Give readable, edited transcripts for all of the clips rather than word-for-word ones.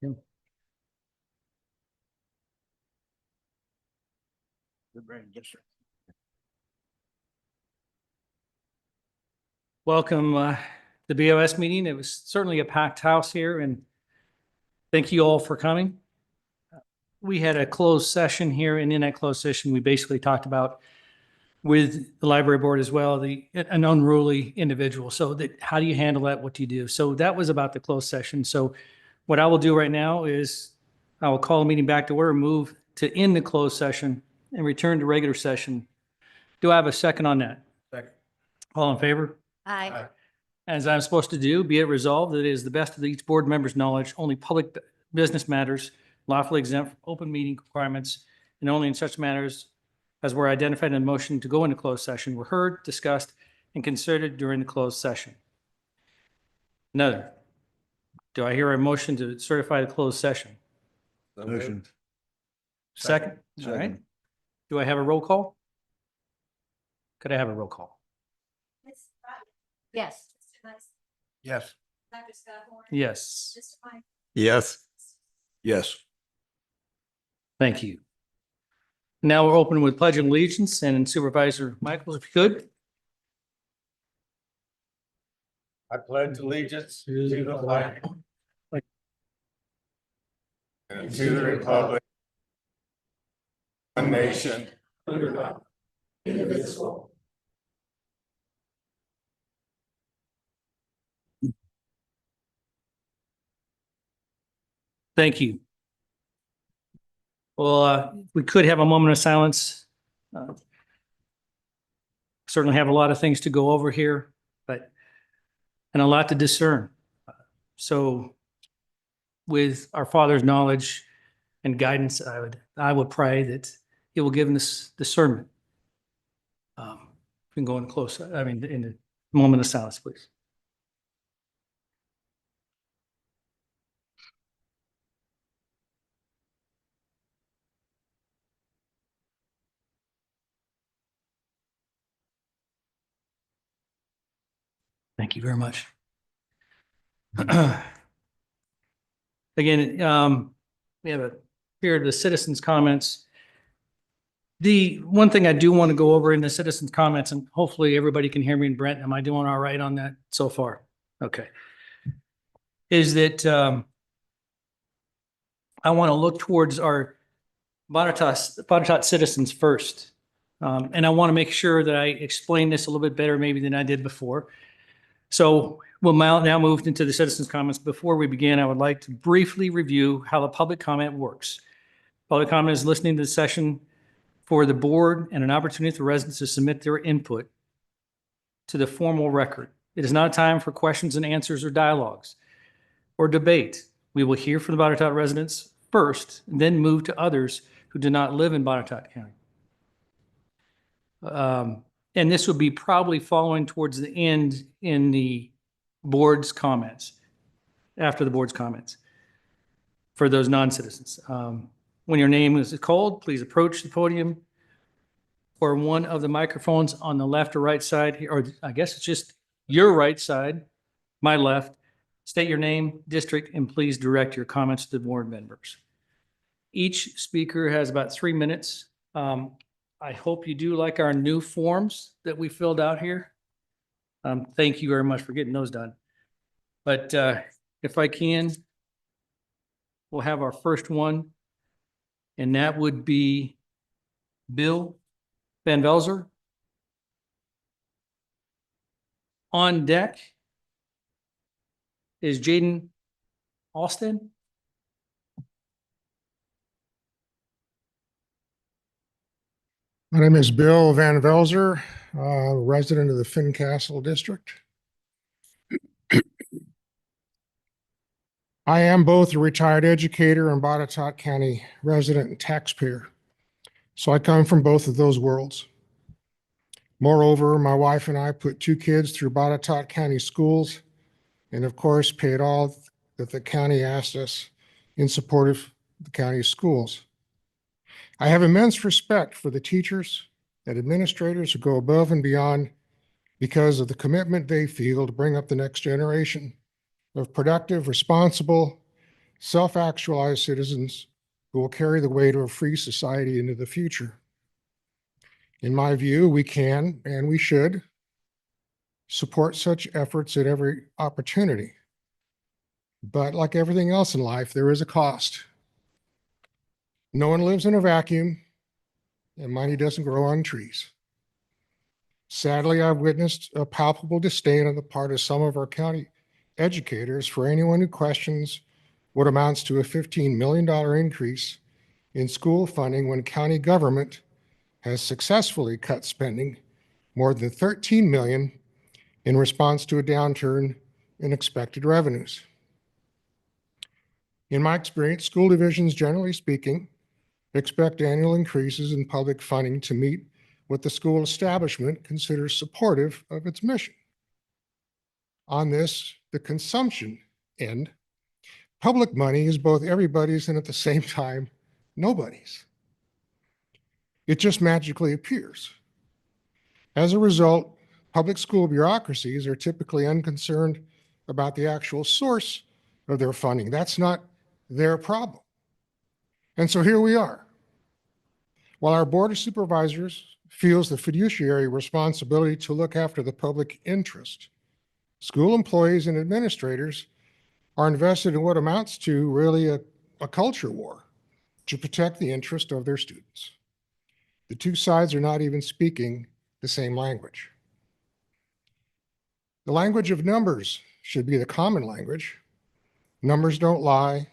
Yeah. Welcome to the BOS meeting. It was certainly a packed house here, and thank you all for coming. We had a closed session here, and in that closed session, we basically talked about with the library board as well, an unruly individual. So that, how do you handle that? What do you do? So that was about the closed session. So what I will do right now is I will call the meeting back to order, move to end the closed session and return to regular session. Do I have a second on that? Second. All in favor? Aye. As I'm supposed to do, be it resolved that it is the best of each board member's knowledge, only public business matters lawfully exempt from open meeting requirements, and only in such matters as were identified in the motion to go into closed session were heard, discussed, and considered during the closed session. Another. Do I hear a motion to certify the closed session? Motion. Second? All right. Do I have a roll call? Could I have a roll call? Yes. Yes. Yes. Yes. Yes. Thank you. Now we're open with pledge of allegiance, and Supervisor Michaels, if you could. I pledge allegiance to the flag and to the republic, one nation, under God, indivisible. Thank you. Well, we could have a moment of silence. Certainly have a lot of things to go over here, and a lot to discern. So with our Father's knowledge and guidance, I would pray that He will give us discernment. We can go in close, in a moment of silence, please. Thank you very much. Again, we have a period of citizens' comments. The one thing I do want to go over in the citizens' comments, and hopefully everybody can hear me, and Brent, am I doing all right on that so far? Okay. Is that I want to look towards our Botetourt citizens first. And I want to make sure that I explain this a little bit better maybe than I did before. So we'll now move into the citizens' comments. Before we begin, I would like to briefly review how the public comment works. Public comment is listening to the session for the board and an opportunity for residents to submit their input to the formal record. It is not a time for questions and answers or dialogues or debate. We will hear from the Botetourt residents first, and then move to others who do not live in Botetourt County. And this would be probably following towards the end in the board's comments, after the board's comments for those non-citizens. When your name is called, please approach the podium or one of the microphones on the left or right side here, or I guess it's just your right side, my left. State your name, district, and please direct your comments to the board members. Each speaker has about 3 minutes. I hope you do like our new forms that we filled out here. Thank you very much for getting those done. But if I can, we'll have our first one, and that would be Bill Van Velzer. On deck is Jaden Austin. My name is Bill Van Velzer, resident of the Fincastle District. I am both a retired educator and Botetourt County resident and taxpayer, so I come from both of those worlds. Moreover, my wife and I put 2 kids through Botetourt County schools and of course paid all that the county asked us in support of the county schools. I have immense respect for the teachers and administrators who go above and beyond because of the commitment they feel to bring up the next generation of productive, responsible, self-actualized citizens who will carry the weight of a free society into the future. In my view, we can and we should support such efforts at every opportunity. But like everything else in life, there is a cost. No one lives in a vacuum, and money doesn't grow on trees. Sadly, I've witnessed a palpable disdain on the part of some of our county educators for anyone who questions what amounts to a $15 million increase in school funding when county government has successfully cut spending more than $13 million in response to a downturn in expected revenues. In my experience, school divisions, generally speaking, expect annual increases in public funding to meet what the school establishment considers supportive of its mission. On this, the consumption end, public money is both everybody's and at the same time, nobody's. It just magically appears. As a result, public school bureaucracies are typically unconcerned about the actual source of their funding. That's not their problem. And so here we are. While our Board of Supervisors feels the fiduciary responsibility to look after the public interest, school employees and administrators are invested in what amounts to really a culture war to protect the interest of their students. The two sides are not even speaking the same language. The language of numbers should be the common language. Numbers don't lie.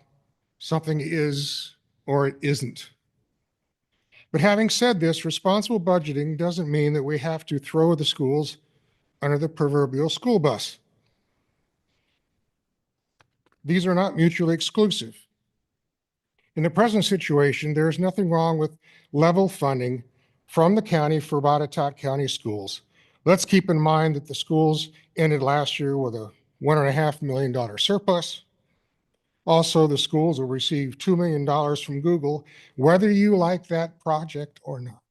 Something is or it isn't. But having said this, responsible budgeting doesn't mean that we have to throw the schools under the proverbial school bus. These are not mutually exclusive. In the present situation, there is nothing wrong with level funding from the county for Botetourt County schools. Let's keep in mind that the schools ended last year with a $1.5 million surplus. Also, the schools will receive $2 million from Google, whether you like that project or not.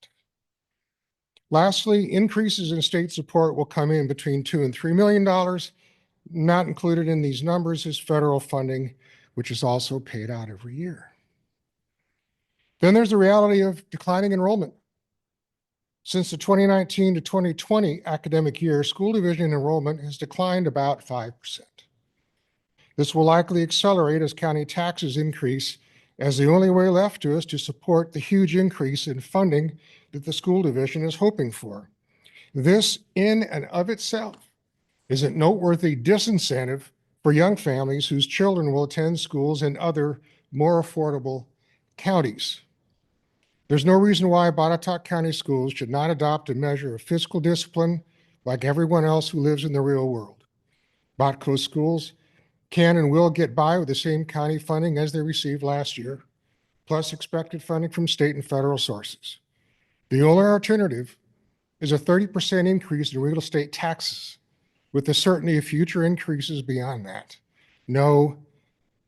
Lastly, increases in state support will come in between $2 and $3 million. Not included in these numbers is federal funding, which is also paid out every year. Then there's the reality of declining enrollment. Since the 2019 to 2020 academic year, school division enrollment has declined about 5%. This will likely accelerate as county taxes increase, as the only way left to us to support the huge increase in funding that the school division is hoping for. This in and of itself is a noteworthy disincentive for young families whose children will attend schools in other more affordable counties. There's no reason why Botetourt County schools should not adopt a measure of fiscal discipline like everyone else who lives in the real world. BoCo schools can and will get by with the same county funding as they received last year, plus expected funding from state and federal sources. The only alternative is a 30% increase in real estate taxes, with the certainty of future increases beyond that. No,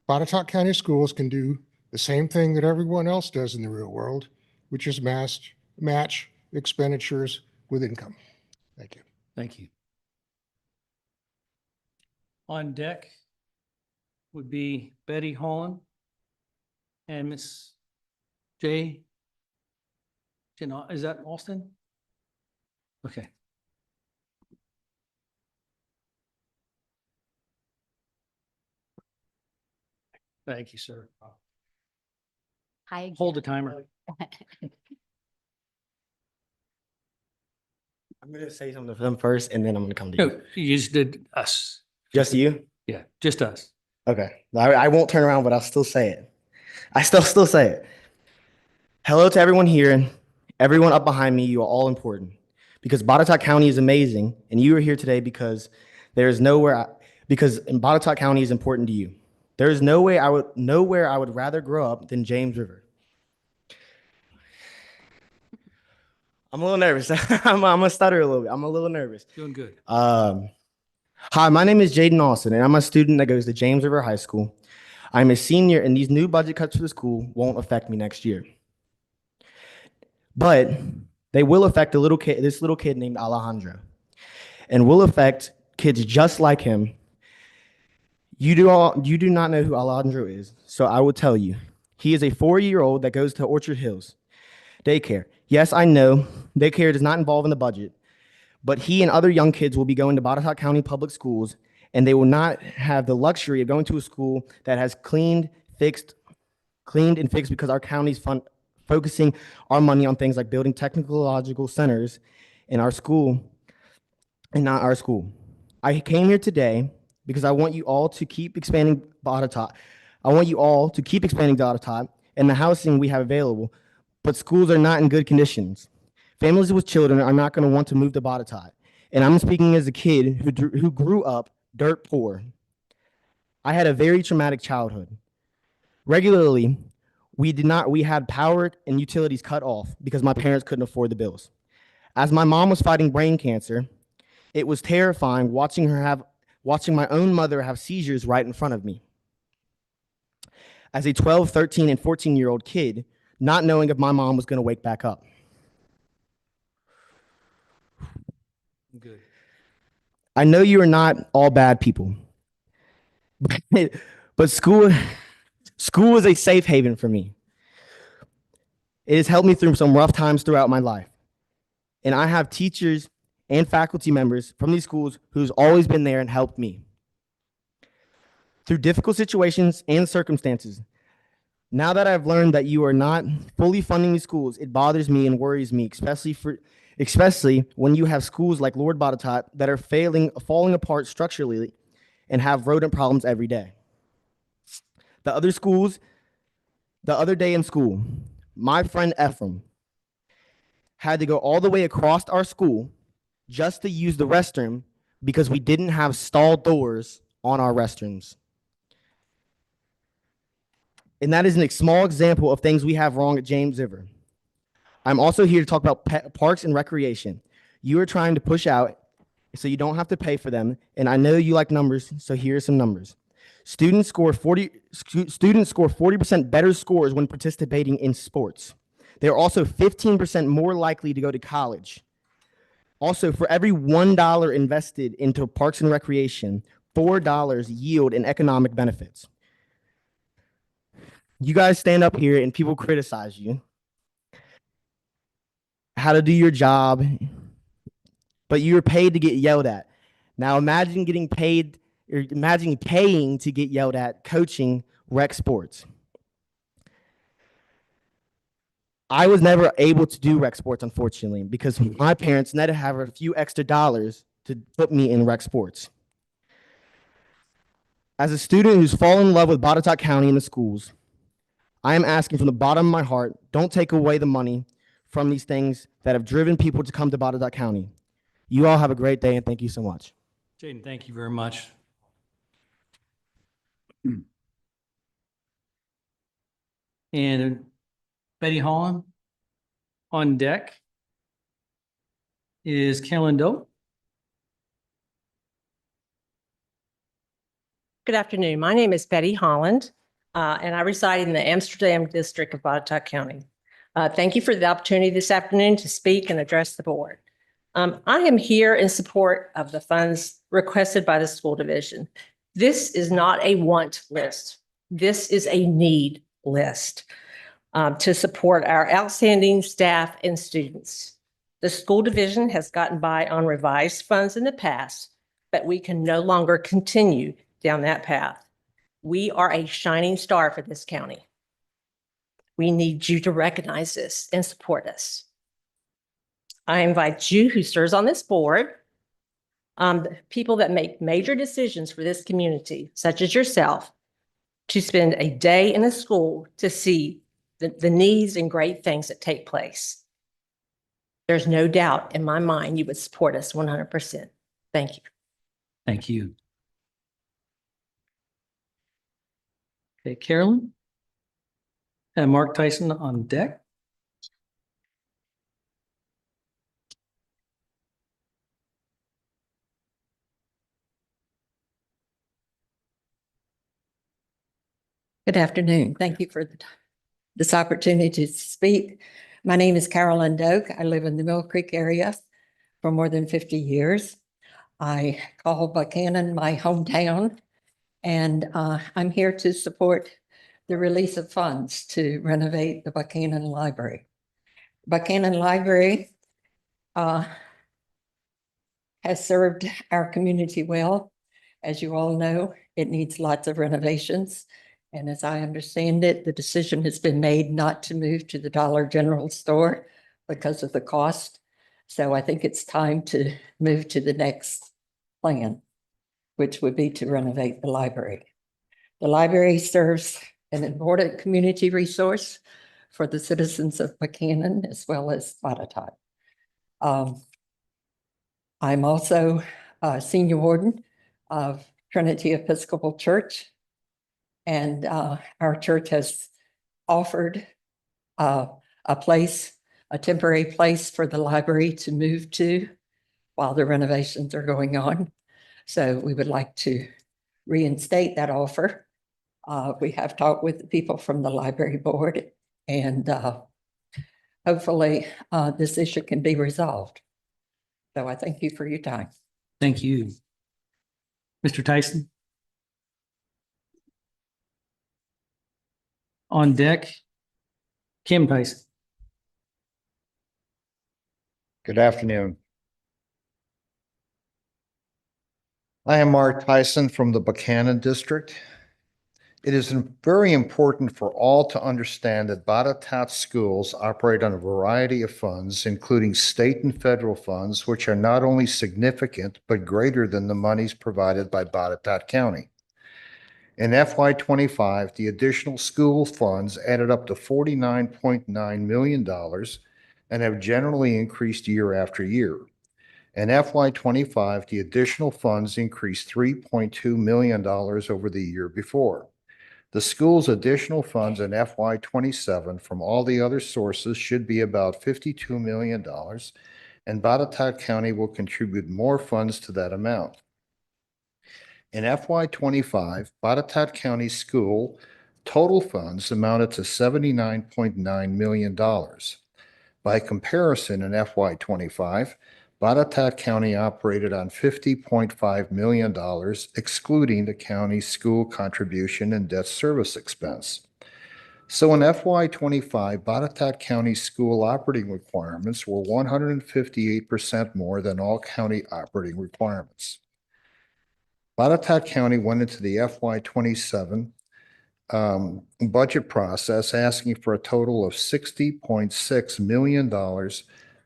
Botetourt County schools can do the same thing that everyone else does in the real world, which is match expenditures with income. Thank you. Thank you. On deck would be Betty Holland and Miss J. Is that Alston? Okay. Thank you, sir. Hi. Hold the timer. I'm gonna say something to them first, and then I'm gonna come to you. No, you just did us. Just you? Yeah, just us. Okay. I won't turn around, but I'll still say it. I still say it. Hello to everyone here and everyone up behind me. You are all important because Botetourt County is amazing, and you are here today because because Botetourt County is important to you. There is nowhere I would rather grow up than James River. I'm a little nervous. I'm gonna stutter a little bit. I'm a little nervous. Doing good. Hi, my name is Jaden Austin, and I'm a student that goes to James River High School. I'm a senior, and these new budget cuts for the school won't affect me next year. But they will affect this little kid named Alejandro, and will affect kids just like him. You do not know who Alejandro is, so I will tell you. He is a 4-year-old that goes to Orchard Hills daycare. Yes, I know daycare does not involve in the budget, but he and other young kids will be going to Botetourt County Public Schools, and they will not have the luxury of going to a school that has cleaned and fixed because our county's focusing our money on things like building technological centers in our school and not our school. I came here today because I want you all to keep expanding Botetourt. I want you all to keep expanding Botetourt and the housing we have available, but schools are not in good conditions. Families with children are not going to want to move to Botetourt. And I'm speaking as a kid who grew up dirt poor. I had a very traumatic childhood. Regularly, we had power and utilities cut off because my parents couldn't afford the bills. As my mom was fighting brain cancer, it was terrifying watching my own mother have seizures right in front of me. As a 12, 13, and 14-year-old kid, not knowing if my mom was going to wake back up. Good. I know you are not all bad people, but school is a safe haven for me. It has helped me through some rough times throughout my life. And I have teachers and faculty members from these schools who's always been there and helped me. Through difficult situations and circumstances, now that I've learned that you are not fully funding these schools, it bothers me and worries me, especially when you have schools like Lord Botetourt that are falling apart structurally and have rodent problems every day. The other day in school, my friend Ephraim had to go all the way across our school just to use the restroom because we didn't have stall doors on our restrooms. And that is a small example of things we have wrong at James River. I'm also here to talk about parks and recreation. You are trying to push out so you don't have to pay for them, and I know you like numbers, so here are some numbers. Students score 40% better scores when participating in sports. They are also 15% more likely to go to college. Also, for every $1 invested into parks and recreation, $4 yield in economic benefits. You guys stand up here and people criticize you, how to do your job, but you're paid to get yelled at. Now imagine paying to get yelled at coaching rec sports. I was never able to do rec sports, unfortunately, because my parents needed to have a few extra dollars to put me in rec sports. As a student who's fallen in love with Botetourt County and the schools, I am asking from the bottom of my heart, don't take away the money from these things that have driven people to come to Botetourt County. You all have a great day, and thank you so much. Jaden, thank you very much. And Betty Holland on deck is Carolyn Doe. Good afternoon. My name is Betty Holland, and I reside in the Amsterdam district of Botetourt County. Thank you for the opportunity this afternoon to speak and address the board. I am here in support of the funds requested by the school division. This is not a want list. This is a need list to support our outstanding staff and students. The school division has gotten by on revised funds in the past, but we can no longer continue down that path. We are a shining star for this county. We need you to recognize this and support us. I invite you who serves on this board, people that make major decisions for this community, such as yourself, to spend a day in a school to see the needs and great things that take place. There's no doubt in my mind you would support us 100%. Thank you. Thank you. Okay, Carolyn. And Mark Tyson on deck. Good afternoon. Thank you for this opportunity to speak. My name is Carolyn Doak. I live in the Mill Creek area for more than 50 years. I call Buchanan my hometown, And I'm here to support the release of funds to renovate the Buchanan Library. Buchanan Library has served our community well. As you all know, it needs lots of renovations. And as I understand it, the decision has been made not to move to the Dollar General store because of the cost. So I think it's time to move to the next plan, which would be to renovate the library. The library serves an important community resource for the citizens of Buchanan as well as Botetourt. I'm also a senior warden of Trinity Episcopal Church. And our church has offered a temporary place for the library to move to while the renovations are going on. So we would like to reinstate that offer. We have talked with the people from the library board, and hopefully this issue can be resolved. So I thank you for your time. Thank you. Mr. Tyson? On deck, Kim Tyson. Good afternoon. I am Mark Tyson from the Buchanan District. It is very important for all to understand that Botetourt schools operate on a variety of funds, including state and federal funds, which are not only significant, but greater than the monies provided by Botetourt County. In FY25, the additional school funds added up to $49.9 million and have generally increased year after year. In FY25, the additional funds increased $3.2 million over the year before. The school's additional funds in FY27 from all the other sources should be about $52 million, and Botetourt County will contribute more funds to that amount. In FY25, Botetourt County School total funds amounted to $79.9 million. By comparison, in FY25, Botetourt County operated on $50.5 million, excluding the county's school contribution and debt service expense. So in FY25, Botetourt County school operating requirements were 158% more than all county operating requirements. Botetourt County went into the FY27 budget process asking for a total of $60.6 million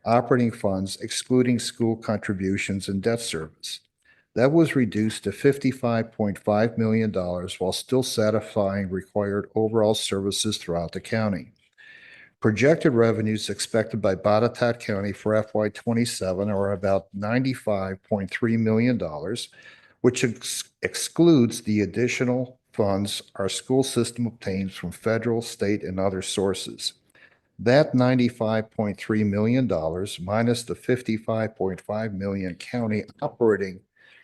operating funds, excluding school contributions and debt service. That was reduced to $55.5 million while still satisfying required overall services throughout the county. Projected revenues expected by Botetourt County for FY27 are about $95.3 million, which excludes the additional funds our school system obtains from federal, state, and other sources. That $95.3 million minus the $55.5 million county operating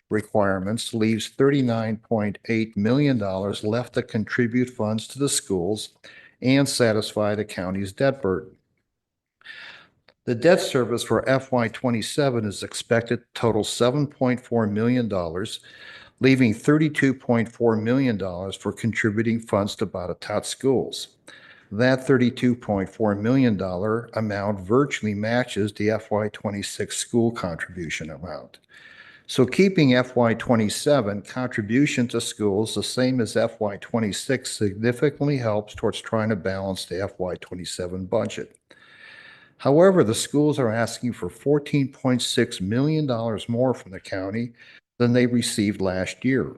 requirements leaves $39.8 million left to contribute funds to the schools and satisfy the county's debt burden. The debt service for FY27 is expected to total $7.4 million, leaving $32.4 million for contributing funds to Botetourt schools. That $32.4 million amount virtually matches the FY26 school contribution amount. So keeping FY27 contribution to schools the same as FY26 significantly helps towards trying to balance the FY27 budget. However, the schools are asking for $14.6 million more from the county than they received last year.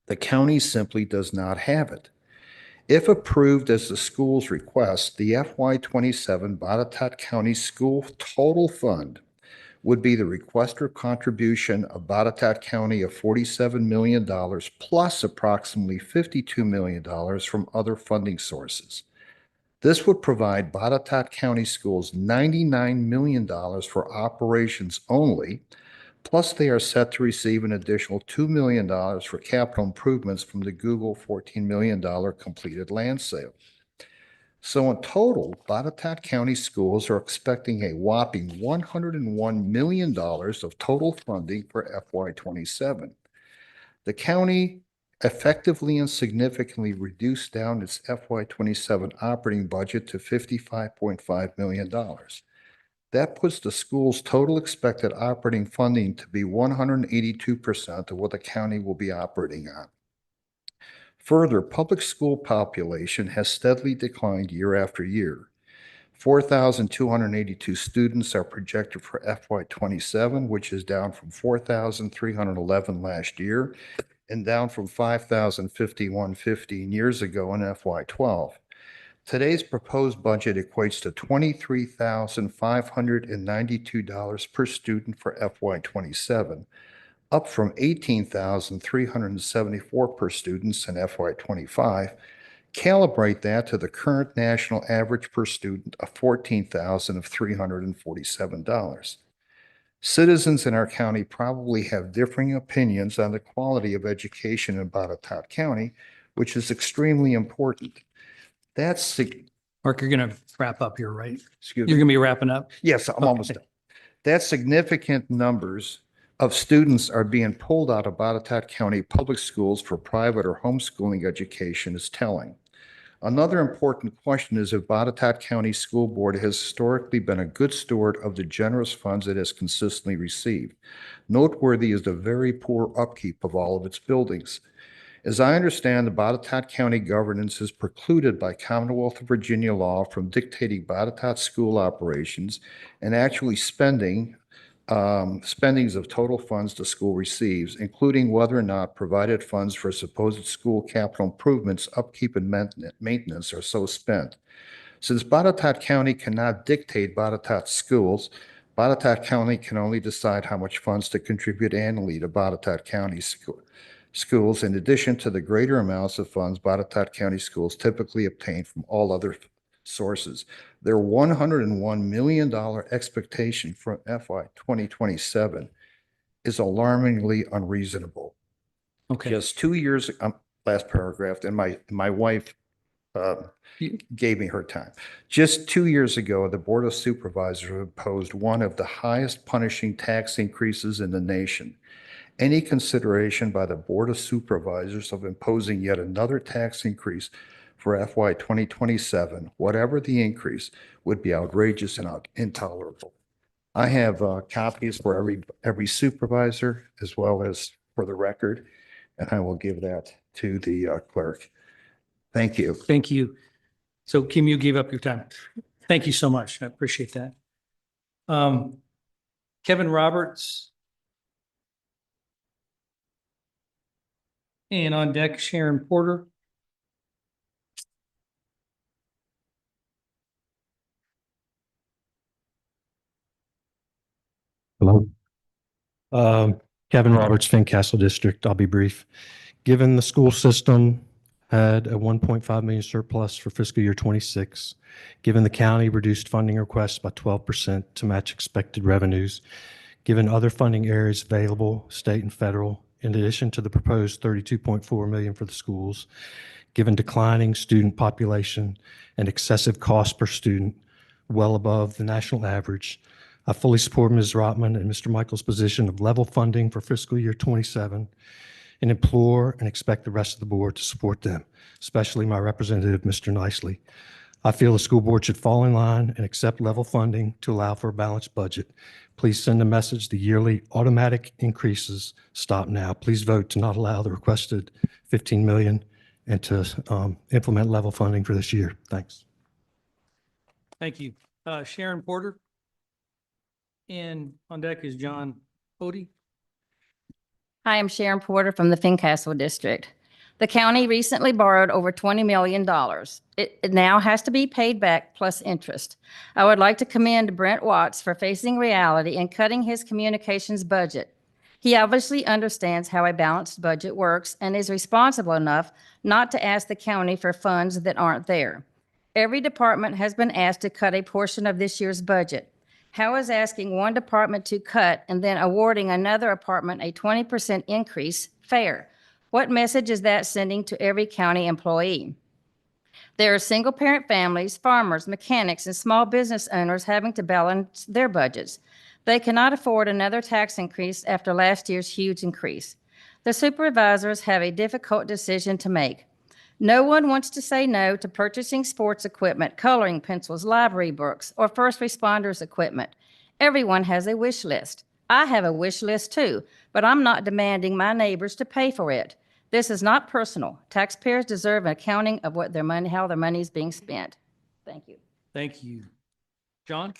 The county simply does not have it. If approved as the school's request, the FY27 Botetourt County School total fund would be the requester contribution of Botetourt County of $47 million plus approximately $52 million from other funding sources. This would provide Botetourt County Schools $99 million for operations only, plus they are set to receive an additional $2 million for capital improvements from the Google $14 million completed land sale. So in total, Botetourt County Schools are expecting a whopping $101 million of total funding for FY27. The county effectively and significantly reduced down its FY27 operating budget to $55.5 million. That puts the school's total expected operating funding to be 182% of what the county will be operating on. Further, public school population has steadily declined year after year. 4,282 students are projected for FY27, which is down from 4,311 last year and down from 5,051 15 years ago in FY12. Today's proposed budget equates to $23,592 per student for FY27, up from $18,374 per student in FY25. Calibrate that to the current national average per student of $14,347. Citizens in our county probably have differing opinions on the quality of education in Botetourt County, which is extremely important. That's, Mark, you're going to wrap up here, right? excuse You're me. going to be wrapping up? Yes, I'm almost Okay. done. That's significant numbers of students are being pulled out of Botetourt County public schools for private or homeschooling education is telling. Another important question is if Botetourt County School Board has historically been a good steward of the generous funds it has consistently received. Noteworthy is the very poor upkeep of all of its buildings. As I understand, the Botetourt County governance is precluded by Commonwealth of Virginia law from dictating Botetourt school operations and actually spendings of total funds the school receives, including whether or not provided funds for supposed school capital improvements, upkeep, and maintenance are so spent. Since Botetourt County cannot dictate Botetourt schools, Botetourt County can only decide how much funds to contribute annually to Botetourt County schools, in addition to the greater amounts of funds Botetourt County schools typically obtain from all other sources. Their $101 million expectation for FY 2027 is alarmingly unreasonable. Okay. Just 2 years, last paragraph, and my wife gave me her time. Just 2 years ago, the Board of Supervisors imposed one of the highest punishing tax increases in the nation. Any consideration by the Board of Supervisors of imposing yet another tax increase for FY 2027, whatever the increase, would be outrageous and intolerable. I have copies for every supervisor as well as for the record, and I will give that to the clerk. Thank you. Thank you. So Kim, you gave up your time. Thank you so much. I appreciate that. Kevin Roberts. And on deck, Sharon Porter. Hello. Kevin Roberts, Fincastle District. I'll be brief. Given the school system had a 1.5 million surplus for fiscal year 26, given the county reduced funding requests by 12% to match expected revenues, given other funding areas available, state and federal, in addition to the proposed 32.4 million for the schools, given declining student population and excessive cost per student, well above the national average, I fully support Ms. Rotman and Mr. Michael's position of level funding for fiscal year 27 and implore and expect the rest of the board to support them, especially my representative, Mr. Nicely. I feel the school board should fall in line and accept level funding to allow for a balanced budget. Please send a message the yearly automatic increases stop now. Please vote to not allow the requested 15 million and to implement level funding for this year. Thanks. Thank you. Sharon Porter. And on deck is John Odie. Hi, I'm Sharon Porter from the Fincastle District. The county recently borrowed over $20 million. It now has to be paid back plus interest. I would like to commend Brent Watts for facing reality and cutting his communications budget. He obviously understands how a balanced budget works and is responsible enough not to ask the county for funds that aren't there. Every department has been asked to cut a portion of this year's budget. How is asking one department to cut and then awarding another department a 20% increase fair? What message is that sending to every county employee? There are single-parent families, farmers, mechanics, and small business owners having to balance their budgets. They cannot afford another tax increase after last year's huge increase. The supervisors have a difficult decision to make. No one wants to say no to purchasing sports equipment, coloring pencils, library books, or first responders equipment. Everyone has a wish list. I have a wish list too, but I'm not demanding my neighbors to pay for it. This is not personal. Taxpayers deserve an accounting of what their money, how their money is being spent. Thank you. Thank you. John?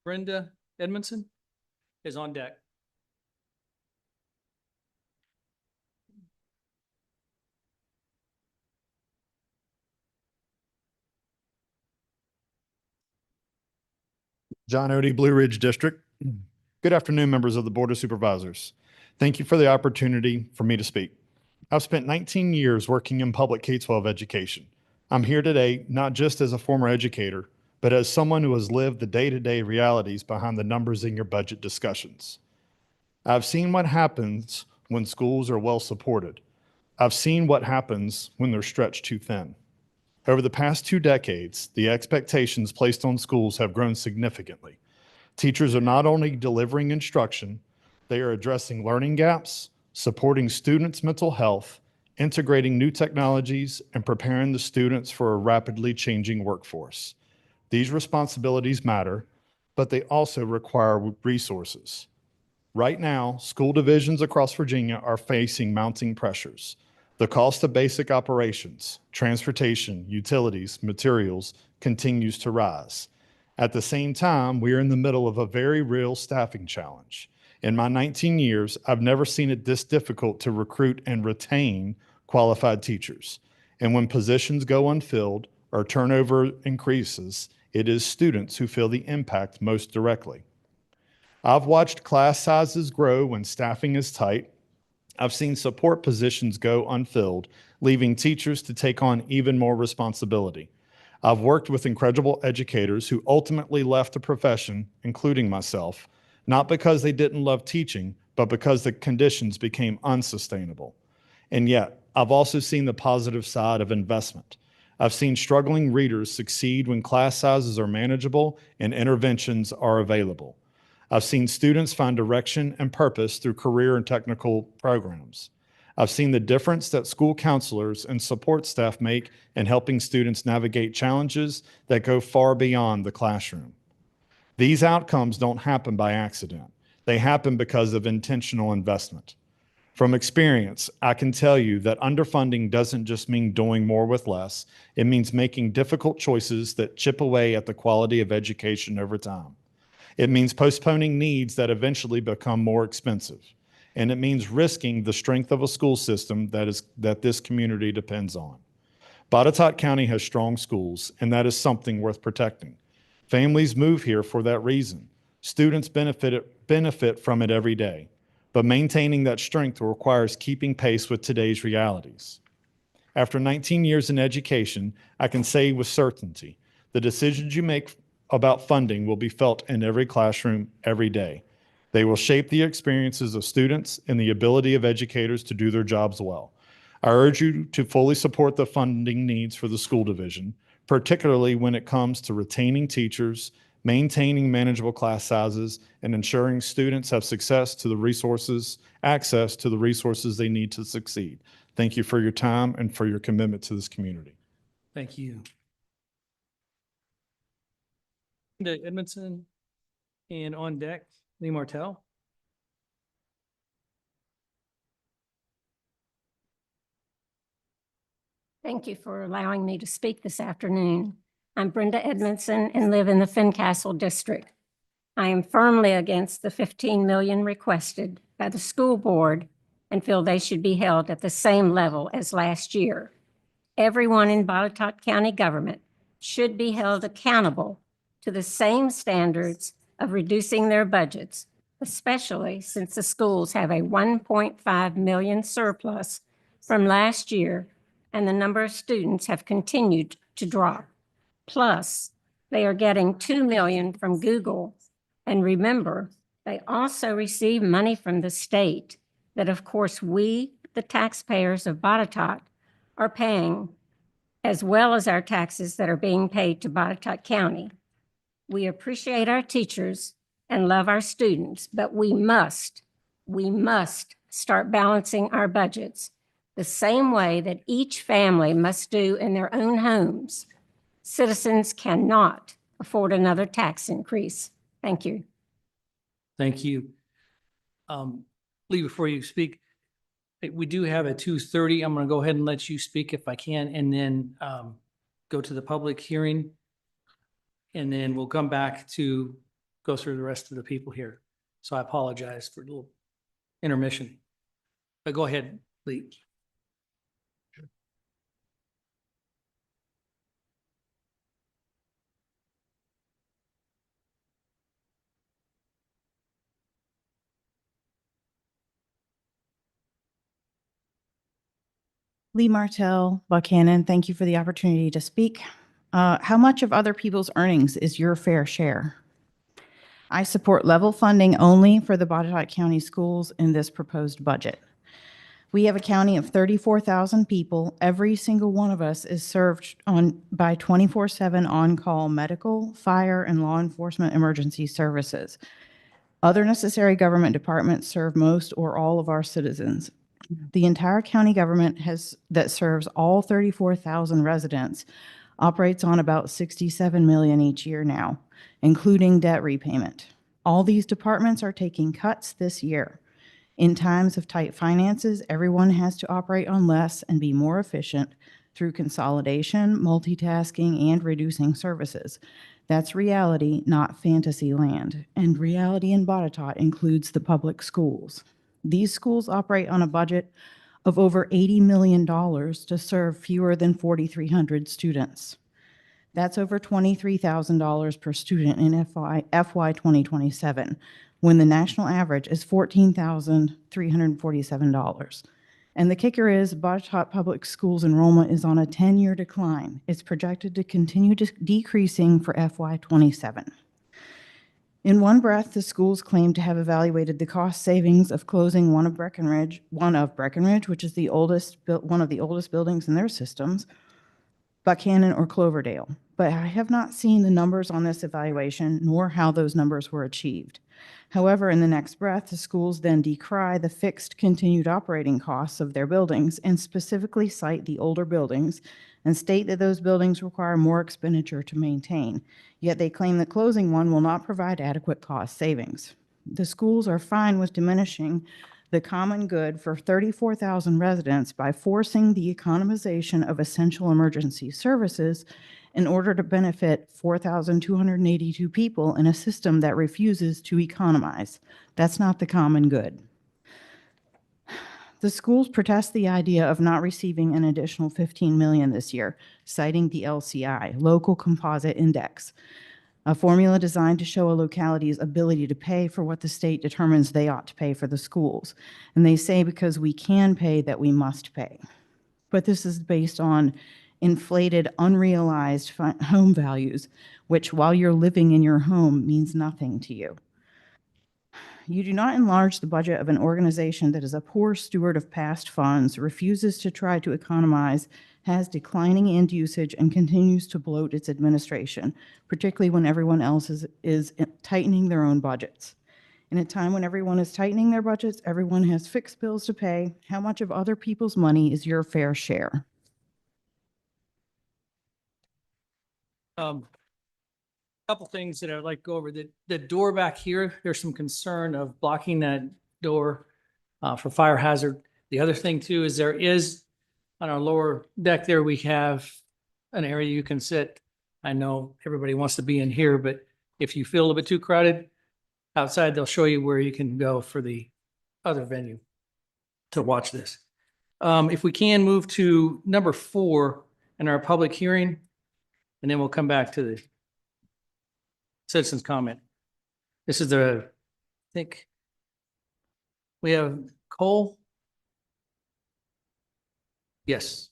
Brenda Edmondson is on deck. John Odie, Blue Ridge District. Good afternoon, members of the Board of Supervisors. Thank you for the opportunity for me to speak. I've spent 19 years working in public K-12 education. I'm here today not just as a former educator, but as someone who has lived the day-to-day realities behind the numbers in your budget discussions. I've seen what happens when schools are well supported. I've seen what happens when they're stretched too thin. Over the past 2 decades, the expectations placed on schools have grown significantly. Teachers are not only delivering instruction, they are addressing learning gaps, supporting students' mental health, integrating new technologies, and preparing the students for a rapidly changing workforce. These responsibilities matter, but they also require resources. Right now, school divisions across Virginia are facing mounting pressures. The cost of basic operations, transportation, utilities, materials continues to rise. At the same time, we are in the middle of a very real staffing challenge. In my 19 years, I've never seen it this difficult to recruit and retain qualified teachers. And when positions go unfilled or turnover increases, it is students who feel the impact most directly. I've watched class sizes grow when staffing is tight. I've seen support positions go unfilled, leaving teachers to take on even more responsibility. I've worked with incredible educators who ultimately left the profession, including myself, not because they didn't love teaching, but because the conditions became unsustainable. And yet, I've also seen the positive side of investment. I've seen struggling readers succeed when class sizes are manageable and interventions are available. I've seen students find direction and purpose through career and technical programs. I've seen the difference that school counselors and support staff make in helping students navigate challenges that go far beyond the classroom. These outcomes don't happen by accident. They happen because of intentional investment. From experience, I can tell you that underfunding doesn't just mean doing more with less. It means making difficult choices that chip away at the quality of education over time. It means postponing needs that eventually become more expensive. And it means risking the strength of a school system that this community depends on. Botetourt County has strong schools, and that is something worth protecting. Families move here for that reason. Students benefit from it every day. But maintaining that strength requires keeping pace with today's realities. After 19 years in education, I can say with certainty, the decisions you make about funding will be felt in every classroom every day. They will shape the experiences of students and the ability of educators to do their jobs well. I urge you to fully support the funding needs for the school division, particularly when it comes to retaining teachers, maintaining manageable class sizes, and ensuring students have access to the resources they need to succeed. Thank you for your time and for your commitment to this community. Thank you. Brenda Edmondson, and on deck, Lee Martell. Thank you for allowing me to speak this afternoon. I'm Brenda Edmondson and live in the Fincastle district. I am firmly against the 15 million requested by the school board and feel they should be held at the same level as last year. Everyone in Botetourt County government should be held accountable to the same standards of reducing their budgets, especially since the schools have a 1.5 million surplus from last year and the number of students have continued to drop. Plus, they are getting 2 million from Google. And remember, they also receive money from the state that, of course, we, the taxpayers of Botetourt, are paying, as well as our taxes that are being paid to Botetourt County. We appreciate our teachers and love our students, but we must start balancing our budgets the same way that each family must do in their own homes. Citizens cannot afford another tax increase. Thank you. Thank you. Lee, before you speak, we do have a 2:30. I'm going to go ahead and let you speak if I can, and then go to the public hearing. And then we'll come back to go through the rest of the people here. So I apologize for a little intermission. But go ahead, Lee. Lee Martell, Buchanan, thank you for the opportunity to speak. How much of other people's earnings is your fair share? I support level funding only for the Botetourt County schools in this proposed budget. We have a county of 34,000 people. Every single one of us is served by 24/7 on-call medical, fire, and law enforcement emergency services. Other necessary government departments serve most or all of our citizens. The entire county government that serves all 34,000 residents operates on about $67 million each year now, including debt repayment. All these departments are taking cuts this year. In times of tight finances, everyone has to operate on less and be more efficient through consolidation, multitasking, and reducing services. That's reality, not fantasy land. And reality in Botetourt includes the public schools. These schools operate on a budget of over $80 million to serve fewer than 4,300 students. That's over $23,000 per student in FY 2027, when the national average is $14,347. And the kicker is Botetourt Public Schools enrollment is on a 10-year decline. It's projected to continue decreasing for FY 27. In one breath, the schools claim to have evaluated the cost savings of closing one of Breckenridge, which is one of the oldest buildings in their systems, Buchanan or Cloverdale. But I have not seen the numbers on this evaluation, nor how those numbers were achieved. However, in the next breath, the schools then decry the fixed continued operating costs of their buildings and specifically cite the older buildings and state that those buildings require more expenditure to maintain. Yet they claim that closing one will not provide adequate cost savings. The schools are fine with diminishing the common good for 34,000 residents by forcing the economization of essential emergency services in order to benefit 4,282 people in a system that refuses to economize. That's not the common good. The schools protest the idea of not receiving an additional $15 million this year, citing the LCI, Local Composite Index, a formula designed to show a locality's ability to pay for what the state determines they ought to pay for the schools. And they say because we can pay that we must pay. But this is based on inflated, unrealized home values, which while you're living in your home means nothing to you. You do not enlarge the budget of an organization that is a poor steward of past funds, refuses to try to economize, has declining end usage, and continues to bloat its administration, particularly when everyone else is tightening their own budgets. In a time when everyone is tightening their budgets, everyone has fixed bills to pay. How much of other people's money is your fair share? Couple things that I'd like to go over. The door back here, there's some concern of blocking that door for fire hazard. The other thing too is there is on our lower deck there, we have an area you can sit. I know everybody wants to be in here, but if you feel a little bit too crowded outside, they'll show you where you can go for the other venue to watch this. If we can move to number 4 in our public hearing, and then we'll come back to the citizens comment. This is I think we have Cole. Yes.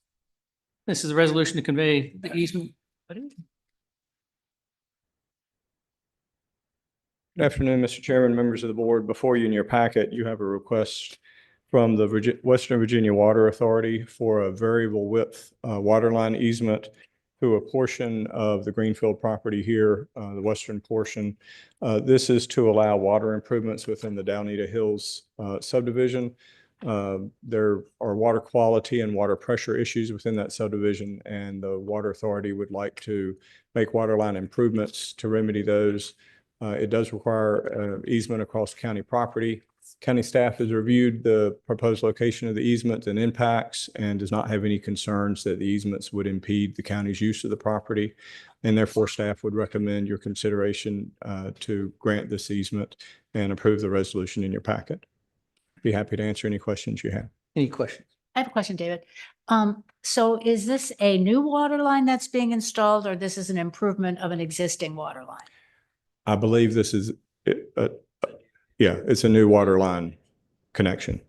This is a resolution to convey the easement. Good afternoon, Mr. Chairman, members of the board. Before you in your packet, you have a request from the Western Virginia Water Authority for a variable width water line easement through a portion of the Greenfield property here, the western portion. This is to allow water improvements within the Downita Hills subdivision. There are water quality and water pressure issues within that subdivision, and the Water Authority would like to make water line improvements to remedy those. It does require easement across county property. County staff has reviewed the proposed location of the easement and impacts and does not have any concerns that the easements would impede the county's use of the property. And therefore, staff would recommend your consideration to grant this easement and approve the resolution in your packet. Be happy to answer any questions you have. Any questions? I have a question, David. So is this a new water line that's being installed, or this is an improvement of an existing water line? I believe this is, yeah, it's a new water line connection.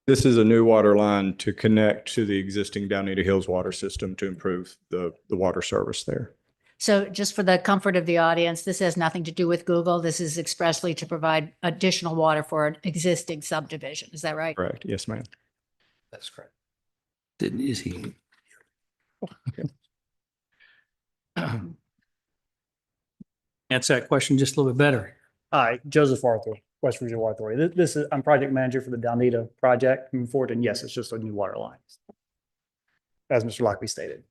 This is a new water line to connect to the existing Downita Hills water system to improve the water service there. So just for the comfort of the audience, this has nothing to do with Google. This is expressly to provide additional water for an existing subdivision. Is that right? Correct. Yes, ma'am. That's correct. Is he? Answer that question just a little bit better. Hi, Joseph Arthur, West Virginia Water Authority. This is, I'm project manager for the Daleville project moving forward, and yes, it's just a new water line, as Mr. Lockley stated.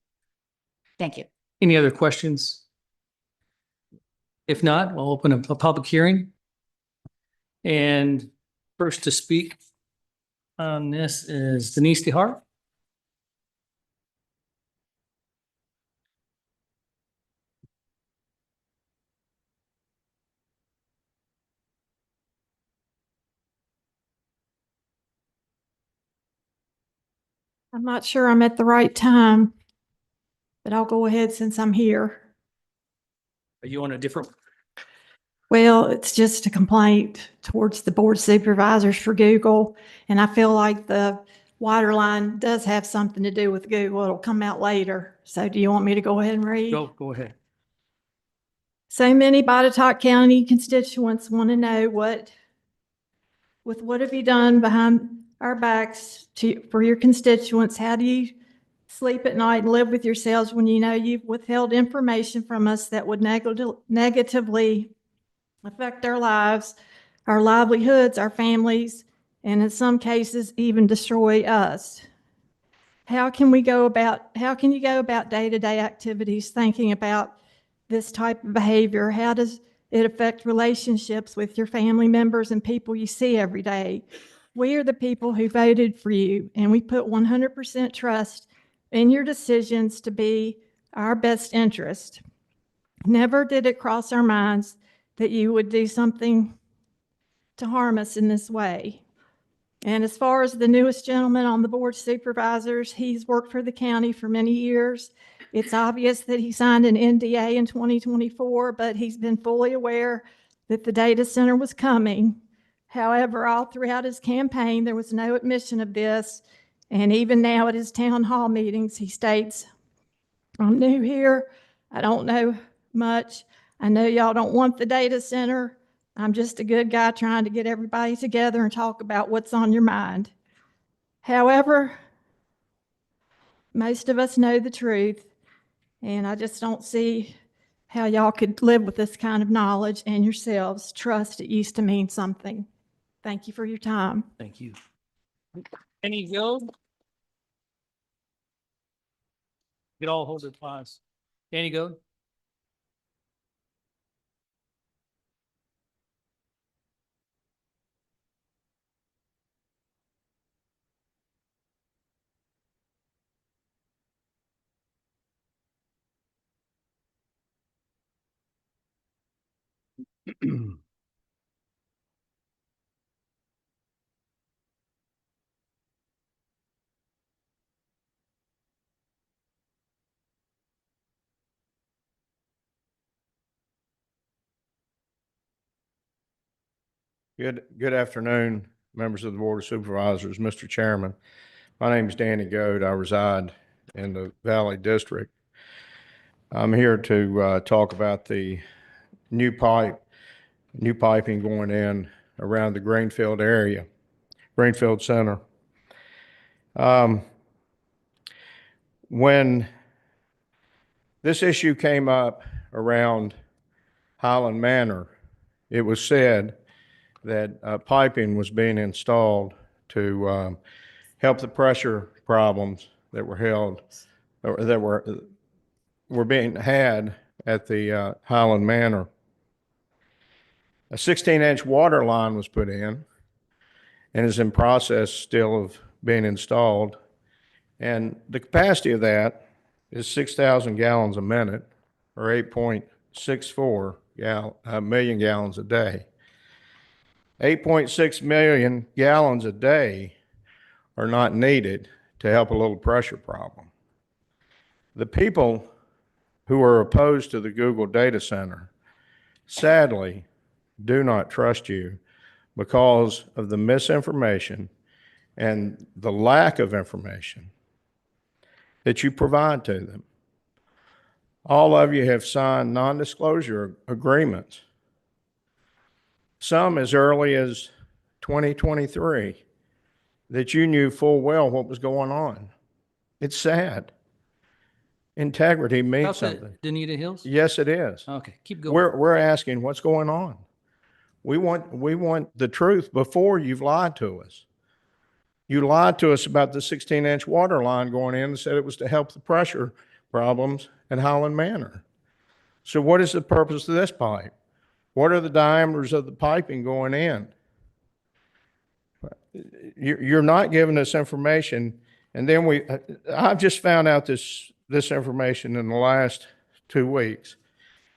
Thank you. Any other questions? If not, we'll open up a public hearing. And first to speak on this is Denise DeHart. I'm not sure I'm at the right time, but I'll go ahead since I'm here. Are you on a different? Well, it's just a complaint towards the board of supervisors for Google. And I feel like the water line does have something to do with Google. It'll come out later. So do you want me to go ahead and read? Go ahead. So many Botetourt County constituents want to know what have you done behind our backs for your constituents? How do you sleep at night and live with yourselves when you know you've withheld information from us that would negatively affect our lives, our livelihoods, our families, and in some cases even destroy us? How can you go about day-to-day activities thinking about this type of behavior? How does it affect relationships with your family members and people you see every day? We are the people who voted for you, and we put 100% trust in your decisions to be our best interest. Never did it cross our minds that you would do something to harm us in this way. And as far as the newest gentleman on the board of supervisors, he's worked for the county for many years. It's obvious that he signed an NDA in 2024, but he's been fully aware that the data center was coming. However, all throughout his campaign, there was no admission of this. And even now at his town hall meetings, he states, I'm new here. I don't know much. I know y'all don't want the data center. I'm just a good guy trying to get everybody together and talk about what's on your mind. However, most of us know the truth, and I just don't see how y'all could live with this kind of knowledge and yourselves trust it used to mean something. Thank you for your time. Thank you. Any go? Get all hold their pause. Danny, go. Good afternoon, members of the Board of Supervisors, Mr. Chairman. My name is Danny Goad. I reside in the Valley District. I'm here to talk about the new piping going in around the Greenfield area, Greenfield Center. When this issue came up around Highland Manor, it was said that piping was being installed to help the pressure problems that were held, or that were being had at the Highland Manor. A 16-inch water line was put in and is in process still of being installed. And the capacity of that is 6,000 gallons a minute, or 8.64 million gallons a day. 8.6 million gallons a day are not needed to help a little pressure problem. The people who are opposed to the Google data center sadly do not trust you because of the misinformation and the lack of information that you provide to them. All of you have signed non-disclosure agreements, some as early as 2023, that you knew full well what was going on. It's sad. Integrity means About the something. Danita Hills? Yes, it is. Okay, keep going. We're asking what's going on. We want the truth before you've lied to us. You lied to us about the 16-inch water line going in and said it was to help the pressure problems at Highland Manor. So what is the purpose of this pipe? What are the diameters of the piping going in? You're not giving us information. And then I've just found out this information in the last 2 weeks.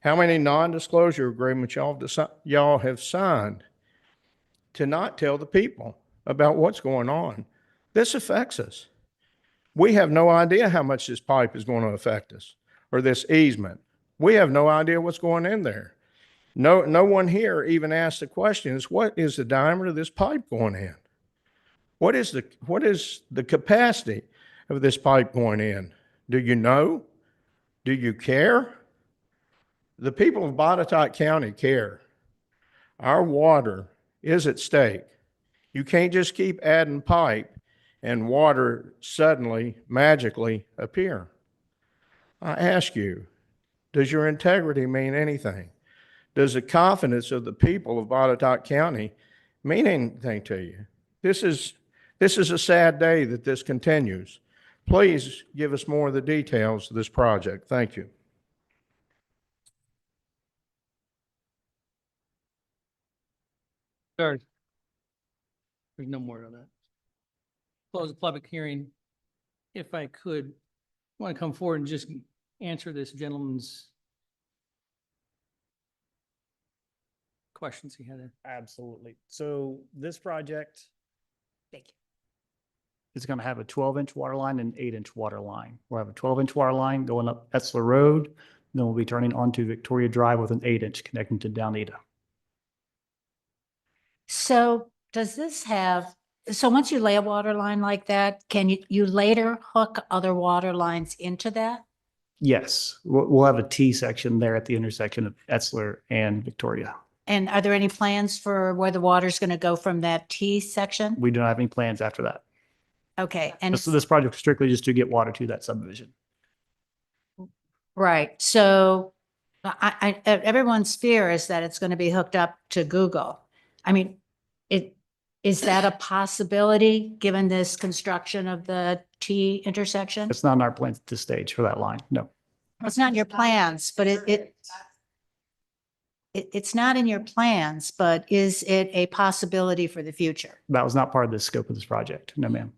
How many non-disclosure agreements y'all have signed to not tell the people about what's going on? This affects us. We have no idea how much this pipe is going to affect us, or this easement. We have no idea what's going in there. No one here even asked the question, what is the diameter of this pipe going in? What is the capacity of this pipe going in? Do you know? Do you care? The people of Botetourt County care. Our water is at stake. You can't just keep adding pipe and water suddenly, magically appear. I ask you, does your integrity mean anything? Does the confidence of the people of Botetourt County mean anything to you? This is a sad day that this continues. Please give us more of the details of this project. Thank you. Sorry. There's no more on that. Close the public hearing. If I could, want to come forward and just answer this gentleman's questions he had. Absolutely. So this project Thank you. is going to have a 12-inch water line and 8-inch water line. We'll have a 12-inch water line going up Etzler Road. Then we'll be turning onto Victoria Drive with an 8-inch connecting to Daleville. So does this have, so once you lay a water line like that, can you later hook other water lines into that? Yes, we'll have a T section there at the intersection of Etzler and Victoria. And are there any plans for where the water's going to go from that T section? We don't have any plans after that. Okay, and This project is strictly just to get water to that subdivision. right, so everyone's fear is that it's going to be hooked up to Google. I mean, is that a possibility given this construction of the T intersection? It's not in our plans at this stage for that line, no. It's not in your plans, but it's not in your plans, but is it a possibility for the future? That was not part of the scope of this project, no ma'am.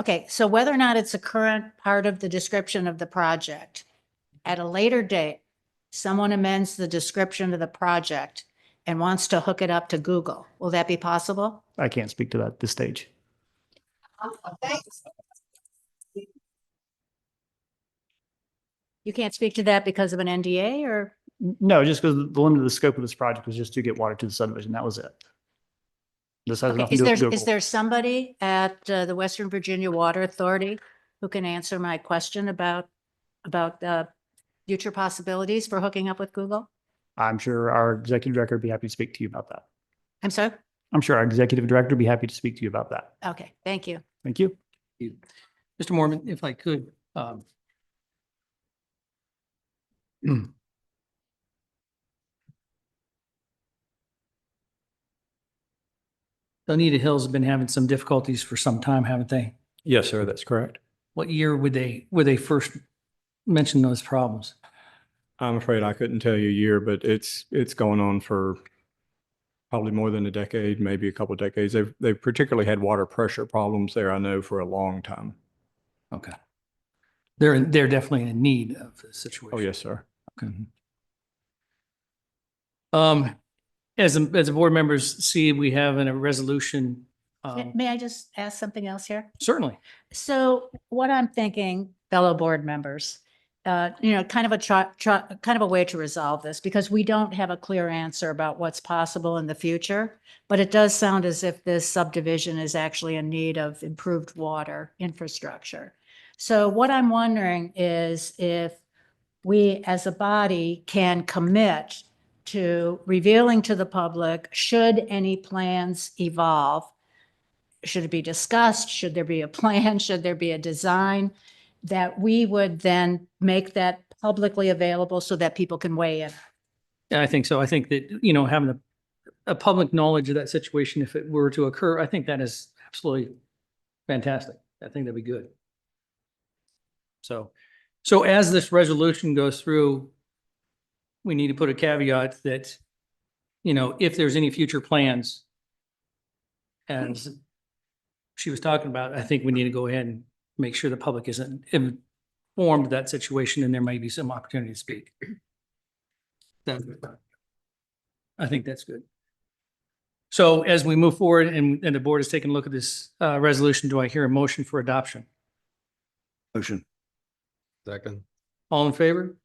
Okay, so whether or not it's a current part of the description of the project, at a later date, someone amends the description of the project and wants to hook it up to Google, will that be possible? I can't speak to that at this stage. You can't speak to that because of an NDA or? No, just because the limit of the scope of this project was just to get water to the subdivision. That was it. This has Okay, nothing to do with Google. is there somebody at the Western Virginia Water Authority who can answer my question about future possibilities for hooking up with Google? I'm sure our executive director would be happy to speak to you about that. I'm sorry? I'm sure our executive director would be happy to speak to you about that. Okay, thank you. Thank you. Mr. Mormon, if I could, Donita Hills have been having some difficulties for some time, haven't they? Yes, sir, that's correct. What year would they first mention those problems? I'm afraid I couldn't tell you a year, but it's going on for probably more than a decade, maybe a couple of decades. They've particularly had water pressure problems there, I know, for a long time. Okay. They're definitely in need of the situation. Oh, yes, sir. Okay. As the board members see, we have in a resolution. May I just ask something else here? Certainly. So what I'm thinking, fellow board members, kind of a way to resolve this, because we don't have a clear answer about what's possible in the future, but it does sound as if this subdivision is actually in need of improved water infrastructure. So what I'm wondering is if we as a body can commit to revealing to the public, should any plans evolve, should it be discussed? Should there be a plan? Should there be a design? That we would then make that publicly available so that people can weigh in. Yeah, I think so. I think that, having a public knowledge of that situation, if it were to occur, I think that is absolutely fantastic. I think that'd be good. So as this resolution goes through, we need to put a caveat that, if there's any future plans, as she was talking about, I think we need to go ahead and make sure the public isn't informed of that situation, and there may be some opportunity to speak. I think that's good. So as we move forward and the board is taking a look at this resolution, do I hear a motion for adoption? Motion. Second. All in favor?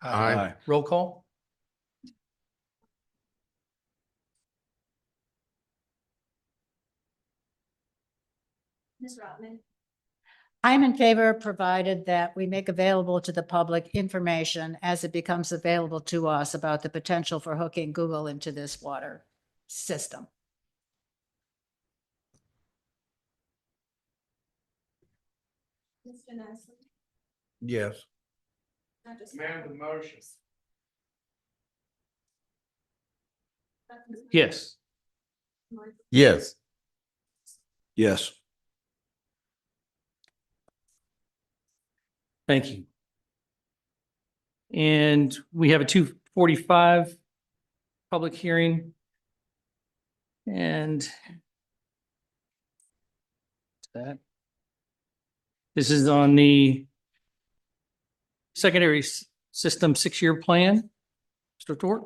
Aye. Roll call? Ms. Rotman? I'm in favor, provided that we make available to the public information as it becomes available to us about the potential for hooking Google into this water system. Mr. Nestle? Yes. Amend the motion. Yes. Yes. Yes. Thank you. And we have a 2:45 public hearing. And this is on the secondary system 6-year plan. Mr. Tort?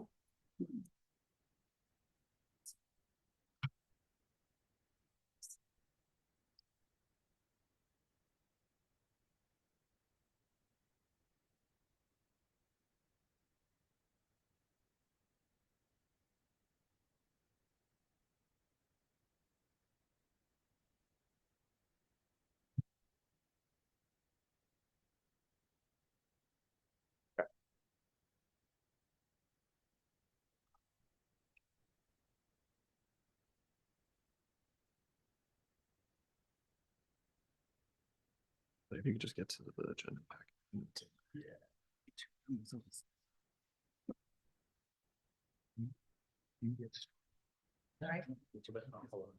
If you could just get to the agenda pack.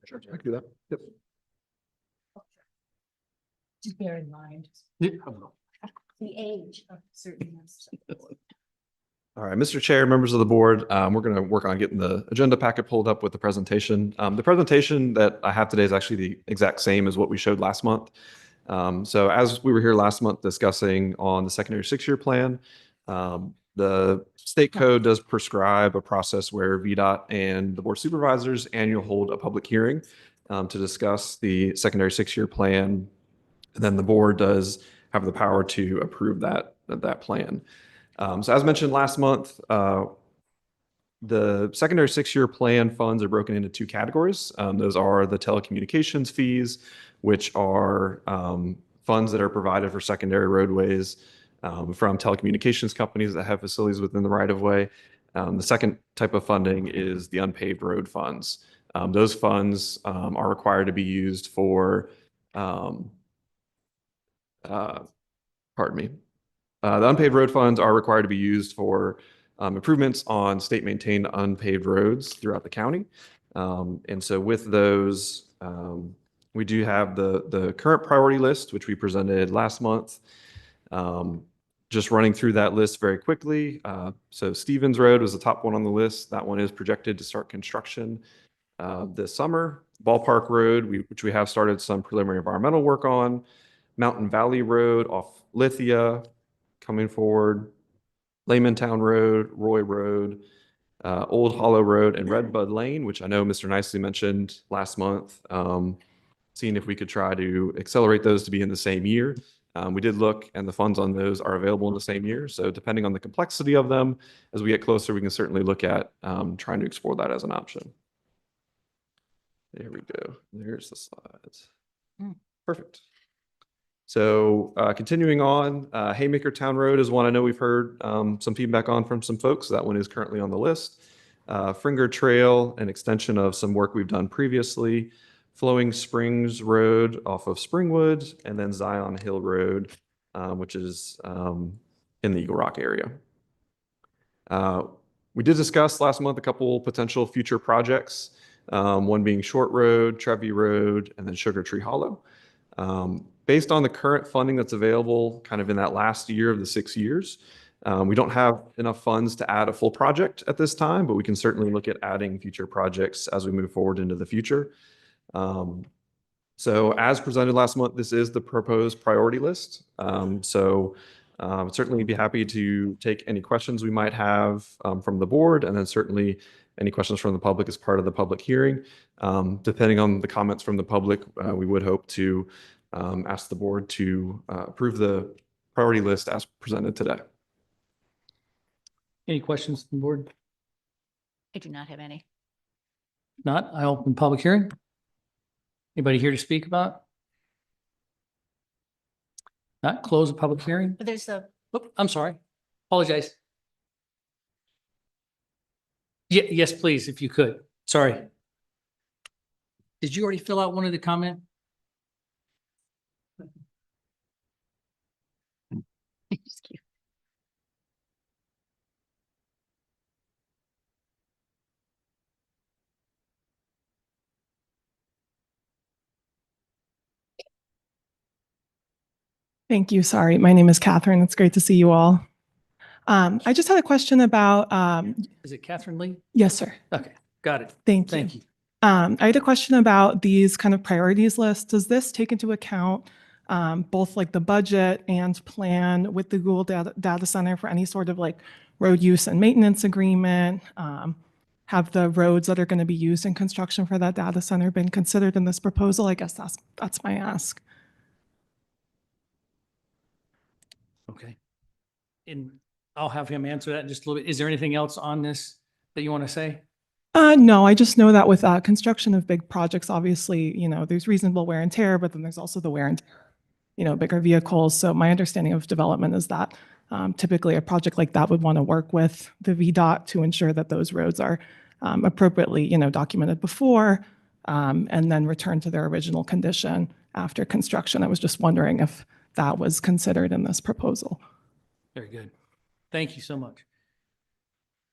Sure, I can do that. Yep. Just bear in mind the age of certain members. All right, Mr. Chair, members of the board, we're going to work on getting the agenda packet pulled up with the presentation. The presentation that I have today is actually the exact same as what we showed last month. So as we were here last month discussing on the secondary 6-year plan, the state code does prescribe a process where VDOT and the Board of Supervisors annually hold a public hearing to discuss the secondary 6-year plan. And then the board does have the power to approve that plan. So as mentioned last month, the secondary 6-year plan funds are broken into 2 categories. Those are the telecommunications fees, which are funds that are provided for secondary roadways from telecommunications companies that have facilities within the right-of-way. The second type of funding is the unpaved road funds. Those funds are required to be used for, the unpaved road funds are required to be used for improvements on state-maintained unpaved roads throughout the county. And so with those, we do have the current priority list, which we presented last month. Just running through that list very quickly. So Stevens Road was the top one on the list. That one is projected to start construction this summer. Ballpark Road, which we have started some preliminary environmental work on. Mountain Valley Road off Lithia coming forward. Laymantown Road, Roy Road, Old Hollow Road, and Redbud Lane, which I know Mr. Nicely mentioned last month. Seeing if we could try to accelerate those to be in the same year. We did look, and the funds on those are available in the same year. So depending on the complexity of them, as we get closer, we can certainly look at trying to explore that as an option. There we go. There's the slides. Perfect. So continuing on, Haymaker Town Road is one I know we've heard some feedback on from some folks. That one is currently on the list. Fringer Trail, an extension of some work we've done previously. Flowing Springs Road off of Springwood, and then Zion Hill Road, which is in the Eagle Rock area. We did discuss last month a couple potential future projects, one being Short Road, Trevi Road, and then Sugar Tree Hollow. Based on the current funding that's available kind of in that last year of the 6 years, we don't have enough funds to add a full project at this time, but we can certainly look at adding future projects as we move forward into the future. So as presented last month, this is the proposed priority list. Certainly be happy to take any questions we might have from the board, and then certainly any questions from the public as part of the public hearing. Depending on the comments from the public, we would hope to ask the board to approve the priority list as presented today. Any questions from the board? I do not have any. If not, I open public hearing. Anybody here to speak about? Not close the public hearing? But there's a, Oh, I'm sorry. Apologize. Yes, please, if you could. Sorry. Did you already fill out one of the comment? Thank you. Sorry, my name is Catherine. It's great to see you all. I just had a question about, Is it Catherine Lee? yes, sir. Okay, got it. Thank you. Thank you. I had a question about these kind of priorities lists. Does this take into account both like the budget and plan with the Google data Center for any sort of like road use and maintenance agreement? Have the roads that are going to be used in construction for that data center been considered in this proposal? I guess that's my ask. Okay. And I'll have him answer that in just a little bit. Is there anything else on this that you want to say? No, I just know that with construction of big projects, obviously, there's reasonable wear and tear, but then there's also the wear and tear, bigger vehicles. So my understanding of development is that typically a project like that would want to work with the VDOT to ensure that those roads are appropriately, documented before and then return to their original condition after construction. I was just wondering if that was considered in this proposal. Very good. Thank you so much.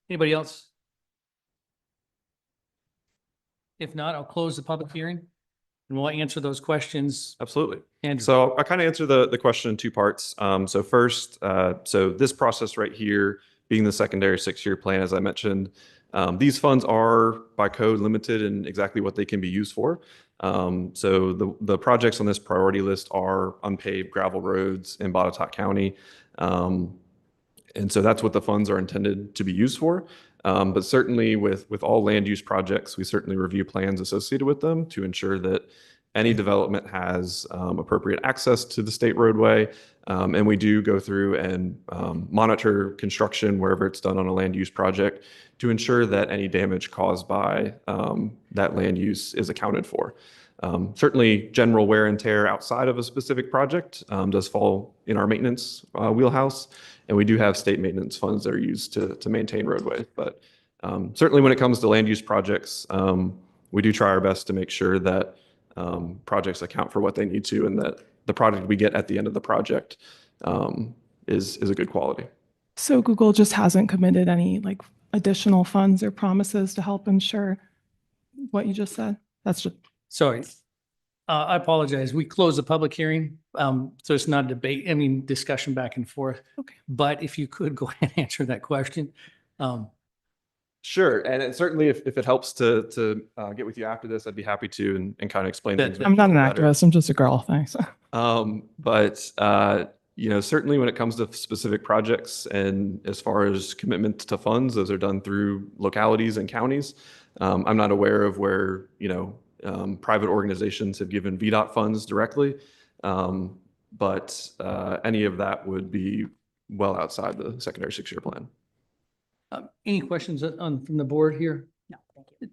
Anybody else? If not, I'll close the public hearing and we'll answer those questions. Absolutely. Andrew. So I kind of answer the question in two parts. So first, so this process right here being the secondary 6-year plan, as I mentioned, these funds are by code limited in exactly what they can be used for. So the projects on this priority list are unpaved gravel roads in Botetourt County. And so that's what the funds are intended to be used for. But certainly with all land use projects, we certainly review plans associated with them to ensure that any development has appropriate access to the state roadway. And we do go through and monitor construction wherever it's done on a land use project to ensure that any damage caused by that land use is accounted for. Certainly general wear and tear outside of a specific project does fall in our maintenance wheelhouse. And we do have state maintenance funds that are used to maintain roadways. But certainly when it comes to land use projects, we do try our best to make sure that projects account for what they need to, and that the product we get at the end of the project is a good quality. So Google just hasn't committed any like additional funds or promises to help ensure what you just said. That's just, Sorry. I apologize. We closed the public hearing. So it's not a debate, discussion back and forth. Okay. But if you could go ahead and answer that question. Sure. And certainly if it helps to get with you after this, I'd be happy to and kind of explain things. I'm not an better. activist. I'm just a girl. Thanks. But certainly when it comes to specific projects and as far as commitment to funds, those are done through localities and counties. I'm not aware of where, private organizations have given VDOT funds directly. But any of that would be well outside the secondary 6-year plan. Any questions from the board here? No, thank you.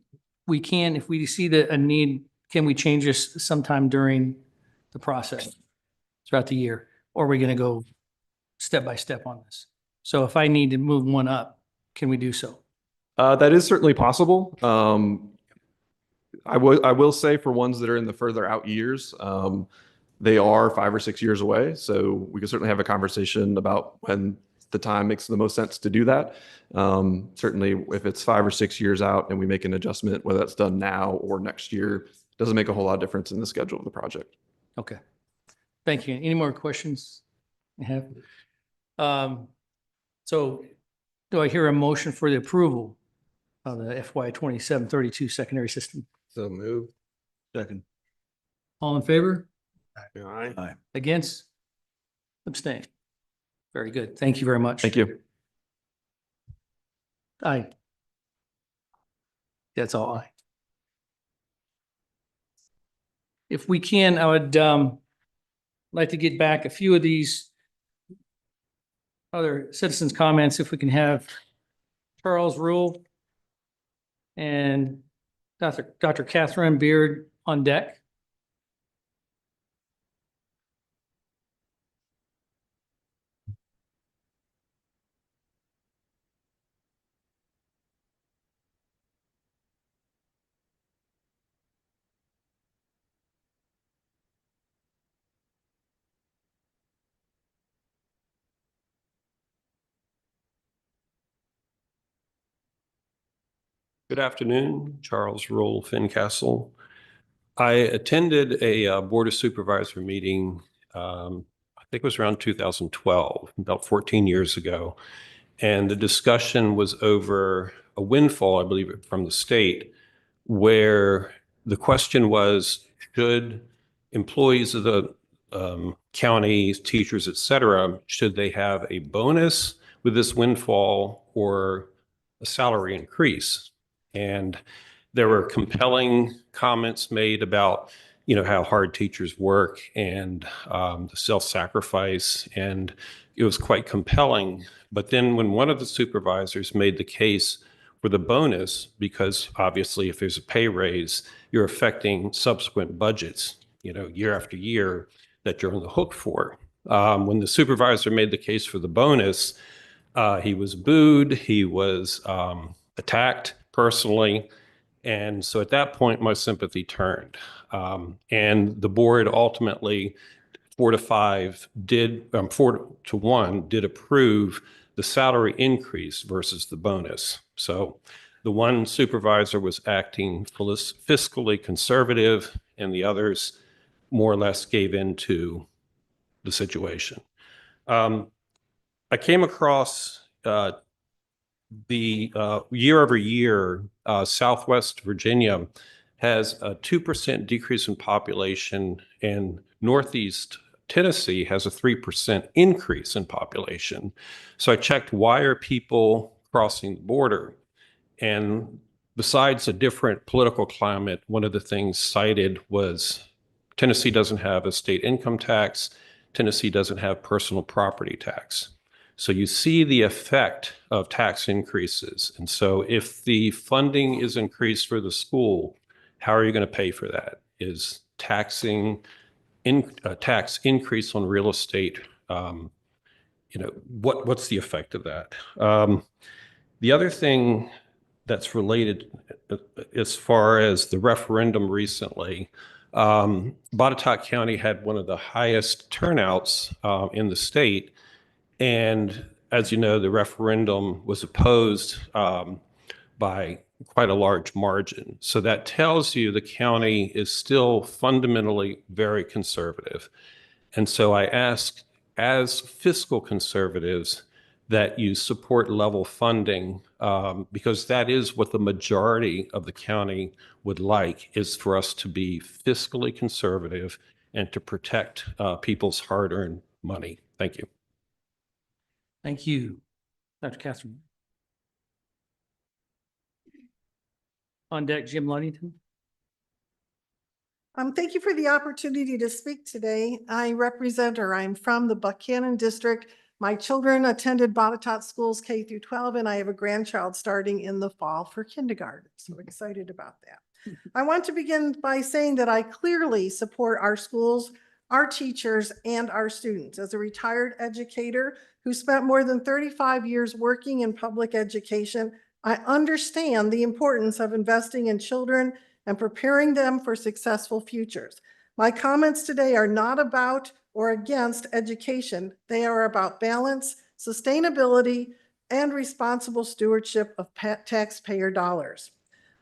We can, if we see a need, can we change this sometime during the process throughout the year? Or are we going to go step by step on this? So if I need to move one up, can we do so? That is certainly possible. I will say for ones that are in the further out years, they are 5 or 6 years away. So we can certainly have a conversation about when the time makes the most sense to do that. Certainly if it's 5 or 6 years out and we make an adjustment, whether that's done now or next year, doesn't make a whole lot of difference in the schedule of the project. Okay. Thank you. Any more questions you have? So do I hear a motion for the approval of the FY 2732 secondary system? So move. Second. All in favor? Aye. Against? Abstain. Very good. Thank you very much. Thank you. Aye. That's all aye. If we can, I would like to get back a few of these other citizens' comments. If we can have Charles Rule and Dr. Catherine Beard on deck. Good afternoon, Charles Roll, Fincastle. I attended a Board of Supervisor meeting, I think it was around 2012, about 14 years ago. And the discussion was over a windfall, I believe, from the state, where the question was, should employees of the counties, teachers, et cetera, should they have a bonus with this windfall or a salary increase? And there were compelling comments made about, how hard teachers work and the self-sacrifice, and it was quite compelling. But then when one of the supervisors made the case for the bonus, because obviously if there's a pay raise, you're affecting subsequent budgets, year after year that you're on the hook for. When the supervisor made the case for the bonus, he was booed, he was attacked personally. And so at that point, my sympathy turned. And the board ultimately, 4-1, did approve the salary increase versus the bonus. So the one supervisor was acting fiscally conservative, and the others more or less gave into the situation. I came across the year over year, Southwest Virginia has a 2% decrease in population, and Northeast Tennessee has a 3% increase in population. So I checked, why are people crossing the border? And besides a different political climate, one of the things cited was Tennessee doesn't have a state income tax. Tennessee doesn't have personal property tax. So you see the effect of tax increases. And so if the funding is increased for the school, how are you going to pay for that? Is tax increase on real estate, what's the effect of that? The other thing that's related as far as the referendum recently, Botetourt County had one of the highest turnouts in the state. And as you know, the referendum was opposed by quite a large margin. So that tells you the county is still fundamentally very conservative. And so I ask, as fiscal conservatives, that you support level funding, because that is what the majority of the county would like, is for us to be fiscally conservative and to protect people's hard-earned money. Thank you. Thank you. Dr. Catherine. On deck, Jim Ludington. Thank you for the opportunity to speak today. I'm from the Buchanan District. My children attended Botetourt schools K through 12, and I have a grandchild starting in the fall for kindergarten. So excited about that. I want to begin by saying that I clearly support our schools, our teachers, and our students. As a retired educator who spent more than 35 years working in public education, I understand the importance of investing in children and preparing them for successful futures. My comments today are not about or against education. They are about balance, sustainability, and responsible stewardship of taxpayer dollars.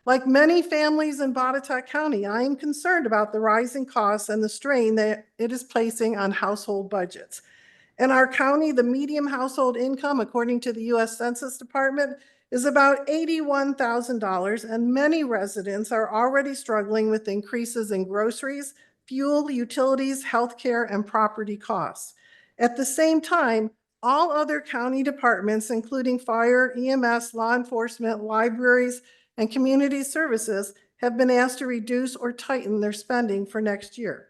Like many families in Botetourt County, I am concerned about the rising costs and the strain that it is placing on household budgets. In our county, the median household income, according to the U.S. Census Department, is about $81,000, and many residents are already struggling with increases in groceries, fuel, utilities, healthcare, and property costs. At the same time, all other county departments, including fire, EMS, law enforcement, libraries, and community services, have been asked to reduce or tighten their spending for next year.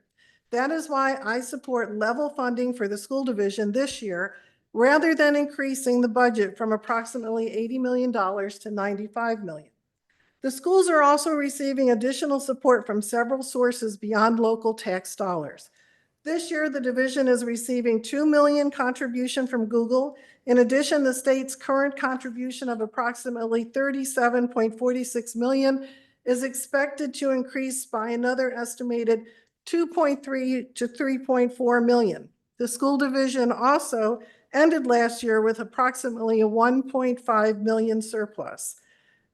That is why I support level funding for the school division this year, rather than increasing the budget from approximately $80 million to $95 million. The schools are also receiving additional support from several sources beyond local tax dollars. This year, the division is receiving $2 million contribution from Google. In addition, the state's current contribution of approximately $37.46 million is expected to increase by another estimated $2.3 to $3.4 million. The school division also ended last year with approximately a $1.5 million surplus.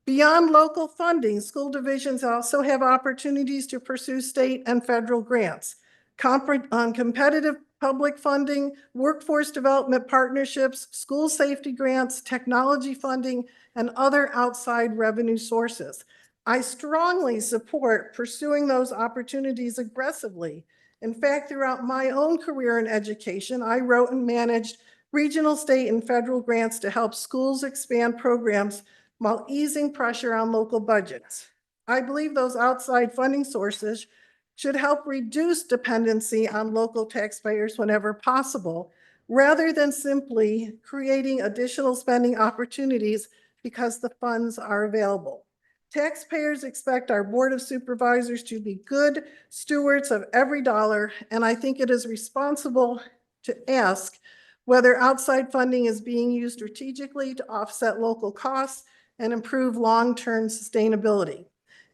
Beyond local funding, school divisions also have opportunities to pursue state and federal grants, competitive public funding, workforce development partnerships, school safety grants, technology funding, and other outside revenue sources. I strongly support pursuing those opportunities aggressively. In fact, throughout my own career in education, I wrote and managed regional, state, and federal grants to help schools expand programs while easing pressure on local budgets. I believe those outside funding sources should help reduce dependency on local taxpayers whenever possible, rather than simply creating additional spending opportunities because the funds are available. Taxpayers expect our Board of Supervisors to be good stewards of every dollar, and I think it is responsible to ask whether outside funding is being used strategically to offset local costs and improve long-term sustainability.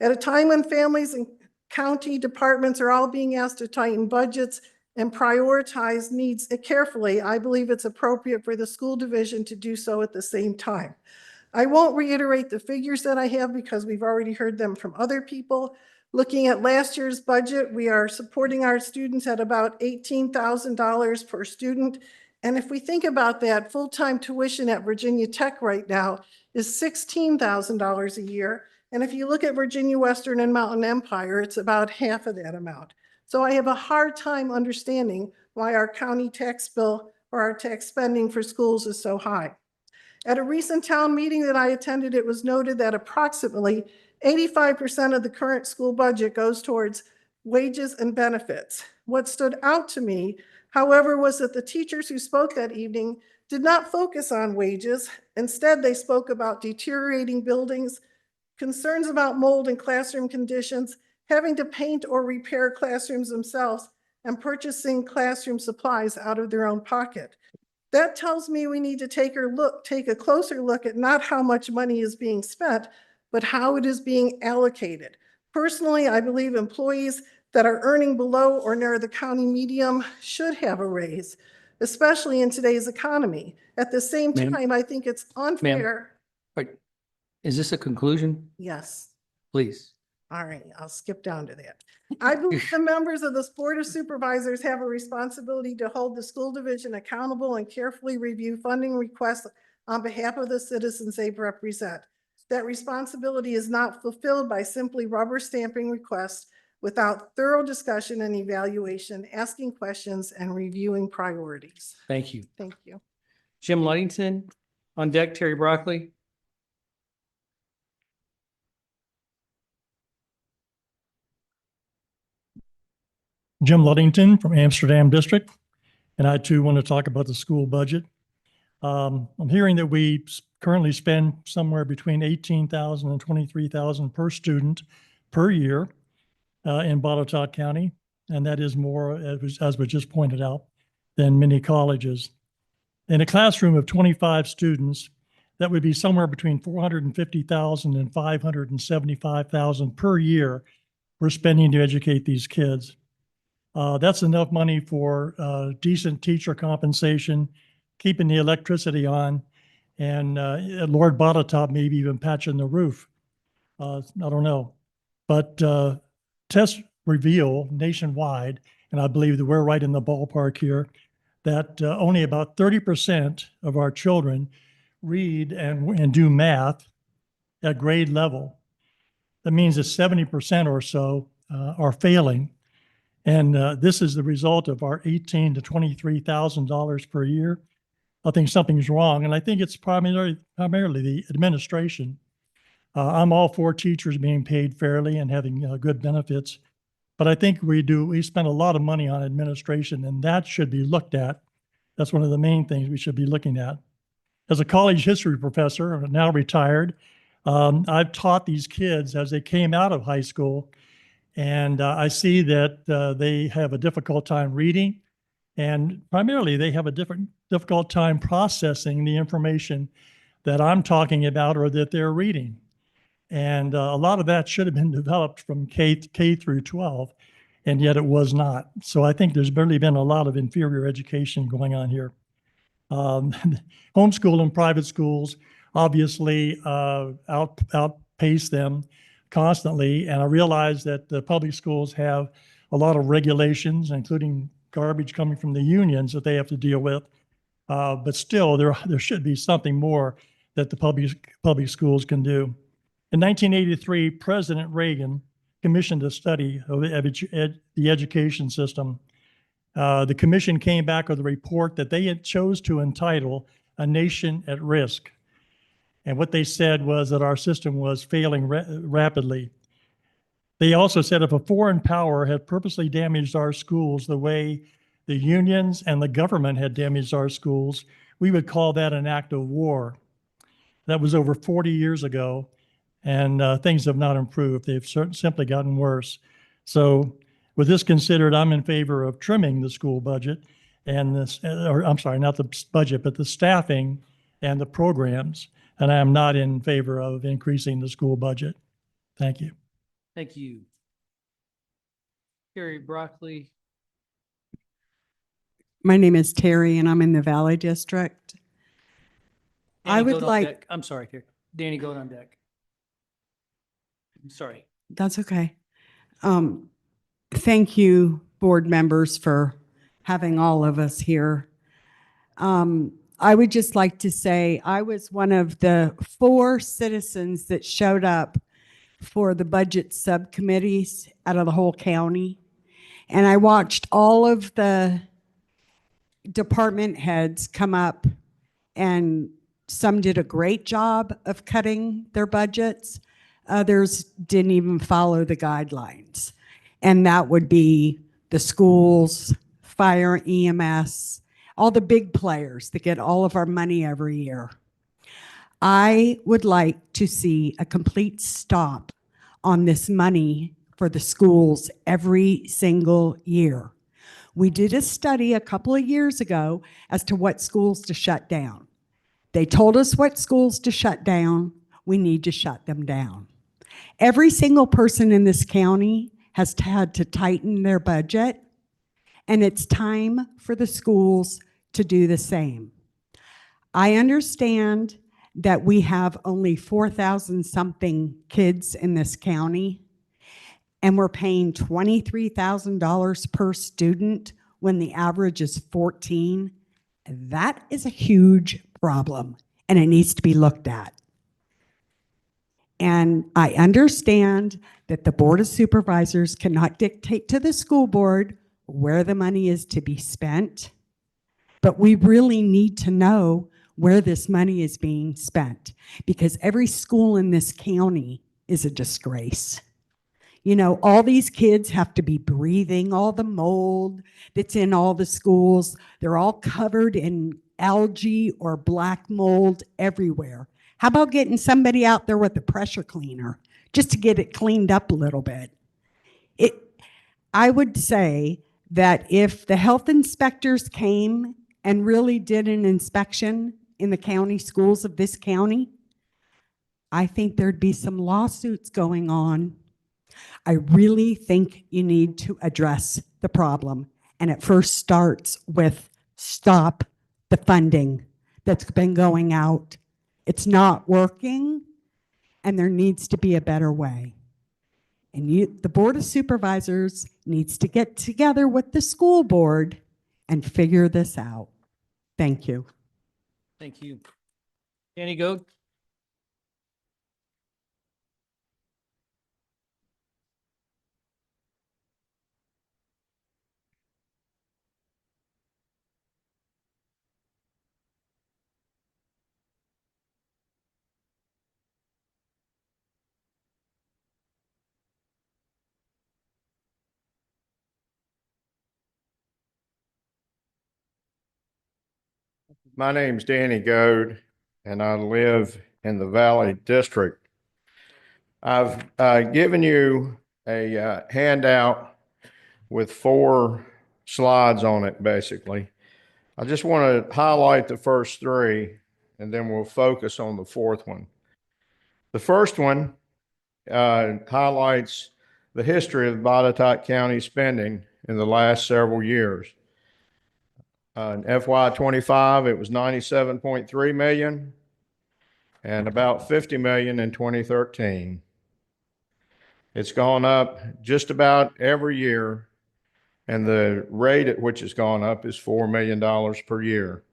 At a time when families and county departments are all being asked to tighten budgets and prioritize needs carefully, I believe it's appropriate for the school division to do so at the same time. I won't reiterate the figures that I have because we've already heard them from other people. Looking at last year's budget, we are supporting our students at about $18,000 per student. And if we think about that, full-time tuition at Virginia Tech right now is $16,000 a year. And if you look at Virginia Western and Mountain Empire, it's about half of that amount. So I have a hard time understanding why our county tax bill or our tax spending for schools is so high. At a recent town meeting that I attended, it was noted that approximately 85% of the current school budget goes towards wages and benefits. What stood out to me, however, was that the teachers who spoke that evening did not focus on wages. Instead, they spoke about deteriorating buildings, concerns about mold and classroom conditions, having to paint or repair classrooms themselves, and purchasing classroom supplies out of their own pocket. That tells me we need to take a closer look at not how much money is being spent, but how it is being allocated. Personally, I believe employees that are earning below or near the county median should have a raise, especially in today's economy. At the same time, I think it's unfair. Is this a conclusion? Yes. Please. All right, I'll skip down to that. I believe the members of this Board of Supervisors have a responsibility to hold the school division accountable and carefully review funding requests on behalf of the citizens they represent. That responsibility is not fulfilled by simply rubber stamping requests without thorough discussion and evaluation, asking questions, and reviewing priorities. Thank you. Thank you. Jim Ludington on deck, Terry Broccoli. Jim Ludington from Amsterdam District, and I too want to talk about the school budget. I'm hearing that we currently spend somewhere between $18,000 and $23,000 per student per year in Botetourt County, and that is more, as was just pointed out, than many colleges. In a classroom of 25 students, that would be somewhere between $450,000 and $575,000 per year we're spending to educate these kids. That's enough money for decent teacher compensation, keeping the electricity on, and Lord Botetourt maybe even patching the roof. I don't know. But tests reveal nationwide, and I believe that we're right in the ballpark here, that only about 30% of our children read and do math at grade level. That means that 70% or so are failing. And this is the result of our $18,000 to $23,000 per year. I think something's wrong, and I think it's primarily the administration. I'm all for teachers being paid fairly and having good benefits, but I think we spend a lot of money on administration, and that should be looked at. That's one of the main things we should be looking at. As a college history professor, now retired, I've taught these kids as they came out of high school. And I see that they have a difficult time reading, and primarily they have a difficult time processing the information that I'm talking about or that they're reading. And a lot of that should have been developed from K through 12, and yet it was not. So I think there's really been a lot of inferior education going on here. Homeschool and private schools obviously outpace them constantly. And I realize that the public schools have a lot of regulations, including garbage coming from the unions that they have to deal with. But still, there should be something more that the public schools can do. In 1983, President Reagan commissioned a study of the education system. The commission came back with a report that they had chose to entitle "A Nation at Risk." And what they said was that our system was failing rapidly. They also said if a foreign power had purposely damaged our schools the way the unions and the government had damaged our schools, we would call that an act of war. That was over 40 years ago, and things have not improved. They've simply gotten worse. So with this considered, I'm in favor of trimming the school budget and this, or I'm sorry, not the budget, but the staffing and the programs. And I am not in favor of increasing the school budget. Thank you. Thank you. Terry Broccoli. My name is Terry and I'm in the Valley District. Danny I would Goat on like, deck. I'm sorry, Terry. Danny Goat on deck. I'm sorry. that's okay. Thank you, board members, for having all of us here. I would just like to say I was one of the 4 citizens that showed up for the budget subcommittees out of the whole county. And I watched all of the department heads come up, and some did a great job of cutting their budgets. Others didn't even follow the guidelines. And that would be the schools, fire, EMS, all the big players that get all of our money every year. I would like to see a complete stop on this money for the schools every single year. We did a study a couple of years ago as to what schools to shut down. They told us what schools to shut down. We need to shut them down. Every single person in this county has had to tighten their budget, and it's time for the schools to do the same. I understand that we have only 4,000 something kids in this county and we're paying $23,000 per student when the average is 14? That is a huge problem and it needs to be looked at. And I understand that the Board of Supervisors cannot dictate to the school board where the money is to be spent, but we really need to know where this money is being spent because every school in this county is a disgrace. You know, all these kids have to be breathing all the mold that's in all the schools. They're all covered in algae or black mold everywhere. How about getting somebody out there with a pressure cleaner just to get it cleaned up a little bit? I would say that if the health inspectors came and really did an inspection in the county schools of this county, I think there'd be some lawsuits going on. I really think you need to address the problem. And it first starts with stop the funding that's been going out. It's not working, and there needs to be a better way. And the Board of Supervisors needs to get together with the school board and figure this out. Thank you. Thank you. Danny Goat? My name's Danny Goad, and I live in the Valley District. I've given you a handout with 4 slides on it, basically. I just want to highlight the first 3, and then we'll focus on the 4th one. The first one highlights the history of Botetourt County spending in the last several years. In FY25, it was 97.3 million and about 50 million in 2013. It's gone up just about every year, and the rate at which it's gone up is $4 million per year.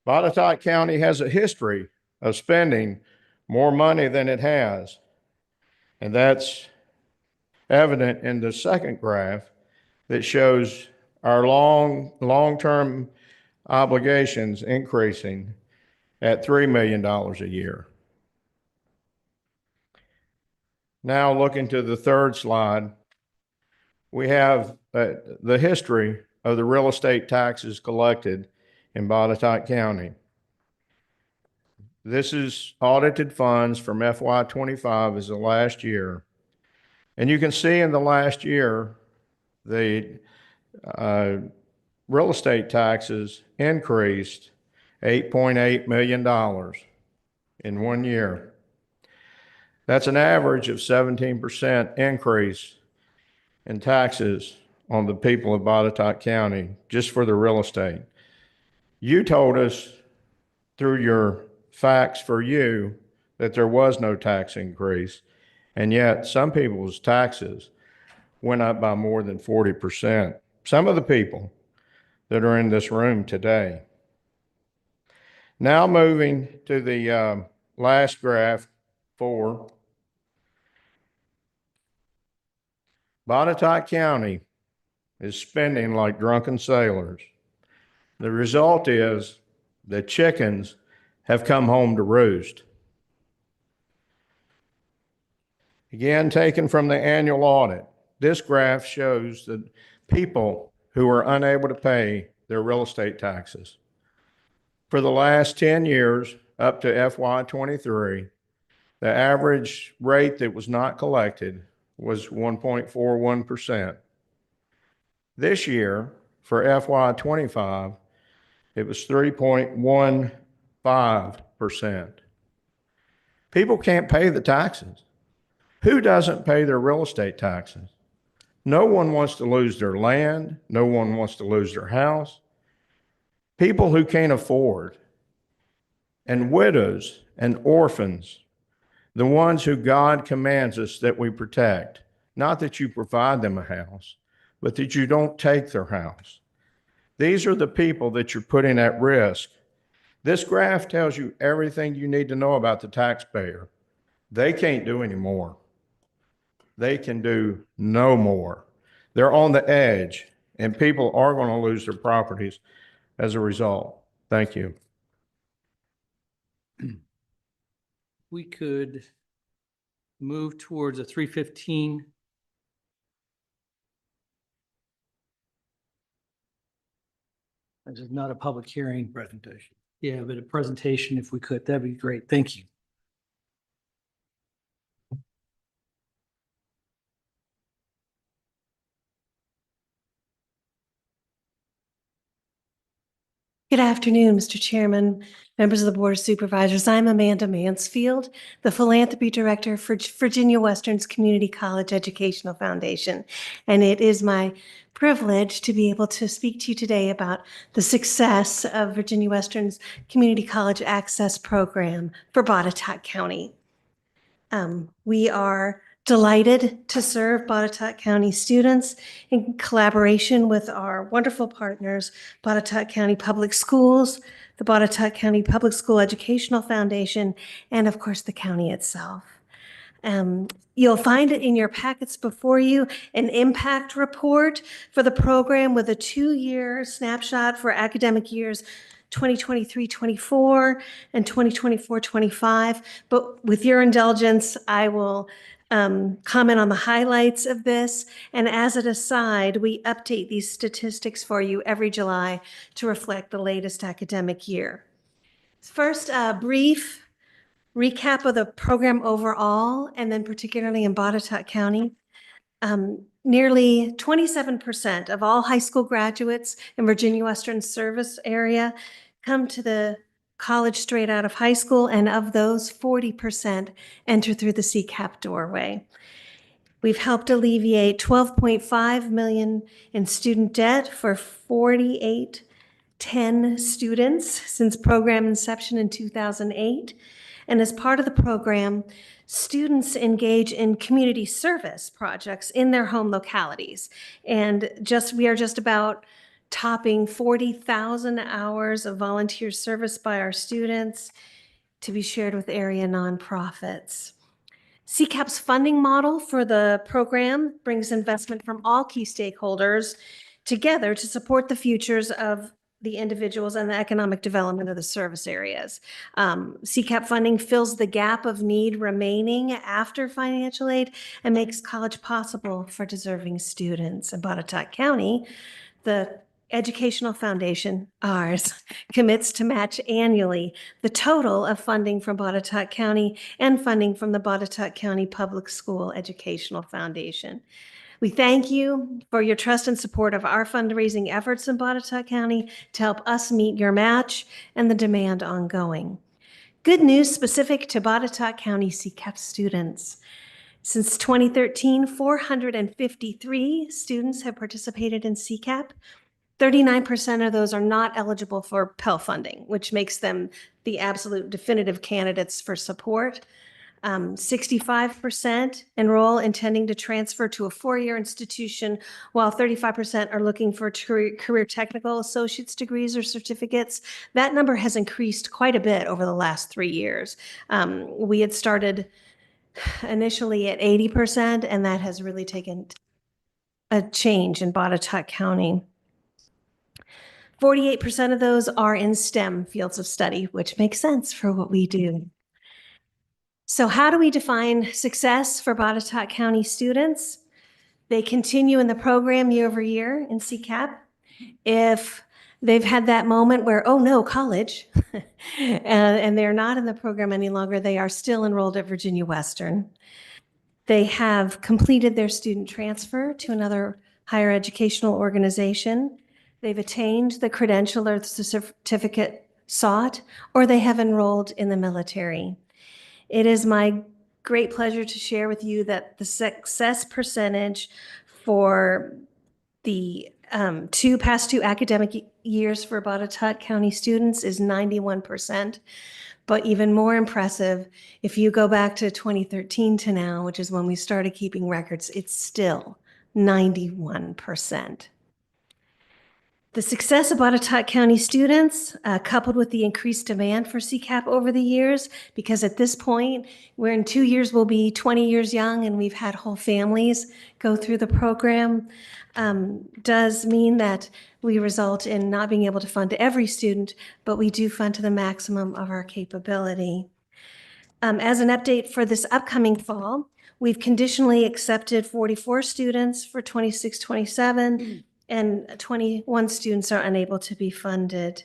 Botetourt County has a history of spending more money than it has, and that's evident in the second graph that shows our long-term obligations increasing at $3 million a year. Now looking to the third slide, we have the history of the real estate taxes collected in Botetourt County. This is audited funds from FY25 as the last year. And you can see in the last year, the real estate taxes increased $8.8 million in 1 year. That's an average of 17% increase in taxes on the people of Botetourt County just for the real estate. You told us through your facts for you that there was no tax increase, and yet some people's taxes went up by more than 40%. Some of the people that are in this room today. Now moving to the last graph, 4. Botetourt County is spending like drunken sailors. The result is the chickens have come home to roost. Again, taken from the annual audit, this graph shows the people who are unable to pay their real estate taxes. For the last 10 years, up to FY23, the average rate that was not collected was 1.41%. This year, for FY25, it was 3.15%. People can't pay the taxes. Who doesn't pay their real estate taxes? No one wants to lose their land. No one wants to lose their house. People who can't afford and widows and orphans, the ones who God commands us that we protect. Not that you provide them a house, but that you don't take their house. These are the people that you're putting at risk. This graph tells you everything you need to know about the taxpayer. They can't do any more. They can do no more. They're on the edge, and people are going to lose their properties as a result. Thank you. We could move towards a 3:15. This is not a public hearing. Presentation. Yeah, but a presentation, if we could, that'd be great. Thank you. Good afternoon, Mr. Chairman, members of the Board of Supervisors. I'm Amanda Mansfield, the Philanthropy Director for Virginia Western's Community College Educational Foundation. And it is my privilege to be able to speak to you today about the success of Virginia Western's Community College Access Program for Botetourt County. We are delighted to serve Botetourt County students in collaboration with our wonderful partners, Botetourt County Public Schools, the Botetourt County Public School Educational Foundation, and of course, the county itself. You'll find it in your packets before you, an impact report for the program with a 2-year snapshot for academic years 2023-24 and 2024-25. But with your indulgence, I will comment on the highlights of this. And as an aside, we update these statistics for you every July to reflect the latest academic year. First, a brief recap of the program overall, and then particularly in Botetourt County. Nearly 27% of all high school graduates in Virginia Western service area come to the college straight out of high school, and of those, 40% enter through the CCAP doorway. We've helped alleviate $12.5 million in student debt for 4,810 students since program inception in 2008. And as part of the program, students engage in community service projects in their home localities. And we are just about topping 40,000 hours of volunteer service by our students to be shared with area nonprofits. CCAP's funding model for the program brings investment from all key stakeholders together to support the futures of the individuals and the economic development of the service areas. CCAP funding fills the gap of need remaining after financial aid and makes college possible for deserving students. In Botetourt County, the Educational Foundation, ours, commits to match annually the total of funding from Botetourt County and funding from the Botetourt County Public School Educational Foundation. We thank you for your trust and support of our fundraising efforts in Botetourt County to help us meet your match and the demand ongoing. Good news specific to Botetourt County CCAP students. Since 2013, 453 students have participated in CCAP. 39% of those are not eligible for Pell funding, which makes them the absolute definitive candidates for support. 65% enroll intending to transfer to a 4-year institution, while 35% are looking for career technical associate's degrees or certificates. That number has increased quite a bit over the last 3 years. We had started initially at 80%, and that has really taken a change in Botetourt County. 48% of those are in STEM fields of study, which makes sense for what we do. So how do we define success for Botetourt County students? They continue in the program year over year in CCAP. If they've had that moment where, oh no, college, and they're not in the program any longer, they are still enrolled at Virginia Western. They have completed their student transfer to another higher educational organization. They've attained the credential or the certificate sought, or they have enrolled in the military. It is my great pleasure to share with you that the success percentage for the past two academic years for Botetourt County students is 91%. But even more impressive, if you go back to 2013 to now, which is when we started keeping records, it's still 91%. The success of Botetourt County students, coupled with the increased demand for CCAP over the years, because at this point, we're in 2 years, we'll be 20 years young, and we've had whole families go through the program, does mean that we result in not being able to fund every student, but we do fund to the maximum of our capability. As an update for this upcoming fall, we've conditionally accepted 44 students for 26-27, and 21 students are unable to be funded.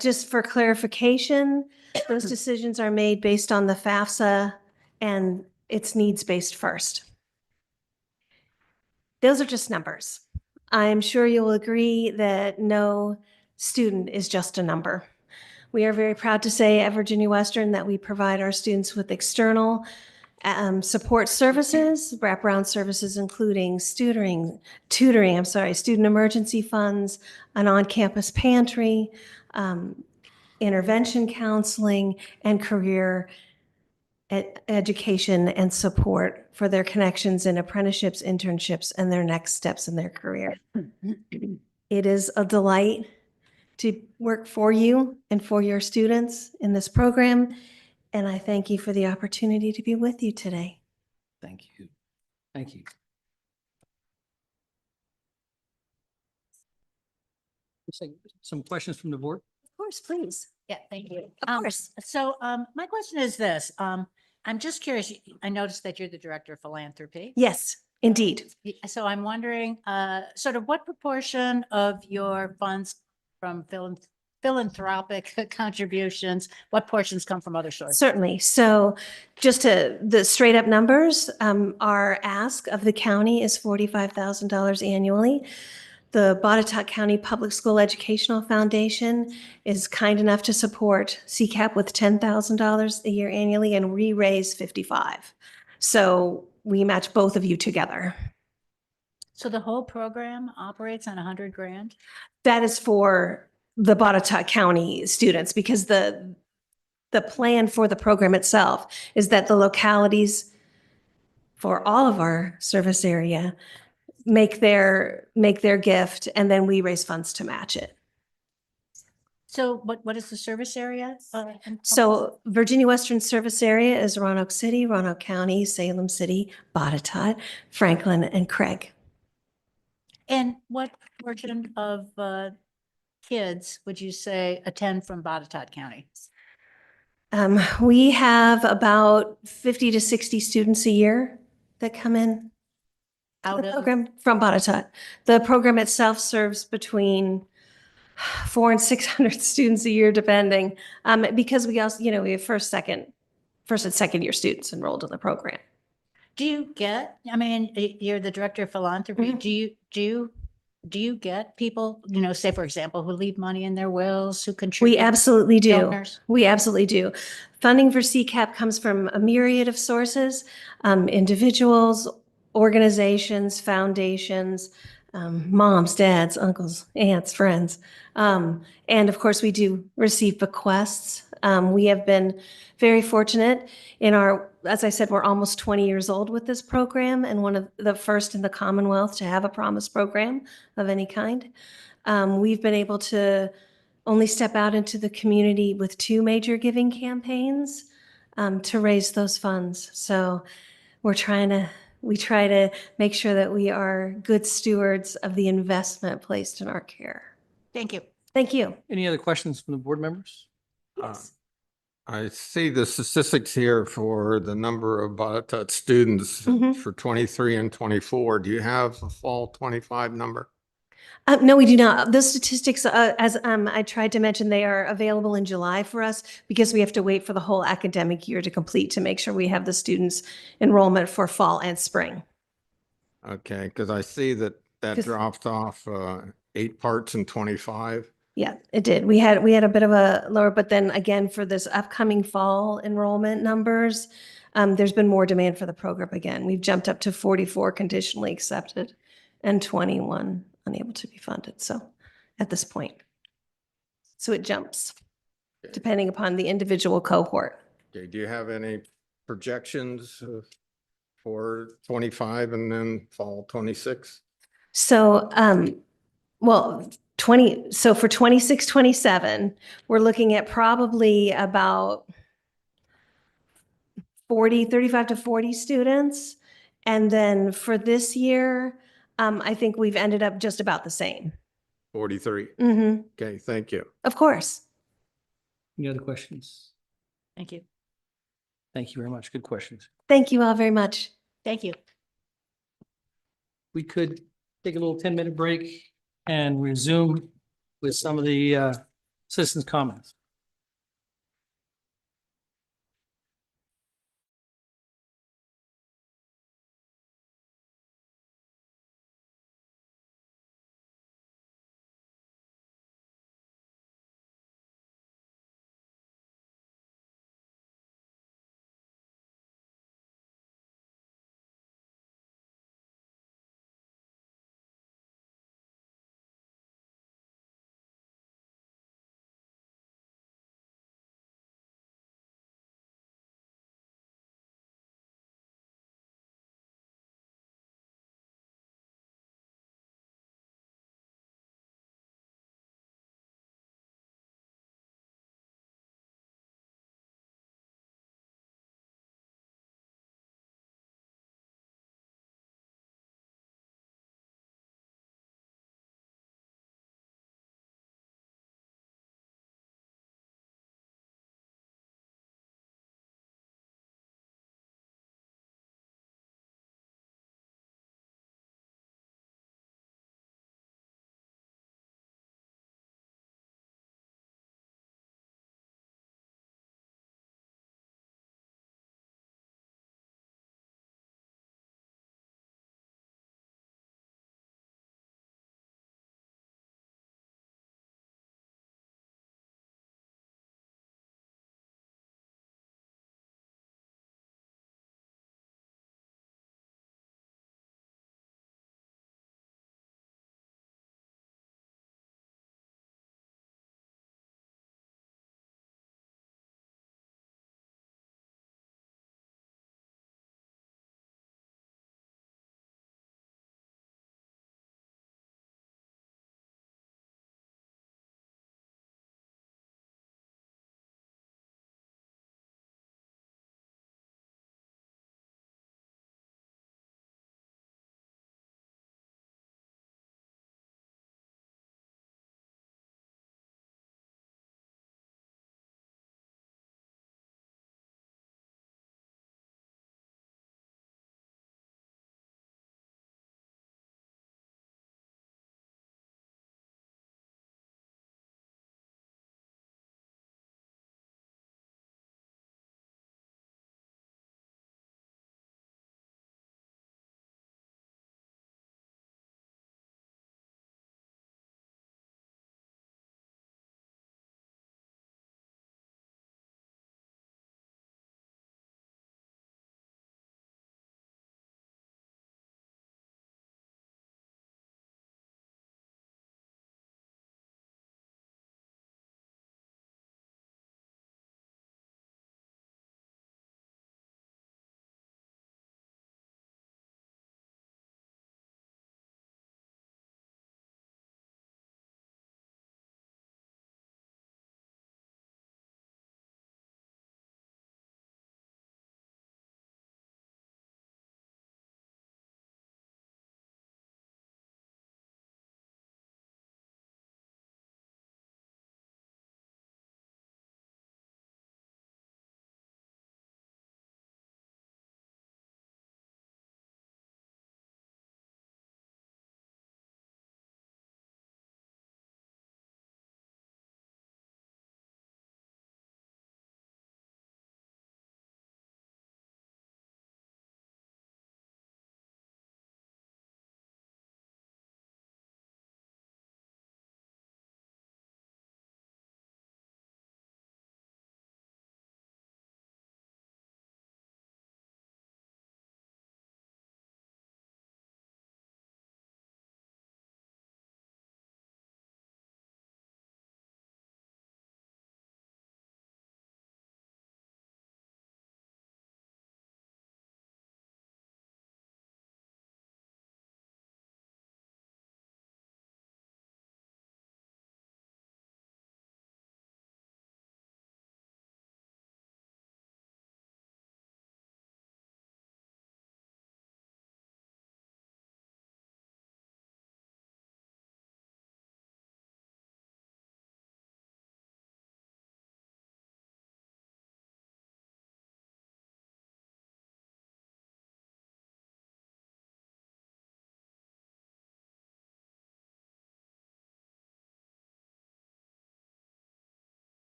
Just for clarification, those decisions are made based on the FAFSA and it's needs-based first. Those are just numbers. I'm sure you'll agree that no student is just a number. We are very proud to say at Virginia Western that we provide our students with external support services, wraparound services, including tutoring, student emergency funds, an on-campus pantry, intervention counseling, and career education and support for their connections in apprenticeships, internships, and their next steps in their career. It is a delight to work for you and for your students in this program. And I thank you for the opportunity to be with you today. Thank you. Thank you. Some questions from the board? Of course, please. Yeah, thank you. Of course. So my question is this. I'm just curious. I noticed that you're the director of philanthropy. Yes, indeed. So I'm wondering, sort of what proportion of your funds from philanthropic contributions, what portions come from other sources? Certainly. So just to the straight up numbers, our ask of the county is $45,000 annually. The Botetourt County Public School Educational Foundation is kind enough to support CCAP with $10,000 a year annually, and we raise $55,000. So we match both of you together. So the whole program operates on $100,000? That is for the Botetourt County students, because the plan for the program itself is that the localities for all of our service area make their gift, and then we raise funds to match it. So what is the service area? So Virginia Western service area is Roanoke City, Roanoke County, Salem City, Botetourt, Franklin, and Craig. And what portion of kids would you say attend from Botetourt County? We have about 50 to 60 students a year that come in. Out The of program from Botetourt. The program itself serves between 400 and 600 students a year, depending, because we also, we have first and second year students enrolled in the program. Do you get, I mean, you're the director of philanthropy. Mm-hmm. Do you get people, say, for example, who leave money in their wills, who contribute? We absolutely do. Donors? We absolutely do. Funding for CCAP comes from a myriad of sources, individuals, organizations, foundations, moms, dads, uncles, aunts, friends. And of course, we do receive bequests. We have been very fortunate as I said, we're almost 20 years old with this program, and one of the first in the Commonwealth to have a promise program of any kind. We've been able to only step out into the community with 2 major giving campaigns to raise those funds. So we try to make sure that we are good stewards of the investment placed in our care. Thank you. Thank you. Any other questions from the board members? Yes. I see the statistics here for the number of Botetourt students for 23 and 24. Do you have a fall 25 number? No, we do not. Those statistics, as I tried to mention, they are available in July for us because we have to wait for the whole academic year to complete to make sure we have the students' enrollment for fall and spring. Okay, because I see that dropped off 8 parts in 25. Yeah, it did. We had a bit of a lower, but then again, for this upcoming fall enrollment numbers, there's been more demand for the program again. We've jumped up to 44 conditionally accepted and 21 unable to be funded. So at this point, so it jumps. depending upon the individual cohort. Okay, do you have any projections for 25 and then fall 26? So, well, so for 26, 27, we're looking at probably about 35 to 40 students. And then for this year, I think we've ended up just about the same. 43. Mm-hmm. Okay, thank you. Of course. Any other questions? Thank you. Thank you very much. Good questions. Thank you all very much. Thank you. We could take a little 10-minute break and resume with some of the citizens' comments.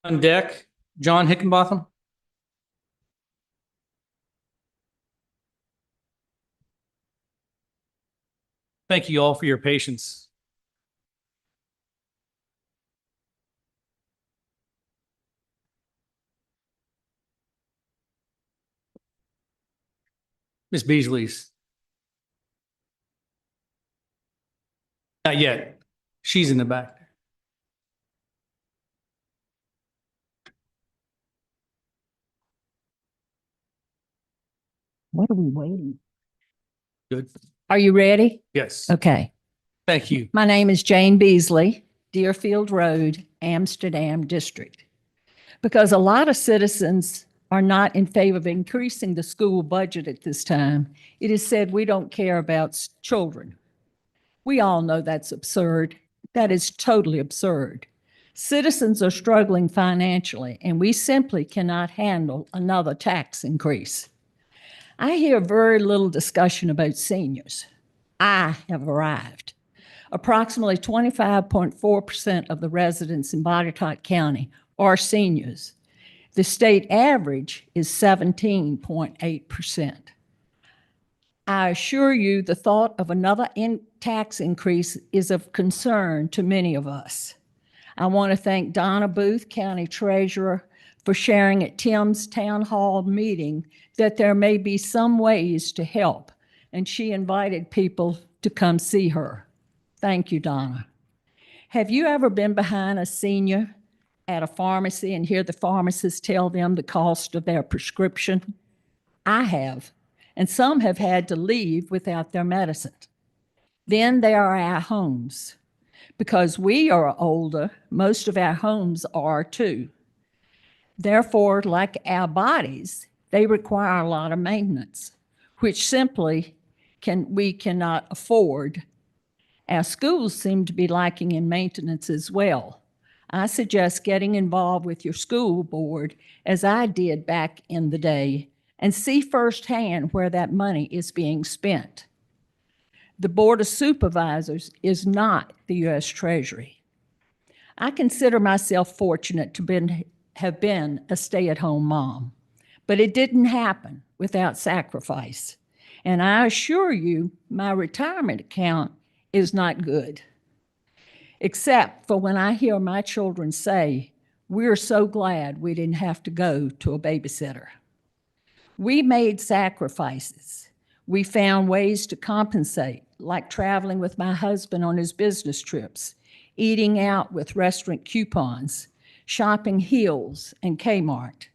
On deck, John Hickenbotham. Thank you all for your patience. Ms. Beasley's. Not yet. She's in the back. What are we waiting? Good. Are you ready? Yes. Okay. Thank you. My name is Jane Beasley, Deerfield Road, Amsterdam District. Because a lot of citizens are not in favor of increasing the school budget at this time, it is said we don't care about children. We all know that's absurd. That is totally absurd. Citizens are struggling financially, and we simply cannot handle another tax increase. I hear very little discussion about seniors. I have arrived. Approximately 25.4% of the residents in Botetourt County are seniors. The state average is 17.8%. I assure you the thought of another tax increase is of concern to many of us. I want to thank Donna Booth, County Treasurer, for sharing at Tim's Town Hall meeting that there may be some ways to help, and she invited people to come see her. Thank you, Donna. Have you ever been behind a senior at a pharmacy and hear the pharmacist tell them the cost of their prescription? I have, and some have had to leave without their medicine. Then there are our homes. Because we are older, most of our homes are too. Therefore, like our bodies, they require a lot of maintenance, which simply we cannot afford. Our schools seem to be lacking in maintenance as well. I suggest getting involved with your school board, as I did back in the day, and see firsthand where that money is being spent. The Board of Supervisors is not the U.S. Treasury. I consider myself fortunate to have been a stay-at-home mom, but it didn't happen without sacrifice. And I assure you, my retirement account is not good, except for when I hear my children say, "We're so glad we didn't have to go to a babysitter." We made sacrifices. We found ways to compensate, like traveling with my husband on his business trips, eating out with restaurant coupons, shopping Hills and Kmart.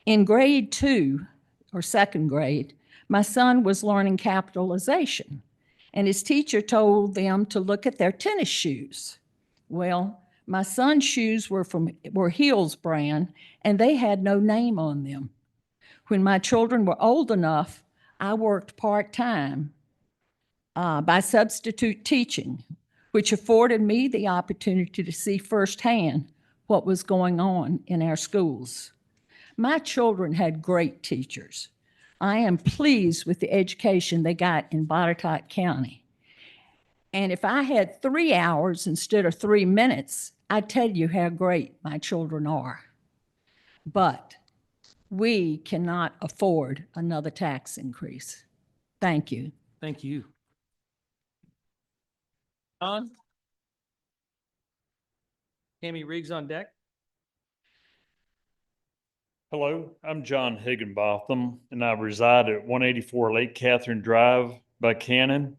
In grade 2 or second grade, my son was learning capitalization, and his teacher told them to look at their tennis shoes. Well, my son's shoes were Hills brand, and they had no name on them. When my children were old enough, I worked part-time by substitute teaching, which afforded me the opportunity to see firsthand what was going on in our schools. My children had great teachers. I am pleased with the education they got in Botetourt County. And if I had 3 hours instead of 3 minutes, I'd tell you how great my children are. But we cannot afford another tax increase. Thank you. Thank you. John? Tammy Riggs on deck. Hello, I'm John Higginbotham, and I reside at 184 Lake Catherine Drive, Buchanan.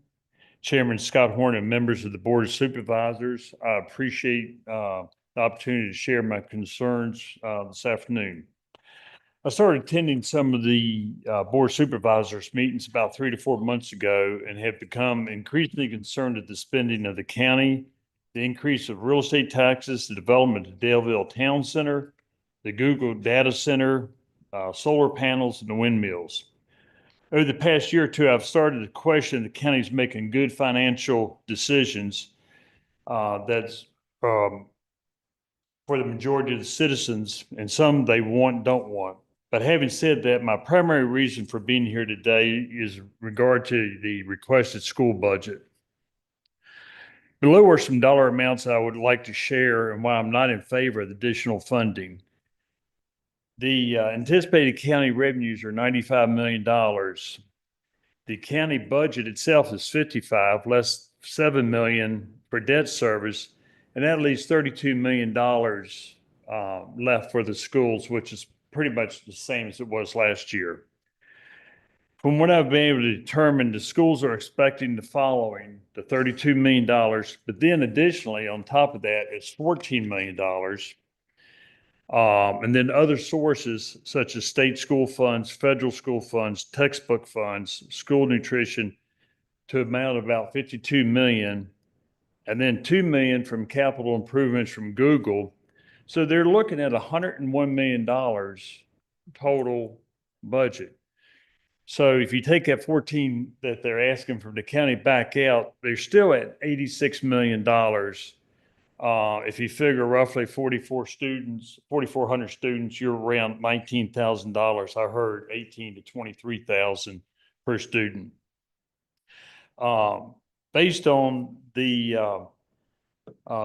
Chairman Scott Horn and members of the Board of Supervisors, I appreciate the opportunity to share my concerns this afternoon. I started attending some of the Board of Supervisors meetings about 3 to 4 months ago and have become increasingly concerned at the spending of the county, the increase of real estate taxes, the development of Daleville Town Center, the Google data center, solar panels, and the windmills. Over the past year or two, I've started to question the county's making good financial decisions that's for the majority of the citizens, and some they want, don't want. But having said that, my primary reason for being here today is regard to the requested school budget. Below are some dollar amounts I would like to share and why I'm not in favor of additional funding. The anticipated county revenues are $95 million. The county budget itself is 55, less 7 million for debt service, and that leaves $32 million left for the schools, which is pretty much the same as it was last year. From what I've been able to determine, the schools are expecting the following: the $32 million, but then additionally on top of that, it's $14 million. And then other sources such as state school funds, federal school funds, textbook funds, school nutrition, to amount of about 52 million, and then 2 million from capital improvements from Google. So they're looking at $101 million total budget. So if you take that 14 that they're asking from the county back out, they're still at $86 million. If you figure roughly 4,400 students, you're around $19,000. I heard 18 to 23,000 per student. Based on the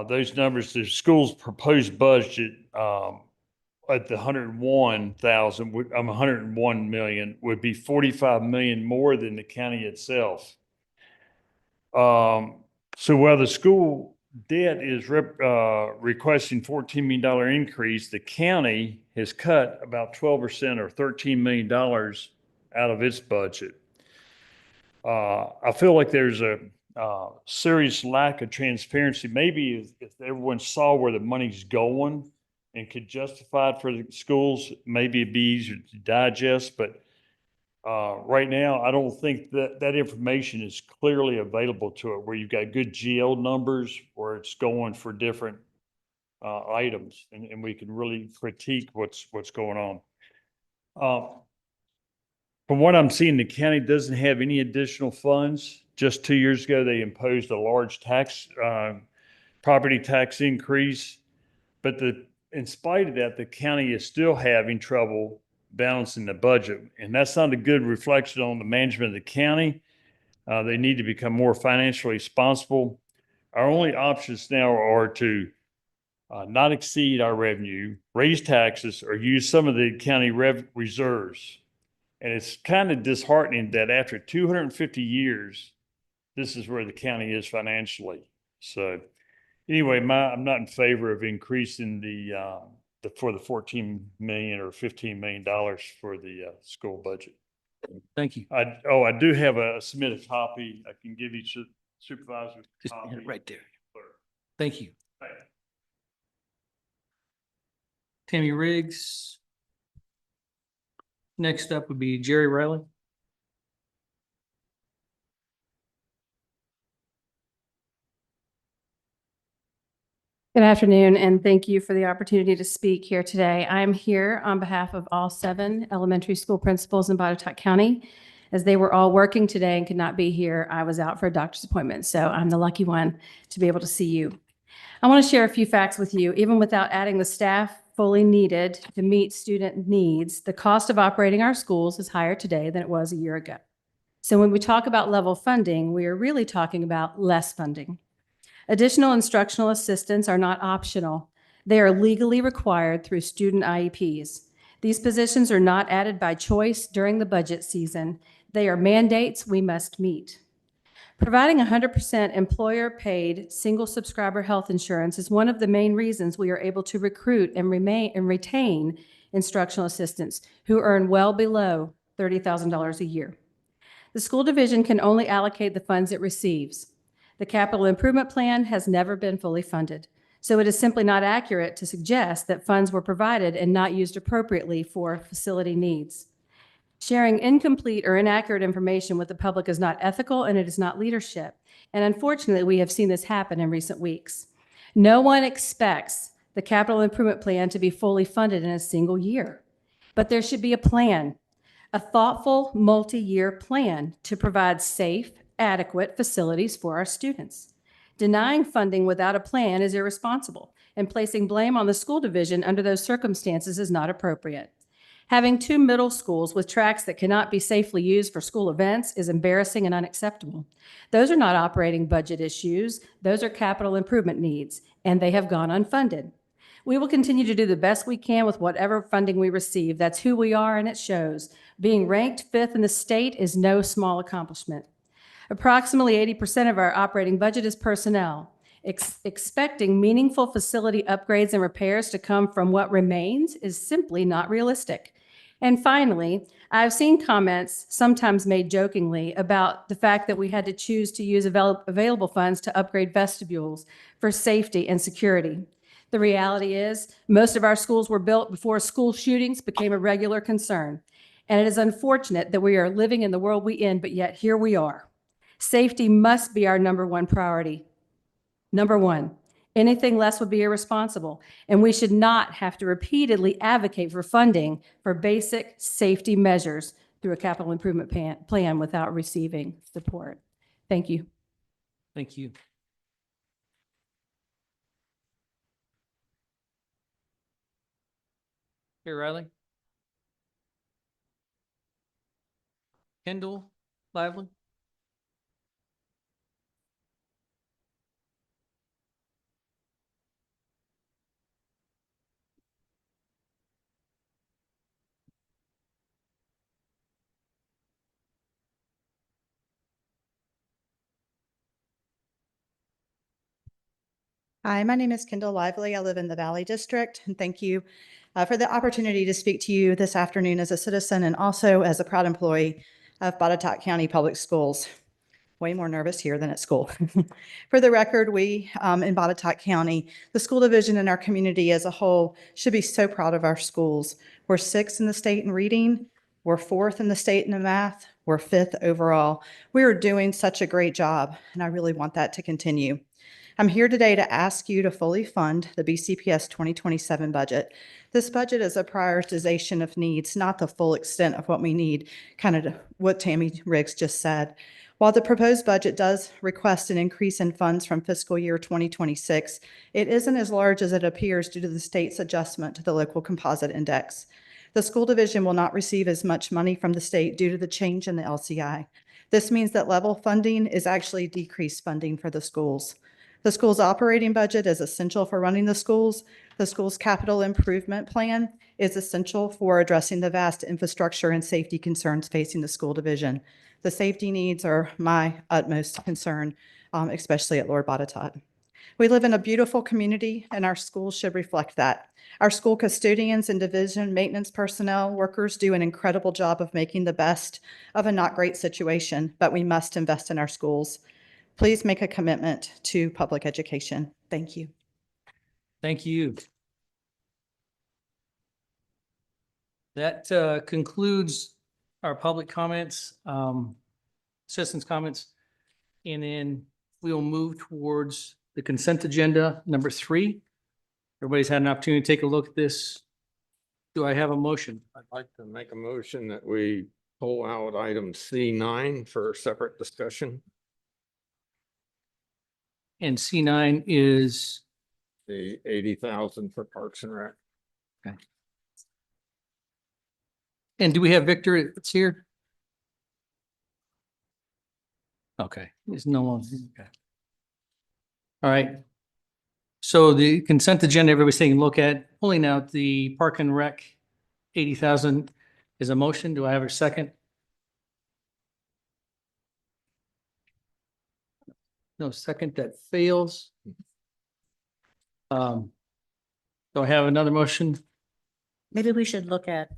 those numbers, the school's proposed budget at the 101 million would be 45 million more than the county itself. So while the school debt is requesting $14 million increase, the county has cut about 12% or $13 million out of its budget. I feel like there's a serious lack of transparency. Maybe if everyone saw where the money's going and could justify it for the schools, maybe it'd be easier to digest. But right now, I don't think that information is clearly available to it, where you've got good GL numbers, where it's going for different items, and we can really critique what's going on. From what I'm seeing, the county doesn't have any additional funds. Just 2 years ago, they imposed a large property tax increase, but in spite of that, the county is still having trouble balancing the budget. And that's not a good reflection on the management of the county. They need to become more financially responsible. Our only options now are to not exceed our revenue, raise taxes, or use some of the county reserves. And it's kind of disheartening that after 250 years, this is where the county is financially. So anyway, I'm not in favor of increasing for the 14 million or $15 million for the school budget. Thank you. I do have a submitted copy. I can give each supervisor a copy. Right there. Thank you. Tammy Riggs. Next up would be Jerry Riley. Good afternoon, and thank you for the opportunity to speak here today. I'm here on behalf of all 7 elementary school principals in Botetourt County. As they were all working today and could not be here, I was out for a doctor's appointment, so I'm the lucky one to be able to see you. I want to share a few facts with you. Even without adding the staff fully needed to meet student needs, the cost of operating our schools is higher today than it was a year ago. So when we talk about level funding, we are really talking about less funding. Additional instructional assistants are not optional. They are legally required through student IEPs. These positions are not added by choice during the budget season. They are mandates we must meet. Providing 100% employer-paid single subscriber health insurance is one of the main reasons we are able to recruit and retain instructional assistants who earn well below $30,000 a year. The school division can only allocate the funds it receives. The capital improvement plan has never been fully funded, so it is simply not accurate to suggest that funds were provided and not used appropriately for facility needs. Sharing incomplete or inaccurate information with the public is not ethical, and it is not leadership. And unfortunately, we have seen this happen in recent weeks. No one expects the capital improvement plan to be fully funded in a single year, but there should be a plan, a thoughtful multi-year plan to provide safe, adequate facilities for our students. Denying funding without a plan is irresponsible, and placing blame on the school division under those circumstances is not appropriate. Having 2 middle schools with tracks that cannot be safely used for school events is embarrassing and unacceptable. Those are not operating budget issues. Those are capital improvement needs, and they have gone unfunded. We will continue to do the best we can with whatever funding we receive. That's who we are, and it shows. Being ranked 5th in the state is no small accomplishment. Approximately 80% of our operating budget is personnel. Expecting meaningful facility upgrades and repairs to come from what remains is simply not realistic. And finally, I've seen comments, sometimes made jokingly, about the fact that we had to choose to use available funds to upgrade vestibules for safety and security. The reality is, most of our schools were built before school shootings became a regular concern. And it is unfortunate that we are living in the world we in, but yet here we are. Safety must be our #1 priority. Number 1, anything less would be irresponsible, and we should not have to repeatedly advocate for funding for basic safety measures through a capital improvement plan without receiving support. Thank you. Thank you. Here, Riley. Kendall Lively. Hi, my name is Kendall Lively. I live in the Valley District, and thank you for the opportunity to speak to you this afternoon as a citizen and also as a proud employee of Botetourt County Public Schools. Way more nervous here than at school. For the record, we in Botetourt County, the school division and our community as a whole should be so proud of our schools. We're 6th in the state in reading. We're 4th in the state in math. We're 5th overall. We are doing such a great job, and I really want that to continue. I'm here today to ask you to fully fund the BCPS 2027 budget. This budget is a prioritization of needs, not the full extent of what we need, kind of what Tammy Riggs just said. While the proposed budget does request an increase in funds from fiscal year 2026, it isn't as large as it appears due to the state's adjustment to the local composite index. The school division will not receive as much money from the state due to the change in the LCI. This means that level funding is actually decreased funding for the schools. The school's operating budget is essential for running the schools. The school's capital improvement plan is essential for addressing the vast infrastructure and safety concerns facing the school division. The safety needs are my utmost concern, especially at Lord Botetourt. We live in a beautiful community, and our schools should reflect that. Our school custodians and division maintenance personnel workers do an incredible job of making the best of a not great situation, but we must invest in our schools. Please make a commitment to public education. Thank you. Thank you. That concludes our public comments, citizens' comments, and then we will move towards the consent agenda number 3. Everybody's had an opportunity to take a look at this. Do I have a motion? I'd like to make a motion that we pull out item C9 for separate discussion. And C9 is the 80,000 for Parks and Rec. Okay. And do we have Victor that's here? Okay, he's no longer. Okay. All right. So the consent agenda, everybody's taking a look at pulling out the Park and Rec 80,000 is a motion. Do I have a second? No second, that fails. Do I have another motion? Maybe we should look at,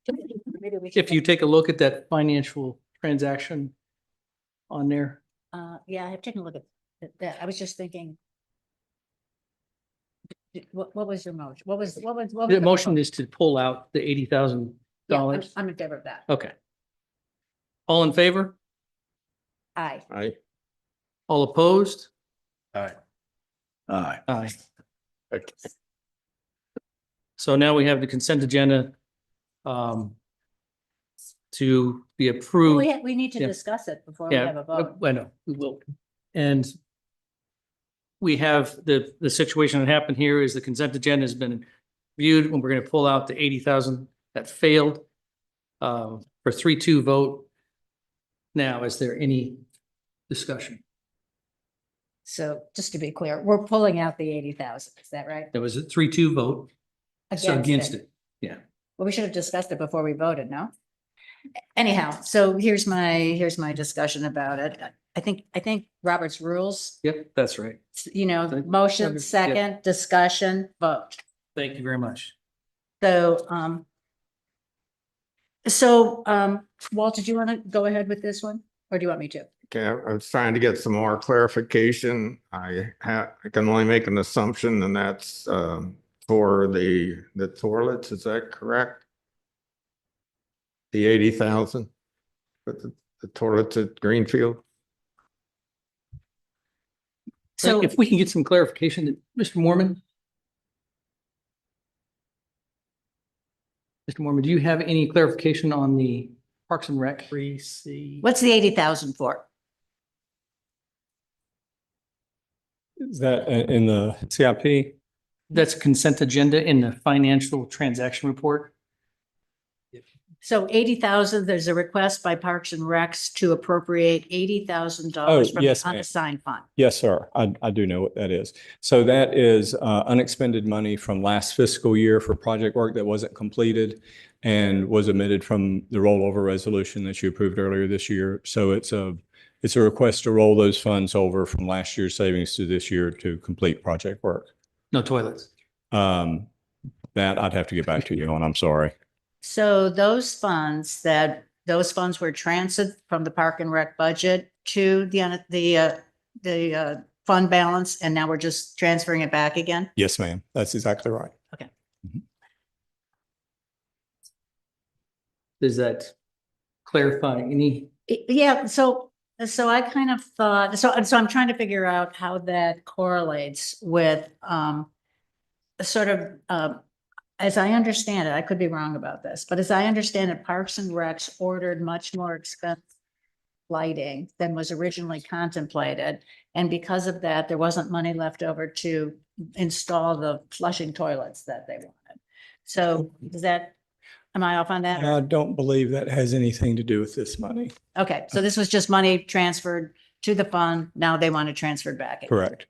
If you take a look at that financial transaction on there. yeah, I've taken a look at that. I was just thinking. What was your motion? What was The motion is to pull out the $80,000. Yeah, I'm in favor of that. Okay. All in favor? Aye. Aye. All opposed? Aye. Aye. Aye. Okay. So now we have the consent agenda to be approved. We need to Yeah. discuss it before we have a vote. I know, we will. And we have the situation that happened here is the consent agenda has been viewed, and we're going to pull out the $80,000 That failed for 3-2 vote. Now, is there any discussion? So just to be clear, we're pulling out the 80,000. Is that right? There was a 3-2 vote. So against it. Yeah. Well, we should have discussed it before we voted, no? Anyhow, so here's my discussion about it. I think Robert's rules, Yep, that's right. you know, motion, second, discussion, vote. Thank you very much. So, Walt, did you want to go ahead with this one, or do you want me to? Okay, I was trying to get some more clarification. I can only make an assumption, and that's for the toilets. Is that correct? The 80,000 for the toilets at Greenfield. So if we can get some clarification, Mr. Mormon. Mr. Mormon, do you have any clarification on the Parks and Rec? What's the 80,000 for? Is that in the CIP? That's a consent agenda in the financial transaction report. So 80,000, there's a request by Parks and Recs to appropriate $80,000 from the yes, ma'am. unassigned fund. Yes, sir. I do know what that is. So that is unexpended money from last fiscal year for project work that wasn't completed and was omitted from the rollover resolution that you approved earlier this year. So it's a request to roll those funds over from last year's savings to this year to complete project work. No toilets. That I'd have to get back to you on. I'm sorry. So those funds were transferred from the Park and Rec budget to the fund balance, and now we're just transferring it back again? Yes, ma'am. That's exactly right. Okay. Does that clarify any? Yeah, so I kind of thought, so I'm trying to figure out how that correlates with sort of as I understand it, I could be wrong about this, but as I understand it, Parks and Recs ordered much more expensive lighting than was originally contemplated. And because of that, there wasn't money left over to install the flushing toilets that they wanted. So am I off on that? I don't believe that has anything to do with this money. Okay, so this was just money transferred to the fund. Now they want to transfer it back. Correct.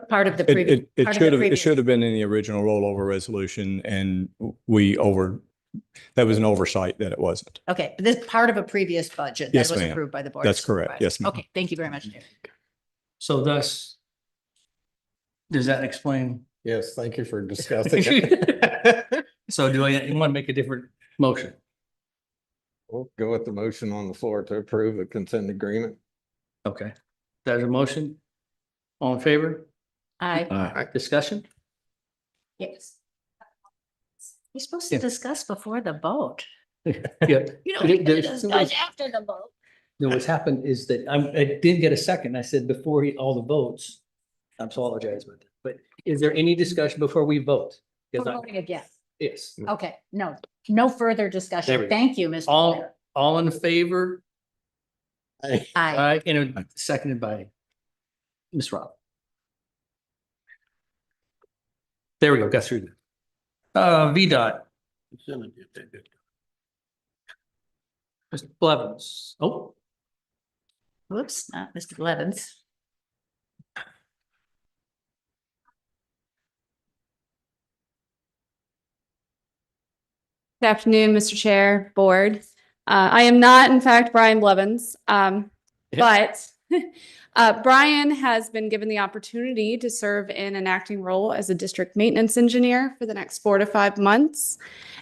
Part of the previous. It should have been in the original rollover resolution, and that was an oversight that it wasn't. Okay, but this part of a previous budget Yes, that was ma'am. approved by the board. That's of correct. Supervisors. Yes, ma'am. Okay, thank you very much, David. So thus, does that explain? Yes, thank you for discussing it. So do I want to make a different motion? We'll go with the motion on the floor to approve the consent agreement. Okay, there's a motion. All in favor? Aye. Discussion? Yes. You're supposed to discuss before the vote. Yeah. You don't need to discuss after the vote. No, what's happened is that I didn't get a second. I said before all the votes. I apologize about that. But is there any discussion before we vote? We're voting again. Yes. Okay, no further There we discussion. go. Thank you, Mr. Blair. All in favor? Aye. Aye, and seconded by Ms. Rob. There we go, got through that. VDOT. Mr. Blevins. Oh, Whoops, not Mr. Blevins. Good afternoon, Mr. Chair, Board. I am not, in fact, Brian Blevins, but Brian has been given the opportunity to serve in an acting role as a district maintenance engineer for the next 4 to 5 months.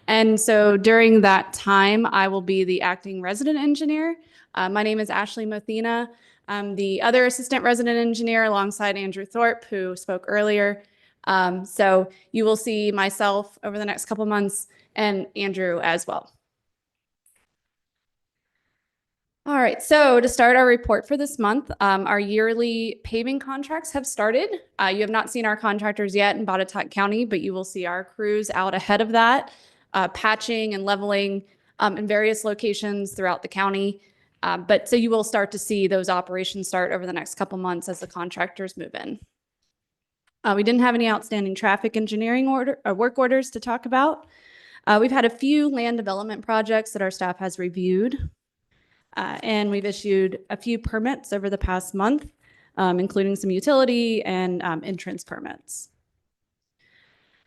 And so during that time, I will be the acting resident engineer. My name is Ashley Mothina. I'm the other assistant resident engineer alongside Andrew Thorpe, who spoke earlier. So you will see myself over the next couple months and Andrew as well. All right, so to start our report for this month, our yearly paving contracts have started. You have not seen our contractors yet in Botetourt County, but you will see our crews out ahead of that, patching and leveling in various locations throughout the county. But so you will start to see those operations start over the next couple months as the contractors move in. We didn't have any outstanding traffic engineering work orders to talk about. We've had a few land development projects that our staff has reviewed. And we've issued a few permits over the past month, including some utility and entrance permits.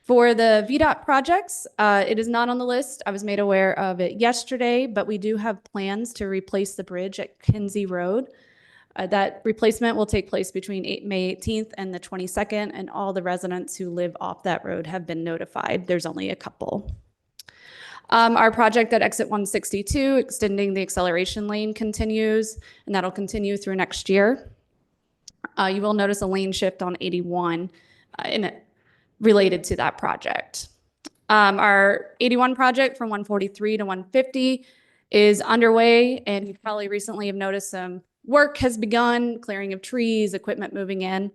For the VDOT projects, it is not on the list. I was made aware of it yesterday, but we do have plans to replace the bridge at Kinsey Road. That replacement will take place between May 18th and the 22nd, and all the residents who live off that road have been notified. There's only a couple. Our project at exit 162, extending the acceleration lane, continues, and that'll continue through next year. You will notice a lane shift on 81 related to that project. Our 81 project from 143 to 150 is underway, and you probably recently have noticed some work has begun, clearing of trees, equipment moving in.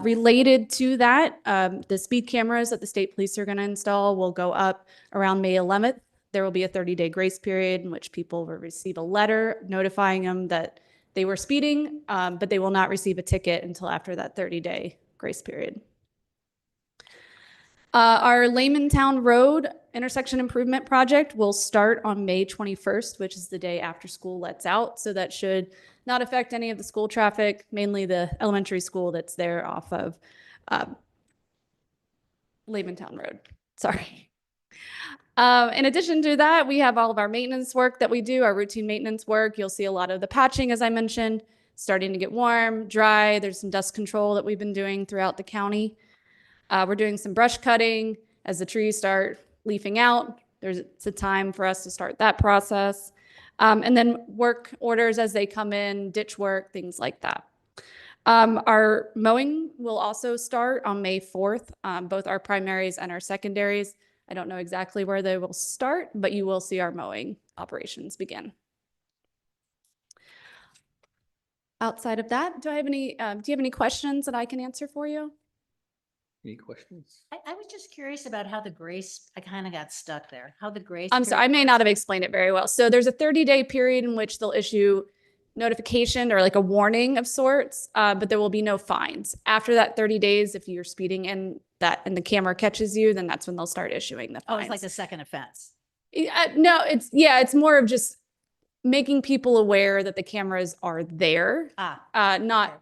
Related to that, the speed cameras that the state police are going to install will go up around May 11th. There will be a 30-day grace period in which people will receive a letter notifying them that they were speeding, but they will not receive a ticket until after that 30-day grace period. Our Laymantown Road intersection improvement project will start on May 21st, which is the day after school lets out. So that should not affect any of the school traffic, mainly the elementary school that's there off of Laymantown Road. Sorry. In addition to that, we have all of our maintenance work that we do, our routine maintenance work. You'll see a lot of the patching, as I mentioned, starting to get warm, dry. There's some dust control that we've been doing throughout the county. We're doing some brush cutting as the trees start leafing out. It's a time for us to start that process. And then work orders as they come in, ditch work, things like that. Our mowing will also start on May 4th, both our primaries and our secondaries. I don't know exactly where they will start, but you will see our mowing operations begin. Outside of that, do you have any questions that I can answer for you? Any questions? I was just curious about how the grace, I kind of got stuck there, how the grace. I'm sorry, I may not have explained it very well. So there's a 30-day period in which they'll issue notification or like a warning of sorts, but there will be no fines. After that 30 days, if you're speeding and the camera catches you, then that's when they'll start issuing the fines. Oh, it's like the second offense. No, it's more of just making people aware that the cameras are there.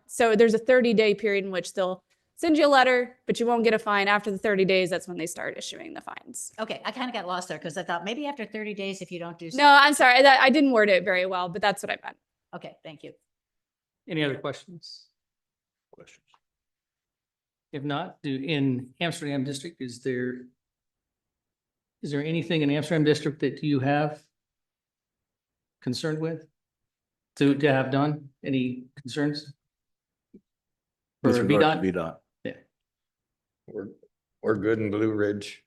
So there's a 30-day period in which they'll send you a letter, but you won't get a fine. After the 30 days, that's when they start issuing the fines. Okay, I kind of got lost there because I thought maybe after 30 days, if you don't do. No, I'm sorry. I didn't word it very well, but that's what I meant. Okay, thank you. Any other questions? If not, in Amsterdam District, is there anything in Amsterdam District that you have concerned with to have done? Any concerns? For With regard VDOT? to VDOT. Yeah. We're good in Blue Ridge.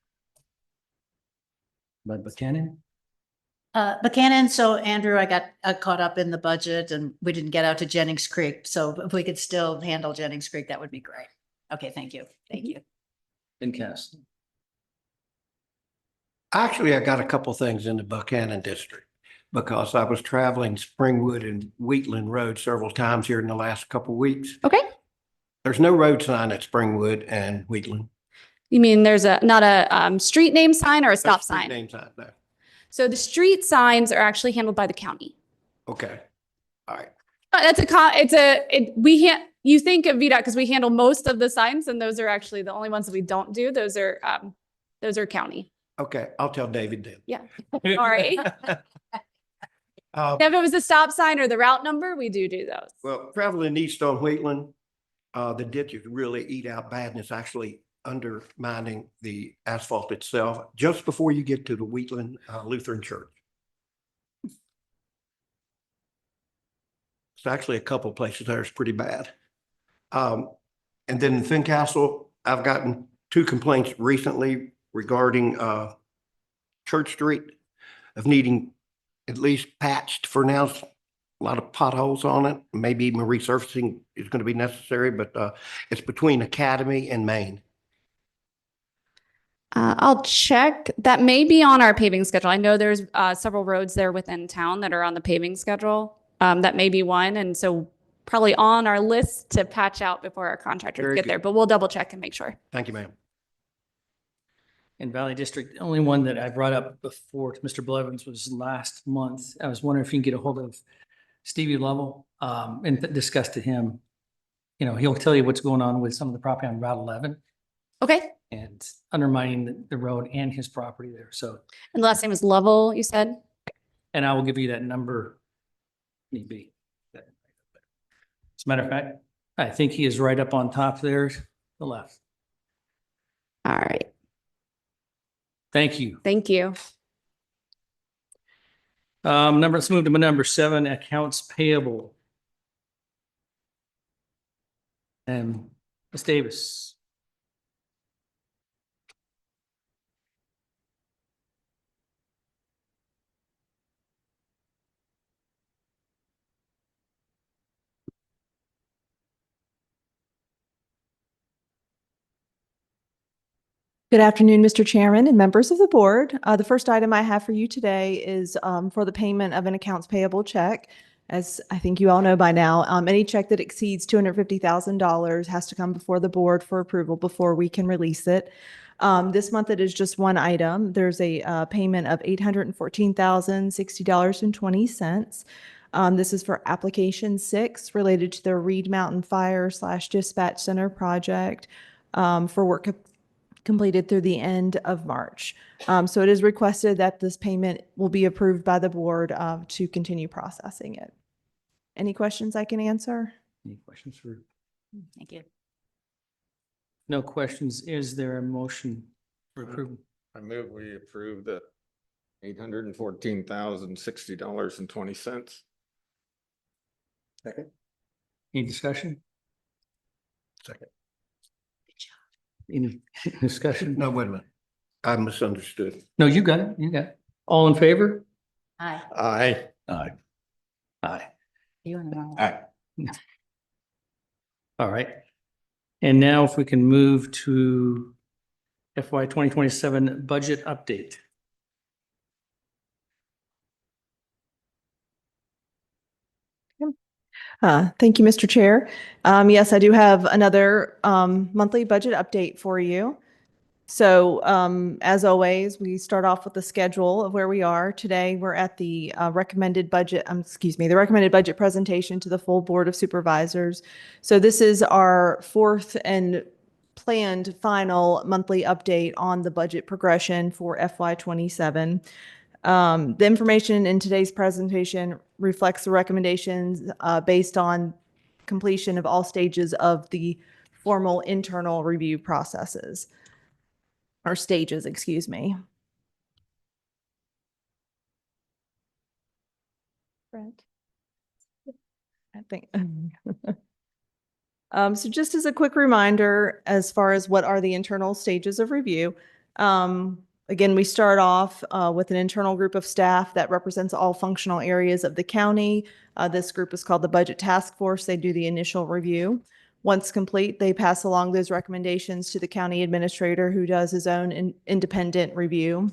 But Buchanan? Buchanan, so Andrew, I got caught up in the budget and we didn't get out to Jennings Creek. So if we could still handle Jennings Creek, that would be great. Okay, thank you. Thank you. And Cass? Actually, I got a couple things in the Buchanan district because I was traveling Springwood and Wheatland Road several times here in the last couple of weeks. Okay. There's no road sign at Springwood and Wheatland. You mean there's not a street name sign or a stop Street sign? name sign, no. So the street signs are actually handled by the county. Okay. All right. You think of VDOT because we handle most of the signs, and those are actually the only ones that we don't do. Those are county. Okay. I'll tell David then. Yeah. Sorry. If it was the stop sign or the route number, we do those. Well, traveling east on Wheatland, the ditches really eat out bad and it's actually undermining the asphalt itself just before you get to the Wheatland Lutheran Church. It's actually a couple of places there is pretty bad. And then in Fincastle, I've gotten 2 complaints recently regarding Church Street of needing at least patched for now. A lot of potholes on it. Maybe even resurfacing is going to be necessary, but it's between Academy and Main. I'll check. That may be on our paving schedule. I know there's several roads there within town that are on the paving schedule. That may be one. And so probably on our list to patch out before our contractors Very get good. there, but we'll double check and make sure. Thank you, ma'am. in Valley District. The only one that I brought up before to Mr. Blevins was last month. I was wondering if you can get a hold of Stevie Lovell, and discuss to him. You know, he'll tell you what's going on with some of the property on Route 11 Okay. and undermining the road and his property there. So, And the last name is Lovell, you said? and I will give you that number. Need be. As a matter of fact, I think he is right up on top there, to the left. All right. Thank you. Thank you. Let's move to number 7, accounts payable. And Ms. Davis. Good afternoon, Mr. Chairman and members of the board. The first item I have for you today is for the payment of an accounts payable check. As I think you all know by now, any check that exceeds $250,000 has to come before the board for approval before we can release it. This month it is just one item. There's a payment of $814,060.20. This is for application 6 related to the Reed Mountain Fire / Dispatch Center project for work completed through the end of March. So it is requested that this payment will be approved by the board to continue processing it. Any questions I can answer? Any questions for? Thank you. No questions. Is there a motion for approval? I move we approve the $814,060.20. Second. Any discussion? Second. Any discussion? No, wait a minute. I misunderstood. No, you got it. You got it. All in favor? Aye. Aye. Aye. Aye. You and I. Aye. All right. And now if we can move to FY 2027 budget update. Thank you, Mr. Chair. Yes, I do have another monthly budget update for you. So as always, we start off with the schedule of where we are. Today, we're at the recommended budget presentation to the full Board of Supervisors. So this is our 4th and planned final monthly update on the budget progression for FY 27. The information in today's presentation reflects the recommendations based on completion of all stages of the formal internal review processes, or stages, excuse me. Brent? I think. So just as a quick reminder, as far as what are the internal stages of review, again, we start off with an internal group of staff that represents all functional areas of the county. This group is called the Budget Task Force. They do the initial review. Once complete, they pass along those recommendations to the county administrator, who does his own independent review.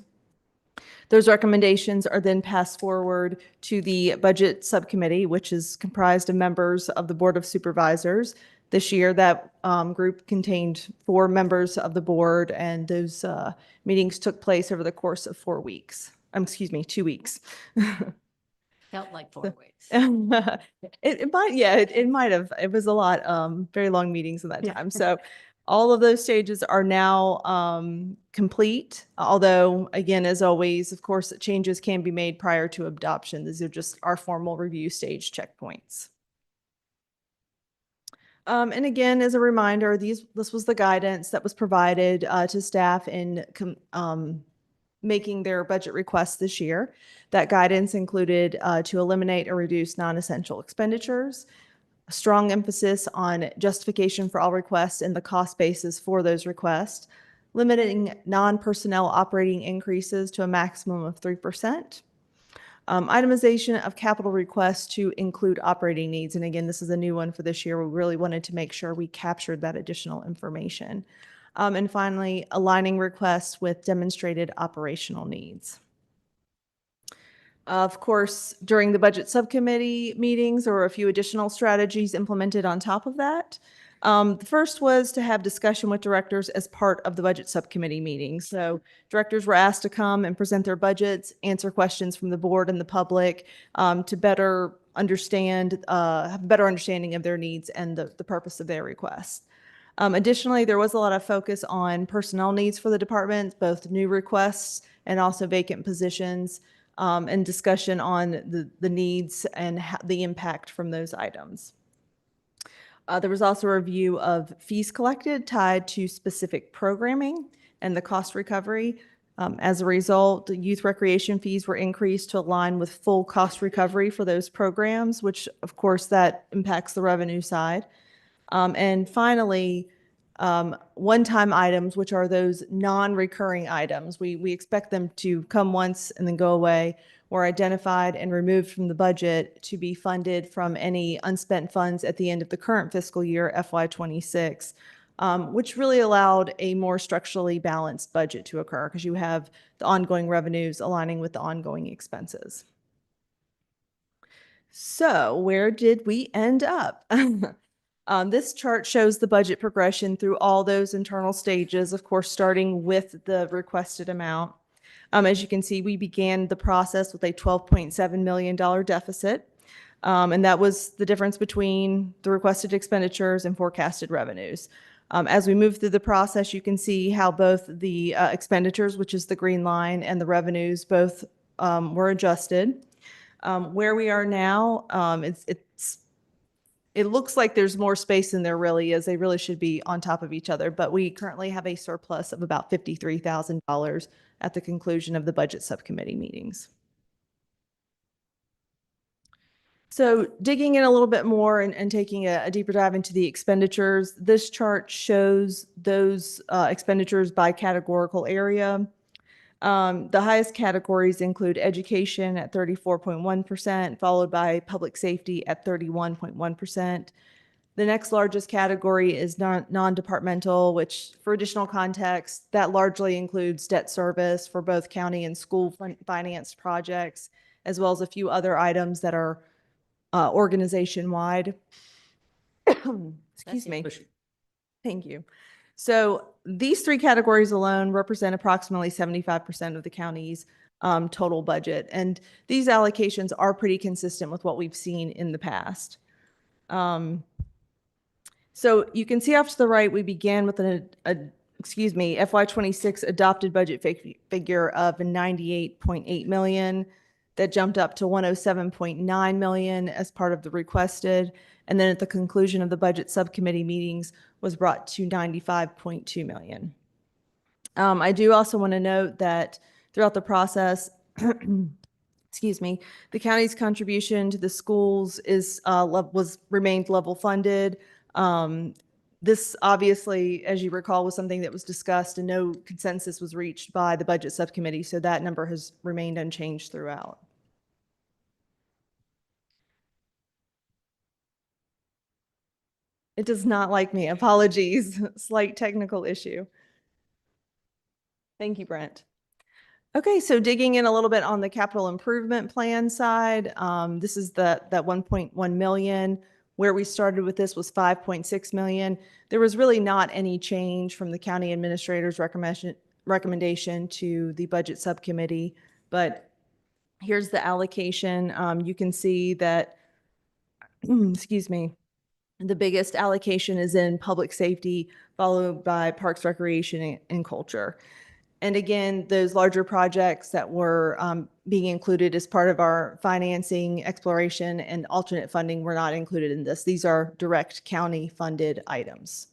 Those recommendations are then passed forward to the Budget Subcommittee, which is comprised of members of the Board of Supervisors. This year, that group contained 4 members of the board, and those meetings took place over the course of 4 weeks. Excuse me, 2 weeks. Felt like 4 weeks. It might have. It was a lot, very long meetings in that time. So all of those stages are now complete. Although, again, as always, of course, changes can be made prior to adoption. These are just our formal review stage checkpoints. And again, as a reminder, this was the guidance that was provided to staff in making their budget requests this year. That guidance included to eliminate or reduce non-essential expenditures, a strong emphasis on justification for all requests and the cost basis for those requests, limiting non-personnel operating increases to a maximum of 3%. Itemization of capital requests to include operating needs. And again, this is a new one for this year. We really wanted to make sure we captured that additional information. And finally, aligning requests with demonstrated operational needs. Of course, during the budget subcommittee meetings, there were a few additional strategies implemented on top of that. The first was to have discussion with directors as part of the budget subcommittee meeting. So directors were asked to come and present their budgets, answer questions from the board and the public to better understand, have a better understanding of their needs and the purpose of their requests. Additionally, there was a lot of focus on personnel needs for the department, both new requests and also vacant positions, and discussion on the needs and the impact from those items. There was also a review of fees collected tied to specific programming and the cost recovery. As a result, the youth recreation fees were increased to align with full cost recovery for those programs, which of course that impacts the revenue side. And finally, one-time items, which are those non-recurring items. We expect them to come once and then go away, were identified and removed from the budget to be funded from any unspent funds at the end of the current fiscal year, FY26, which really allowed a more structurally balanced budget to occur because you have the ongoing revenues aligning with the ongoing expenses. So where did we end up? This chart shows the budget progression through all those internal stages, of course, starting with the requested amount. As you can see, we began the process with a $12.7 million deficit, and that was the difference between the requested expenditures and forecasted revenues. As we move through the process, you can see how both the expenditures, which is the green line, and the revenues both were adjusted. Where we are now, it looks like there's more space than there really is. They really should be on top of each other, but we currently have a surplus of about $53,000 at the conclusion of the budget subcommittee meetings. So digging in a little bit more and taking a deeper dive into the expenditures, this chart shows those expenditures by categorical area. The highest categories include education at 34.1%, followed by public safety at 31.1%. The next largest category is non-departmental, which for additional context, that largely includes debt service for both county and school financed projects, as well as a few other items that are organization-wide. Excuse me. Thank you. So these three categories alone represent approximately 75% of the county's total budget. And these allocations are pretty consistent with what we've seen in the past. So you can see off to the right, we began with FY26 adopted budget figure of $98.8 million. That jumped up to $107.9 million as part of the requested. And then at the conclusion of the budget subcommittee meetings was brought to $95.2 million. I do also want to note that throughout the process, excuse me, the county's contribution to the schools remained level funded. This obviously, as you recall, was something that was discussed and no consensus was reached by the budget subcommittee. So that number has remained unchanged throughout. It does not like me. Apologies. Slight technical issue. Thank you, Brent. Okay, so digging in a little bit on the capital improvement plan side, this is that 1.1 million. Where we started with this was 5.6 million. There was really not any change from the county administrator's recommendation to the budget subcommittee, but here's the allocation. You can see that, excuse me, the biggest allocation is in public safety, followed by parks, recreation, and culture. And again, those larger projects that were being included as part of our financing, exploration, and alternate funding were not included in this. These are direct county funded items.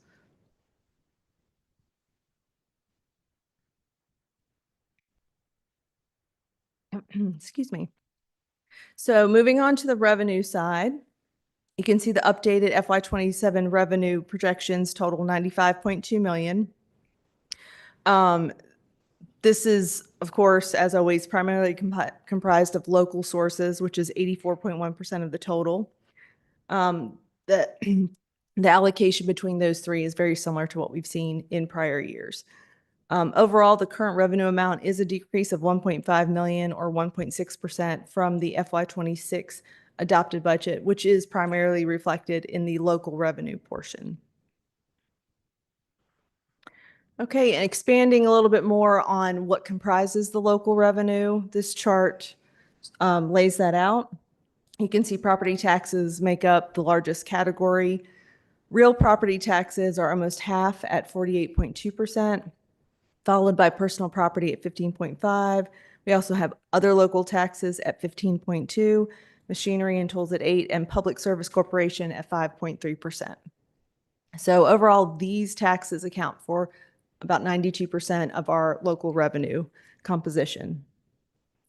Excuse me. So moving on to the revenue side, you can see the updated FY27 revenue projections total $95.2 million. This is, of course, as always, primarily comprised of local sources, which is 84.1% of the total. The allocation between those three is very similar to what we've seen in prior years. Overall, the current revenue amount is a decrease of 1.5 million or 1.6% from the FY26 adopted budget, which is primarily reflected in the local revenue portion. Okay, and expanding a little bit more on what comprises the local revenue, this chart lays that out. You can see property taxes make up the largest category. Real property taxes are almost half at 48.2%, followed by personal property at 15.5%. We also have other local taxes at 15.2%, machinery and tools at 8%, and public service corporation at 5.3%. So overall, these taxes account for about 92% of our local revenue composition.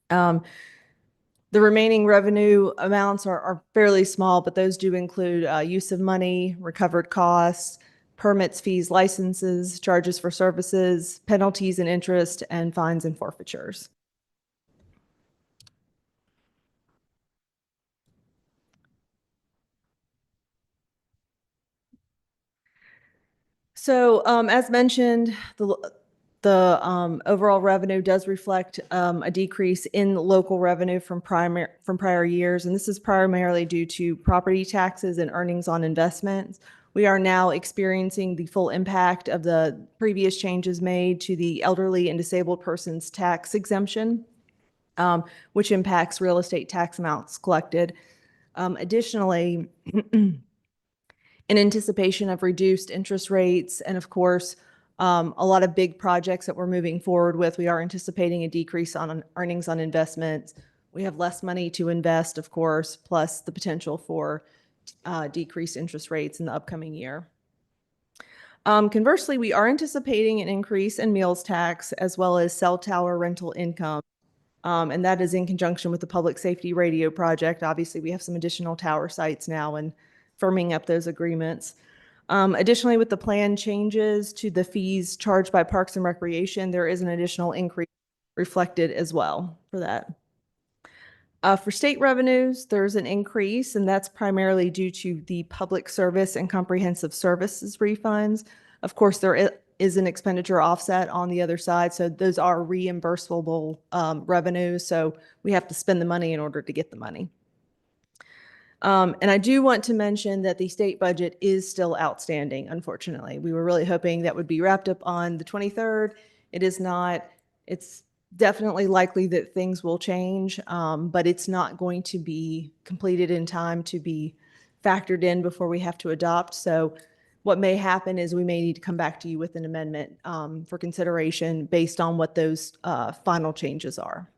The remaining revenue amounts are fairly small, but those do include use of money, recovered costs, permits, fees, licenses, charges for services, penalties and interest, and fines and forfeitures. So as mentioned, the overall revenue does reflect a decrease in local revenue from prior years, and this is primarily due to property taxes and earnings on investments. We are now experiencing the full impact of the previous changes made to the elderly and disabled persons tax exemption, which impacts real estate tax amounts collected. Additionally, in anticipation of reduced interest rates and, of course, a lot of big projects that we're moving forward with, we are anticipating a decrease on earnings on investments. We have less money to invest, of course, plus the potential for decreased interest rates in the upcoming year. Conversely, we are anticipating an increase in meals tax as well as cell tower rental income, and that is in conjunction with the public safety radio project. Obviously, we have some additional tower sites now and firming up those agreements. Additionally, with the plan changes to the fees charged by Parks and Recreation, there is an additional increase reflected as well for that. For state revenues, there's an increase, and that's primarily due to the public service and comprehensive services refunds. Of course, there is an expenditure offset on the other side, so those are reimbursable revenues, so we have to spend the money in order to get the money. And I do want to mention that the state budget is still outstanding, unfortunately. We were really hoping that would be wrapped up on the 23rd. It is not. It's definitely likely that things will change, but it's not going to be completed in time to be factored in before we have to adopt. So what may happen is we may need to come back to you with an amendment for consideration based on what those final changes are.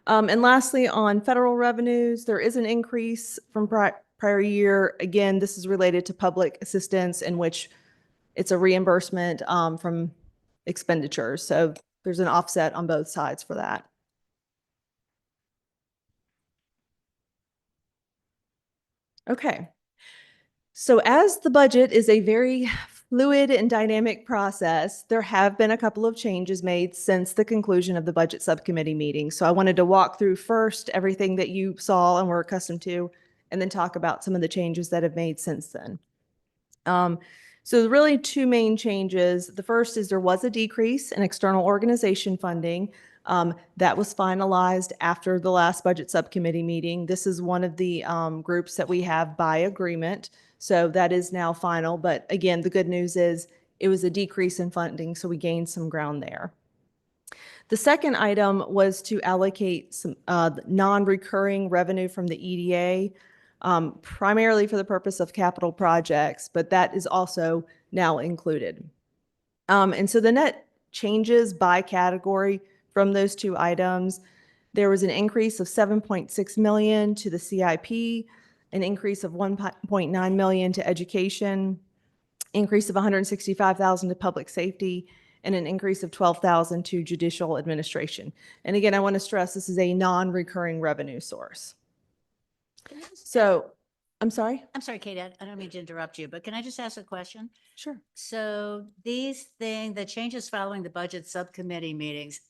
And lastly, on federal revenues, there is an increase from prior year. Again, this is related to public assistance in which it's a reimbursement from expenditures. So there's an offset on both sides for that. Okay. So as the budget is a very fluid and dynamic process, there have been a couple of changes made since the conclusion of the budget subcommittee meeting. So I wanted to walk through first everything that you saw and were accustomed to, and then talk about some of the changes that have made since then. So really two main changes. The first is there was a decrease in external organization funding that was finalized after the last budget subcommittee meeting. This is one of the groups that we have by agreement. So that is now final. But again, the good news is it was a decrease in funding, so we gained some ground there. The second item was to allocate some non-recurring revenue from the EDA, primarily for the purpose of capital projects, but that is also now included. And so the net changes by category from those two items, there was an increase of $7.6 million to the CIP, an increase of $1.9 million to education, increase of $165,000 to public safety, and an increase of $12,000 to judicial administration. And again, I want to stress this is a non-recurring revenue source. So, I'm sorry? I'm sorry, Kate, I don't mean to interrupt you, but can I just ask a question? Sure. So the changes following the budget subcommittee meetings,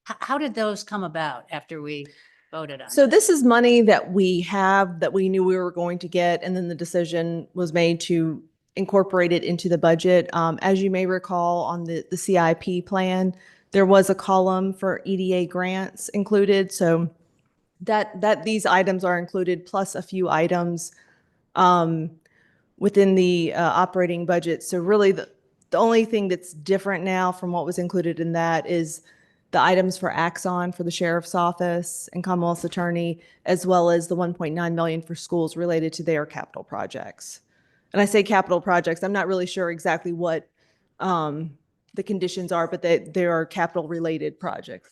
how did those come about after we voted on? So this is money that we have that we knew we were going to get, and then the decision was made to incorporate it into the budget. As you may recall, on the CIP plan, there was a column for EDA grants included. So that these items are included, plus a few items within the operating budget. So really The only thing that's different now from what was included in that is the items for Axon for the sheriff's office and Commonwealth's attorney, as well as the 1.9 million for schools related to their capital projects. And I say capital projects, I'm not really sure exactly what the conditions are, but they are capital related projects.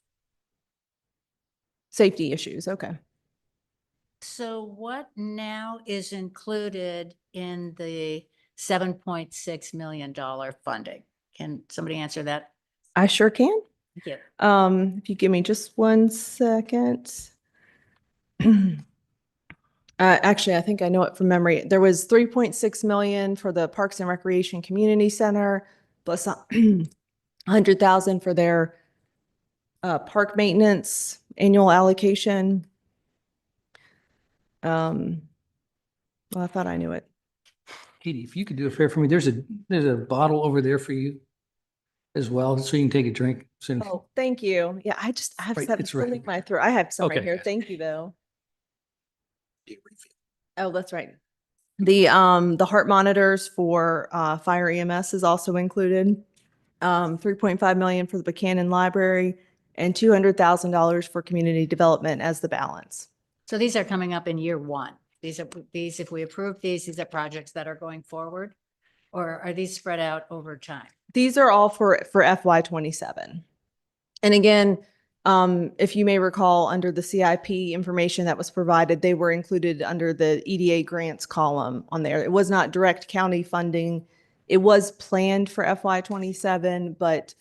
Safety issues, okay. So what now is included in the $7.6 million funding? Can somebody answer that? I sure can. Thank you. If you give me just 1 second. Actually, I think I know it from memory. There was 3.6 million for the Parks and Recreation Community Center, plus 100,000 for their park maintenance annual allocation. Well, I thought I knew it. Katie, if you could do a favor for me, there's a bottle over there for you as well, so you can take a drink soon. Oh, thank you. Yeah, I have Right, something it's right. filling my throat. I have some right Okay. here. Thank you, though. Oh, that's right. The heart monitors for fire EMS is also included. 3.5 million for the Buchanan Library and $200,000 for community development as the balance. So these are coming up in year one. These, if we approve these are projects that are going forward, or are these spread out over time? These are all for FY27. And again, if you may recall, under the CIP information that was provided, they were included under the EDA grants column on there. It was not direct county funding. It was planned for FY27, but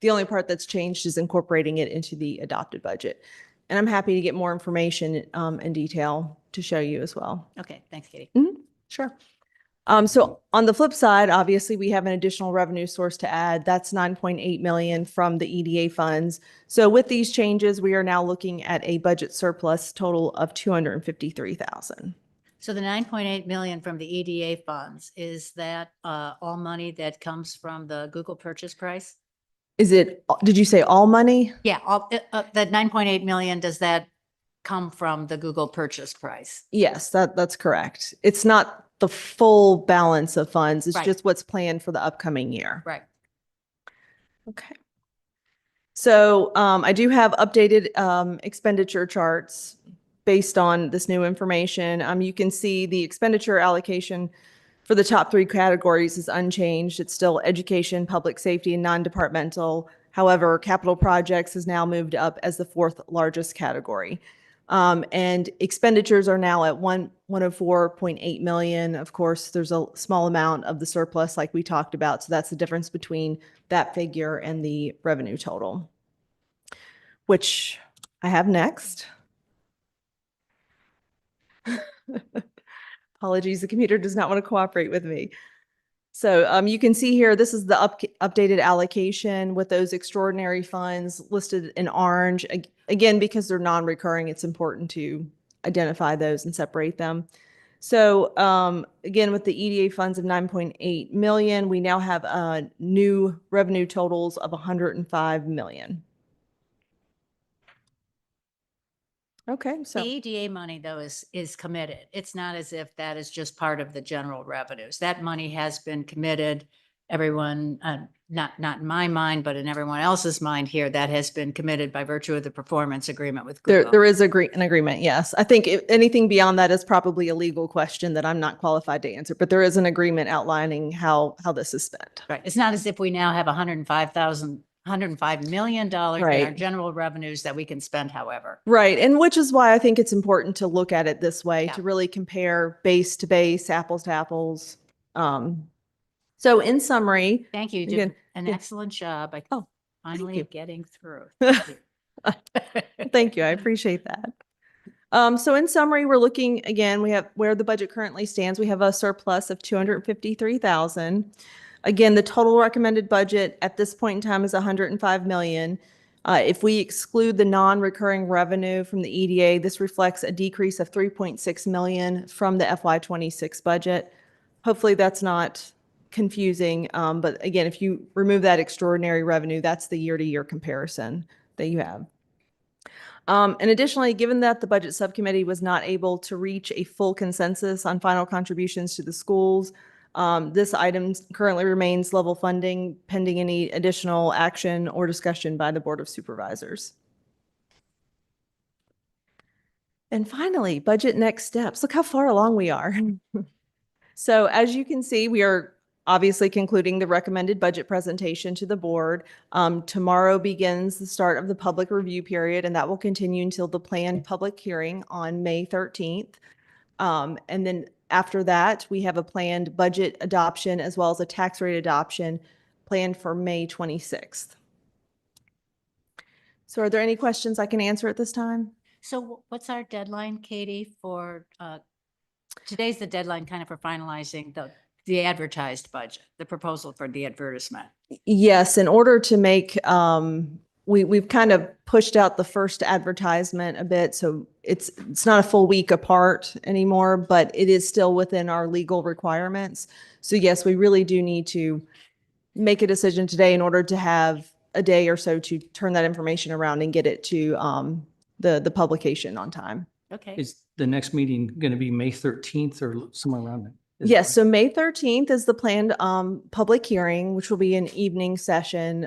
the only part that's changed is incorporating it into the adopted budget. And I'm happy to get more information in detail to show you as well. Okay, thanks, Katie. Sure. So on the flip side, obviously, we have an additional revenue source to add. That's 9.8 million from the EDA funds. So with these changes, we are now looking at a budget surplus total of 253,000. So the 9.8 million from the EDA funds, is that all money that comes from the Google purchase price? Is it, did you say all money? Yeah, all, that 9.8 million, does that come from the Google purchase price? Yes, that's correct. It's not the full balance of funds. It's Right. just what's planned for the upcoming year. Right. Okay. So I do have updated expenditure charts based on this new information. You can see the expenditure allocation for the top 3 categories is unchanged. It's still education, public safety, and non-departmental. However, capital projects has now moved up as the 4th largest category. And expenditures are now at 104.8 million. Of course, there's a small amount of the surplus like we talked about. So that's the difference between that figure and the revenue total, which I have next. Apologies, the computer does not want to cooperate with me. So you can see here, this is the updated allocation with those extraordinary funds listed in orange. Again, because they're non-recurring, it's important to identify those and separate them. So again, with the EDA funds of 9.8 million, we now have new revenue totals of 105 million. Okay, so The EDA money, though, is committed. It's not as if that is just part of the general revenues. That money has been committed. Everyone, not in my mind, but in everyone else's mind here, that has been committed by virtue of the performance agreement with Google. there is an agreement, yes. I think anything beyond that is probably a legal question that I'm not qualified to answer, but there is an agreement outlining how this is spent. Right. It's not as if we now have $105 million in our Right. general revenues that we can spend however. Right. And which is why I think it's important to look at it this way, Yeah. to really compare base to base, apples to apples. So in summary. Thank you. You again, did an yeah. excellent job. Finally you. getting through. Thank you. I appreciate that. So in summary, we're looking, again, we have where the budget currently stands. We have a surplus of 253,000. Again, the total recommended budget at this point in time is 105 million. If we exclude the non-recurring revenue from the EDA, this reflects a decrease of 3.6 million from the FY26 budget. Hopefully that's not confusing. But again, if you remove that extraordinary revenue, that's the year-to-year comparison that you have. And additionally, given that the budget subcommittee was not able to reach a full consensus on final contributions to the schools, This item currently remains level funding pending any additional action or discussion by the Board of Supervisors. And finally, budget next steps. Look how far along we are. So as you can see, we are obviously concluding the recommended budget presentation to the board. Tomorrow begins the start of the public review period, and that will continue until the planned public hearing on May 13th. And then after that, we have a planned budget adoption as well as a tax rate adoption planned for May 26th. So are there any questions I can answer at this time? So what's our deadline, Katie, for, today's the deadline kind of for finalizing the advertised budget, the proposal for the advertisement. Yes, in order to make, we've kind of pushed out the first advertisement a bit, so it's not a full week apart anymore, but it is still within our legal requirements. So yes, we really do need to make a decision today in order to have a day or so to turn that information around and get it to the publication on time. Okay. Is the next meeting going to be May 13th or somewhere around there? Yes, so May 13th is the planned public hearing, which will be an evening session.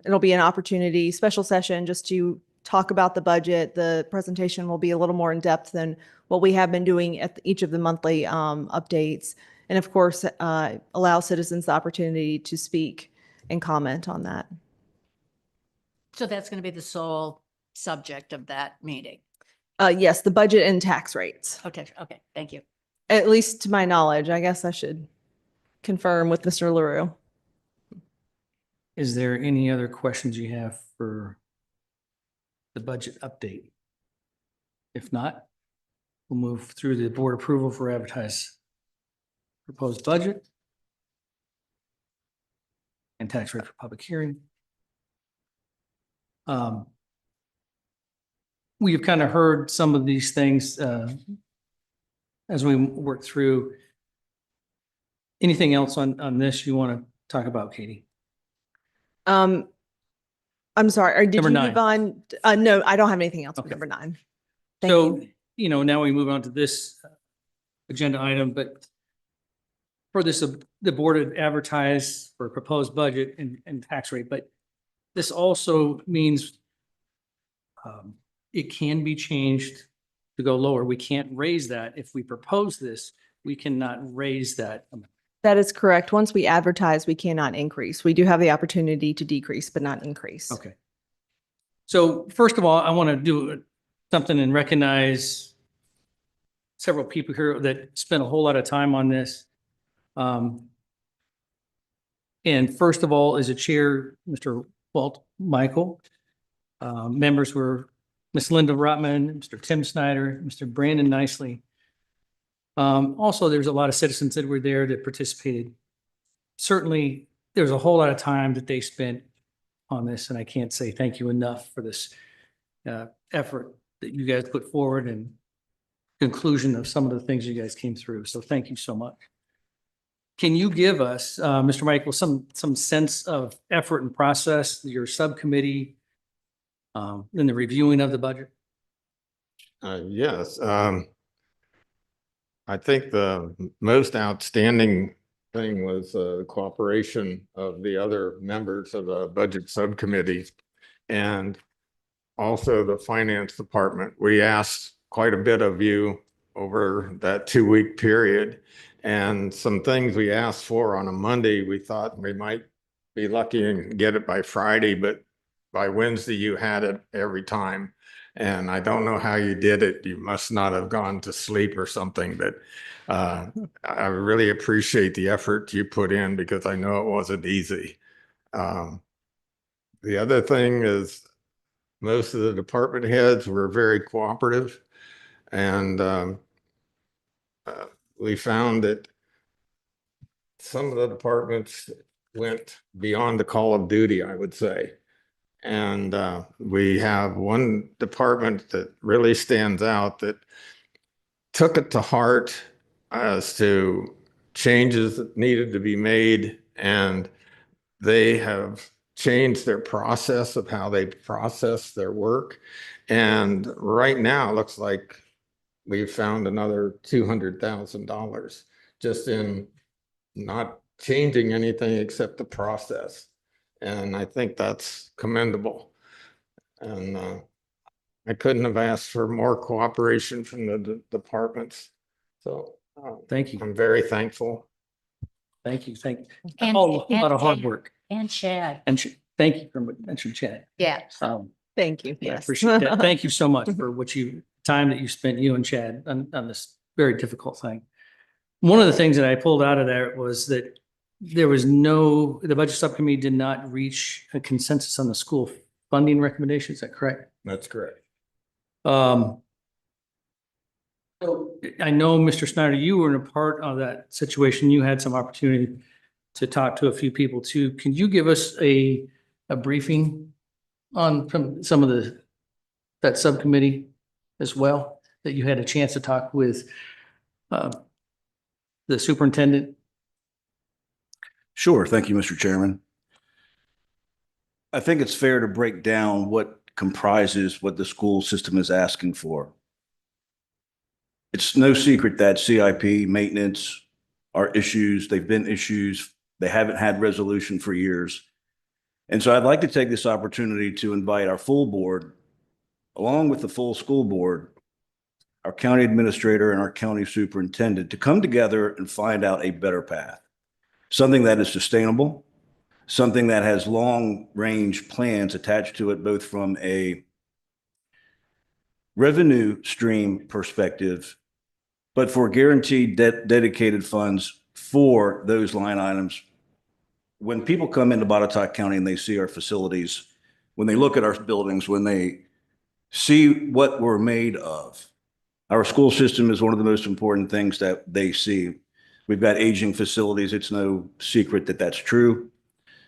It'll be an opportunity, special session, just to talk about the budget. The presentation will be a little more in depth than what we have been doing at each of the monthly updates. And of course, allow citizens the opportunity to speak and comment on that. So that's going to be the sole subject of that meeting. Yes, the budget and tax rates, Okay, thank you. at least to my knowledge. I guess I should confirm with Mr. LaRue. Is there any other questions you have for the budget update? If not, we'll move through the board approval for advertised proposed budget and tax rate for public hearing. We've kind of heard some of these things as we work through. Anything else on this you want to talk about, Katie? I'm sorry, did Number you 9. move on? No, I don't have anything else for Okay. number 9. So, now we move on to this agenda item, but for this, the board had advertised for proposed budget and tax rate, but this also means it can be changed to go lower. We can't raise that. If we propose this, we cannot raise that amount. That is correct. Once we advertise, we cannot increase. We do have the opportunity to decrease, but not increase. Okay. So first of all, I want to do something and recognize several people here that spent a whole lot of time on this. And first of all, as a chair, Mr. Walt Michael. Members were Ms. Linda Rotman, Mr. Tim Snyder, Mr. Brandon Nicely. Also, there's a lot of citizens that were there that participated. Certainly, there's a whole lot of time that they spent on this, and I can't say thank you enough for this effort that you guys put forward and conclusion of some of the things you guys came through. So thank you so much. Can you give us, Mr. Michael, some sense of effort and process, your subcommittee, in the reviewing of the budget? Yes. I think the most outstanding thing was the cooperation of the other members of the budget subcommittee and also the finance department. We asked quite a bit of you over that 2-week period, and some things we asked for on a Monday, we thought we might be lucky and get it by Friday, but by Wednesday you had it every time. And I don't know how you did it. You must not have gone to sleep or something, but I really appreciate the effort you put in because I know it wasn't easy. The other thing is most of the department heads were very cooperative, and we found that some of the departments went beyond the call of duty, I would say. And we have one department that really stands out that took it to heart as to changes that needed to be made. And they have changed their process of how they process their work. And right now, it looks like we've found another $200,000 just in not changing anything except the process. And I think that's commendable. And I couldn't have asked for more cooperation from the departments. So Thank you. I'm very thankful. Thank you. Thank you. And- A lot and- of hard work. And Chad. And thank you for mentioning Chad. Yeah. Thank you. I Yes. appreciate that. Thank you so much for time that you spent, you and Chad, on this very difficult thing. One of the things that I pulled out of there was that the budget subcommittee did not reach a consensus on the school funding recommendation. Is that correct? That's correct. So I know, Mr. Snyder, you were in a part of that situation. You had some opportunity to talk to a few people too. Can you give us a briefing from some of that subcommittee as well, that you had a chance to talk with the superintendent? Sure. Thank you, Mr. Chairman. I think it's fair to break down what comprises what the school system is asking for. It's no secret that CIP maintenance are issues. They've been issues. They haven't had resolution for years. And so I'd like to take this opportunity to invite our full board, along with the full school board, our county administrator and our county superintendent, to come together and find out a better path. Something that is sustainable, something that has long-range plans attached to it, both from a revenue stream perspective, but for guaranteed dedicated funds for those line items. When people come into Botetourt County and they see our facilities, when they look at our buildings, when they see what we're made of, our school system is one of the most important things that they see. We've got aging facilities. It's no secret that that's true.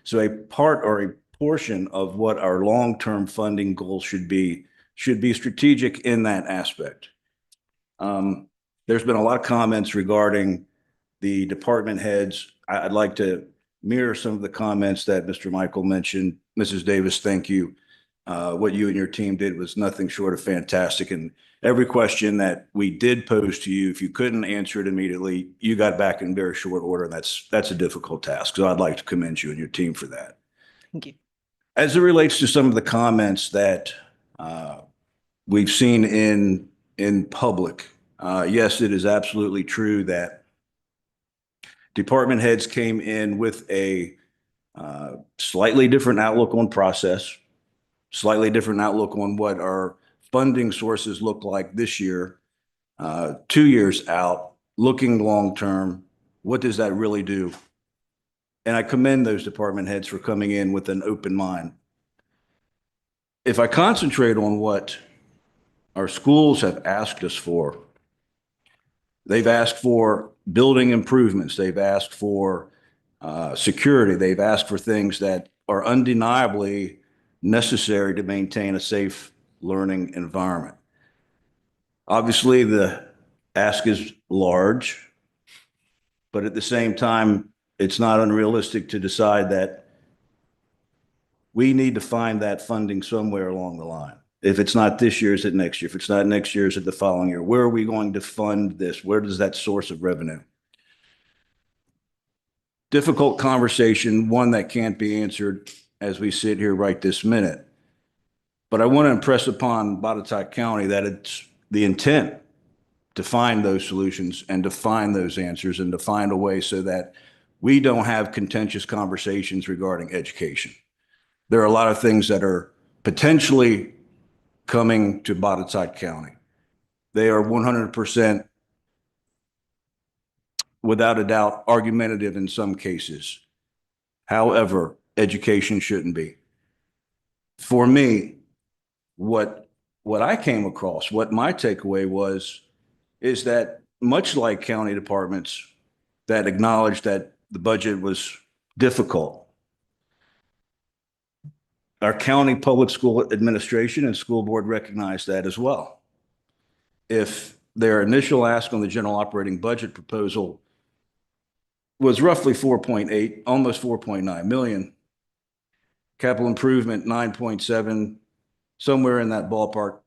So a part or a portion of what our long-term funding goals should be strategic in that aspect. There's been a lot of comments regarding the department heads. I'd like to mirror some of the comments that Mr. Michael mentioned. Mrs. Davis, thank you. What you and your team did was nothing short of fantastic. And every question that we did pose to you, if you couldn't answer it immediately, you got back in very short order. And that's a difficult task. So I'd like to commend you and your team for that. Thank you. As it relates to some of the comments that we've seen in public, yes, it is absolutely true that department heads came in with a slightly different outlook on process, slightly different outlook on what our funding sources look like this year, 2 years out, looking long-term. What does that really do? And I commend those department heads for coming in with an open mind. If I concentrate on what our schools have asked us for, they've asked for building improvements. They've asked for security. They've asked for things that are undeniably necessary to maintain a safe learning environment. Obviously, the ask is large, but at the same time, it's not unrealistic to decide that we need to find that funding somewhere along the line. If it's not this year, is it next year? If it's not next year, is it the following year? Where are we going to fund this? Where does that source of revenue? Difficult conversation, one that can't be answered as we sit here right this minute. But I want to impress upon Botetourt County that it's the intent to find those solutions and to find those answers and to find a way so that we don't have contentious conversations regarding education. There are a lot of things that are potentially coming to Botetourt County. They are 100%, without a doubt, argumentative in some cases. However, education shouldn't be. For me, what I came across, what my takeaway was, is that much like county departments that acknowledged that the budget was difficult, our county public school administration and school board recognized that as well. If their initial ask on the general operating budget proposal was roughly 4.8, almost 4.9 million, capital improvement 9.7, somewhere in that ballpark.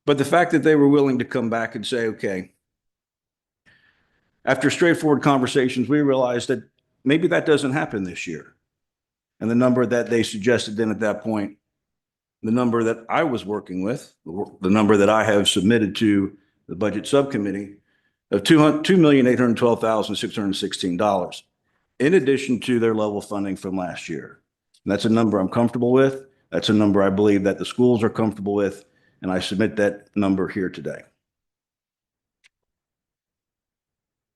But the fact that they were willing to come back and say, okay, After straightforward conversations, we realized that maybe that doesn't happen this year. And the number that they suggested then at that point, the number that I was working with, the number that I have submitted to the budget subcommittee of $2,812,616, in addition to their level funding from last year. And that's a number I'm comfortable with. That's a number I believe that the schools are comfortable with, and I submit that number here today.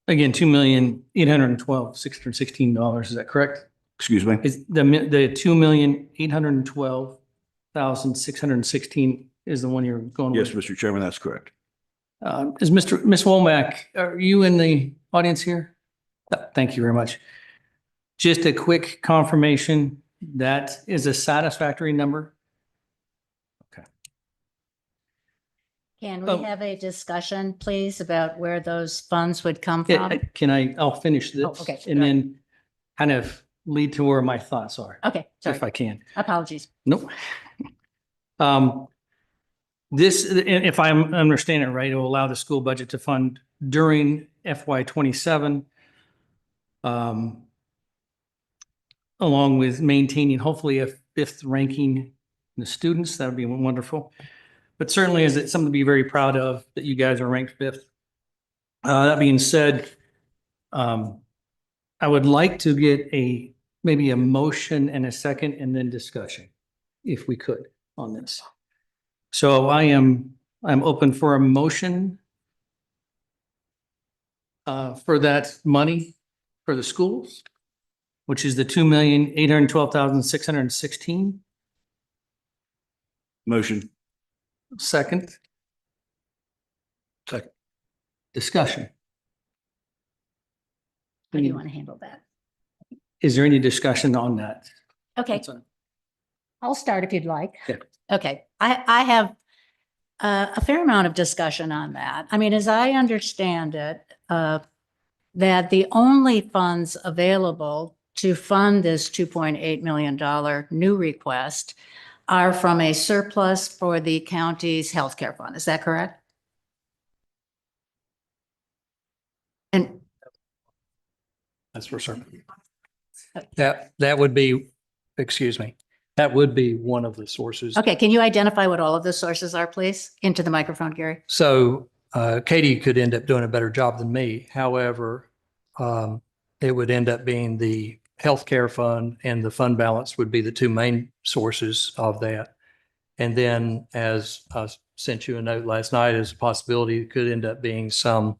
Again, $2,812,616. Is that correct? Excuse me? Is the $2,812,616 is the one you're going with? Yes, Mr. Chairman, that's correct. Is Miss Womack, are you in the audience here? Thank you very much. Just a quick confirmation, that is a satisfactory number? Okay. Can Oh. we have a discussion, please, about where those funds would come Yeah, from? I'll finish this. Oh, okay. And then kind of lead to where my thoughts are. Okay, sorry. If I can. Apologies. Nope. This, if I'm understanding it right, it will allow the school budget to fund during FY '27, along with maintaining hopefully a 5th ranking in the students. That would be wonderful. But certainly is it something to be very proud of that you guys are ranked 5th. That being said, I would like to get maybe a motion and a second and then discussion, if we could, on this. So I'm open for a motion for that money for the schools, which is the $2,812,616. Motion. Second. Second. Discussion. How do you want to handle that? Is there any discussion on that? Okay, That's all. I'll start if you'd like. Yeah. Okay, I have a fair amount of discussion on that. I mean, as I understand it, that the only funds available to fund this $2.8 million new request are from a surplus for the county's healthcare fund. Is that correct? And That's for certain. That would be, excuse me, that would be one of the sources. okay, can you identify what all of the sources are, please? Into the microphone, Gary. So Katie could end up doing a better job than me. However, it would end up being the healthcare fund and the fund balance would be the two main sources of that. And then as I sent you a note last night, as a possibility, it could end up being some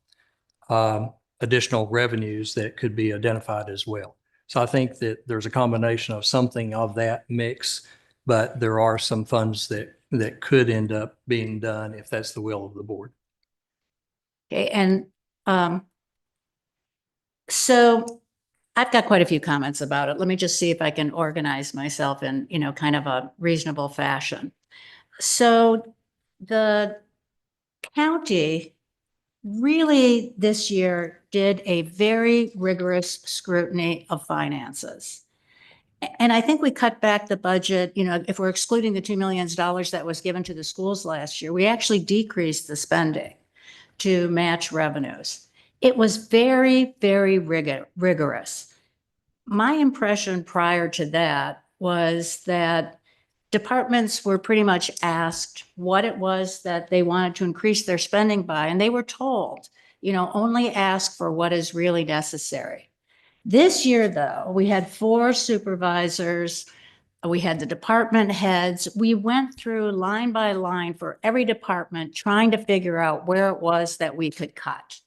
additional revenues that could be identified as well. So I think that there's a combination of something of that mix, but there are some funds that could end up being done if that's the will of the board. Okay, and so I've got quite a few comments about it. Let me just see if I can organize myself in, kind of a reasonable fashion. So the county really this year did a very rigorous scrutiny of finances. And I think we cut back the budget, if we're excluding the $2 million that was given to the schools last year, we actually decreased the spending to match revenues. It was very, very rigorous. My impression prior to that was that departments were pretty much asked what it was that they wanted to increase their spending by, and they were told, only ask for what is really necessary. This year, though, we had 4 supervisors, we had the department heads. We went through line by line for every department, trying to figure out where it was that we could cut.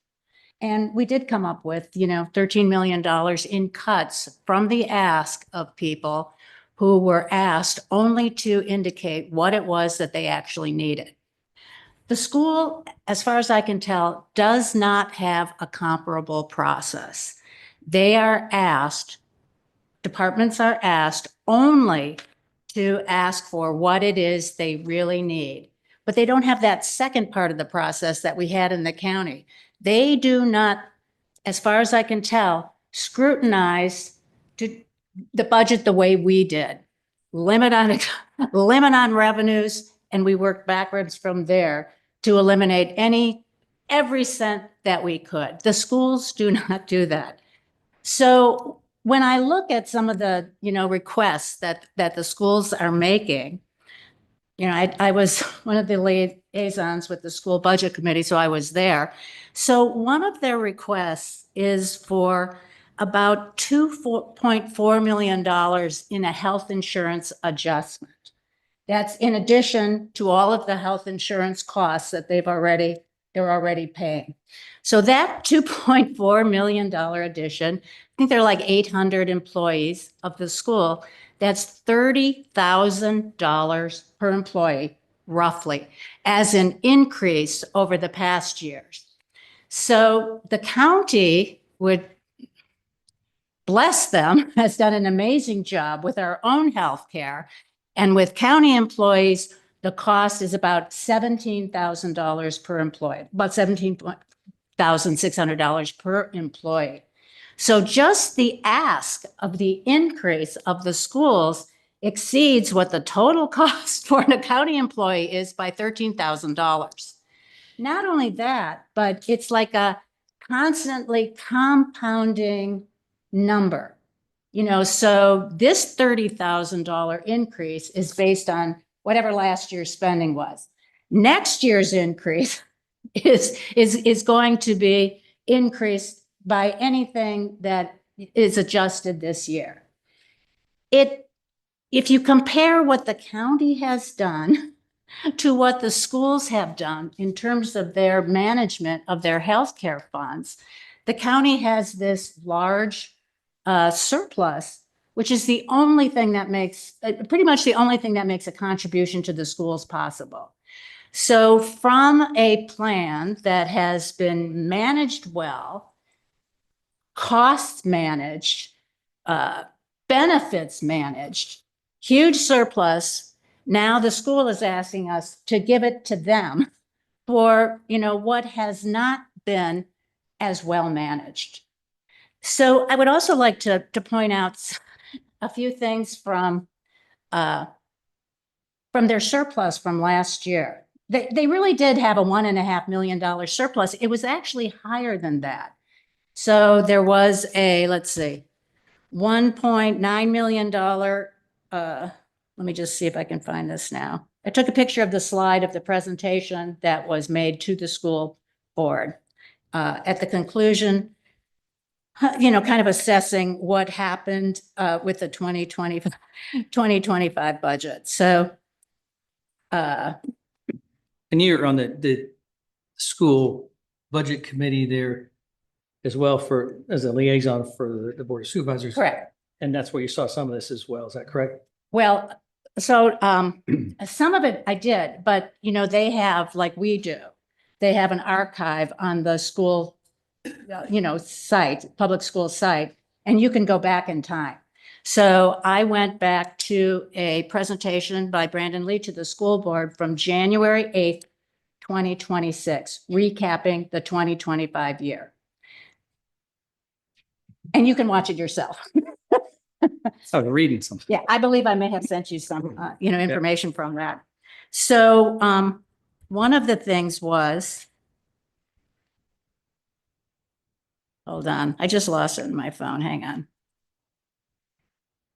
And we did come up with, $13 million in cuts from the ask of people who were asked only to indicate what it was that they actually needed. The school, as far as I can tell, does not have a comparable process. They are asked, departments are asked only to ask for what it is they really need. But they don't have that second part of the process that we had in the county. They do not, as far as I can tell, scrutinize the budget the way we did. Limit on revenues, and we worked backwards from there to eliminate any every cent that we could. The schools do not do that. So when I look at some of the, requests that the schools are making, I was one of the liaisons with the school budget committee, so I was there. So one of their requests is for about $2.4 million in a health insurance adjustment. That's in addition to all of the health insurance costs that they're already paying. So that $2.4 million addition, I think they're like 800 employees of the school. That's $30,000 per employee, roughly, as an increase over the past years. So the county would, bless them, has done an amazing job with our own health care. And with county employees, the cost is about $17,000 per employee, about $17,600 per employee. So just the ask of the increase of the schools exceeds what the total cost for a county employee is by $13,000. Not only that, but it's like a constantly compounding number. So this $30,000 increase is based on whatever last year's spending was. Next year's increase is going to be increased by anything that is adjusted this year. If you compare what the county has done to what the schools have done in terms of their management of their healthcare funds, the county has this large surplus, which is the only thing that makes, pretty much the only thing that makes a contribution to the schools possible. So from a plan that has been managed well, costs managed, benefits managed, huge surplus, now the school is asking us to give it to them for, what has not been as well managed. So I would also like to point out a few things from their surplus from last year. They really did have a $1.5 million surplus. It was actually higher than that. So there was a, let's see, $1.9 million. Let me just see if I can find this now. I took a picture of the slide of the presentation that was made to the school board at the conclusion, kind of assessing what happened with the 2025 budget. So. And you're on the school budget committee there as well as a liaison for the Board of Supervisors. Correct. And that's where you saw some of this as well. Is that correct? Well, so some of it I did, but they have, like we do, they have an archive on the school, site, public school site, and you can go back in time. So I went back to a presentation by Brandon Lee to the school board from January 8th, 2026, recapping the 2025 year. And you can watch it yourself. I was reading something. Yeah, I believe I may have sent you some, information from that. So one of the things was, hold on, I just lost it in my phone. Hang on.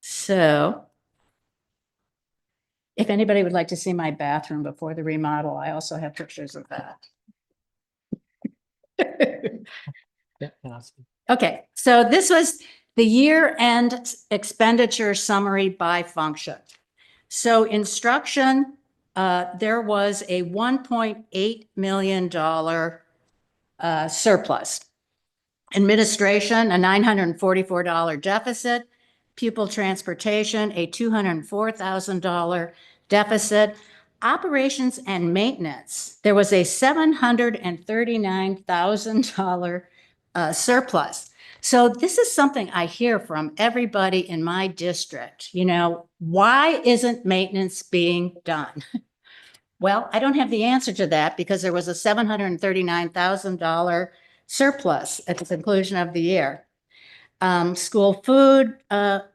So if anybody would like to see my bathroom before the remodel, I also have pictures of that. Okay, so this was the year-end expenditure summary by function. So instruction, there was a $1.8 million surplus. Administration, a $944 deficit. Pupil transportation, a $204,000 deficit. Operations and maintenance, there was a $739,000 surplus. So this is something I hear from everybody in my district. Why isn't maintenance being done? Well, I don't have the answer to that because there was a $739,000 surplus at the conclusion of the year. School food, there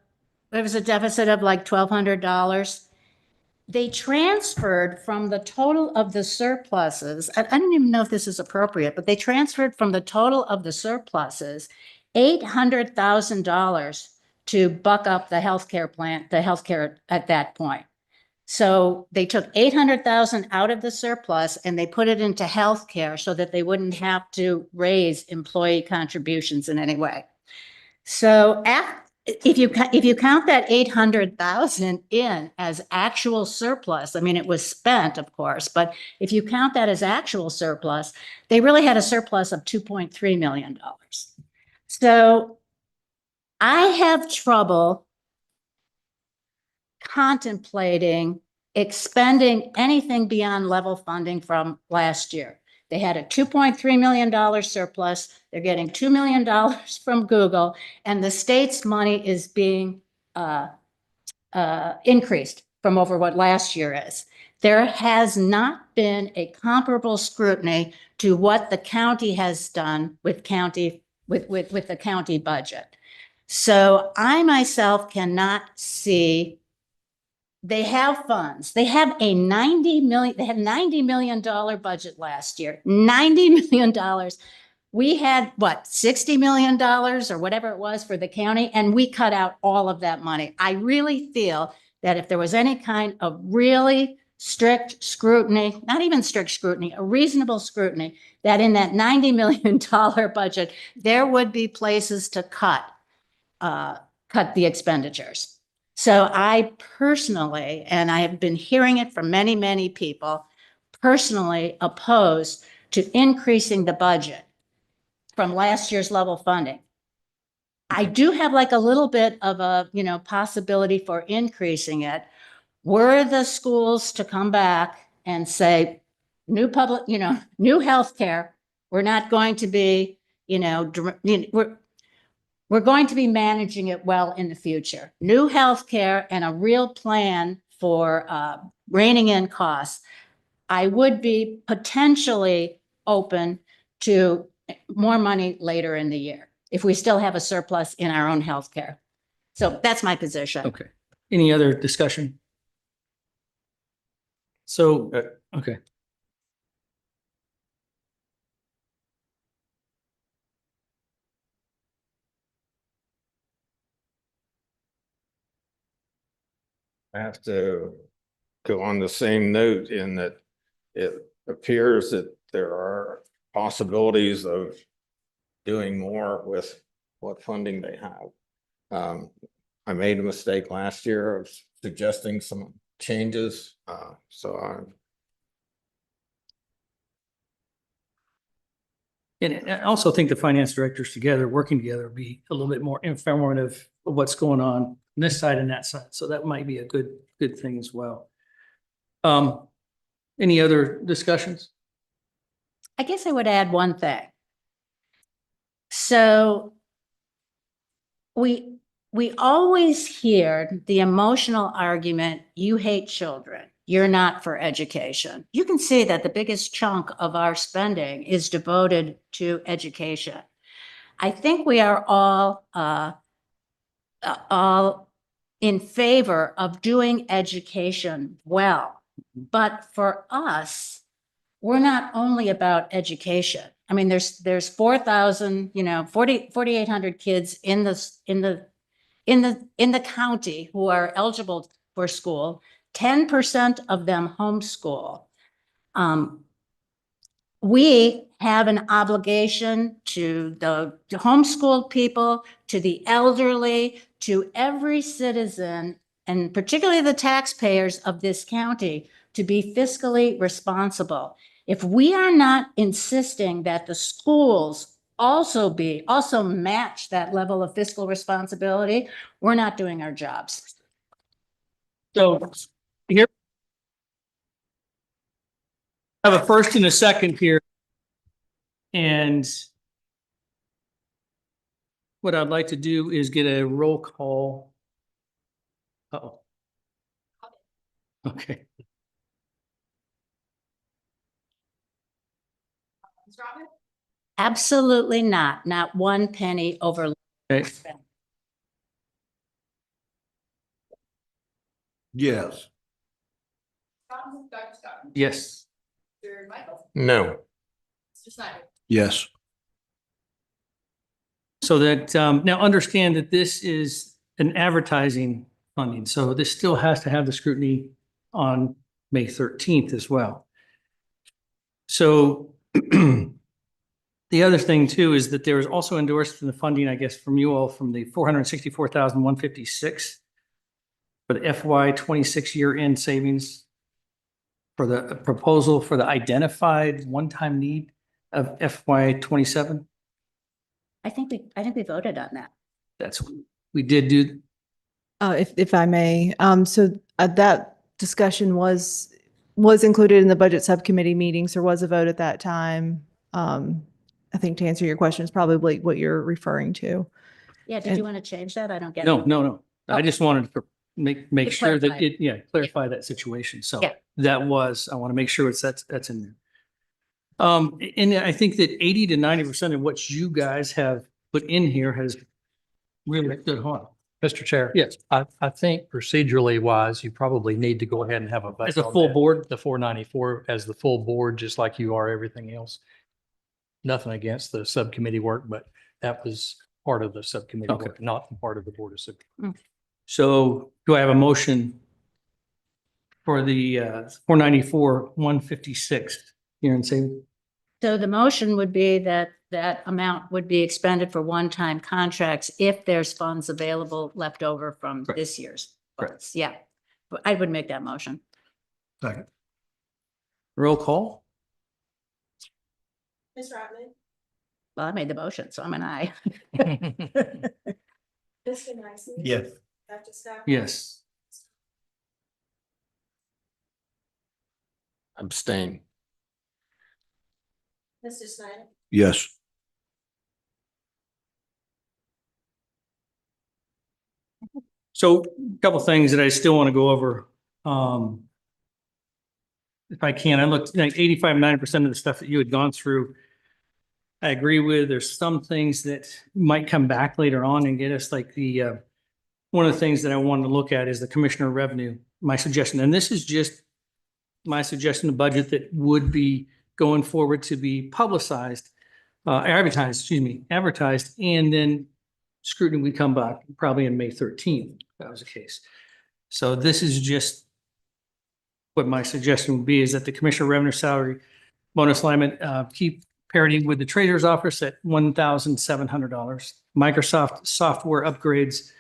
was a deficit of like $1,200. they transferred from the total of the surpluses, I don't even know if this is appropriate, but they transferred from the total of the surpluses, $800,000 to buck up the healthcare plan, the healthcare at that point. So they took 800,000 out of the surplus and they put it into healthcare so that they wouldn't have to raise employee contributions in any way. So if you count that 800,000 in as actual surplus, I mean, it was spent, of course, but if you count that as actual surplus, they really had a surplus of $2.3 million. So I have trouble contemplating expending anything beyond level funding from last year. They had a $2.3 million surplus. They're getting $2 million from Google, and the state's money is being increased from over what last year is. There has not been a comparable scrutiny to what the county has done with the county budget. So I myself cannot see. They have funds. They have a $90 million budget last year, $90 million. We had what, $60 million or whatever it was for the county, and we cut out all of that money. I really feel that if there was any kind of really strict scrutiny, not even strict scrutiny, a reasonable scrutiny, that in that $90 million budget, there would be places to cut the expenditures. So I personally, and I have been hearing it from many, many people, personally opposed to increasing the budget from last year's level funding. I do have like a little bit of a, possibility for increasing it. Were the schools to come back and say, new healthcare, we're not going to be, we're going to be managing it well in the future. New healthcare and a real plan for reining in costs. I would be potentially open to more money later in the year if we still have a surplus in our own healthcare. So that's my position. Okay. Any other discussion? So, okay. I have to go on the same note in that it appears that there are possibilities of doing more with what funding they have. I made a mistake last year of suggesting some changes, And I also think the finance directors together, working together, would be a little bit more informative of what's going on this side and that side. So that might be a good thing as well. Any other discussions? I guess I would add one thing. So we always hear the emotional argument, you hate children, you're not for education. You can see that the biggest chunk of our spending is devoted to education. I think we are all in favor of doing education well, but for us, we're not only about education. I mean, there's 4,000, 4,800 kids in the county who are eligible for school. 10% of them homeschool. We have an obligation to the homeschooled people, to the elderly, to every citizen, and particularly the taxpayers of this county, to be fiscally responsible. If we are not insisting that the schools also match that level of fiscal responsibility, we're not doing our jobs. So here, I have a first and a second here. And what I'd like to do is get a roll call. Uh-oh. Okay. Absolutely not. Not one penny over. Okay. Yes. Yes. No. Yes. So that, now understand that this is an advertising funding, so this still has to have the scrutiny on May 13th as well. So the other thing too is that there was also endorsed in the funding, I guess, from you all from the 464,156 for the FY 26 year end savings for the proposal for the identified one-time need of FY 27. I think we voted on that. That's, we did do, If I may, that discussion was included in the budget subcommittee meetings. There was a vote at that time. I think to answer your question is probably what you're referring to. Yeah, did you want to change that? I don't get it. no. I just wanted to make To sure that clarify. clarify that situation. So Yeah. that was, I want to make sure that's in there. And I think that 80 to 90% of what you guys have put in here has really good heart. Mr. Chair. Yes. I think procedurally wise, you probably need to go ahead and have a vote As a on full that. board? The 494 as the full board, just like you are everything else. Nothing against the subcommittee work, but that was part of the subcommittee Okay. work, not part of the Board of Supervisors. So do I have a motion for the 494, 156 here in savings? So the motion would be that that amount would be expended for one-time contracts if there's funds available left over from Correct. this year's Correct. funds. Yeah, but I would make that motion. Second. Roll call? Ms. Rodman? Well, I made the motion, so I'm an aye. Mr. Nicely? Yes. Dr. Scott? Yes. Abstain. Mr. Snyder? Yes. So a couple things that I still want to go over. If I can, I looked like 85, 90% of the stuff that you had gone through. I agree with. There's some things that might come back later on and get us like the, one of the things that I wanted to look at is the commissioner revenue, my suggestion. And this is just my suggestion, the budget that would be going forward to be publicized, advertised, and then scrutiny would come back probably on May 13th, if that was the case. So this is just what my suggestion would be is that the commissioner revenue salary bonus alignment, keep parity with the treasurer's office at $1,700. Microsoft software upgrades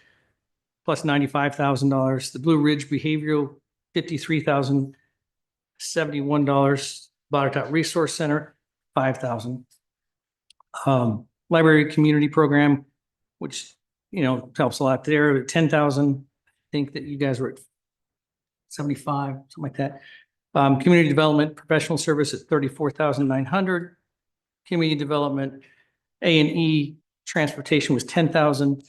plus $95,000. The Blue Ridge behavioral, $53,071. Botetourt Resource Center, $5,000. Library community program, which, helps a lot there, at 10,000. I think that you guys were at 75, something like that. Community development, professional service at 34,900. Community development, A&E transportation was 10,000.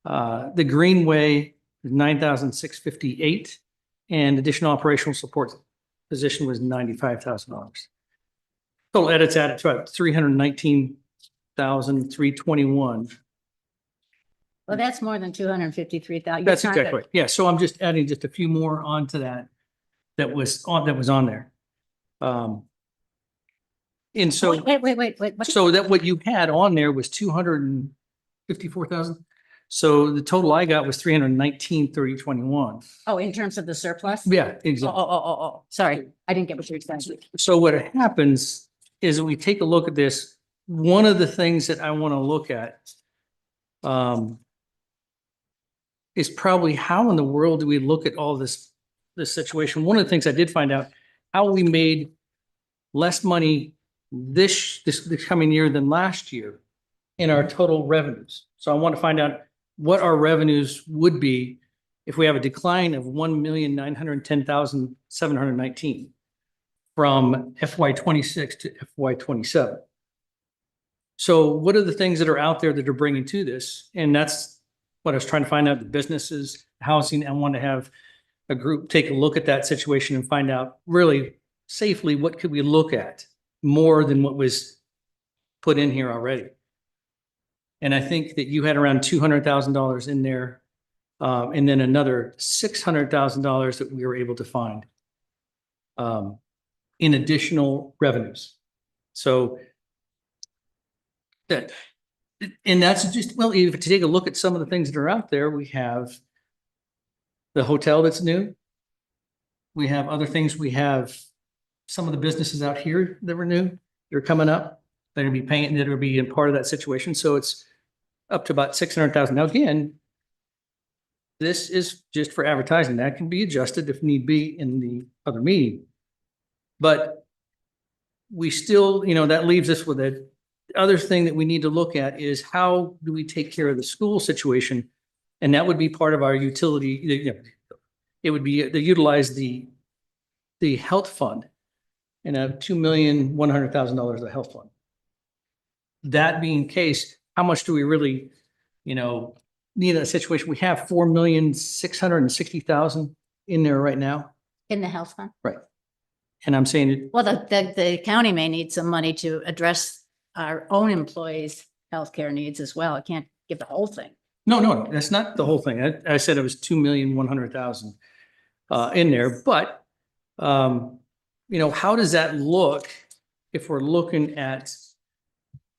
The Greenway is 9,658, and additional operational support position was $95,000. Total edits added to about 319,321. Well, that's more than 253,000. That's exactly right. Yeah, so I'm just adding just a few more onto that was on there. And so Wait. so that what you had on there was 254,000. So the total I got was 319,321. Oh, in terms of the surplus? Yeah, exactly. Oh, sorry. I didn't get what you were saying. So what happens is when we take a look at this, one of the things that I want to look at is probably how in the world do we look at all this situation? One of the things I did find out, how we made less money this coming year than last year in our total revenues. So I want to find out what our revenues would be if we have a decline of 1,910,719 from FY 26 to FY 27. So what are the things that are out there that are bringing to this? And that's what I was trying to find out, the businesses, housing. I want to have a group take a look at that situation and find out really safely what could we look at more than what was put in here already. And I think that you had around $200,000 in there, and then another $600,000 that we were able to find. in additional revenues. So that, and that's just, well, if you take a look at some of the things that are out there, we have the hotel that's new. We have other things. We have some of the businesses out here that were new. They're coming up. They're gonna be paying, they're gonna be in part of that situation. So it's up to about 600,000. Now, again, this is just for advertising. That can be adjusted if need be in the other meeting. But we still, that leaves us with it. The other thing that we need to look at is how do we take care of the school situation? And that would be part of our utility. It would be to utilize the health fund and have $2,100,000 of the health fund. That being the case, how much do we really, need a situation? We have $4,660,000 in there right now. In the health fund? Right. And I'm saying it, Well, the county may need some money to address our own employees' healthcare needs as well. I can't give the whole thing. no, that's not the whole thing. I said it was $2,100,000 in there, but how does that look if we're looking at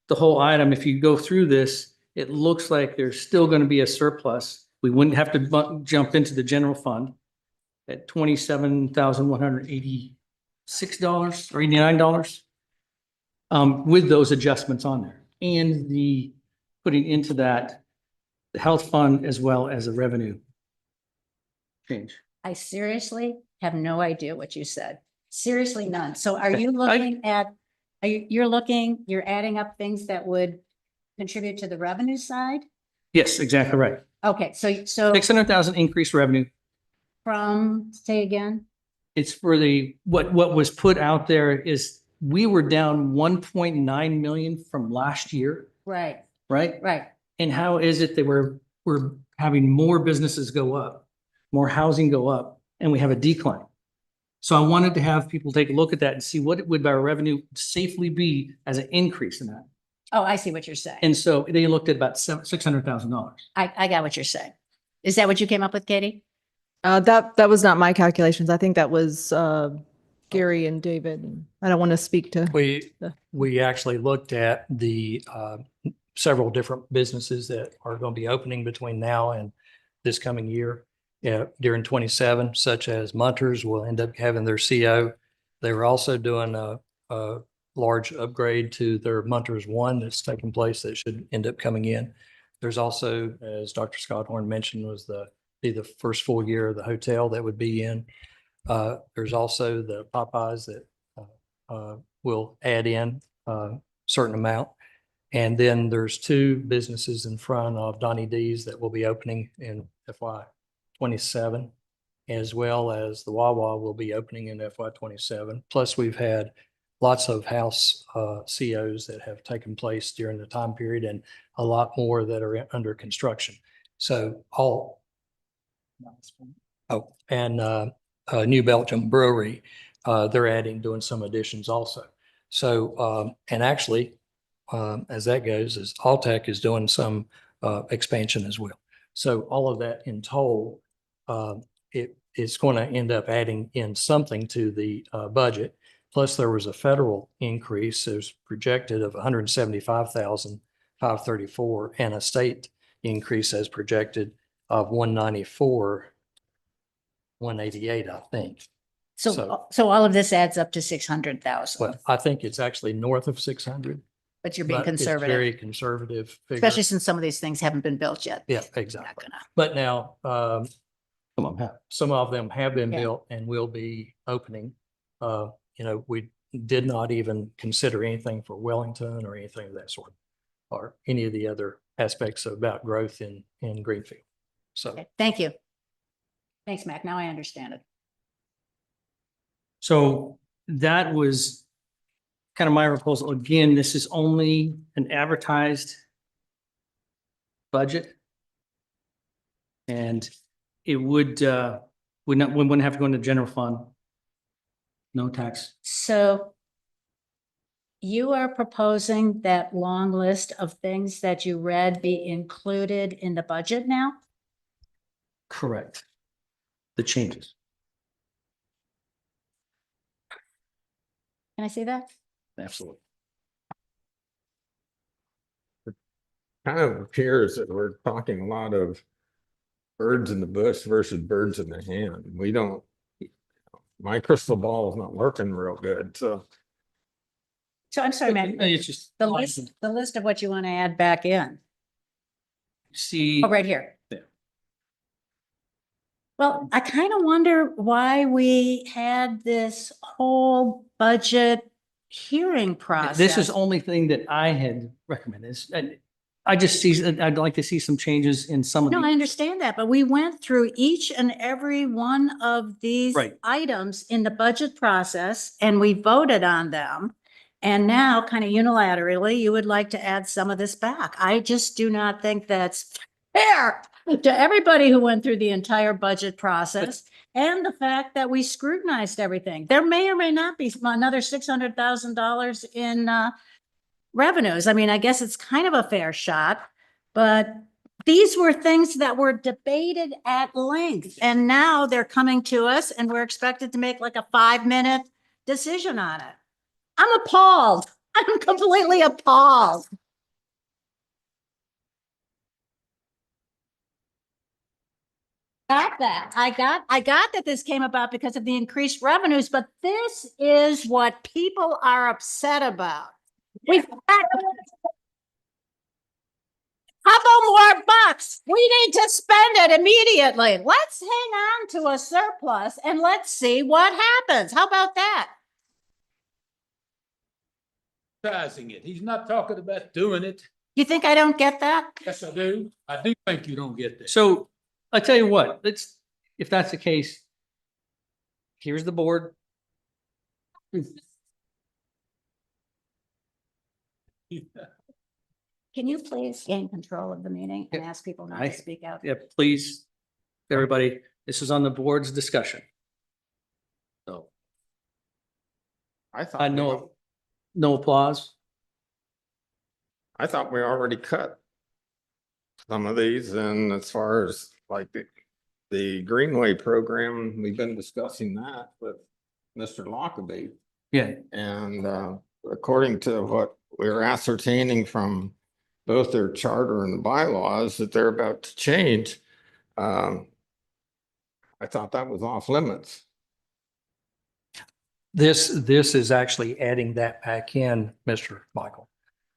the whole item? If you go through this, it looks like there's still going to be a surplus. We wouldn't have to jump into the general fund at $27,186 or $89 with those adjustments on there, and the putting into that the health fund as well as a revenue change. I seriously have no idea what you said. Seriously, none. So are you looking at, you're adding up things that would contribute to the revenue side? Yes, exactly right. Okay, so 600,000 increased revenue. from, say again? It's for what was put out there is we were down 1.9 million from last year, Right, right? right. And how is it that we're having more businesses go up, more housing go up, and we have a decline? So I wanted to have people take a look at that and see what it would our revenue safely be as an increase in that. Oh, I see what you're saying. And so they looked at about $600,000. I got what you're saying. Is that what you came up with, Katie? That was not my calculations. I think that was Gary and David. I don't want to speak to. We actually looked at the several different businesses that are going to be opening between now and this coming year. During 27, such as Munters will end up having their CO. They were also doing a large upgrade to their Munters 1 that's taking place that should end up coming in. There's also, as Dr. Scott Horn mentioned, was be the first full year of the hotel that would be in. There's also the Popeyes that will add in a certain amount. And then there's two businesses in front of Donnie D's that will be opening in FY 27, as well as the Wawa will be opening in FY 27. Plus, we've had lots of house COs that have taken place during the time period, and a lot more that are under construction. So New Belgium Brewery, they're doing some additions also. So, and actually, as that goes, is Alltech is doing some expansion as well. So all of that in total, it's going to end up adding in something to the budget. Plus, there was a federal increase. There's projected of 175,534, and a state increase as projected of 194,188, I think. So all of this adds up to 600,000. Well, I think it's actually north of 600. But you're being But it's conservative. very conservative figure. Especially since some of these things haven't been built yet. Yeah, exactly. But now, some of them have been built and will be opening. We did not even consider anything for Wellington or anything of that sort, or any of the other aspects about growth in Greenfield. So Okay, thank you. Thanks, Mac. Now I understand it. So that was kind of my proposal. Again, this is only an advertised budget. And it would, we wouldn't have to go into general fund. No tax. So you are proposing that long list of things that you read be included in the budget now? Correct. The changes. Can I see that? Absolutely. Kind of appears that we're talking a lot of birds in the bush versus birds in the hand. We don't, my crystal ball is not working real good, so. So I'm sorry, man. It's just. The list of what you want to add back in. See. Oh, right here. Yeah. Well, I kind of wonder why we had this whole budget hearing process. This is the only thing that I had recommended. And I just see, I'd like to see some changes in some of No, I the, understand that, but we went through each and every one of these Right. items in the budget process and we voted on them. And now kind of unilaterally, you would like to add some of this back. I just do not think that's fair to everybody who went through the entire budget process and the fact that we scrutinized everything. There may or may not be another $600,000 in revenues. I mean, I guess it's kind of a fair shot, but these were things that were debated at length. And now they're coming to us and we're expected to make like a 5-minute decision on it. I'm appalled. I'm completely appalled. Got that. I got that this came about because of the increased revenues, but this is what people are upset about. We've got couple more bucks. We need to spend it immediately. Let's hang on to a surplus and let's see what happens. How about that? It. He's not talking about doing it. You think I don't get that? Yes, I do. I do think you don't get that. so I tell you what, if that's the case, here's the board. Can you please gain control of the meeting and ask people not to speak out? Yeah, please, everybody, this is on the board's discussion. So. I I thought, know, no applause. I thought we already cut some of these, and as far as like the Greenway program, we've been discussing that with Mr. Lockaby. Yeah. And according to what we're ascertaining from both their charter and the bylaws that they're about to change, I thought that was off limits. This is actually adding that back in, Mr. Michael.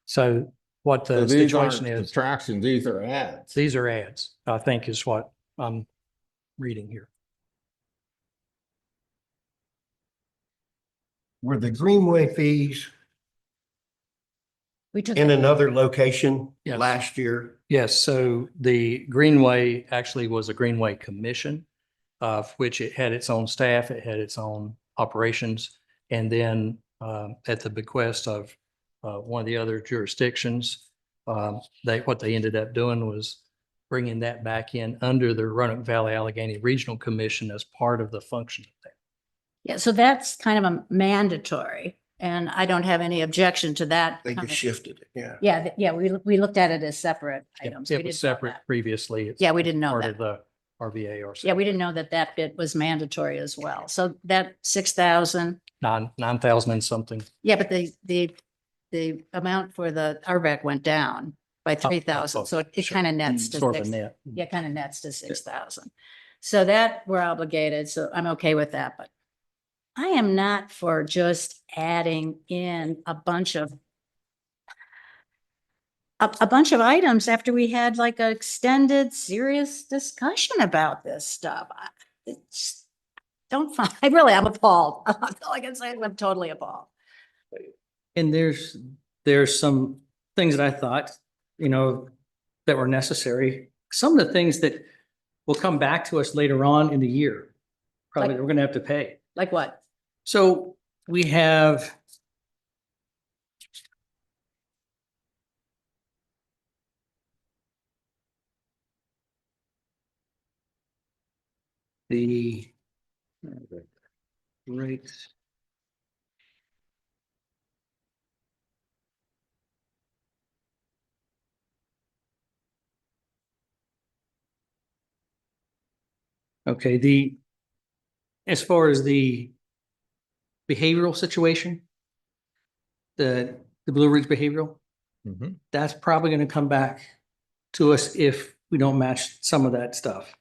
So what So the these aren't situation is, subtractions, these are adds. these are ads, I think is what I'm reading here. Were the Greenway fees We took in it. another location Yes. last year? Yes, so the Greenway actually was a Greenway Commission, of which it had its own staff, it had its own operations. And then at the bequest of one of the other jurisdictions, what they ended up doing was bringing that back in under the Roanoke Valley Allegheny Regional Commission as part of the function of that. Yeah, so that's kind of a mandatory, and I don't have any objection to that. They kind just of- shifted it, yeah. Yeah, we looked at it as separate Yeah, items. We it didn't was know separate that. previously. It's Yeah, we didn't know part that. of the RVA Yeah, we didn't know that that bit was mandatory as well. So that 6,000, 9,000 and something. yeah, but the amount for the RVAC went down by 3,000. So it sure. kind of nets to Sort of a 6. net. Yeah, kind of nets to 6,000. So that we're obligated. So I'm okay with that, but I am not for just adding in a bunch of items after we had like an extended, serious discussion about this stuff. It's don't find, I'm appalled. That's all I can say. I'm totally appalled. And there's some things that I thought, that were necessary. Some of the things that will come back to us later on in the year, probably Like- that we're gonna have to pay. Like what? So we have the right. Okay, as far as the behavioral situation, the Blue Ridge Behavioral, Mhm. that's probably going to come back to us if we don't match some of that stuff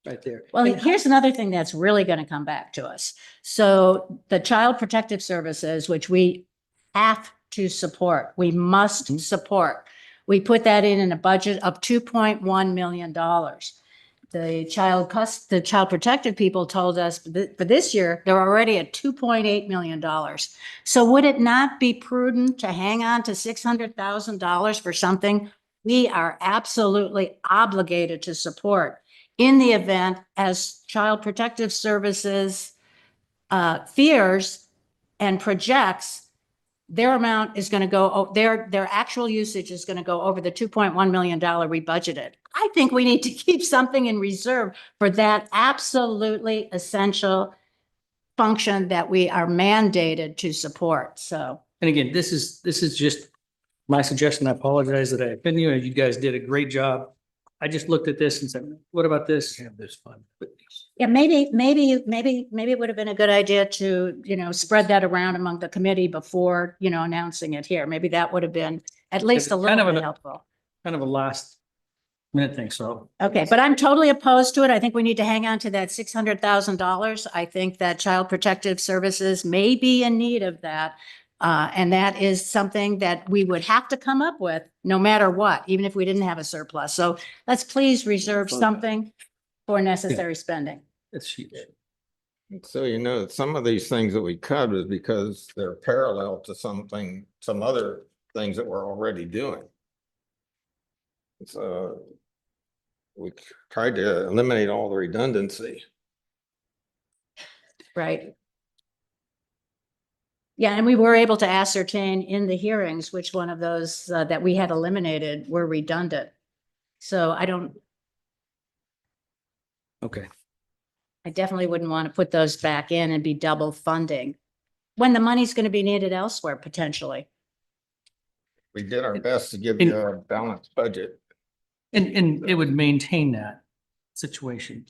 right there. Well, And here's another thing that's really going to come back to us. So the Child Protective Services, which we have to support, we must support. We put that in a budget of $2.1 million. The child protective people told us for this year, they're already at $2.8 million. So would it not be prudent to hang on to $600,000 for something we are absolutely obligated to support in the event, as Child Protective Services fears and projects, their amount is going to go, their actual usage is going to go over the $2.1 million we budgeted. I think we need to keep something in reserve for that absolutely essential function that we are mandated to support. So, And again, this is just my suggestion. I apologize that I offended you. You guys did a great job. I just looked at this and said, what about this? Have this fun. yeah, maybe it would have been a good idea to, spread that around among the committee before, announcing it here. Maybe that would have been at least a Kind little of bit a- helpful. Kind of a last minute thing, so. Okay, but I'm totally opposed to it. I think we need to hang on to that $600,000. I think that Child Protective Services may be in need of that. And that is something that we would have to come up with no matter what, even if we didn't have a surplus. So let's please reserve something for necessary spending. It's huge. So, some of these things that we cut is because they're parallel to some other things that we're already doing. So we tried to eliminate all the redundancy. Right. Yeah, and we were able to ascertain in the hearings which one of those that we had eliminated were redundant. So I Okay. definitely wouldn't want to put those back in and be double funding when the money's going to be needed elsewhere potentially. We did our best to give you a balanced budget. And it would maintain that situation.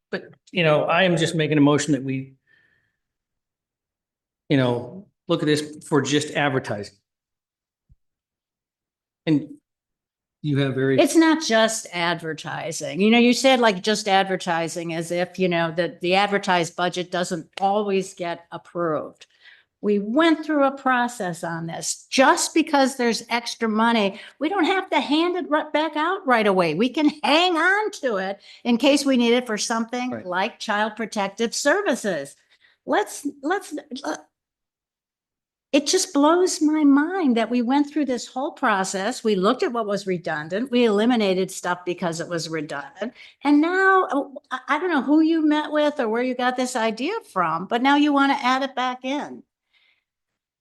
But, I am just making a motion that we, look at this for just advertising. And you have very. It's not just advertising. You said like just advertising as if, that the advertised budget doesn't always get approved. We went through a process on this. Just because there's extra money, we don't have to hand it back out right away. We can hang on to it in case we need it for something Right. like Child Protective Services. It just blows my mind that we went through this whole process. We looked at what was redundant. We eliminated stuff because it was redundant. And now, I don't know who you met with or where you got this idea from, but now you want to add it back in.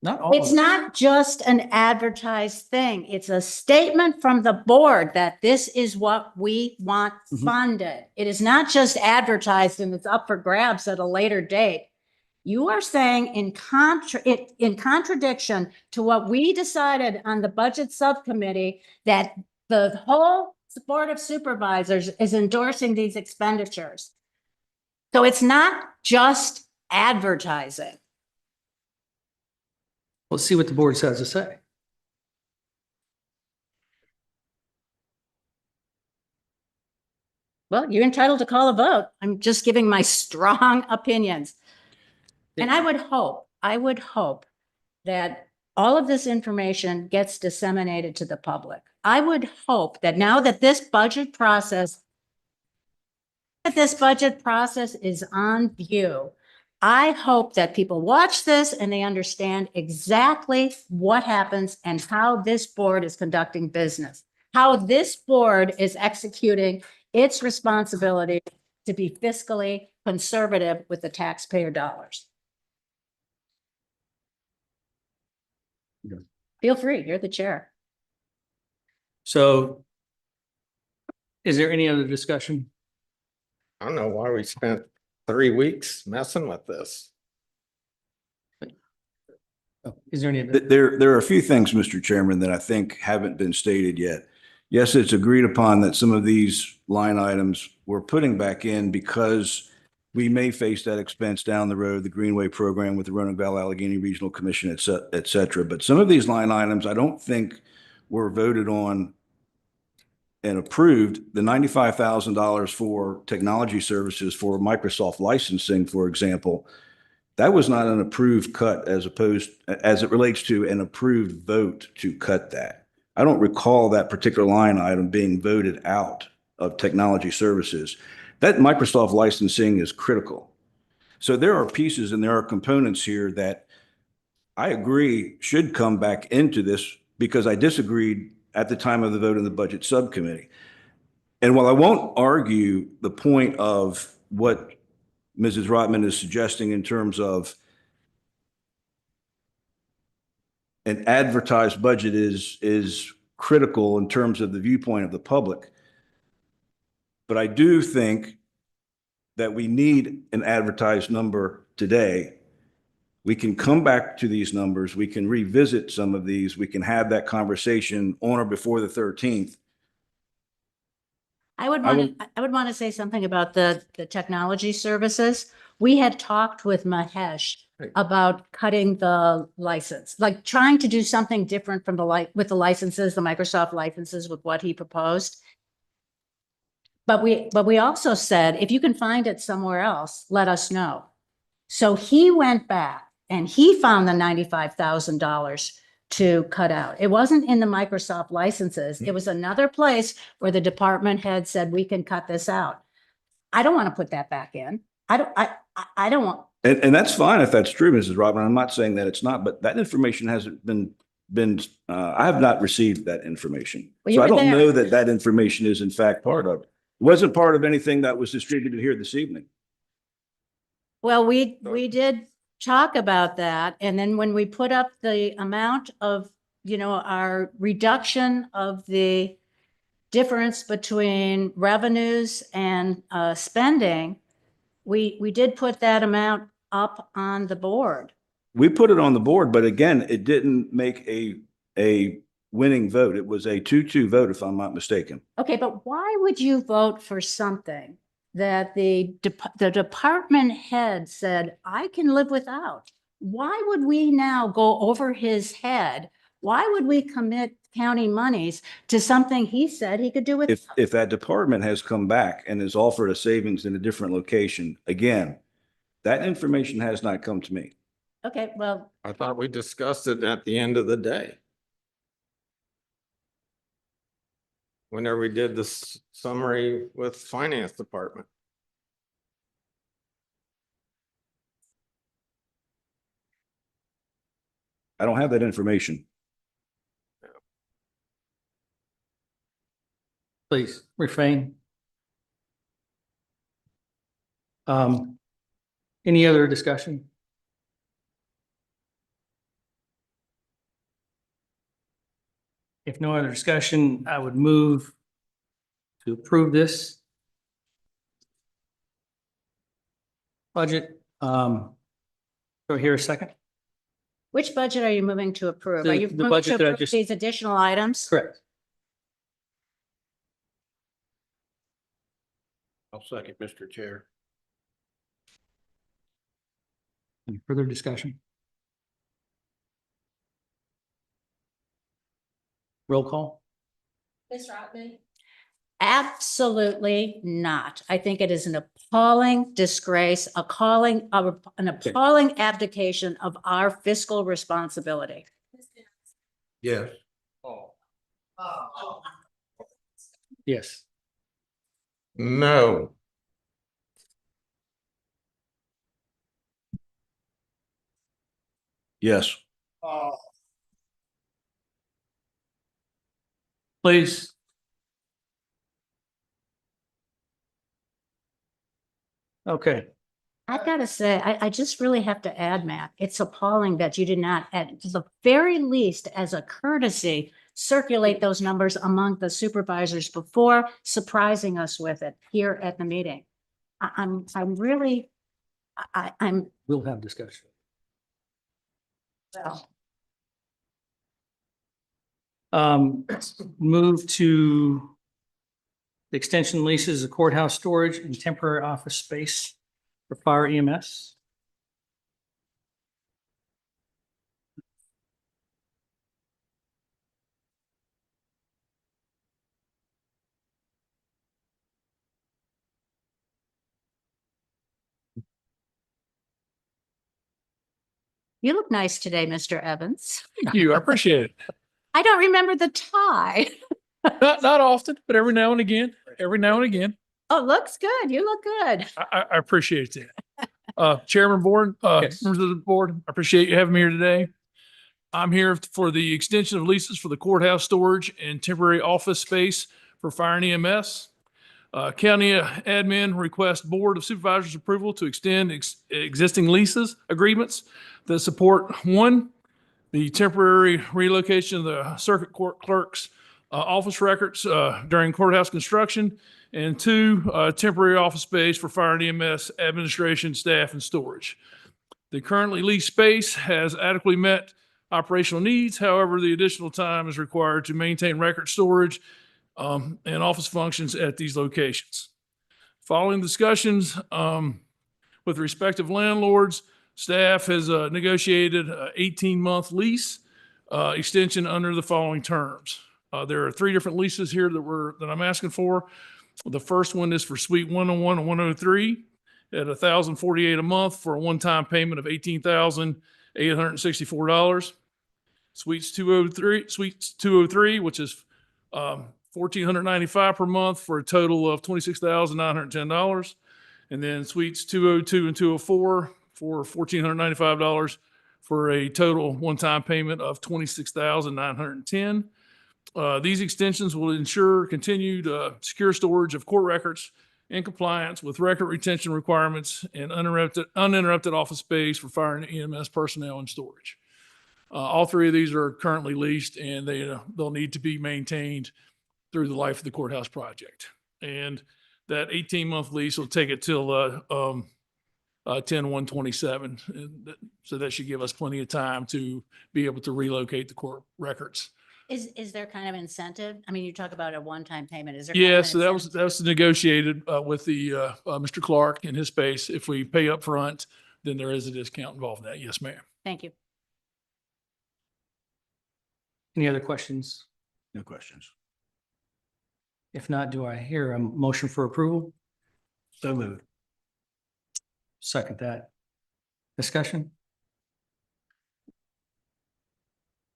Not all. It's not just an advertised thing. It's a statement from the board that this is what we want funded. It is not just advertised and it's up for grabs at a later date. You are saying in contradiction to what we decided on the budget subcommittee that the whole Board of Supervisors is endorsing these expenditures. So it's not just advertising. Let's see what the board has to say. Well, you're entitled to call a vote. I'm just giving my strong opinions. And I would hope that all of this information gets disseminated to the public. I would hope that now that this budget process is on view, I hope that people watch this and they understand exactly what happens and how this board is conducting business, how this board is executing its responsibility to be fiscally conservative with the taxpayer dollars. Feel free, you're the chair. So is there any other discussion? I don't know why we spent 3 weeks messing with this. Is there any? There are a few things, Mr. Chairman, that I think haven't been stated yet. Yes, it's agreed upon that some of these line items we're putting back in because we may face that expense down the road, the Greenway program with the Roanoke Valley Allegheny Regional Commission, et cetera. But some of these line items, I don't think were voted on and approved. The $95,000 for technology services for Microsoft licensing, for example, that was not an approved cut as it relates to an approved vote to cut that. I don't recall that particular line item being voted out of technology services. That Microsoft licensing is critical. So there are pieces and there are components here that I agree should come back into this because I disagreed at the time of the vote in the budget subcommittee. And while I won't argue the point of what Mrs. Rotman is suggesting in terms of an advertised budget is critical in terms of the viewpoint of the public, but I do think that we need an advertised number today. We can come back to these numbers. We can revisit some of these. We can have that conversation on or before the 13th. I would want to say something about the technology services. We had talked with Mahesh about cutting the license, like trying to do something different from with the licenses, the Microsoft licenses with what he proposed. But we also said, if you can find it somewhere else, let us know. So he went back and he found the $95,000 to cut out. It wasn't in the Microsoft licenses. It was another place where the department head said, we can cut this out. I don't want to put that back in. I don't want. And that's fine if that's true, Mrs. Robin. I'm not saying that it's not, but that information hasn't been I have not received that information. Well, so I don't there. know that information is in fact part of it. It wasn't part of anything that was distributed here this evening. Well, we did talk about that. And then when we put up the amount of, our reduction of the difference between revenues and spending, we did put that amount up on the board. We put it on the board, but again, it didn't make a winning vote. It was a 2-2 vote, if I'm not mistaken. Okay, but why would you vote for something that the department head said, I can live without? Why would we now go over his head? Why would we commit county monies to something he said he could do without? If that department has come back and has offered a savings in a different location, again, that information has not come to me. Okay, well. I thought we discussed it at the end of the day. Whenever we did this summary with finance department. I don't have that information. Please refrain. Any other discussion? If no other discussion, I would move to approve this budget. Do I hear a second? Which budget are you moving to approve? The- Are you the moving budget to that I approve just- these additional items? Correct. I'll second, Mr. Chair. Any further discussion? Roll call? Ms. Rotman? Absolutely not. I think it is an appalling disgrace, an appalling abdication of our fiscal responsibility. Yes. Yes. No. Yes. Please. Okay. I've got to say, I just really have to add, Matt, it's appalling that you did not, at the very least, as a courtesy, circulate those numbers among the supervisors before surprising us with it here at the meeting. I'm really, I'm, We'll have discussion. well, Move to the extension leases of courthouse storage and temporary office space. for fire EMS. You look nice today, Mr. Evans. Thank you. I appreciate it. I don't remember the tie. Not often, but every now and again, Oh, looks good. You look good. I appreciate that. Chairman Board, Yes. members of the board, I appreciate you having me here today. I'm here for the extension of leases for the courthouse storage and temporary office space for fire and EMS. County admin requests Board of Supervisors approval to extend existing leases agreements that support, one, the temporary relocation of the circuit court clerk's office records during courthouse construction, and two, temporary office space for fire and EMS administration, staff, and storage. The currently leased space has adequately met operational needs. However, the additional time is required to maintain record storage and office functions at these locations. Following discussions with respective landlords, staff has negotiated an 18-month lease extension under the following terms. There are 3 different leases here that I'm asking for. The first one is for Suite 101 and 103 at $1,048 a month for a one-time payment of $18,864. Suite 203, which is $1,495 per month for a total of $26,910. And then Suites 202 and 204 for $1,495 for a total one-time payment of $26,910. These extensions will ensure continued secure storage of court records in compliance with record retention requirements and uninterrupted office space for fire and EMS personnel and storage. All 3 of these are currently leased, and they'll need to be maintained through the life of the courthouse project. And that 18-month lease will take it till 10/1/27. So that should give us plenty of time to be able to relocate the court records. Is there kind of incentive? I mean, you talk about a one-time payment. Is there? Yeah, so that was negotiated with the Mr. Clark in his space. If we pay up front, then there is a discount involved in that. Yes, ma'am. Thank you. Any other questions? No questions. If not, do I hear a motion for approval? So moved. Second that. Discussion?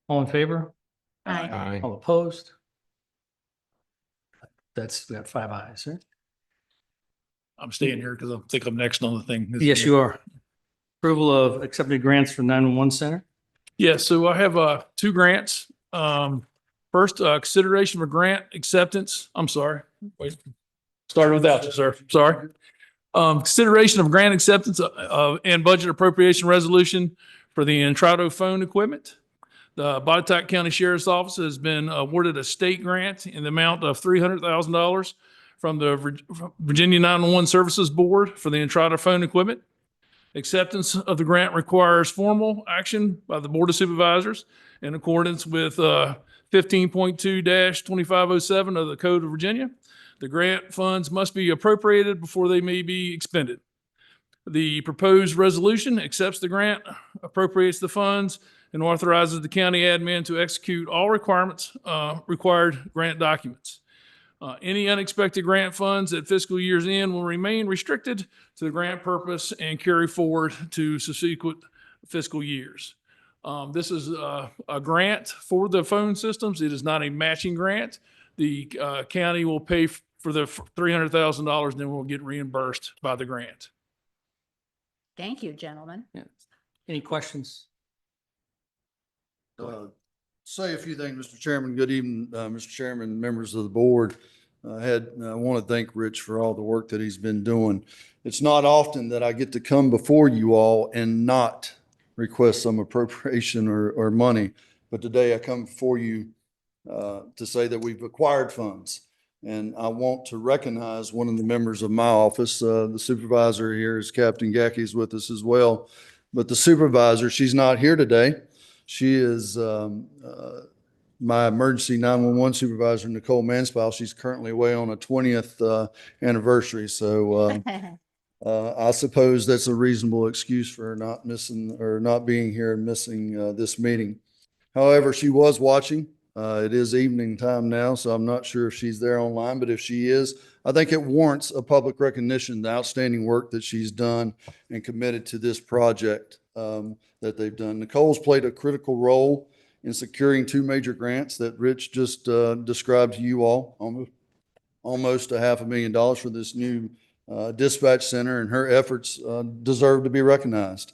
All in favor? Aye. All opposed? We got 5 ayes, right? I'm staying here because I think I'm next on the thing. Yes, you are. Approval of accepted grants for 911 Center. Yes, so I have 2 grants. First, consideration for grant acceptance. I'm sorry. Wait, started without you, sir. Sorry. Consideration of grant acceptance and budget appropriation resolution for the Entrado phone equipment. The Botetourt County Sheriff's Office has been awarded a state grant in the amount of $300,000 from the Virginia 911 Services Board for the Entrado phone equipment. Acceptance of the grant requires formal action by the Board of Supervisors in accordance with 15.2-2507 of the Code of Virginia. The grant funds must be appropriated before they may be expended. The proposed resolution accepts the grant, appropriates the funds, and authorizes the county admin to execute all required grant documents. Any unexpected grant funds at fiscal year's end will remain restricted to the grant purpose and carry forward to subsequent fiscal years. This is a grant for the phone systems. It is not a matching grant. The county will pay for the $300,000 and then we'll get reimbursed by the grant. Thank you, gentlemen. Any questions? Say a few things, Mr. Chairman. Good evening, Mr. Chairman, members of the board. I want to thank Rich for all the work that he's been doing. It's not often that I get to come before you all and not request some appropriation or money, but today I come before you to say that we've acquired funds. And I want to recognize one of the members of my office, the supervisor here is Captain Gackey's with us as well. But the supervisor, she's not here today. She is my emergency 911 supervisor, Nicole Mansfile. She's currently away on a 20th anniversary. So I suppose that's a reasonable excuse for her not missing or not being here and missing this meeting. However, she was watching. It is evening time now, so I'm not sure if she's there online, but if she is, I think it warrants a public recognition, the outstanding work that she's done and committed to this project that they've done. Nicole's played a critical role in securing two major grants that Rich just described to you all, almost $500,000 for this new dispatch center, and her efforts deserve to be recognized.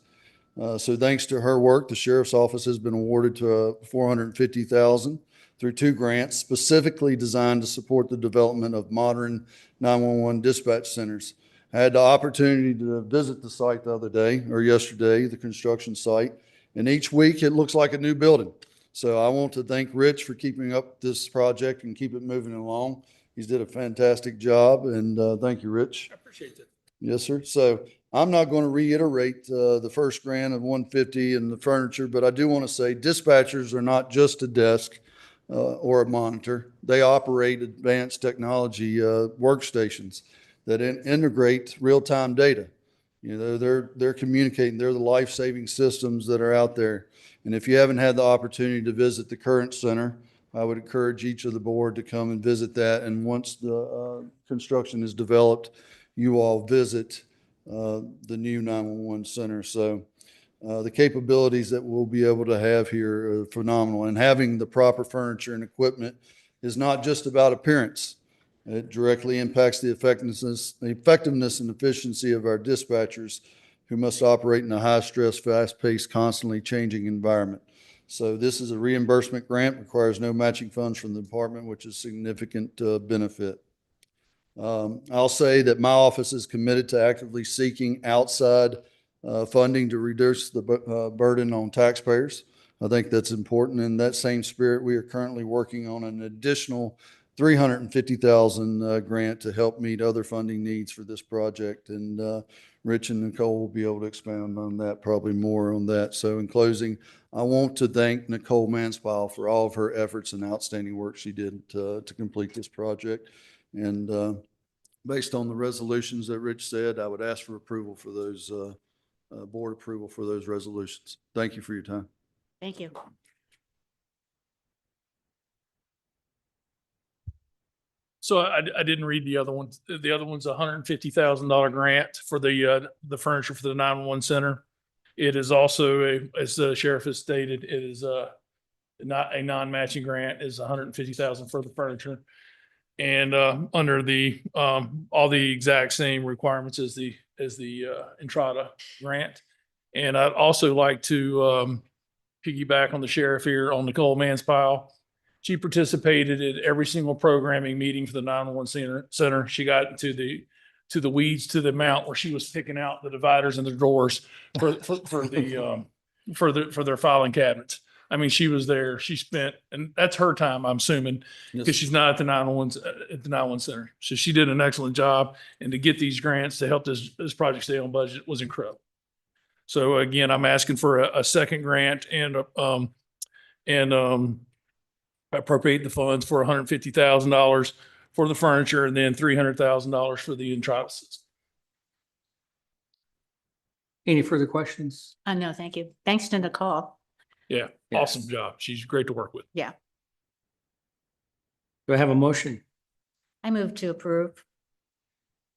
So thanks to her work, the sheriff's office has been awarded to $450,000 through two grants specifically designed to support the development of modern 911 dispatch centers. I had the opportunity to visit the site the other day or yesterday, the construction site, and each week it looks like a new building. So I want to thank Rich for keeping up this project and keep it moving along. He's did a fantastic job, and thank you, Rich. I appreciate it. Yes, sir. So I'm not going to reiterate the first grant of 150 and the furniture, but I do want to say dispatchers are not just a desk or a monitor. They operate advanced technology workstations that integrate real-time data. You know, they're communicating. They're the life-saving systems that are out there. And if you haven't had the opportunity to visit the current center, I would encourage each of the board to come and visit that. And once the construction is developed, you all visit the new 911 center. So the capabilities that we'll be able to have here are phenomenal. And having the proper furniture and equipment is not just about appearance. It directly impacts the effectiveness and efficiency of our dispatchers who must operate in a high-stress, fast-paced, constantly changing environment. So this is a reimbursement grant, requires no matching funds from the department, which is a significant benefit. I'll say that my office is committed to actively seeking outside funding to reduce the burden on taxpayers. I think that's important. In that same spirit, we are currently working on an additional $350,000 grant to help meet other funding needs for this project. And Rich and Nicole will be able to expand on that, probably more on that. So in closing, I want to thank Nicole Manspile for all of her efforts and outstanding work she did to complete this project. And based on the resolutions that Rich said, I would ask for approval for those, board approval for those resolutions. Thank you for your time. Thank you. So I didn't read the other ones. The other one's a $150,000 grant for the furniture for the 911 center. It is also as the sheriff has stated, it is not a non-matching grant, is $150,000 for the furniture. And under the all the exact same requirements as the Entrada grant. And I'd also like to piggyback on the sheriff here on Nicole Manspile. She participated in every single programming meeting for the 911 center. She got into the weeds to the amount where she was picking out the dividers and the drawers for their filing cabinets. I mean, she was there. She spent, and that's her time, I'm assuming, because she's not at the 911 center. So she did an excellent job. And to get these grants to help this project stay on budget was incredible. So again, I'm asking for a second grant and appropriate the funds for $150,000 for the furniture and then $300,000 for the Entrada system. Any further questions? No, thank you. Thanks to Nicole. Yeah, awesome job. She's great to work with. Yeah. Do I have a motion? I move to approve.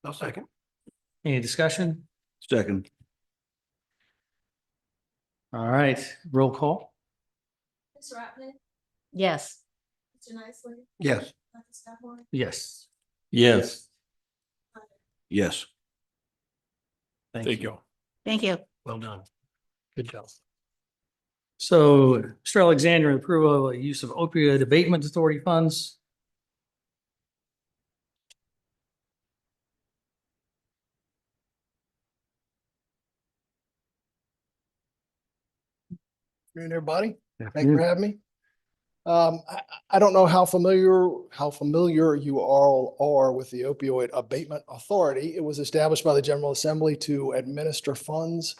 I'll second. Any discussion? Second. All right, roll call. Ms. Ratman? Yes. Mr. Nicely? Yes. Dr. Scott? Yes. Yes. Yes. Thank you. Thank you. Well done. Good job. So, Mr. Alexander, approval of use of opioid abatement authority funds. Good afternoon, everybody. Thank you for having me. I don't know how familiar you all are with the Opioid Abatement Authority. It was established by the General Assembly to administer funds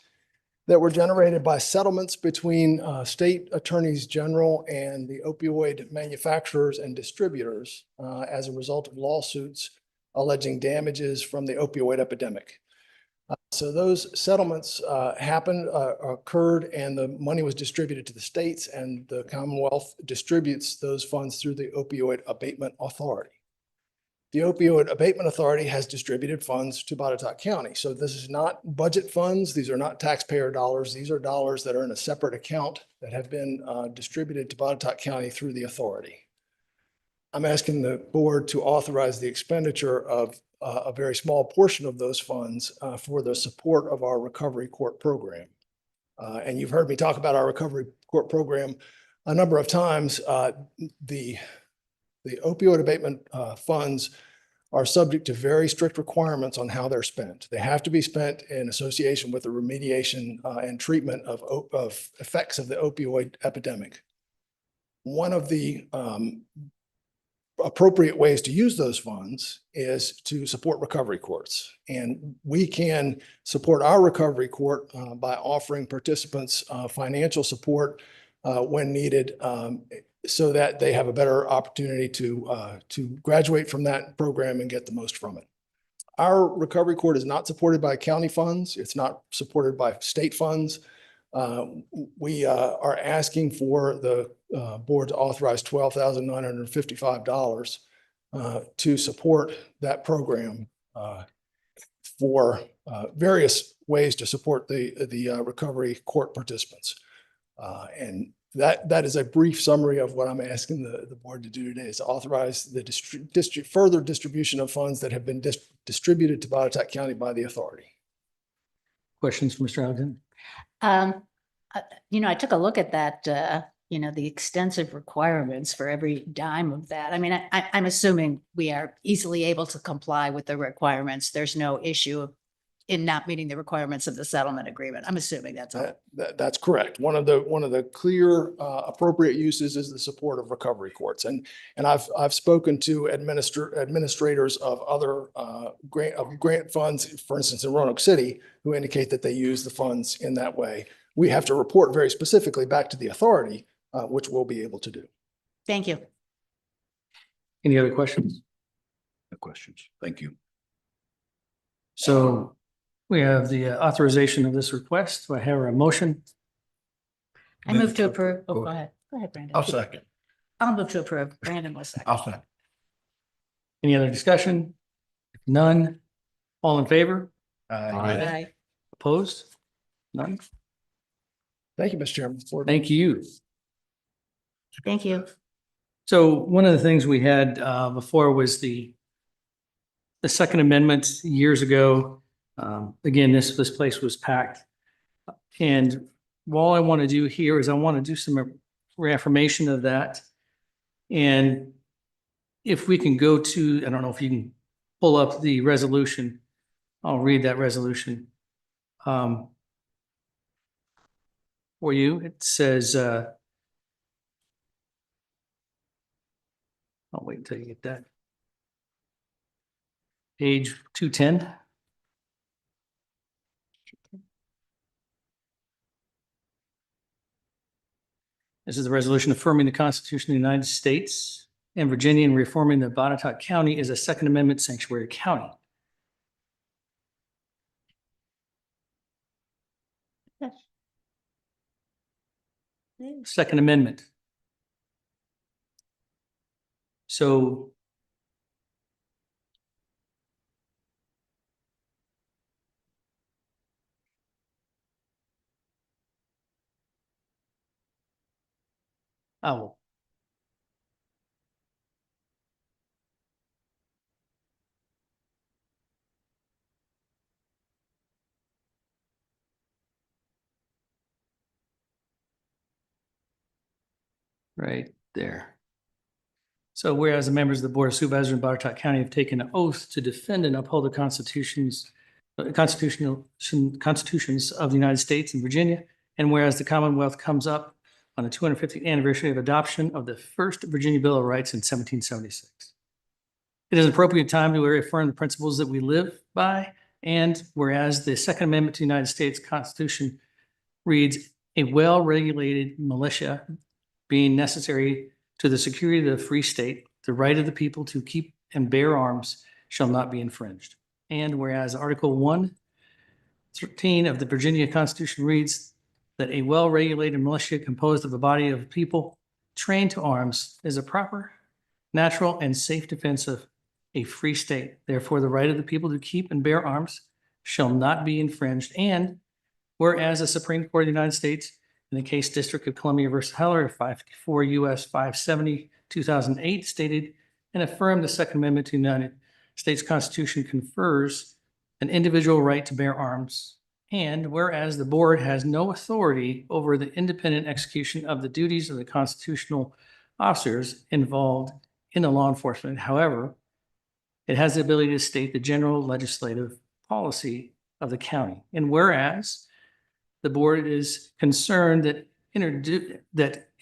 that were generated by settlements between state attorneys general and the opioid manufacturers and distributors as a result of lawsuits alleging damages from the opioid epidemic. So those settlements occurred, and the money was distributed to the states, and the Commonwealth distributes those funds through the Opioid Abatement Authority. The Opioid Abatement Authority has distributed funds to Botetourt County. So this is not budget funds. These are not taxpayer dollars. These are dollars that are in a separate account that have been distributed to Botetourt County through the authority. I'm asking the board to authorize the expenditure of a very small portion of those funds for the support of our recovery court program. And you've heard me talk about our recovery court program a number of times. The opioid abatement funds are subject to very strict requirements on how they're spent. They have to be spent in association with the remediation and treatment of effects of the opioid epidemic. One of the appropriate ways to use those funds is to support recovery courts. And we can support our recovery court by offering participants financial support when needed, so that they have a better opportunity to graduate from that program and get the most from it. Our recovery court is not supported by county funds. It's not supported by state funds. We are asking for the board to authorize $12,955 to support that program for various ways to support the recovery court participants. And that is a brief summary of what I'm asking the board to do today, is to authorize the further distribution of funds that have been distributed to Botetourt County by the authority. Questions for Mr. Alexander? I took a look at that, the extensive requirements for every dime of that. I mean, I'm assuming we are easily able to comply with the requirements. There's no issue in not meeting the requirements of the settlement agreement. I'm assuming that's all. That's correct. One of the clear appropriate uses is the support of recovery courts. And I've spoken to administrators of other grant funds, for instance, in Roanoke City, who indicate that they use the funds in that way. We have to report very specifically back to the authority, which we'll be able to do. Thank you. Any other questions? No questions. Thank you. So we have the authorization of this request. Do I have a motion? I move to approve. Oh, go ahead. Go ahead, Brandon. I'll second. I'll move to approve. Brandon was second. I'll second. Any other discussion? If none, all in favor? Aye. Opposed? None? Thank you, Mr. Chairman. Thank you. Thank you. So one of the things we had before was the Second Amendment years ago. Again, this place was packed. And all I want to do here is I want to do some reaffirmation of that. And if we can go to, I don't know if you can pull up the resolution. I'll read that resolution for you. It says, I'll wait until you get that. Page 210. This is the resolution affirming the Constitution of the United States and Virginia and reforming the Botetourt County as a Second Amendment sanctuary county. Yes. Second Amendment. So oh. Right there. So whereas the members of the Board of Supervisors in Botetourt County have taken an oath to defend and uphold the constitutions of the United States and Virginia, and whereas the Commonwealth comes up on the 250th anniversary of adoption of the first Virginia Bill of Rights in 1776. It is an appropriate time to reaffirm the principles that we live by, and whereas the Second Amendment to the United States Constitution reads, a well-regulated militia being necessary to the security of the free state, the right of the people to keep and bear arms shall not be infringed. And whereas Article 1 13 of the Virginia Constitution reads that a well-regulated militia composed of a body of people trained to arms is a proper, natural, and safe defense of a free state. Therefore, the right of the people to keep and bear arms shall not be infringed. And whereas the Supreme Court of the United States in the case District of Columbia versus Heller, 554 U.S. 570, 2008, stated and affirmed the Second Amendment to the United States Constitution confers an individual right to bear arms. And whereas the board has no authority over the independent execution of the duties of the constitutional officers involved in the law enforcement, however, it has the ability to state the general legislative policy of the county. And whereas the board is concerned that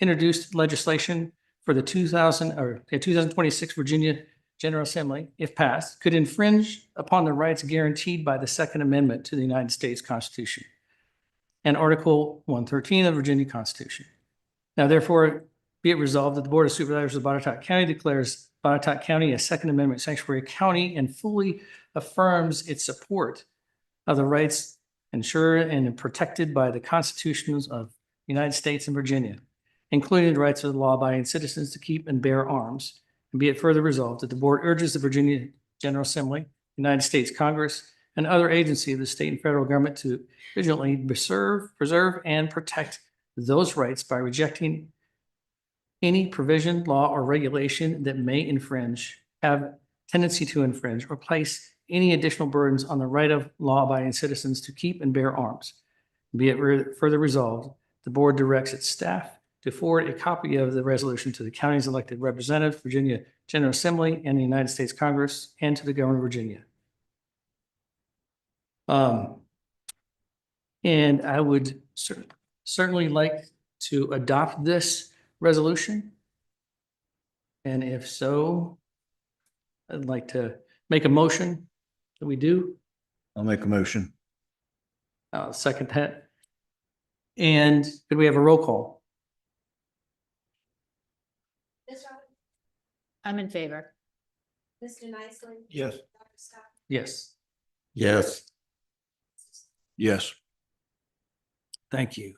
introduced legislation for the 2026 Virginia General Assembly, if passed, could infringe upon the rights guaranteed by the Second Amendment to the United States Constitution and Article 113 of the Virginia Constitution. Now, therefore, be it resolved that the Board of Supervisors of Botetourt County declares Botetourt County a Second Amendment sanctuary county and fully affirms its support of the rights ensured and protected by the constitutions of the United States and Virginia, including the rights of the law-abiding citizens to keep and bear arms. And be it further resolved that the board urges the Virginia General Assembly, United States Congress, and other agencies of the state and federal government to vigilantly preserve, and protect those rights by rejecting any provision, law, or regulation that may infringe, have tendency to infringe, or place any additional burdens on the right of law-abiding citizens to keep and bear arms. Be it further resolved, the board directs its staff to forward a copy of the resolution to the county's elected representatives, Virginia General Assembly, and the United States Congress, and to the governor of Virginia. And I would certainly like to adopt this resolution. And if so, I'd like to make a motion that we do. I'll make a motion. I'll second that. And could we have a roll call? I'm in favor. Mr. Nicely? Yes. Dr. Scott? Yes. Yes. Yes. Thank you.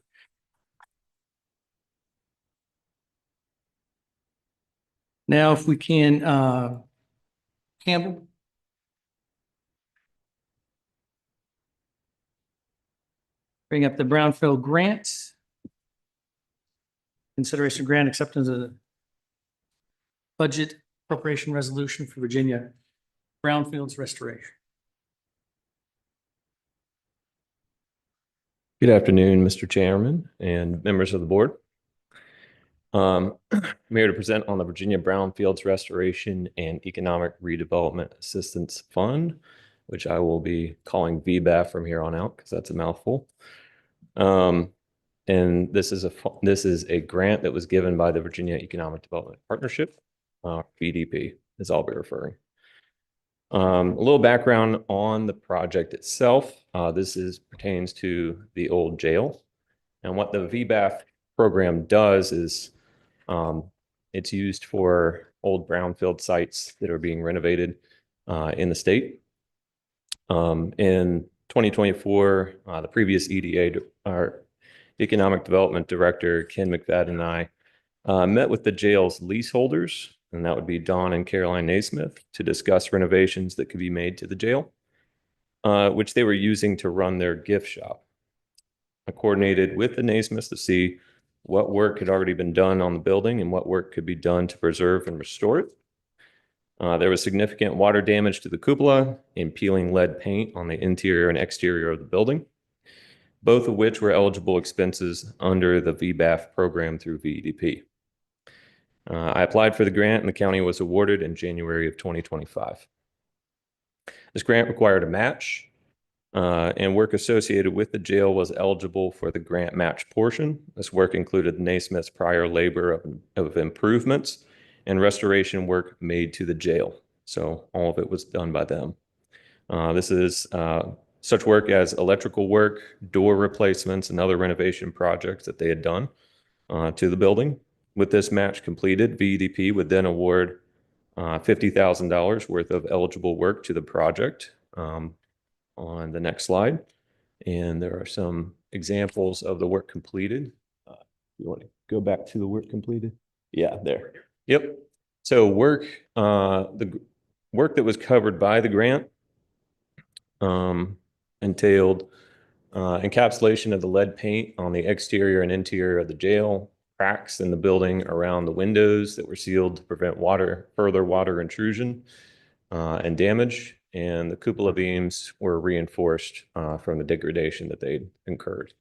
Now, if we can, Campbell. Bring up the Brownfield grant. Consideration grant acceptance of the budget appropriation resolution for Virginia Brownfields restoration. Good afternoon, Mr. Chairman and members of the board. I'm here to present on the Virginia Brownfields Restoration and Economic Redevelopment Assistance Fund, which I will be calling VBAF from here on out because that's a mouthful. And this is a grant that was given by the Virginia Economic Development Partnership, VDP, is I'll be referring. A little background on the project itself. This pertains to the old jail. And what the VBAF program does is it's used for old brownfield sites that are being renovated in the state. In 2024, the previous EDA, our Economic Development Director, Ken McFadden, and I met with the jail's leaseholders, and that would be Don and Caroline Naismith, to discuss renovations that could be made to the jail, which they were using to run their gift shop. I coordinated with the Naismiths to see what work had already been done on the building and what work could be done to preserve and restore it. There was significant water damage to the cupola and peeling lead paint on the interior and exterior of the building, both of which were eligible expenses under the VBAF program through VEDP. I applied for the grant and the county was awarded in January of 2025. This grant required a match, and work associated with the jail was eligible for the grant match portion. This work included Naismith's prior labor of improvements and restoration work made to the jail. So all of it was done by them. This is such work as electrical work, door replacements, and other renovation projects that they had done to the building. With this match completed, VEDP would then award $50,000 worth of eligible work to the project. On the next slide. And there are some examples of the work completed. You want to go back to the work completed? Yeah, there. Yep. So the work that was covered by the grant entailed encapsulation of the lead paint on the exterior and interior of the jail, cracks in the building around the windows that were sealed to prevent further water intrusion and damage. And the cupola beams were reinforced from the degradation that they incurred.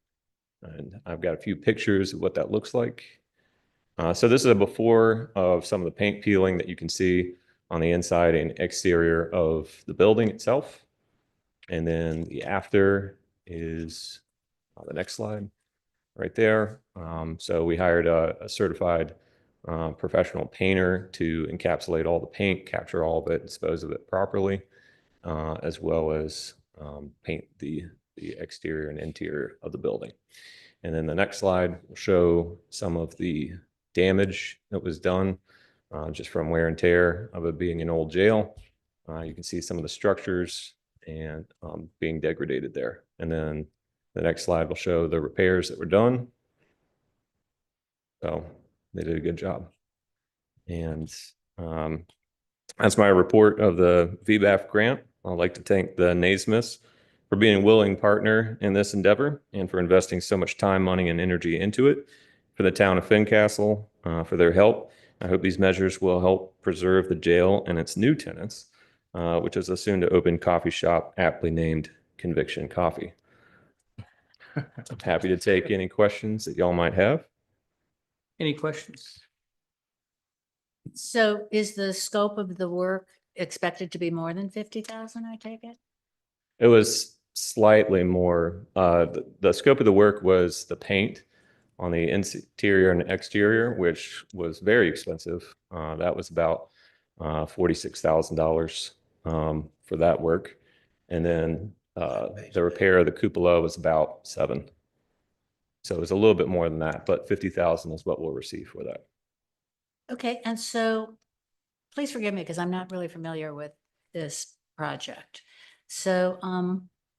And I've got a few pictures of what that looks like. So this is a before of some of the paint peeling that you can see on the inside and exterior of the building itself. And then the after is the next slide right there. So we hired a certified professional painter to encapsulate all the paint, capture all of it, dispose of it properly, as well as paint the exterior and interior of the building. And then the next slide will show some of the damage that was done just from wear and tear of it being an old jail. You can see some of the structures and being degraded there. And then the next slide will show the repairs that were done. So they did a good job. And that's my report of the VBAF grant. I'd like to thank the Naismiths for being a willing partner in this endeavor and for investing so much time, money, and energy into it, for the town of Fincastle for their help. I hope these measures will help preserve the jail and its new tenants, which is a soon to open coffee shop aptly named Conviction Coffee. I'm happy to take any questions that y'all might have. Any questions? So is the scope of the work expected to be more than 50,000, I take it? It was slightly more. The scope of the work was the paint on the interior and exterior, which was very expensive. That was about $46,000 for that work. And then the repair of the cupola was about $7,000. So it was a little bit more than that, but 50,000 is what we'll receive for that. Okay, and so please forgive me because I'm not really familiar with this project. So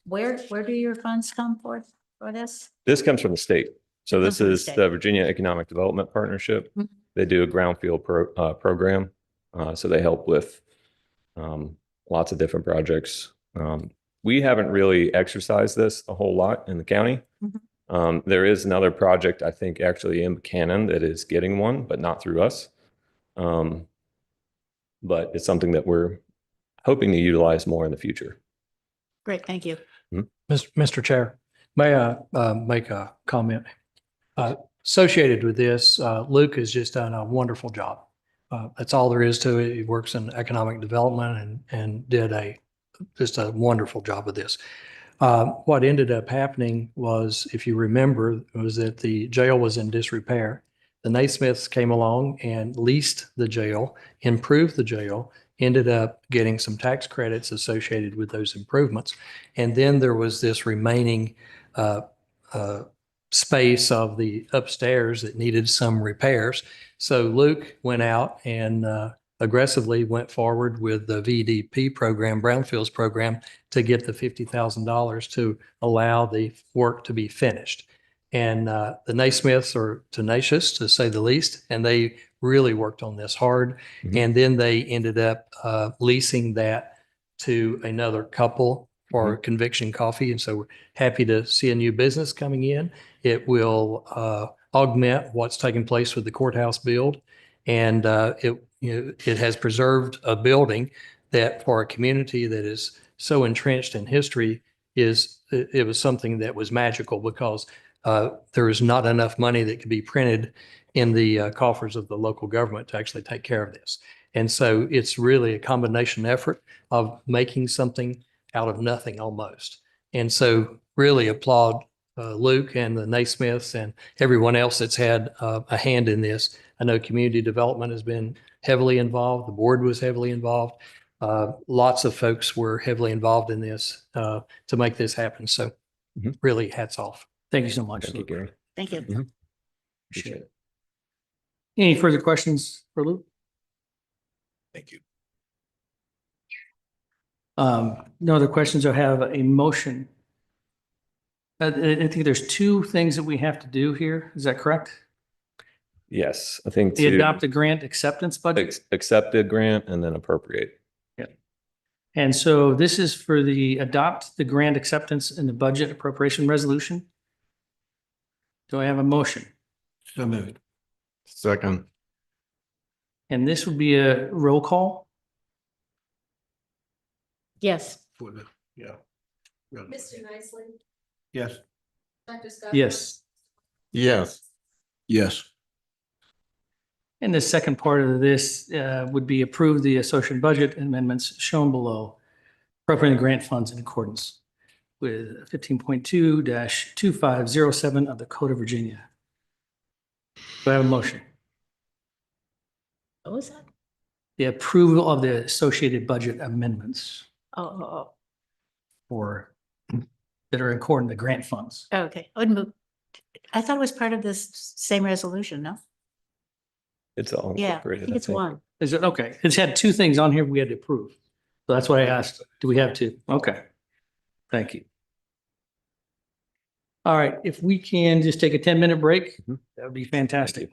where do your funds come for this? This comes from the state. So It this comes from the is state. the Virginia Economic Development Partnership. Mhm. They do a brownfield program. So they help with lots of different projects. We haven't really exercised this a whole lot in the county. Mhm. There is another project, I think, actually in Buchanan that is getting one, but not through us. But it's something that we're hoping to utilize more in the future. Great, thank you. Mr. Chair, may I make a comment? Associated with this, Luke has just done a wonderful job. That's all there is to it. He works in economic development and did just a wonderful job with this. What ended up happening was, if you remember, was that the jail was in disrepair. The Naismiths came along and leased the jail, improved the jail, ended up getting some tax credits associated with those improvements. And then there was this remaining space of the upstairs that needed some repairs. So Luke went out and aggressively went forward with the VDP program, Brownfields program, to get the $50,000 to allow the work to be finished. And the Naismiths are tenacious, to say the least, and they really worked on this hard. Mhm. And then they ended up leasing that to another couple for Conviction Coffee. And so we're happy to see a new business coming in. It will augment what's taking place with the courthouse build. And it has preserved a building that, for a community that is so entrenched in history, it was something that was magical, because there is not enough money that could be printed in the coffers of the local government to actually take care of this. And so it's really a combination effort of making something out of nothing almost. And so really applaud Luke and the Naismiths and everyone else that's had a hand in this. I know community development has been heavily involved. The board was heavily involved. Lots of folks were heavily involved in this to make this happen. So really hats off. Thank you so much. Thank you, Gary. Thank you. Appreciate it. Any further questions for Luke? Thank you. No other questions. I have a motion. I think there's two things that we have to do here. Is that correct? Yes, I think The to adopt a grant acceptance budget. accept a grant and then appropriate. Yeah. And so this is for the adopt the grant acceptance and the budget appropriation resolution. Do I have a motion? So moved. Second. And this would be a roll call. Yes. For the, yeah. Mr. Nicely, Yes. Dr. Scott. Yes. Yes. Yes. And the second part of this would be approve the associated budget amendments shown below, appropriating grant funds in accordance with 15.2-2507 of the Code of Virginia. Do I have a motion? What was that? The approval of the associated budget amendments Oh, for that are in accordance to grant funds. okay. I would move. I thought it was part of this same resolution, no? It's all Yeah, I incorporated. think it's one. Is it okay? It's had two things on here we had to approve. So that's why I asked, do we have two? Okay. Thank you. All right, if we can just take a 10-minute break, that would be fantastic.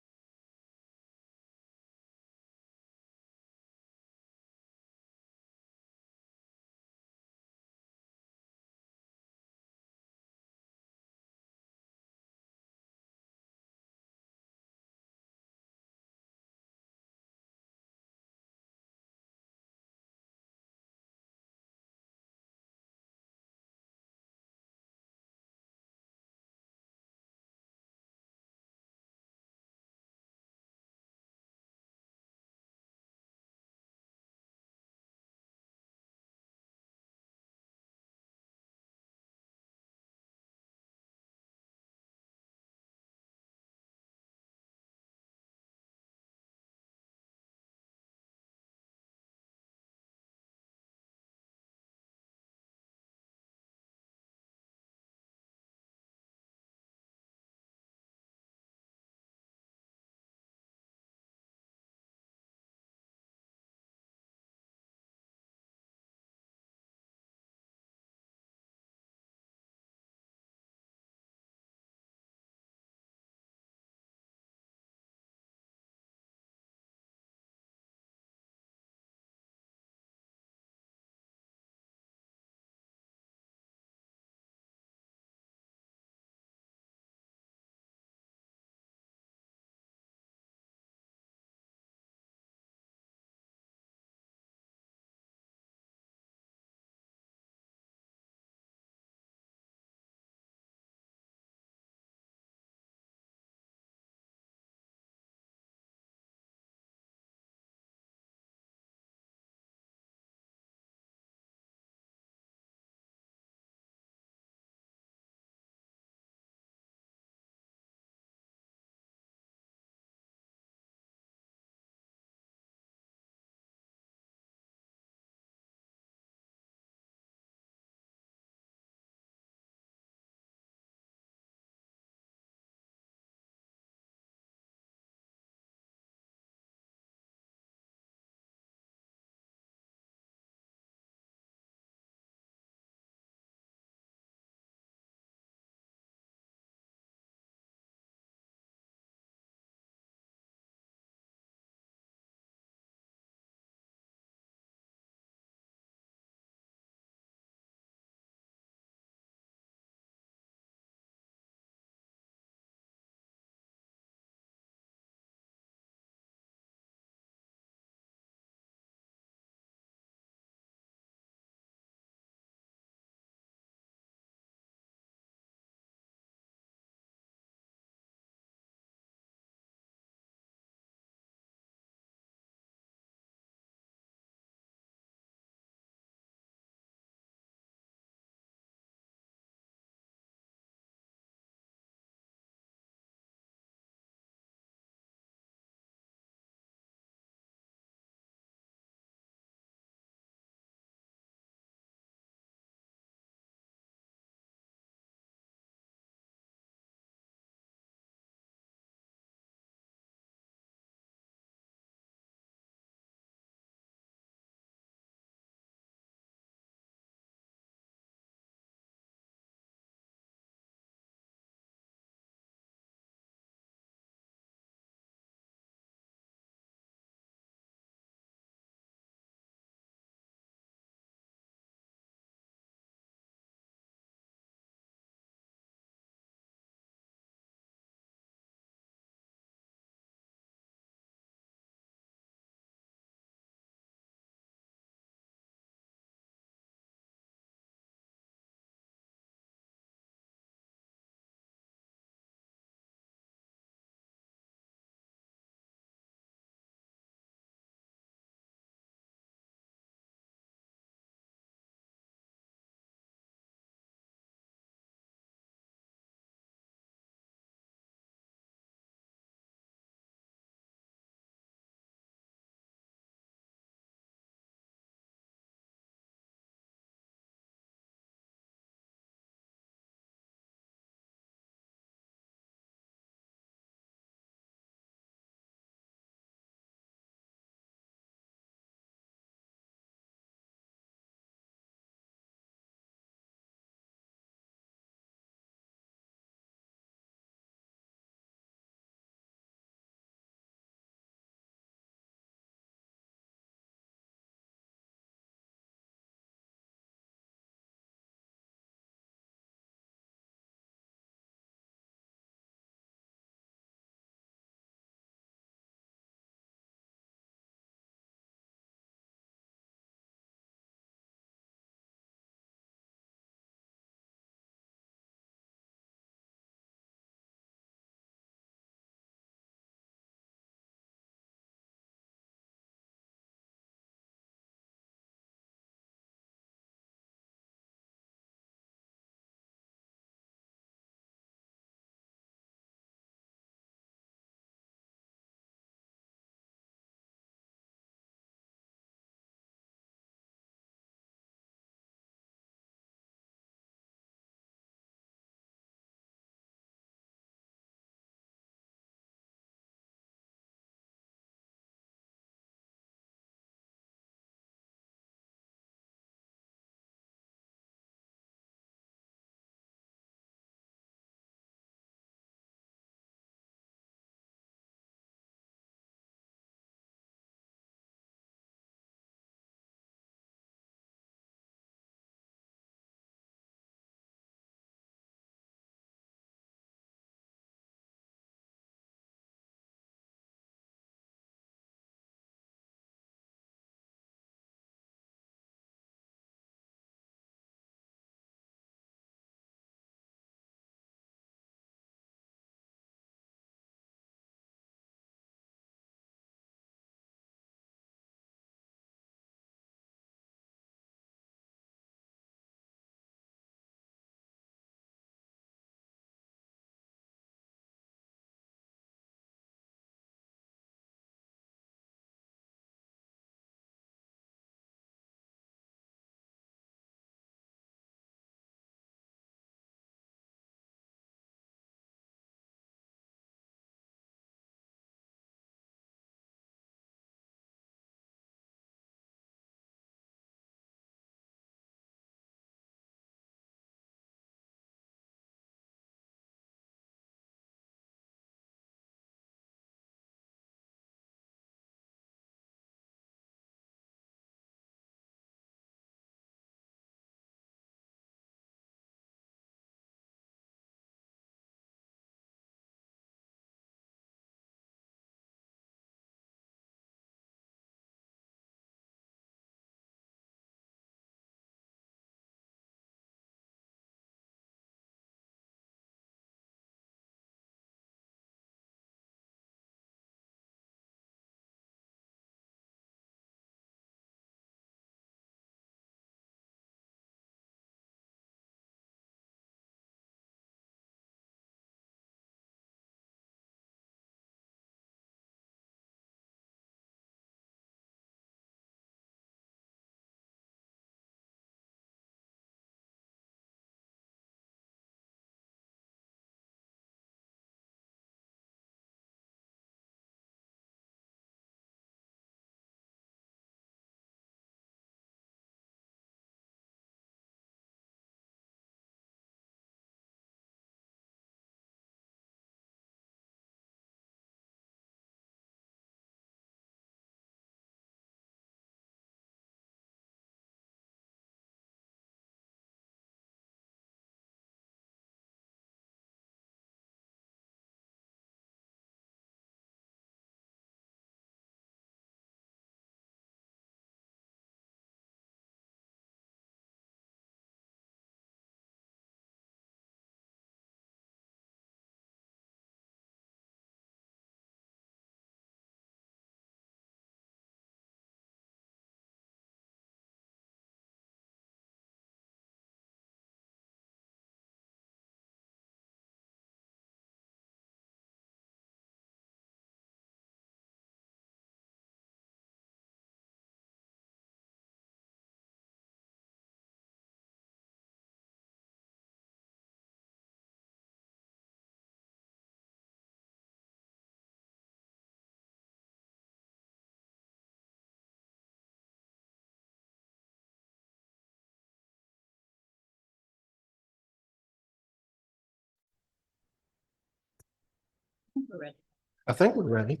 I think we're ready.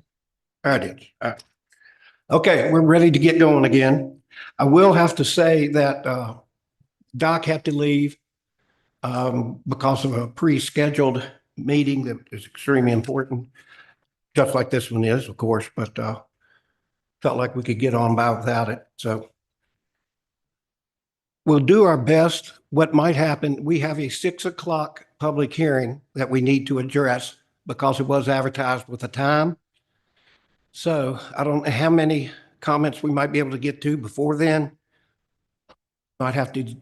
All right. Okay, we're ready to get going again. I will have to say that Doc had to leave because of a pre-scheduled meeting that is extremely important, just like this one is, of course, but felt like we could get on by without it. So we'll do our best. What might happen, we have a 6 o'clock public hearing that we need to address because it was advertised with a time. So I don't know how many comments we might be able to get to before then. Might have to,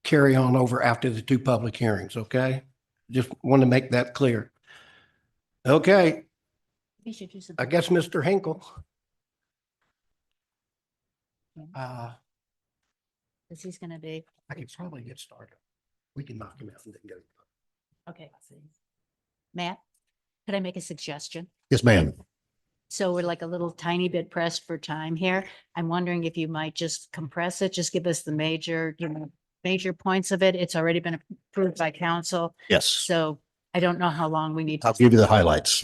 carry on over after the 2 public hearings, okay? Just want to make that clear. Okay, I guess Mr. Hinkle. Because he's going to be. I can probably get started. We can knock him out and then go. Okay. Matt, could I make a suggestion? Yes, ma'am. So we're like a little tiny bit pressed for time here. I'm wondering if you might just compress it, just give us the major points of it. It's already been approved by council. Yes. So I don't know how long we need to. I'll give you the highlights.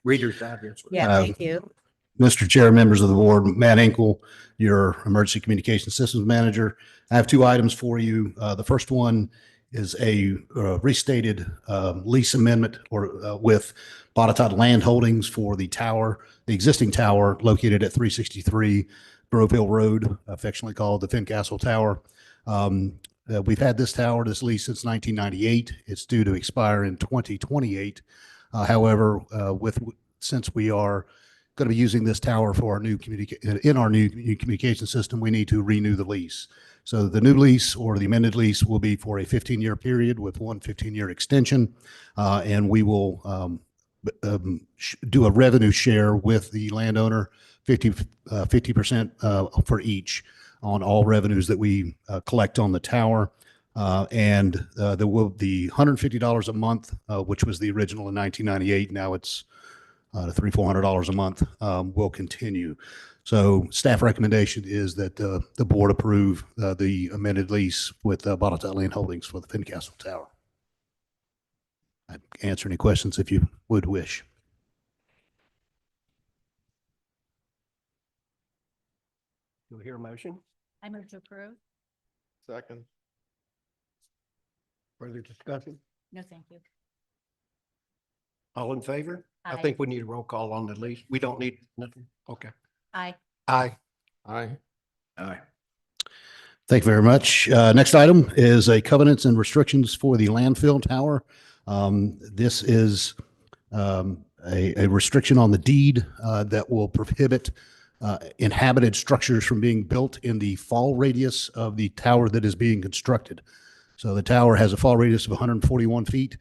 Reader's Digest. Yeah, thank you. Mr. Chair, members of the board, Matt Hinkle, your Emergency Communication Systems Manager. I have 2 items for you. The first one is a restated lease amendment with Botetourt Land Holdings for the tower, the existing tower located at 363 Groveville Road, affectionately called the Fincastle Tower. We've had this tower, this lease, since 1998. It's due to expire in 2028. However, since we are going to be using this tower for our new communication system, we need to renew the lease. So the new lease or the amended lease will be for a 15-year period with 1 15-year extension, and we will do a revenue share with the landowner, 50% for each on all revenues that we collect on the tower. And there will be $150 a month, which was the original in 1998. Now it's $300-400 a month, will continue. So staff recommendation is that the board approve the amended lease with Botetourt Land Holdings for the Fincastle Tower. I'd answer any questions if you would wish. Do we hear a motion? I move to approve. Second. Further discussion? No, thank you. All in favor? I Aye. think we need a roll call on the lease. We don't need nothing. Okay. Aye. Aye. Aye. Aye. Thank you very much. Next item is a covenants and restrictions for the landfill tower. This is a restriction on the deed that will prohibit inhabited structures from being built in the fall radius of the tower that is being constructed. So the tower has a fall radius of 141 feet.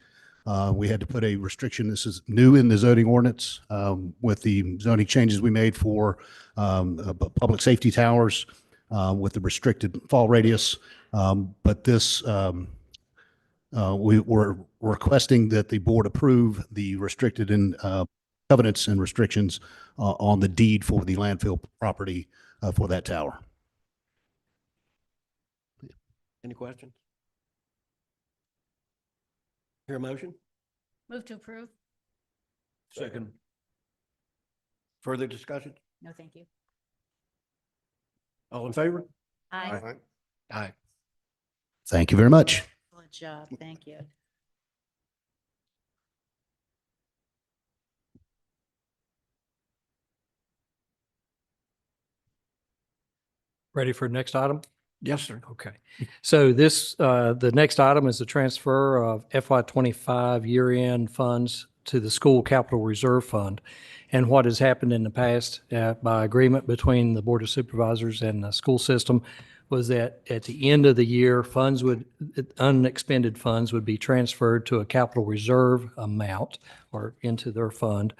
We had to put a restriction. This is new in the zoning ordinance with the zoning changes we made for public safety towers with the restricted fall radius. But this, we were requesting that the board approve the restricted and covenants and restrictions on the deed for the landfill property for that tower. Any questions? Hear a motion? Move to approve. Second. Further discussion? No, thank you. All in favor? Aye. Aye. Thank you very much. Good job. Thank you. Ready for the next item? Yes, sir. Okay. So this, the next item is the transfer of FY25 year-end funds to the school capital reserve fund. And what has happened in the past by agreement between the Board of Supervisors and the school system was that at the end of the year, unexpended funds would be transferred to a capital reserve amount or into their fund.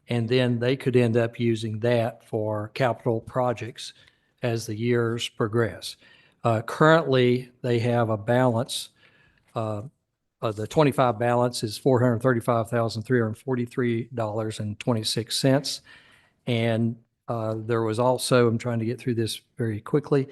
And then they could end up using that for capital projects as the years progress. Currently, they have a balance. The 25 balance is $435,343.26. And there was also, I'm trying to get through this very quickly.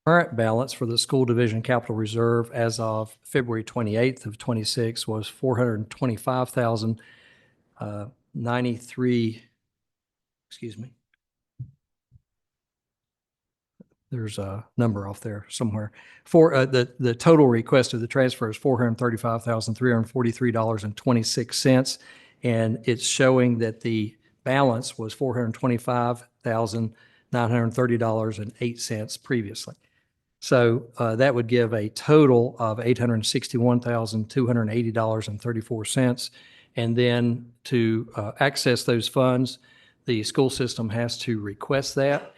Current balance for the school division capital reserve as of February 28th of 26 was 425,093. Excuse me. There's a number off there somewhere. For the total request of the transfer is $435,343.26. And it's showing that the balance was $425,930.08 previously. So that would give a total of $861,280.34. And then to access those funds, the school system has to request that.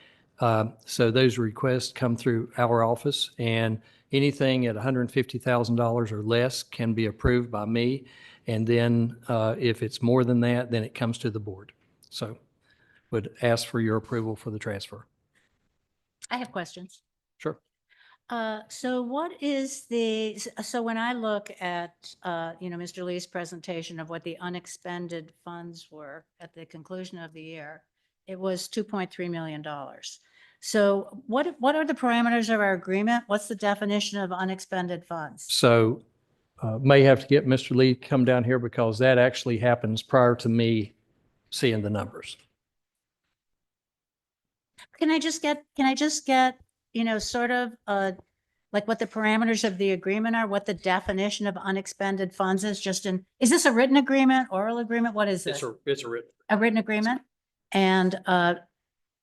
So those requests come through our office, and anything at $150,000 or less can be approved by me. And then if it's more than that, then it comes to the board. So would ask for your approval for the transfer. I have questions. Sure. So what is so when I look at, Mr. Lee's presentation of what the unexpended funds were at the conclusion of the year, it was $2.3 million. So what are the parameters of our agreement? What's the definition of unexpended funds? So may have to get Mr. Lee to come down here because that actually happens prior to me seeing the numbers. Can I just get, sort of like what the parameters of the agreement are, what the definition of unexpended funds is, is this a written agreement, oral agreement? What is this? It's a written agreement? And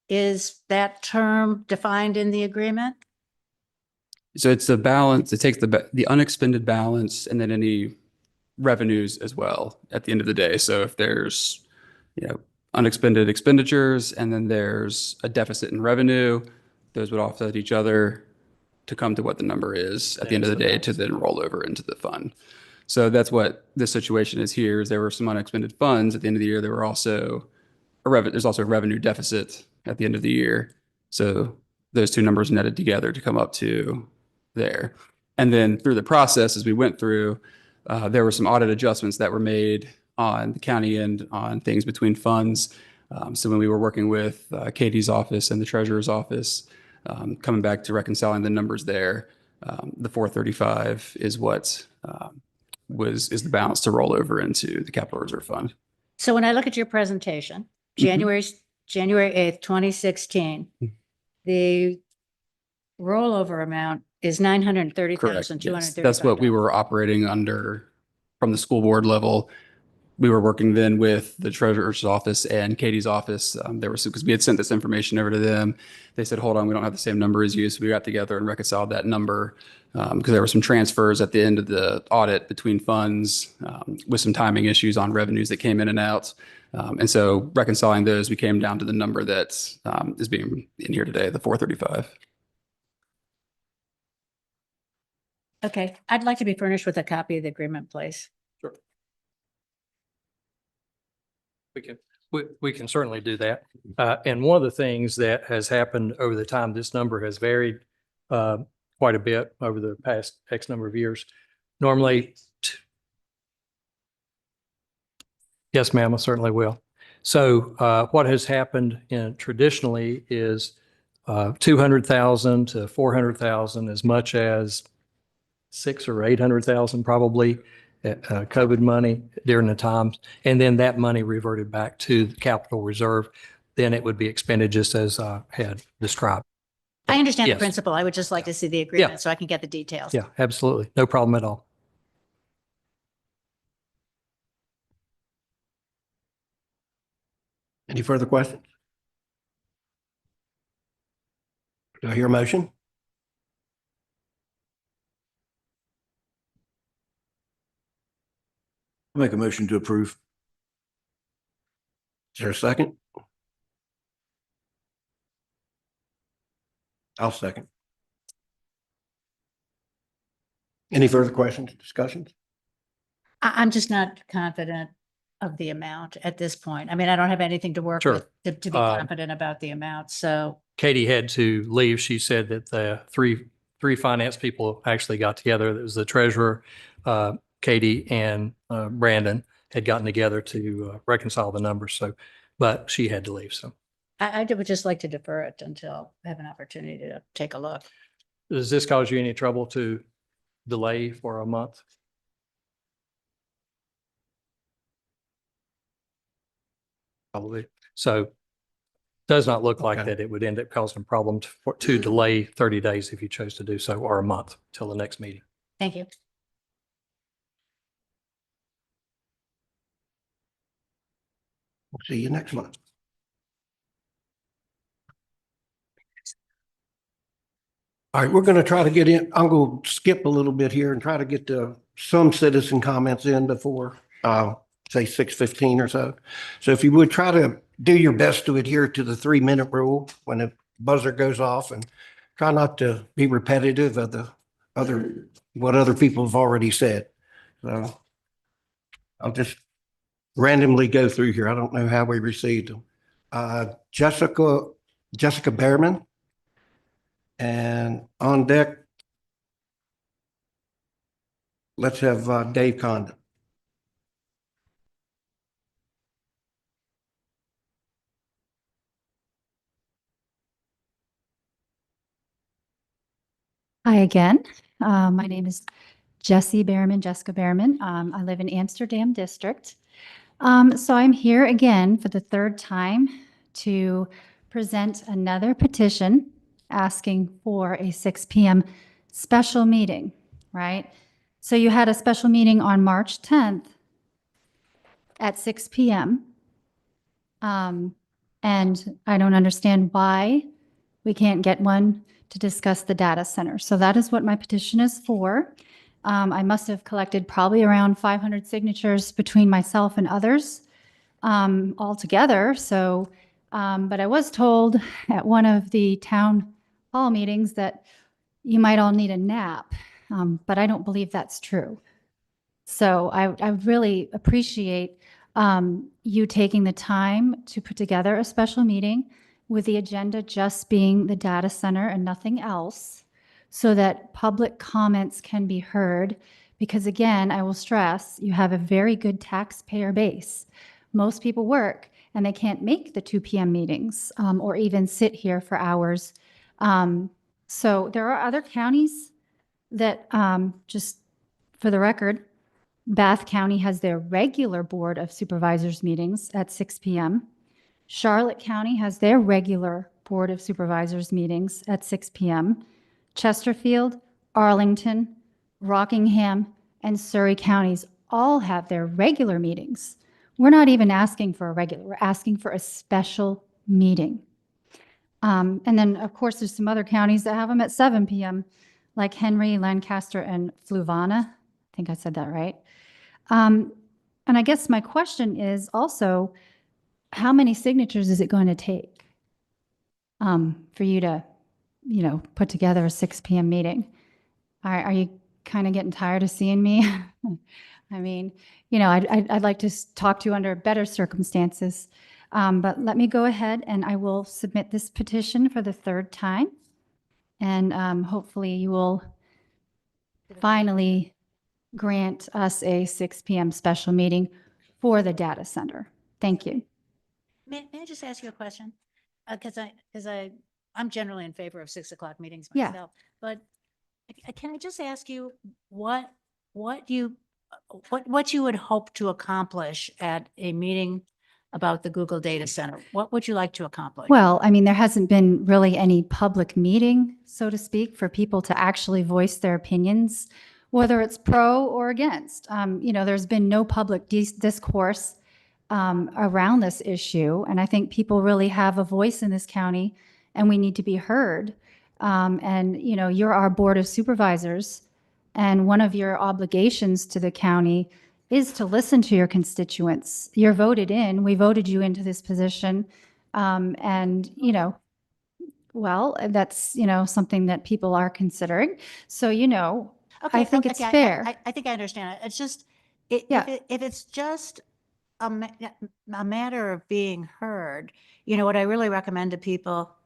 is that term defined in the agreement? So it's the balance, it takes the unexpended balance and then any revenues as well at the end of the day. So if there's, unexpended expenditures and then there's a deficit in revenue, those would offset each other to come to what the number is at the end of the day to then roll over into the fund. So that's what this situation is here, is there were some unexpended funds at the end of the year. There were also there's also a revenue deficit at the end of the year. So those two numbers netted together to come up to there. And then through the process, as we went through, there were some audit adjustments that were made on the county end on things between funds. So when we were working with Katie's office and the treasurer's office, coming back to reconciling the numbers there, the 435 is what is the balance to roll over into the capital reserve fund. So when I look at your presentation, January 8th, 2016, the rollover amount is $930,230. That's what we were operating under from the school board level. We were working then with the treasurer's office and Katie's office. Because we had sent this information over to them. They said, hold on, we don't have the same number as you. So we got together and reconciled that number because there were some transfers at the end of the audit between funds with some timing issues on revenues that came in and out. And so reconciling those, we came down to the number that is being in here today, the 435. Okay, I'd like to be furnished with a copy of the agreement, please. Sure. We can certainly do that. And one of the things that has happened over the time, this number has varied quite a bit over the past X number of years. Normally, yes, ma'am, I certainly will. So what has happened traditionally is 200,000 to 400,000, as much as 600,000 or 800,000 probably COVID money during the times. And then that money reverted back to the capital reserve. Then it would be expended just as I had described. I understand Yes. the principle. I would just like to see the agreement so I can get the details. Yeah, absolutely. No problem at all. Any further questions? Do I hear a motion? I'll make a motion to approve. Is there a second? I'll second. Any further questions, discussions? I'm just not confident of the amount at this point. I mean, I don't have anything to work Sure. with to be confident about the amount. So Katie had to leave. She said that the three finance people actually got together. It was the treasurer, Katie, and Brandon had gotten together to reconcile the numbers. So, but she had to leave. So I would just like to defer it until I have an opportunity to take a look. Does this cause you any trouble to delay for a month? Probably. So does not look like Okay. that it would end up causing a problem to delay 30 days if you chose to do so, or a month till the next meeting. Thank you. We'll see you next month. All right, we're going to try to get in. I'm going to skip a little bit here and try to get some citizen comments in before, say 6:15 or so. So if you would try to do your best to adhere to the 3-minute rule when the buzzer goes off, and try not to be repetitive of what other people have already said. So I'll just randomly go through here. I don't know how we received them. Jessica Behrman. And on deck, let's have Dave Condon. Hi again. My name is Jessica Behrman. I live in Amsterdam District. So I'm here again for the third time to present another petition asking for a 6 p.m. special meeting, right? So you had a special meeting on March 10th at 6 p.m. And I don't understand why we can't get one to discuss the data center. So that is what my petition is for. I must have collected probably around 500 signatures between myself and others altogether. So, but I was told at one of the town hall meetings that you might all need a nap, but I don't believe that's true. So I really appreciate you taking the time to put together a special meeting with the agenda just being the data center and nothing else, so that public comments can be heard. Because again, I will stress, you have a very good taxpayer base. Most people work and they can't make the 2 p.m. meetings or even sit here for hours. So there are other counties that, just for the record, Bath County has their regular Board of Supervisors meetings at 6 p.m. Charlotte County has their regular Board of Supervisors meetings at 6 p.m. Chesterfield, Arlington, Rockingham, and Surrey counties all have their regular meetings. We're not even asking for a regular, we're asking for a special meeting. And then, of course, there's some other counties that have them at 7 p.m., like Henry, Lancaster, and Fluvanna. I think I said that right. And I guess my question is also, how many signatures is it going to take for you to, put together a 6 p.m. meeting? Are you kind of getting tired of seeing me? I mean, I'd like to talk to you under better circumstances. But let me go ahead and I will submit this petition for the third time. And hopefully you will finally grant us a 6 p.m. special meeting for the data center. Thank you. May I just ask you a question? Because I'm generally in favor of 6 o'clock meetings Yeah. myself, but can I just ask you what you would hope to accomplish at a meeting about the Google Data Center? What would you like to accomplish? Well, I mean, there hasn't been really any public meeting, so to speak, for people to actually voice their opinions, whether it's pro or against. There's been no public discourse around this issue. And I think people really have a voice in this county and we need to be heard. You're our Board of Supervisors, and one of your obligations to the county is to listen to your constituents. You're voted in. We voted you into this position. That's, something that people are considering. So, I think it's fair. I think I understand it. It's just, Yeah. if it's just a matter of being heard, what I really recommend to people,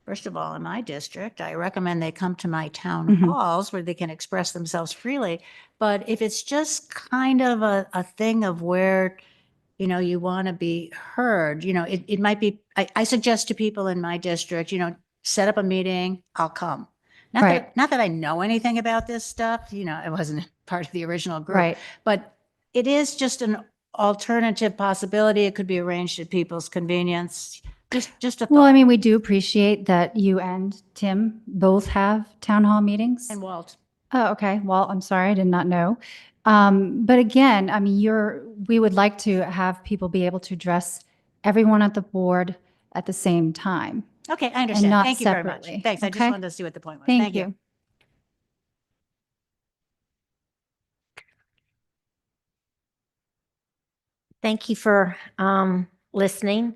first of all, in my district, I recommend they come to my town Mhm. halls where they can express themselves freely. But if it's just kind of a thing of where, you want to be heard, it might be, I suggest to people in my district, set up a meeting, I'll come. Not that I know anything about this stuff, you know, it wasn't part of the original group. Right. But it is just an alternative possibility. It could be arranged at people's convenience. Just a Well, I thought. mean, we do appreciate that you and Tim both have town hall meetings. And Walt. Oh, okay. Well, I'm sorry, I did not know. But again, I mean, we would like to have people be able to address everyone at the board at the same time. Okay, I And understand. not Thank you very much. separately. Thanks. I just Okay? wanted to see what the point was. Thank you. Thank you for listening.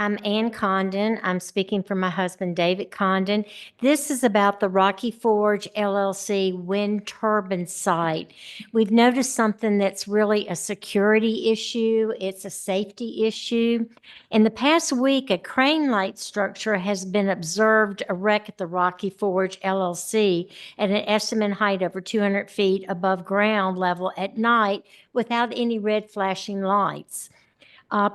I'm Ann Condon. I'm speaking for my husband, David Condon. This is about the Rocky Forge LLC wind turbine site. We've noticed something that's really a security issue. It's a safety issue. In the past week, a crane light structure has been observed erect at the Rocky Forge LLC at an estimated height over 200 feet above ground level at night without any red flashing lights.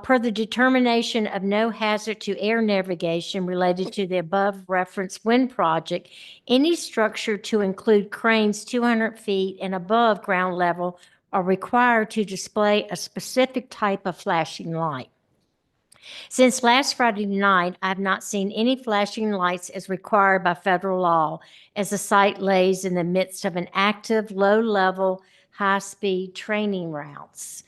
Per the determination of no hazard to air navigation related to the above referenced wind project, any structure to include cranes 200 feet and above ground level are required to display a specific type of flashing light. Since last Friday night, I've not seen any flashing lights as required by federal law, as the site lays in the midst of an active, low-level, high-speed training routes.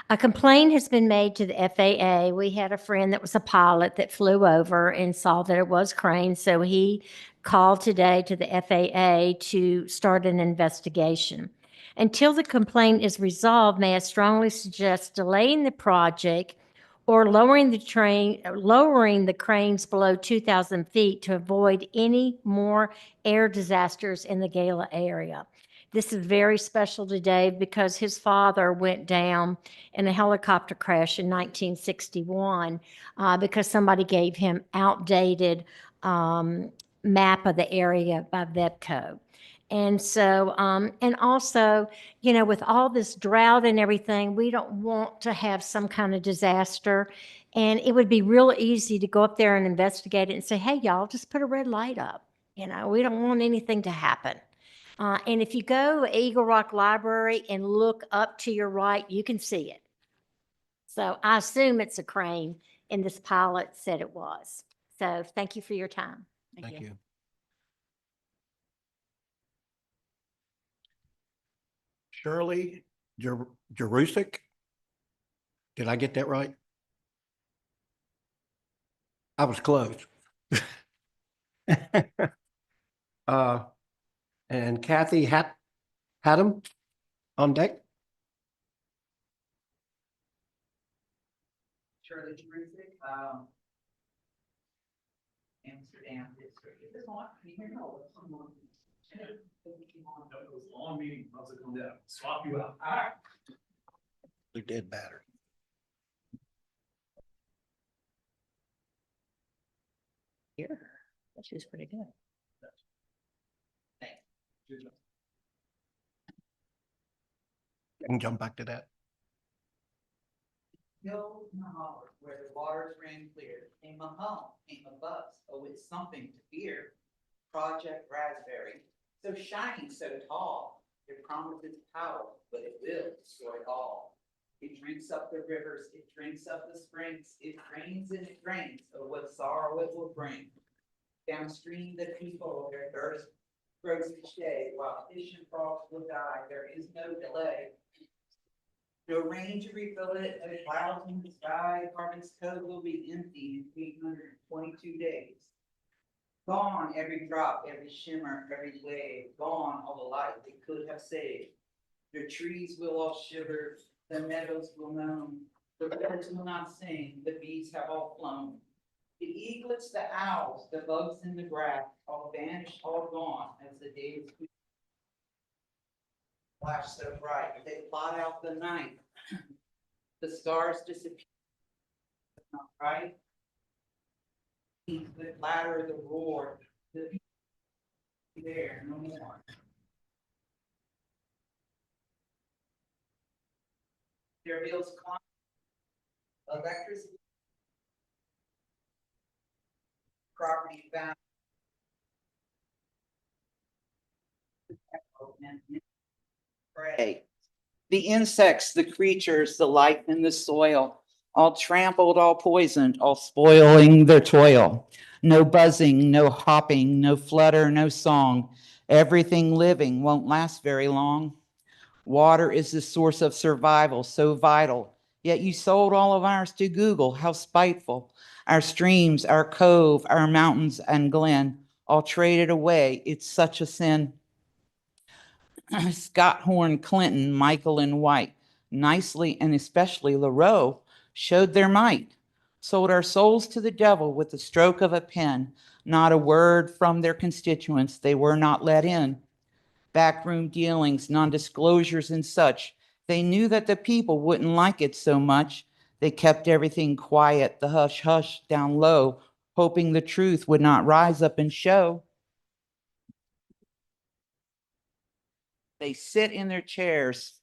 A complaint has been made to the FAA. We had a friend that was a pilot that flew over and saw that it was crane, so he called today to the FAA to start an investigation. Until the complaint is resolved, may I strongly suggest delaying the project or lowering the cranes below 2,000 feet to avoid any more air disasters in the Gala area. This is very special to Dave because his father went down in a helicopter crash in 1961 because somebody gave him outdated map of the area by BoCo. And so, and also, you know, with all this drought and everything, we don't want to have some kind of disaster. And it would be real easy to go up there and investigate it and say, hey, y'all, just put a red light up. You know, we don't want anything to happen. And if you go to Eagle Rock Library and look up to your right, you can see it. So I assume it's a crane, and this pilot said it was. So thank you for your time. Thank you. Shirley Jerusik. Did I get that right? I was close. And Kathy Haddam on deck. Shirley Jerusik, Amsterdam district. Is this on? Can you hear me? No, it's on. It was a long meeting. How's it come down? Swap you out. All right. They're dead battery. Hear her. She was pretty good. I can jump back to that. Hill in the holler where the waters ran clear, came a hum, came a buzz. Oh, it's something to fear. Project Raspberry, so shiny, so tall. It promises power, but it will destroy all. It drinks up the rivers, it drinks up the springs, it drains and it drains. Oh, what sorrow it will bring. Downstream, the people, their thirst grows in shade, while fish and frogs will die. There is no delay. No rain to refill it, no clouds in the sky. Carbon's code will be empty in 822 days. Gone every drop, every shimmer, every wave. Gone all the light they could have saved. The trees will all shiver, the meadows will moan. The birds will not sing, the bees have all flown. The eaglets, the owls, the bugs in the grass, all vanished, all gone as the days flash so bright. They blot out the night. The stars disappear. Not right. The louder the roar. The there no more. Their bills climb. Electricity. Property found. and prey. The insects, the creatures, the life in the soil, all trampled, all poisoned, all spoiling their toil. No buzzing, no hopping, no flutter, no song. Everything living won't last very long. Water is the source of survival, so vital. Yet you sold all of ours to Google, how spiteful. Our streams, our cove, our mountains and glen, all traded away. It's such a sin. Scott Horn, Clinton, Michael and White, nicely and especially LaRoe, showed their might. Sold our souls to the devil with the stroke of a pen. Not a word from their constituents. They were not let in. Backroom dealings, non-disclosures and such. They knew that the people wouldn't like it so much. They kept everything quiet, the hush hush down low, hoping the truth would not rise up and show. They sit in their chairs,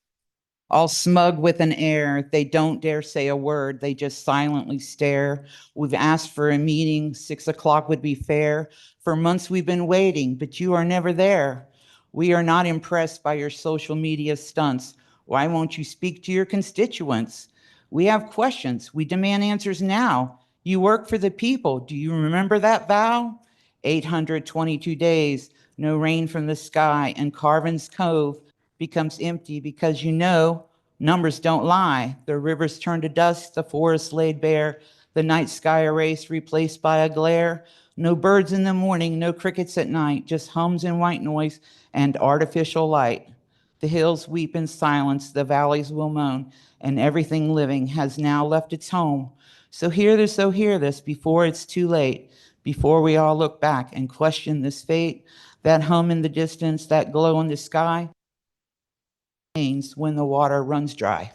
all smug with an air. They don't dare say a word. They just silently stare. We've asked for a meeting. 6 o'clock would be fair. For months we've been waiting, but you are never there. We are not impressed by your social media stunts. Why won't you speak to your constituents? We have questions. We demand answers now. You work for the people. Do you remember that vow? 822 days, no rain from the sky, and Carvin's Cove becomes empty because you know numbers don't lie. The rivers turn to dust, the forest laid bare, the night sky erased, replaced by a glare. No birds in the morning, no crickets at night, just hums and white noise and artificial light. The hills weep in silence, the valleys will moan, and everything living has now left its home. So hear this before it's too late, before we all look back and question this fate. That hum in the distance, that glow in the sky, when the water runs dry.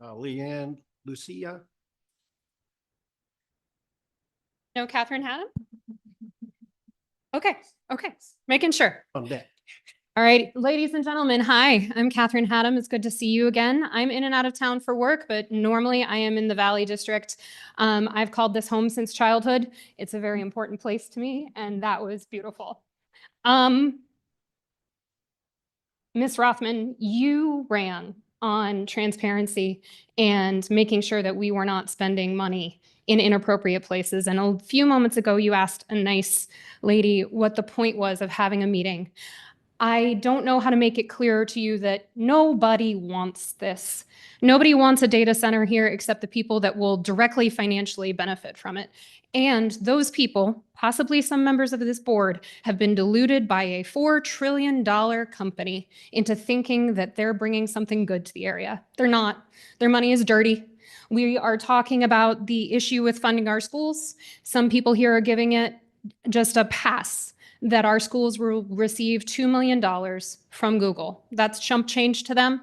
Leanne, Lucia. No, Catherine Haddam? Okay, making sure. On deck. All right, ladies and gentlemen, hi, I'm Catherine Haddam. It's good to see you again. I'm in and out of town for work, but normally I am in the Valley District. I've called this home since childhood. It's a very important place to me, and that was beautiful. Ms. Rothman, you ran on transparency and making sure that we were not spending money in inappropriate places. And a few moments ago, you asked a nice lady what the point was of having a meeting. I don't know how to make it clearer to you that nobody wants this. Nobody wants a data center here except the people that will directly financially benefit from it. And those people, possibly some members of this board, have been deluded by a $4 trillion company into thinking that they're bringing something good to the area. They're not. Their money is dirty. We are talking about the issue with funding our schools. Some people here are giving it just a pass that our schools will receive $2 million from Google. That's chump change to them.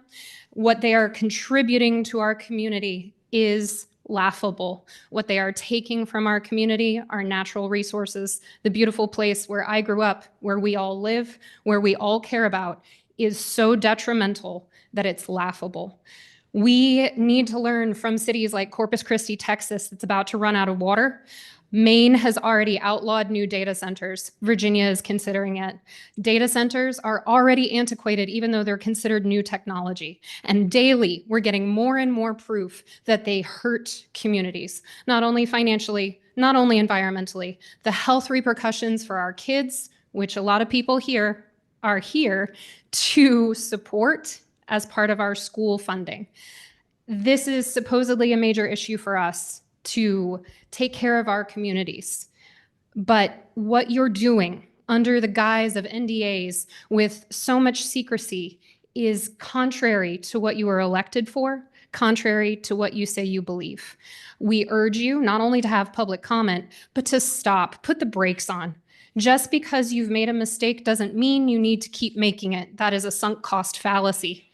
What they are contributing to our community is laughable. What they are taking from our community, our natural resources, the beautiful place where I grew up, where we all live, where we all care about, is so detrimental that it's laughable. We need to learn from cities like Corpus Christi, Texas, that's about to run out of water. Maine has already outlawed new data centers. Virginia is considering it. Data centers are already antiquated, even though they're considered new technology. And daily, we're getting more and more proof that they hurt communities, not only financially, not only environmentally. The health repercussions for our kids, which a lot of people here are here to support as part of our school funding. This is supposedly a major issue for us to take care of our communities. But what you're doing under the guise of NDAs with so much secrecy is contrary to what you were elected for, contrary to what you say you believe. We urge you not only to have public comment, but to stop, put the brakes on. Just because you've made a mistake doesn't mean you need to keep making it. That is a sunk cost fallacy.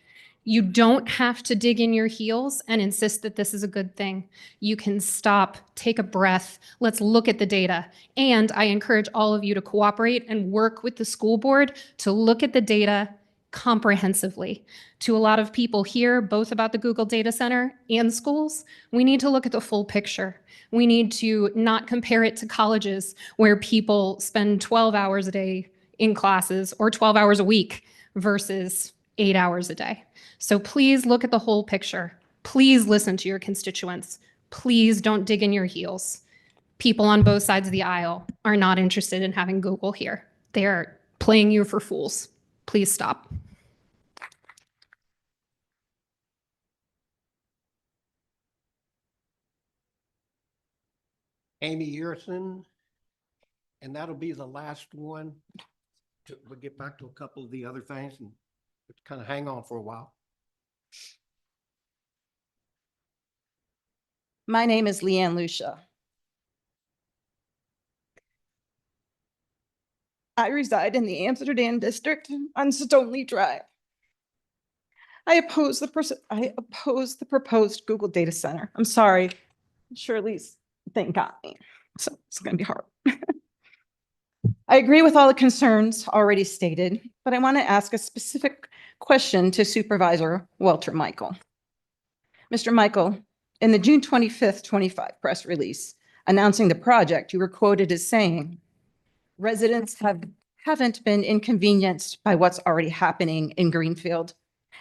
You don't have to dig in your heels and insist that this is a good thing. You can stop, take a breath, let's look at the data. And I encourage all of you to cooperate and work with the school board to look at the data comprehensively. To a lot of people here, both about the Google Data Center and schools, we need to look at the full picture. We need to not compare it to colleges where people spend 12 hours a day in classes or 12 hours a week versus 8 hours a day. So please look at the whole picture. Please listen to your constituents. Please don't dig in your heels. People on both sides of the aisle are not interested in having Google here. They are playing you for fools. Please stop. Amy Earson, and that'll be the last one. We'll get back to a couple of the other things and kind of hang on for a while. My name is Leanne Lucia. I reside in the Amsterdam district on Stoneleigh Drive. I oppose the proposed Google data center. I'm sorry, Shirley's thing got me, so it's going to be hard. I agree with all the concerns already stated, but I want to ask a specific question to Supervisor Walter Michael. Mr. Michael, in the June 25th, 25 press release announcing the project, you were quoted as saying, residents haven't been inconvenienced by what's already happening in Greenfield,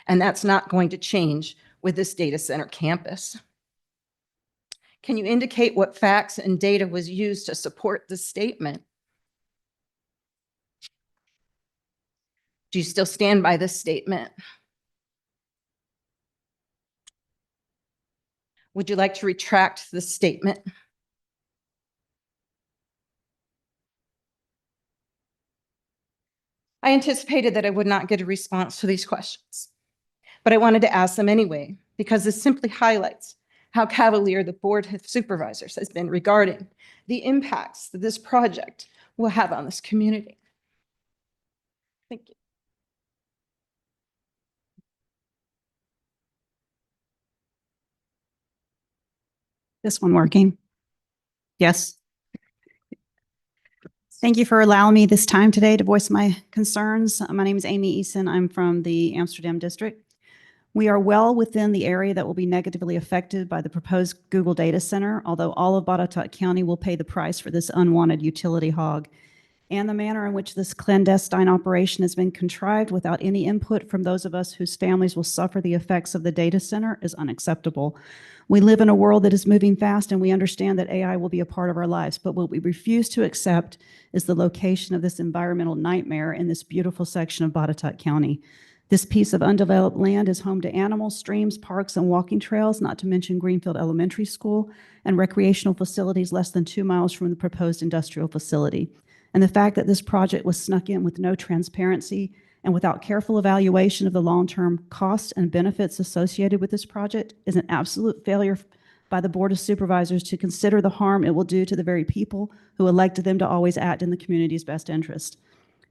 and that's not going to change with this data center campus. Can you indicate what facts and data was used to support this statement? Do you still stand by this statement? Would you like to retract this statement? I anticipated that I would not get a response to these questions, but I wanted to ask them anyway, because this simply highlights how cavalier the Board of Supervisors has been regarding the impacts that this project will have on this community. Thank you. This one working? Yes. Thank you for allowing me this time today to voice my concerns. My name is Amy Eason. I'm from the Amsterdam district. We are well within the area that will be negatively affected by the proposed Google data center, although all of Botetourt County will pay the price for this unwanted utility hog. And the manner in which this clandestine operation has been contrived without any input from those of us whose families will suffer the effects of the data center is unacceptable. We live in a world that is moving fast, and we understand that AI will be a part of our lives, but what we refuse to accept is the location of this environmental nightmare in this beautiful section of Botetourt County. This piece of undeveloped land is home to animals, streams, parks, and walking trails, not to mention Greenfield Elementary School and recreational facilities less than 2 miles from the proposed industrial facility. And the fact that this project was snuck in with no transparency and without careful evaluation of the long-term costs and benefits associated with this project is an absolute failure by the Board of Supervisors to consider the harm it will do to the very people who elected them to always act in the community's best interest.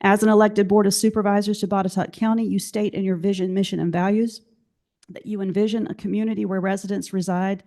As an elected Board of Supervisors to Botetourt County, you state in your vision, mission, and values that you envision a community where residents reside,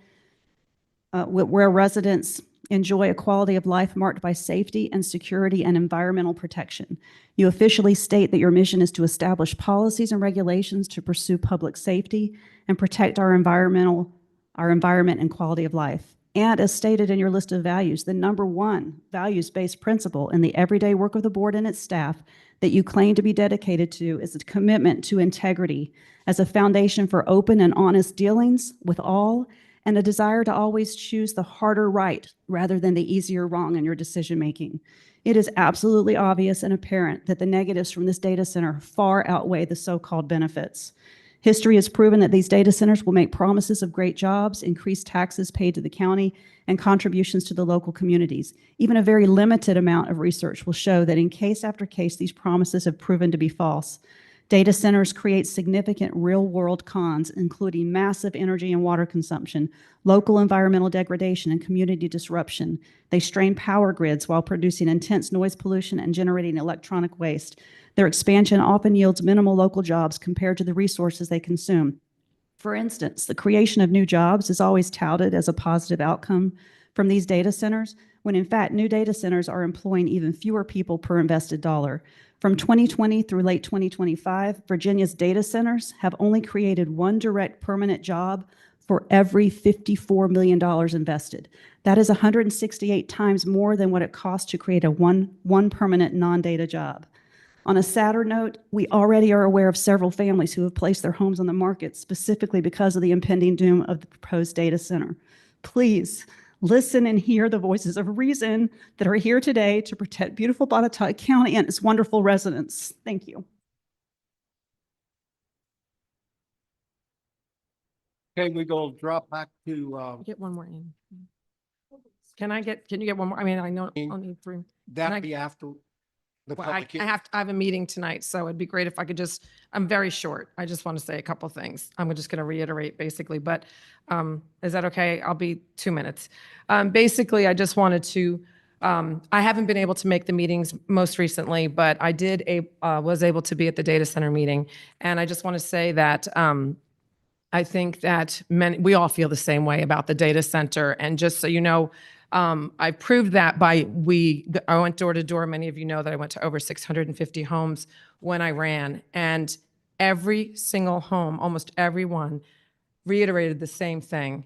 where residents enjoy a quality of life marked by safety and security and environmental protection. You officially state that your mission is to establish policies and regulations to pursue public safety and protect our environment and quality of life. And as stated in your list of values, the number one values-based principle in the everyday work of the board and its staff that you claim to be dedicated to is a commitment to integrity as a foundation for open and honest dealings with all, and a desire to always choose the harder right rather than the easier wrong in your decision-making. It is absolutely obvious and apparent that the negatives from this data center far outweigh the so-called benefits. History has proven that these data centers will make promises of great jobs, increased taxes paid to the county, and contributions to the local communities. Even a very limited amount of research will show that in case after case, these promises have proven to be false. Data centers create significant real-world cons, including massive energy and water consumption, local environmental degradation, and community disruption. They strain power grids while producing intense noise pollution and generating electronic waste. Their expansion often yields minimal local jobs compared to the resources they consume. For instance, the creation of new jobs is always touted as a positive outcome from these data centers, when in fact new data centers are employing even fewer people per invested dollar. From 2020 through late 2025, Virginia's data centers have only created one direct permanent job for every $54 million invested. That is 168 times more than what it costs to create a one permanent non-data job. On a sadder note, we already are aware of several families who have placed their homes on the market specifically because of the impending doom of the proposed data center. Please listen and hear the voices of reason that are here today to protect beautiful Botetourt County and its wonderful residents. Thank you. Okay, we go drop back to, Get one more in. Can you get one more? I mean, I know I'll need three. that be after the Well, I public. I have a meeting tonight, so it'd be great if I could just, I'm very short. I just want to say a couple things. I'm just going to reiterate basically, but is that okay? I'll be 2 minutes. Basically, I just wanted to, I haven't been able to make the meetings most recently, but I was able to be at the data center meeting. And I just want to say that I think that we all feel the same way about the data center. And just so you know, I proved that I went door to door. Many of you know that I went to over 650 homes when I ran, and every single home, almost everyone, reiterated the same thing.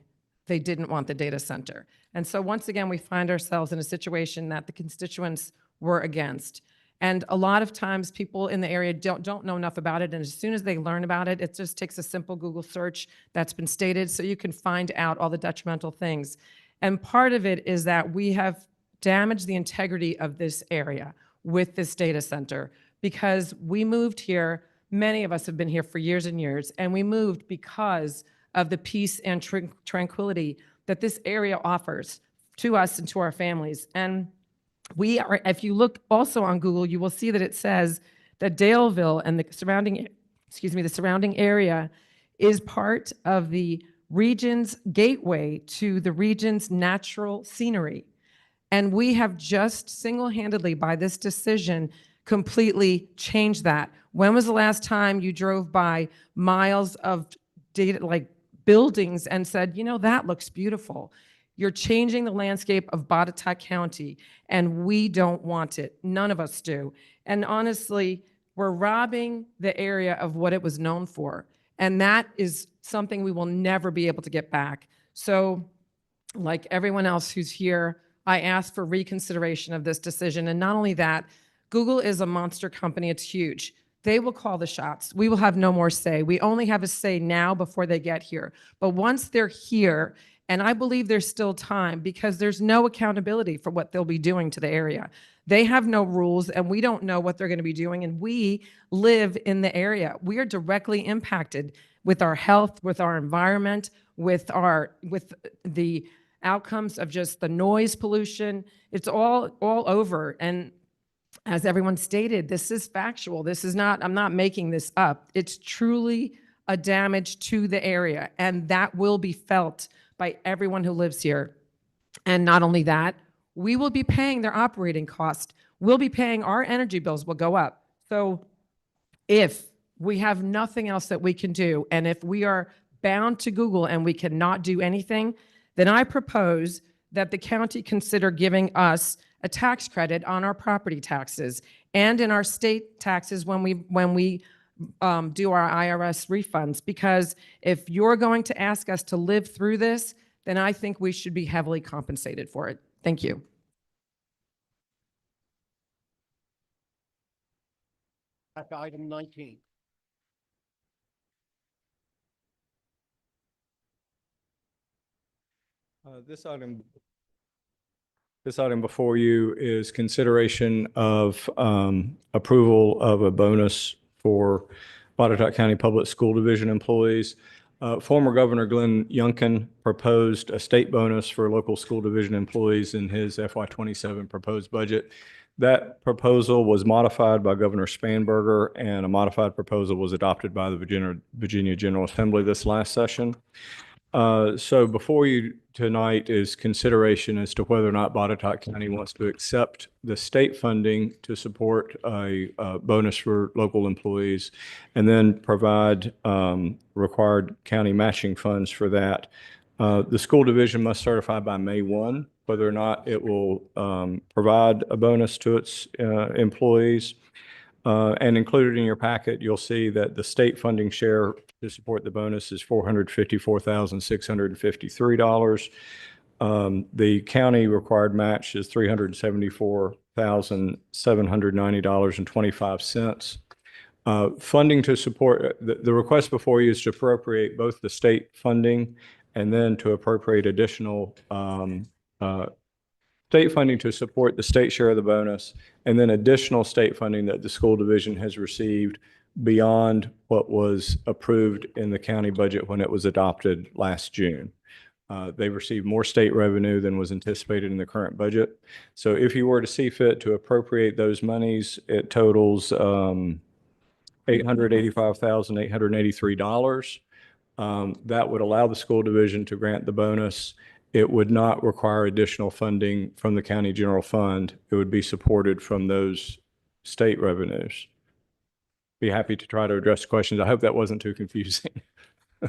They didn't want the data center. And so once again, we find ourselves in a situation that the constituents were against. And a lot of times people in the area don't know enough about it. And as soon as they learn about it, it just takes a simple Google search that's been stated so you can find out all the detrimental things. And part of it is that we have damaged the integrity of this area with this data center because we moved here. Many of us have been here for years and years, and we moved because of the peace and tranquility that this area offers to us and to our families. And we are, if you look also on Google, you will see that it says that Daleville and the surrounding area is part of the region's gateway to the region's natural scenery. And we have just single-handedly, by this decision, completely changed that. When was the last time you drove by miles of data, like buildings, and said, you know, that looks beautiful? You're changing the landscape of Botetourt County, and we don't want it. None of us do. And honestly, we're robbing the area of what it was known for. And that is something we will never be able to get back. So like everyone else who's here, I asked for reconsideration of this decision. And not only that, Google is a monster company. It's huge. They will call the shots. We will have no more say. We only have a say now before they get here. But once they're here, and I believe there's still time because there's no accountability for what they'll be doing to the area. They have no rules, and we don't know what they're going to be doing. And we live in the area. We are directly impacted with our health, with our environment, with the outcomes of just the noise pollution. It's all over. And as everyone stated, this is factual. This is not, I'm not making this up. It's truly a damage to the area, and that will be felt by everyone who lives here. And not only that, we will be paying their operating cost. We'll be paying, our energy bills will go up. So if we have nothing else that we can do, and if we are bound to Google and we cannot do anything, then I propose that the county consider giving us a tax credit on our property taxes and in our state taxes when we do our IRS refunds. Because if you're going to ask us to live through this, then I think we should be heavily compensated for it. Thank you. Back to item 19. This item before you is consideration of approval of a bonus for Botetourt County Public School Division employees. Former Governor Glenn Youngkin proposed a state bonus for local school division employees in his FY27 proposed budget. That proposal was modified by Governor Spanberger, and a modified proposal was adopted by the Virginia General Assembly this last session. So before you tonight is consideration as to whether or not Botetourt County wants to accept the state funding to support a bonus for local employees and then provide required county matching funds for that. The school division must certify by May 1 whether or not it will provide a bonus to its employees. And included in your packet, you'll see that the state funding share to support the bonus is $454,653. The county required match is $374,790.25. Funding to support, the request before you is to appropriate both the state funding and then to appropriate additional state funding to support the state share of the bonus, and then additional state funding that the school division has received beyond what was approved in the county budget when it was adopted last June. They've received more state revenue than was anticipated in the current budget. So if you were to see fit to appropriate those monies, it totals $885,883. That would allow the school division to grant the bonus. It would not require additional funding from the county general fund. It would be supported from those state revenues. Be happy to try to address questions. I hope that wasn't too confusing.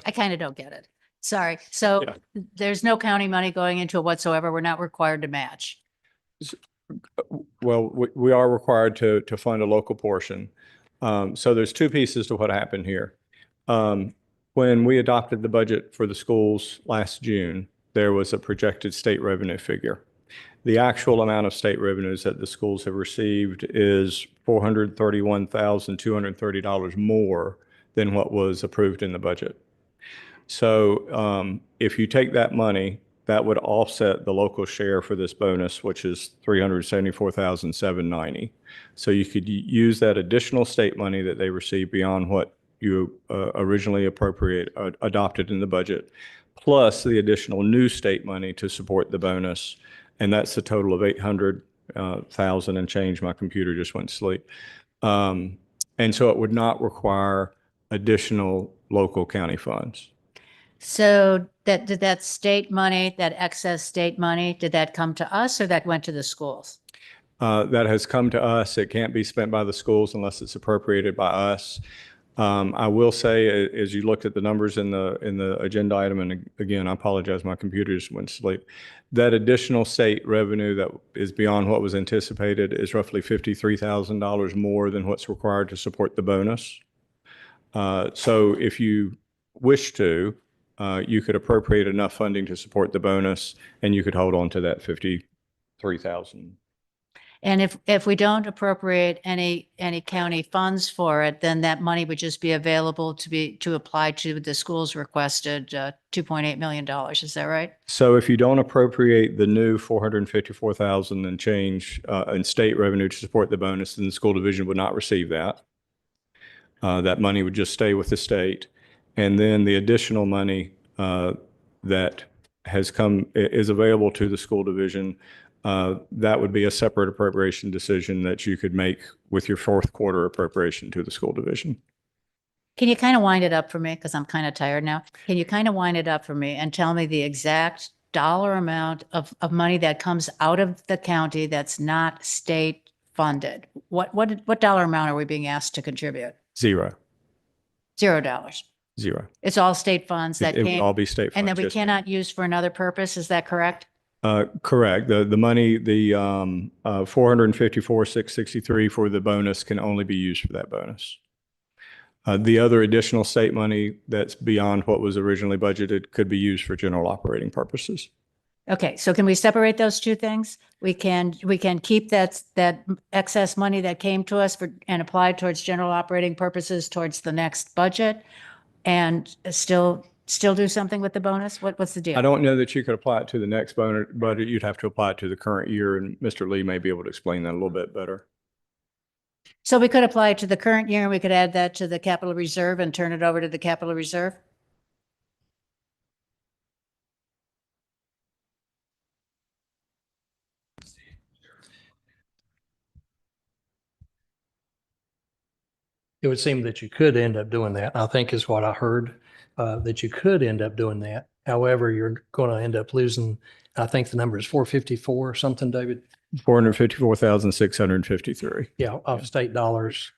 I kind of don't get it. Sorry. So Yeah. there's no county money going into it whatsoever. We're not required to match. Well, we are required to fund a local portion. So there's two pieces to what happened here. When we adopted the budget for the schools last June, there was a projected state revenue figure. The actual amount of state revenues that the schools have received is $431,230 more than what was approved in the budget. So if you take that money, that would offset the local share for this bonus, which is $374,790. So you could use that additional state money that they received beyond what you originally adopted in the budget, plus the additional new state money to support the bonus. And that's a total of 800,000 and change. My computer just went to sleep. And so it would not require additional local county funds. So did that state money, that excess state money, did that come to us or that went to the schools? That has come to us. It can't be spent by the schools unless it's appropriated by us. I will say, as you looked at the numbers in the agenda item, and again, I apologize, my computer just went to sleep. That additional state revenue that is beyond what was anticipated is roughly $53,000 more than what's required to support the bonus. So if you wish to, you could appropriate enough funding to support the bonus, and you could hold on to that $53,000. And if we don't appropriate any county funds for it, then that money would just be available to apply to the school's requested $2.8 million. Is that right? So if you don't appropriate the new $454,000 and change in state revenue to support the bonus, then the school division would not receive that. That money would just stay with the state. And then the additional money that has come is available to the school division. That would be a separate appropriation decision that you could make with your fourth quarter appropriation to the school division. Can you kind of wind it up for me? Because I'm kind of tired now. Can you kind of wind it up for me and tell me the exact dollar amount of money that comes out of the county that's not state funded? What dollar amount are we being asked to contribute? Zero. $0. Zero. It's all state funds that It would came. all be state funds. And that we yes, ma'am. cannot use for another purpose. Is that correct? Correct. The money, the $454,663 for the bonus can only be used for that bonus. The other additional state money that's beyond what was originally budgeted could be used for general operating purposes. Okay, so can we separate those two things? We can keep that excess money that came to us and apply towards general operating purposes towards the next budget, and still do something with the bonus? What's the deal? I don't know that you could apply it to the next bonus, but you'd have to apply it to the current year, and Mr. Lee may be able to explain that a little bit better. So we could apply it to the current year, and we could add that to the capital reserve and turn it over to the capital reserve? It would seem that you could end up doing that, I think is what I heard, that you could end up doing that. However, you're going to end up losing, I think the number is 454 or something, David? 454,653. Yeah, of state dollars.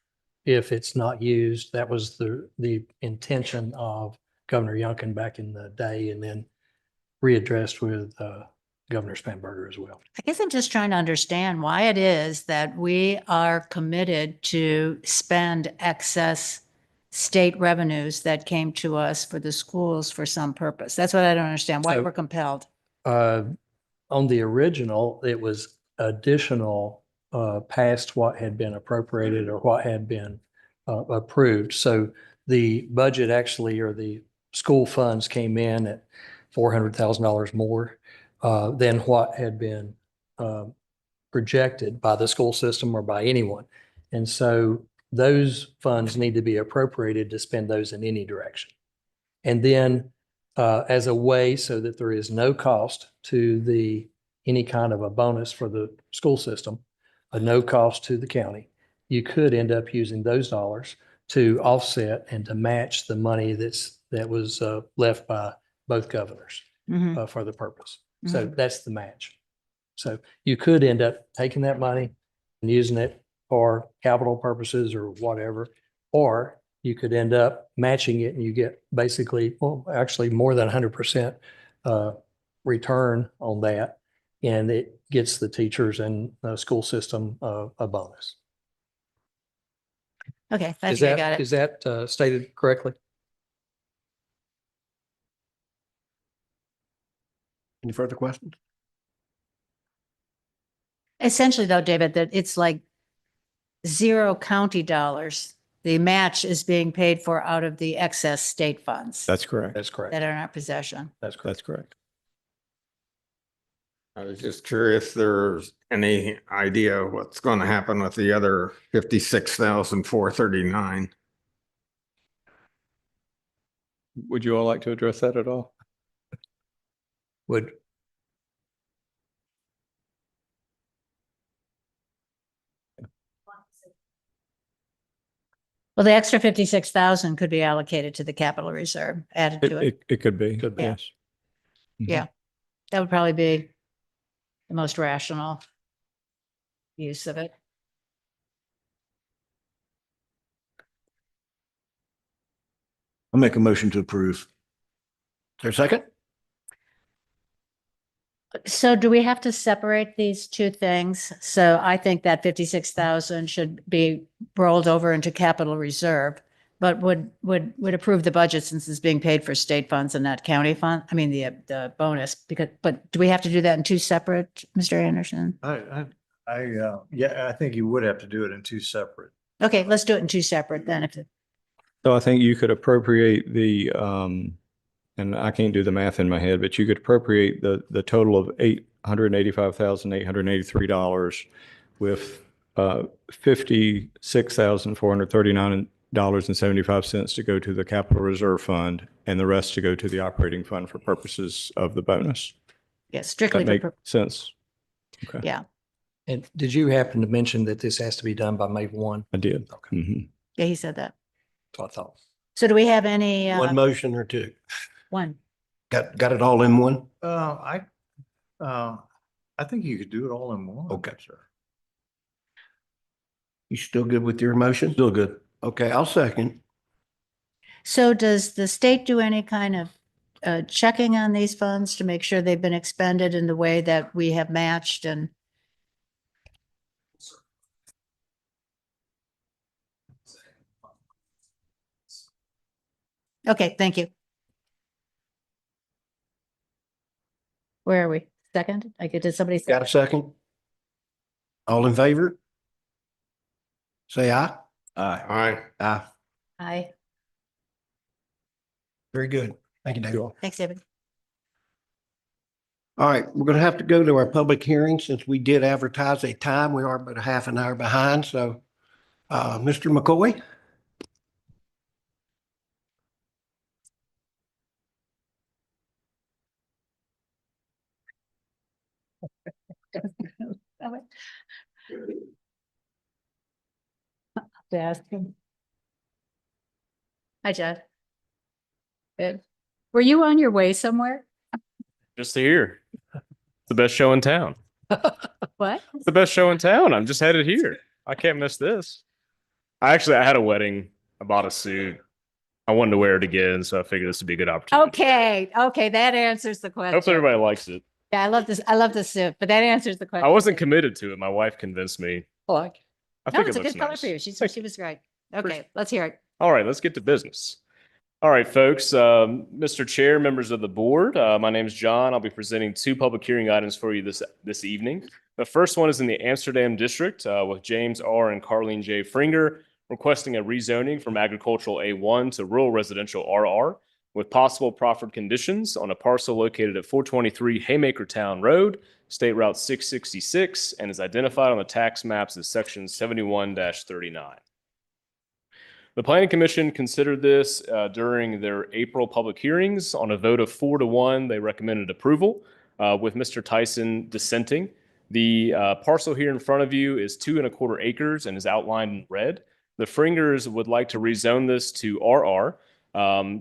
If it's not used, that was the intention of Governor Youngkin back in the day, and then readdressed with Governor Spanberger as well. I guess I'm just trying to understand why it is that we are committed to spend excess state revenues that came to us for the schools for some purpose. That's what I don't understand, why So- we're compelled. On the original, it was additional past what had been appropriated or what had been approved. So the budget actually, or the school funds came in at $400,000 more than what had been projected by the school system or by anyone. And so those funds need to be appropriated to spend those in any direction. And then as a way so that there is no cost to any kind of a bonus for the school system, a no cost to the county, you could end up using those dollars to offset and to match the money that was left by both governors for the purpose. So that's the match. So you could end up taking that money and using it for capital purposes or whatever, or you could end up matching it and you get basically, well, actually more than 100% return on that. And it gets the teachers and the school system a bonus. Okay, I Is think I got that, it. is that stated correctly? Any further questions? Essentially though, David, that it's like zero county dollars. The match is being paid for out of the excess state funds That's correct. That's correct. that are in our possession. That's correct. That's correct. I was just curious if there's any idea what's going to happen with the other 56,439. Would you all like to address that at all? Would, Well, the extra 56,000 could be allocated to the capital reserve, added to it. It could be. Could be. Yes. Yeah, that would probably be the most rational use of it. I'll make a motion to approve. Is there a second? So do we have to separate these two things? So I think that 56,000 should be rolled over into capital reserve, but would approve the budget since it's being paid for state funds and not county fund. I mean, the bonus, but do we have to do that in two separate, Mr. Anderson? Yeah, I think you would have to do it in two separate. Okay, let's do it in two separate then. So I think you could appropriate the, and I can't do the math in my head, but you could appropriate the total of $885,883 with $56,439.75 to go to the capital reserve fund and the rest to go to the operating fund for purposes of the bonus. Yes, strictly That make for, sense? Okay. yeah, and did you happen to mention that this has to be done by May 1? I did. Okay. Mhm. yeah, he said that. So I thought. So do we have any? One motion or two? One. Got it all in one? I think you could do it all in one. Okay, sir. You still good with your motion? Still good. Okay, I'll second. So does the state do any kind of checking on these funds to make sure they've been expended in the way that we have matched and? Okay, thank you. Where are we? Second? Did somebody? Got a second? All in favor? Say aye. Aye. Aye. Aye. Aye. Very good. Thank you, David. Thanks, David. All right, we're going to have to go to our public hearing since we did advertise a time. We are about a half an hour behind. So, Mr. McCoy? To ask him. Hi, Jed. Good. Were you on your way somewhere? Just here. It's the best show in town. What? It's the best show in town. I'm just headed here. I can't miss this. I had a wedding. I bought a suit. I wanted to wear it again, so I figured this would be a good opportunity. Okay, that answers the question. Hopefully everybody likes it. Yeah, I love this. I love this suit, but that answers the question. I wasn't committed to it. My wife convinced me. I like. I No, think it's it a looks good color nice. for you. She was great. Okay, let's hear it. All right, let's get to business. All right, folks. Mr. Chair, members of the board, my name is John. I'll be presenting 2 public hearing items for you this evening. The first one is in the Amsterdam District with James R. and Carlene J. Fringer requesting a rezoning from agricultural A1 to rural residential RR with possible proffered conditions on a parcel located at 423 Haymaker Town Road, State Route 666, and is identified on the tax maps as section 71-39. The Planning Commission considered this during their April public hearings. On a vote of 4-1, they recommended approval, with Mr. Tyson dissenting. The parcel here in front of you is 2¼ acres and is outlined in red. The Fringers would like to rezone this to RR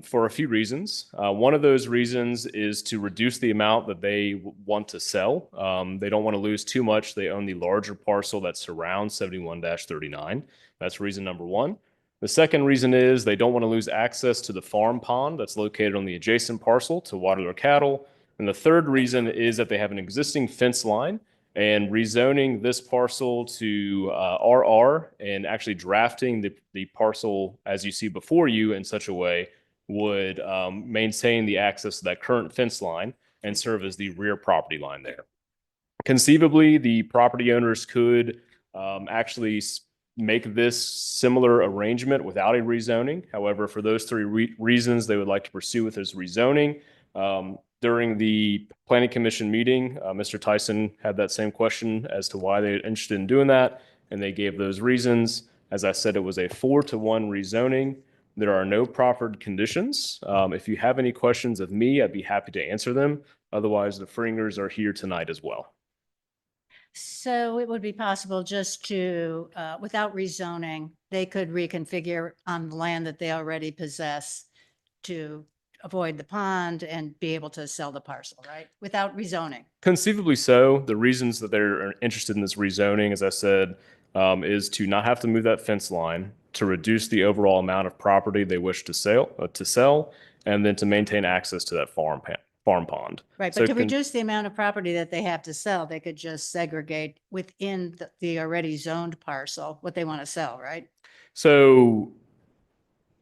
for a few reasons. One of those reasons is to reduce the amount that they want to sell. They don't want to lose too much. They own the larger parcel that surrounds 71-39. That's reason number one. The second reason is they don't want to lose access to the farm pond that's located on the adjacent parcel to water their cattle. And the third reason is that they have an existing fence line, and rezoning this parcel to RR and actually drafting the parcel as you see before you in such a way would maintain the access to that current fence line and serve as the rear property line there. Conceivably, the property owners could actually make this similar arrangement without a rezoning. However, for those 3 reasons, they would like to pursue with this rezoning. During the Planning Commission meeting, Mr. Tyson had that same question as to why they're interested in doing that, and they gave those reasons. As I said, it was a 4-1 rezoning. There are no proffered conditions. If you have any questions of me, I'd be happy to answer them. Otherwise, the Fringers are here tonight as well. So it would be possible just to, without rezoning, they could reconfigure on the land that they already possess to avoid the pond and be able to sell the parcel, right? Without rezoning. Conceivably so. The reasons that they're interested in this rezoning, as I said, is to not have to move that fence line, to reduce the overall amount of property they wish to sell, and then to maintain access to that farm pond. Right, but to reduce the amount of property that they have to sell, they could just segregate within the already zoned parcel what they want to sell, right? So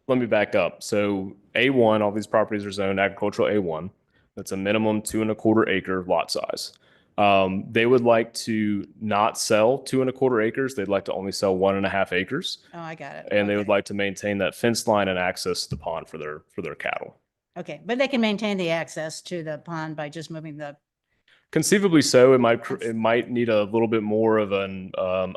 let me back up. So A1, all these properties are zoned agricultural A1. That's a minimum 2¼ acre lot size. They would like to not sell 2¼ acres. They'd like to only sell 1½ acres. Oh, I got it. And they would like to maintain that fence line and access to the pond for their cattle. Okay, but they can maintain the access to the pond by just moving the, Conceivably so. It might need a little bit more of an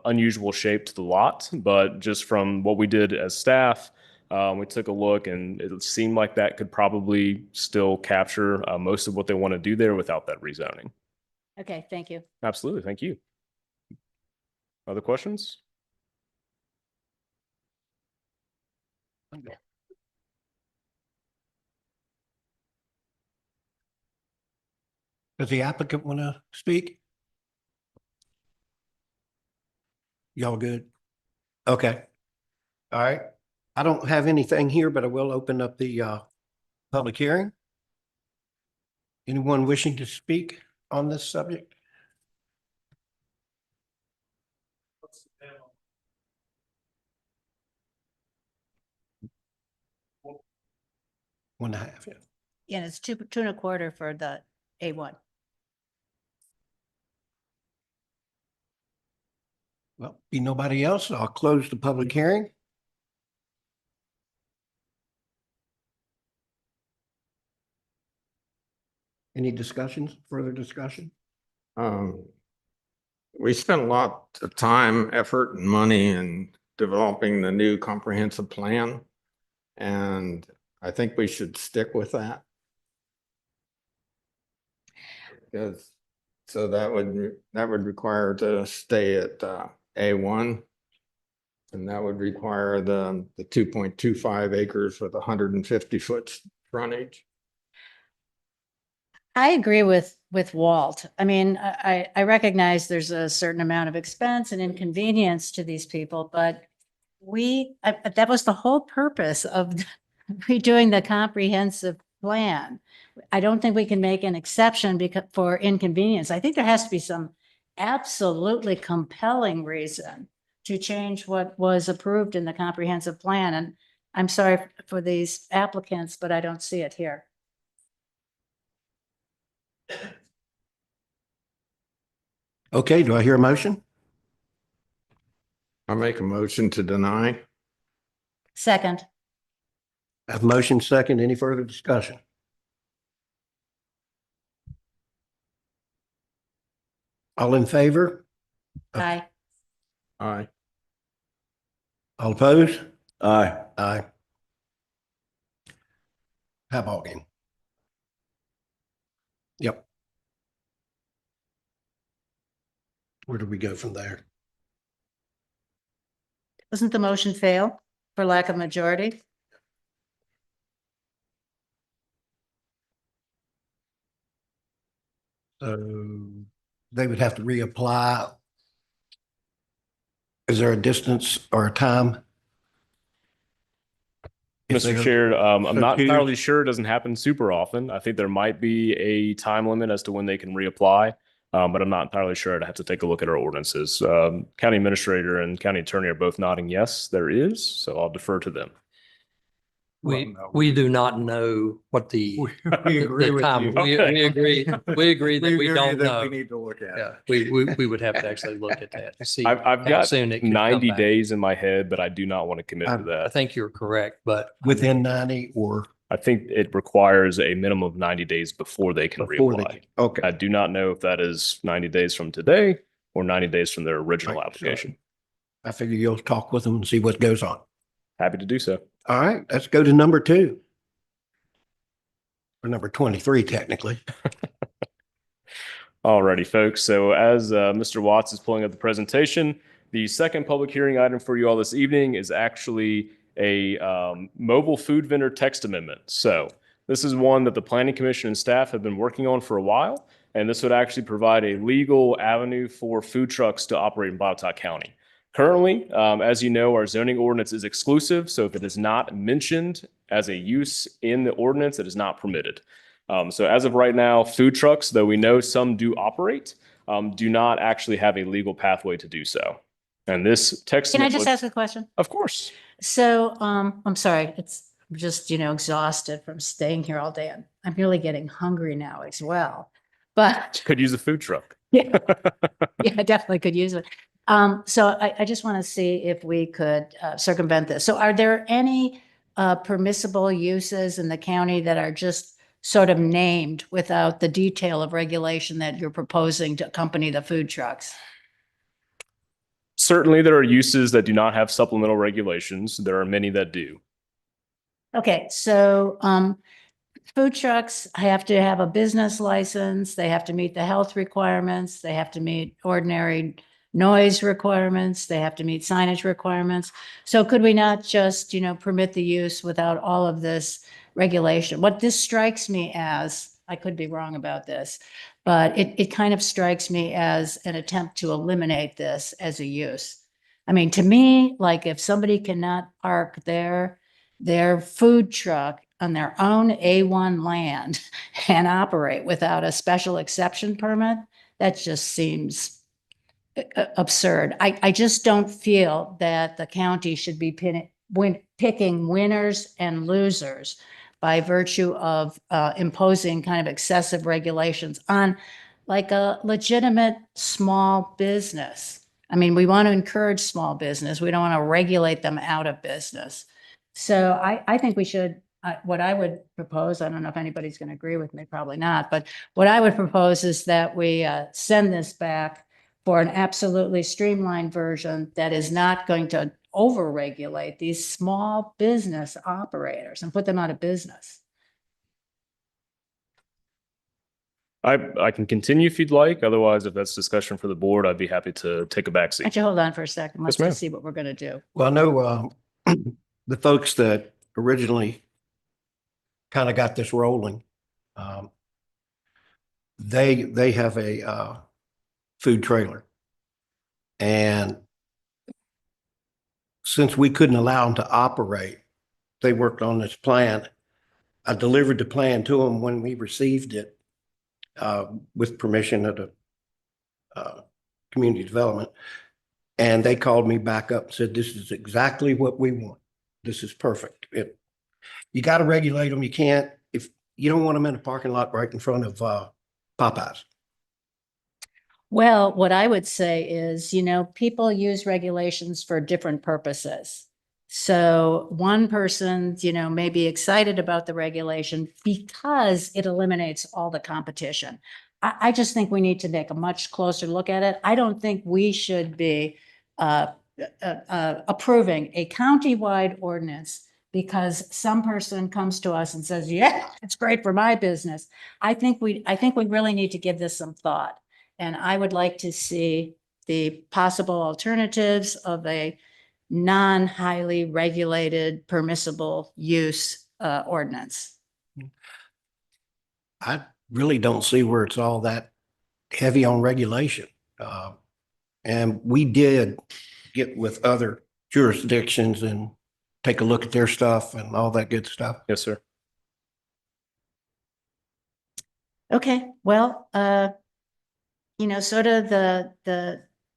unusual shape to the lot, but just from what we did as staff, we took a look and it seemed like that could probably still capture most of what they want to do there without that rezoning. okay, thank you. Absolutely. Thank you. Other questions? Does the applicant want to speak? Y'all good? Okay. All right. I don't have anything here, but I will open up the public hearing. Anyone wishing to speak on this subject? One and a half, yeah. Yeah, and it's 2¼ for the A1. Well, be nobody else, I'll close the public hearing. Any discussions, further discussion? We spent a lot of time, effort, and money in developing the new comprehensive plan. And I think we should stick with that. Because, so that would require to stay at A1. And that would require the 2.25 acres with 150-foot frontage. I agree with Walt. I mean, I recognize there's a certain amount of expense and inconvenience to these people, but that was the whole purpose of redoing the comprehensive plan. I don't think we can make an exception for inconvenience. I think there has to be some absolutely compelling reason to change what was approved in the comprehensive plan. And I'm sorry for these applicants, but I don't see it here. Okay, do I hear a motion? I make a motion to deny. Second. I have motion second. Any further discussion? All in favor? Aye. Aye. All opposed? Aye. Aye. How about game? Yep. Where do we go from there? Doesn't the motion fail for lack of majority? So they would have to reapply. Is there a distance or a time? If Mr. they're Chair, I'm so not choose- entirely sure. It doesn't happen super often. I think there might be a time limit as to when they can reapply, but I'm not entirely sure. I'd have to take a look at our ordinances. County administrator and county attorney are both nodding yes, there is. So I'll defer to them. We do not know what the We agree the with time. you. We Okay. agree that we don't know. We need to look at Yeah, it. we would have to actually look at that to see I've how got soon it could come 90 back. days in my head, but I do not want to commit to I that. think you're correct, but Within 90 or I think it requires a minimum of 90 days before they can before reapply. they, okay. I do not know if that is 90 days from today or 90 days from their original Right, application. I figure you'll talk with them and see what goes on. Happy to do so. All right, let's go to number 2. Or number 23, technically. Alrighty, folks. So as Mr. Watts is pulling up the presentation, the second public hearing item for you all this evening is actually a mobile food vendor text amendment. So this is one that the Planning Commission and staff have been working on for a while, and this would actually provide a legal avenue for food trucks to operate in Botetourt County. Currently, as you know, our zoning ordinance is exclusive, so if it is not mentioned as a use in the ordinance, it is not permitted. So as of right now, food trucks, though we know some do operate, do not actually have a legal pathway to do so. And this text. Can I just ask a question? Of course. So, I'm sorry, I'm just, exhausted from staying here all day. I'm really getting hungry now as well, but Could use a food truck. yeah, I definitely could use it. So I just want to see if we could circumvent this. So are there any permissible uses in the county that are just sort of named without the detail of regulation that you're proposing to accompany the food trucks? Certainly, there are uses that do not have supplemental regulations. There are many that do. Okay, so food trucks have to have a business license, they have to meet the health requirements, they have to meet ordinary noise requirements, they have to meet signage requirements. So could we not just, permit the use without all of this regulation? What this strikes me as, I could be wrong about this, but it kind of strikes me as an attempt to eliminate this as a use. I mean, to me, like if somebody cannot park their food truck on their own A1 land and operate without a special exception permit, that just seems absurd. I just don't feel that the county should be picking winners and losers by virtue of imposing kind of excessive regulations on like a legitimate small business. I mean, we want to encourage small business. We don't want to regulate them out of business. So I think we should, what I would propose, I don't know if anybody's going to agree with me, probably not, but what I would propose is that we send this back for an absolutely streamlined version that is not going to overregulate these small business operators and put them out of business. I can continue if you'd like. Otherwise, if that's discussion for the board, I'd be happy to take a back Why seat. don't you hold on for a second? Let's Yes, ma'am. just see what we're going to do. Well, I know the folks that originally kind of got this rolling, they have a food trailer. And since we couldn't allow them to operate, they worked on this plan I delivered the plan to them when we received it, with permission of the community development. And they called me back up and said, this is exactly what we want. This is perfect. You got to regulate them. You can't, if you don't want them in a parking lot right in front of Popeyes. Well, what I would say is, people use regulations for different purposes. So one person, may be excited about the regulation because it eliminates all the competition. I just think we need to take a much closer look at it. I don't think we should be approving a countywide ordinance because some person comes to us and says, yeah, it's great for my business. I think we really need to give this some thought. And I would like to see the possible alternatives of a non-highly regulated permissible use ordinance. I really don't see where it's all that heavy on regulation. And we did get with other jurisdictions and take a look at their stuff and all that good stuff. Yes, sir. Okay, well, sort of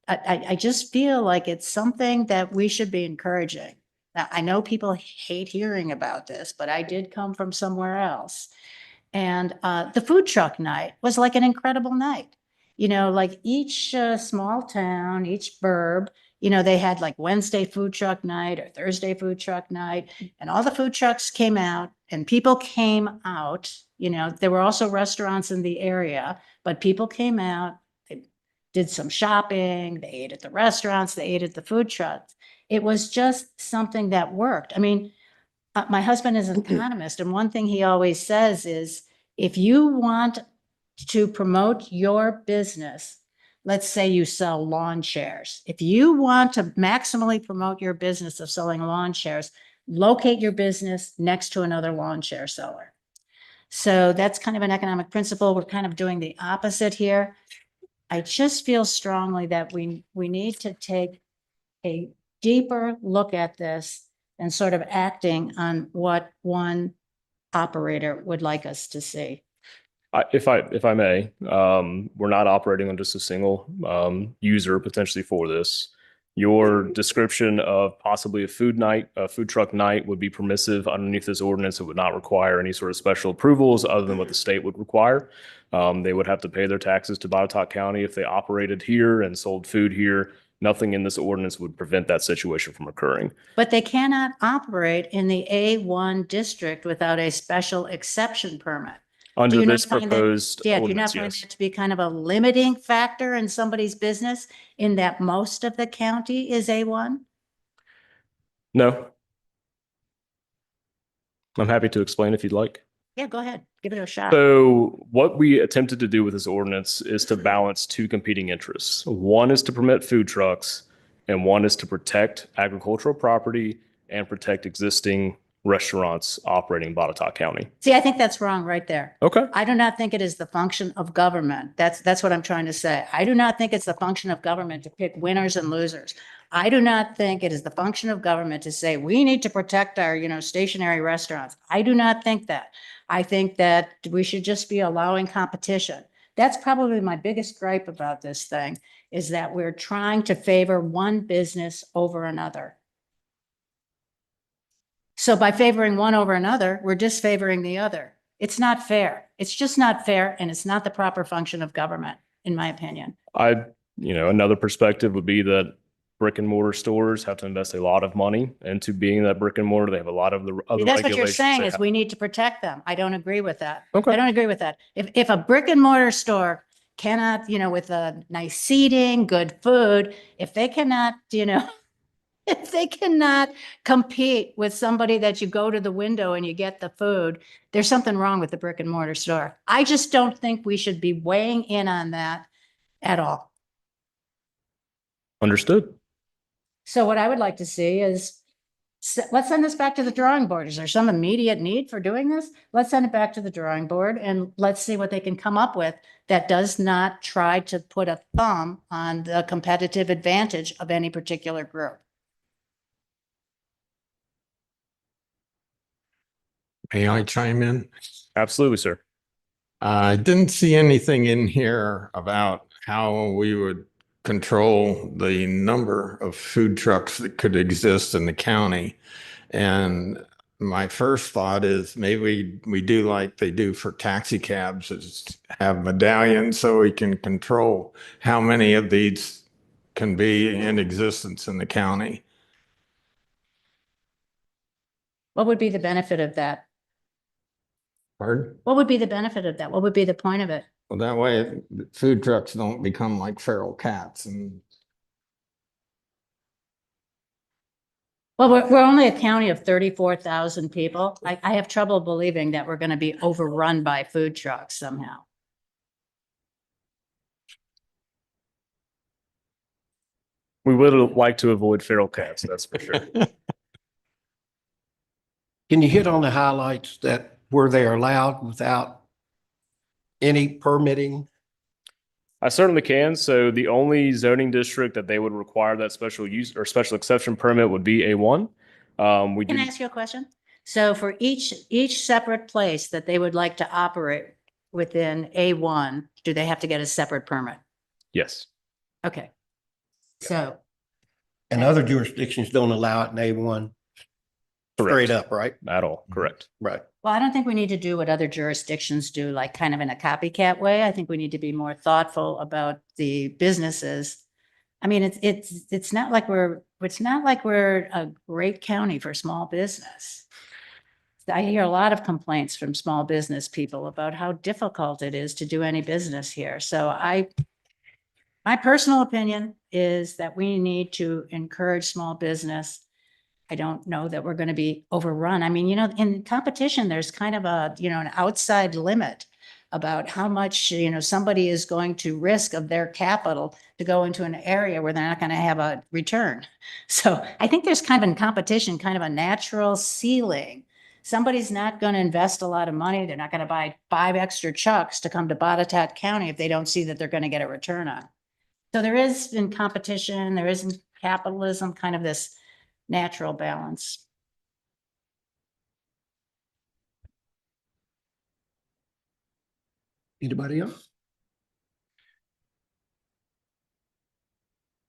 I just feel like it's something that we should be encouraging. Now, I know people hate hearing about this, but I did come from somewhere else. And the food truck night was like an incredible night. Like each small town, each burb, they had like Wednesday food truck night or Thursday food truck night, and all the food trucks came out and people came out. There were also restaurants in the area, but people came out, they did some shopping, they ate at the restaurants, they ate at the food trucks. It was just something that worked. I mean, my husband is an economist, and one thing he always says is, if you want to promote your business, let's say you sell lawn chairs. If you want to maximally promote your business of selling lawn chairs, locate your business next to another lawn chair seller. So that's kind of an economic principle. We're kind of doing the opposite here. I just feel strongly that we need to take a deeper look at this and sort of acting on what one operator would like us to see. If I may, we're not operating on just a single user potentially for this. Your description of possibly a food truck night would be permissive underneath this ordinance. It would not require any sort of special approvals other than what the state would require. They would have to pay their taxes to Botetourt County if they operated here and sold food here. Nothing in this ordinance would prevent that situation from occurring. But they cannot operate in the A1 district without a special exception permit. Under this find that- proposed Yeah, do you not ordinance, find yes. that to be kind of a limiting factor in somebody's business in that most of the county is A1? No. I'm happy to explain if you'd like. Yeah, go ahead. Give it a shot. So what we attempted to do with this ordinance is to balance two competing interests. One is to permit food trucks, and one is to protect agricultural property and protect existing restaurants operating in Botetourt County. See, I think that's wrong right there. Okay. I do not think it is the function of government. That's what I'm trying to say. I do not think it's the function of government to pick winners and losers. I do not think it is the function of government to say, we need to protect our, stationary restaurants. I do not think that. I think that we should just be allowing competition. That's probably my biggest gripe about this thing, is that we're trying to favor one business over another. So by favoring one over another, we're disfavoring the other. It's not fair. It's just not fair, and it's not the proper function of government, in my opinion. Another perspective would be that brick and mortar stores have to invest a lot of money into being that brick and mortar. They have a lot of the other That's what you're regulations saying they is have. we need to protect them. I don't agree with that. Okay. I don't agree with that. If a brick and mortar store cannot, with a nice seating, good food, if they cannot, if they cannot compete with somebody that you go to the window and you get the food, there's something wrong with the brick and mortar store. I just don't think we should be weighing in on that at all. Understood. So what I would like to see is, let's send this back to the drawing board. Is there some immediate need for doing this? Let's send it back to the drawing board and let's see what they can come up with that does not try to put a thumb on the competitive advantage of any particular group. May I chime in? Absolutely, sir. I didn't see anything in here about how we would control the number of food trucks that could exist in the county. And my first thought is maybe we do like they do for taxi cabs, is have medallions so we can control how many of these can be in existence in the county. What would be the benefit of that? Pardon? What would be the benefit of that? What would be the point of it? Well, that way food trucks don't become like feral cats and Well, we're only a county of 34,000 people. I have trouble believing that we're going to be overrun by food trucks somehow. We would like to avoid feral cats, that's for sure. Can you hit on the highlights that where they are allowed without any permitting? I certainly can. So the only zoning district that they would require that special use or special exception permit would be A1. We do. Can I ask you a question? So for each separate place that they would like to operate within A1, do they have to get a separate permit? Yes. Okay. So, And other jurisdictions don't allow it in A1 straight up, right? At all. Correct. Right. well, I don't think we need to do what other jurisdictions do, like kind of in a copycat way. I think we need to be more thoughtful about the businesses. I mean, it's not like we're a great county for small business. I hear a lot of complaints from small business people about how difficult it is to do any business here. So my personal opinion is that we need to encourage small business. I don't know that we're going to be overrun. I mean, in competition, there's kind of an outside limit about how much, somebody is going to risk of their capital to go into an area where they're not going to have a return. So I think there's kind of in competition, kind of a natural ceiling. Somebody's not going to invest a lot of money. They're not going to buy 5 extra trucks to come to Botetourt County if they don't see that they're going to get a return on. So there is in competition, there is in capitalism, kind of this natural balance. Anybody else?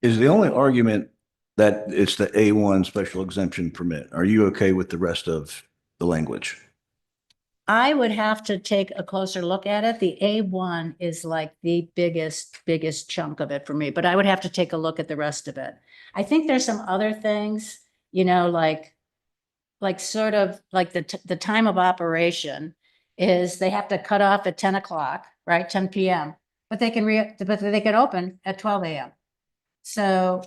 Is the only argument that it's the A1 special exemption permit? Are you okay with the rest of the language? I would have to take a closer look at it. The A1 is like the biggest chunk of it for me, but I would have to take a look at the rest of it. I think there's some other things, like sort of like the time of operation is they have to cut off at 10 o'clock, right? 10 PM, but they can open at 12 AM. So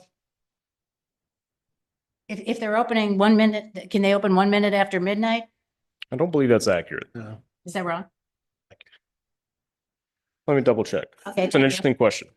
if they're opening 1 minute, can they open 1 minute after midnight? I don't believe that's accurate. Is that wrong? Let me double check. Okay, It's an thank you. interesting question.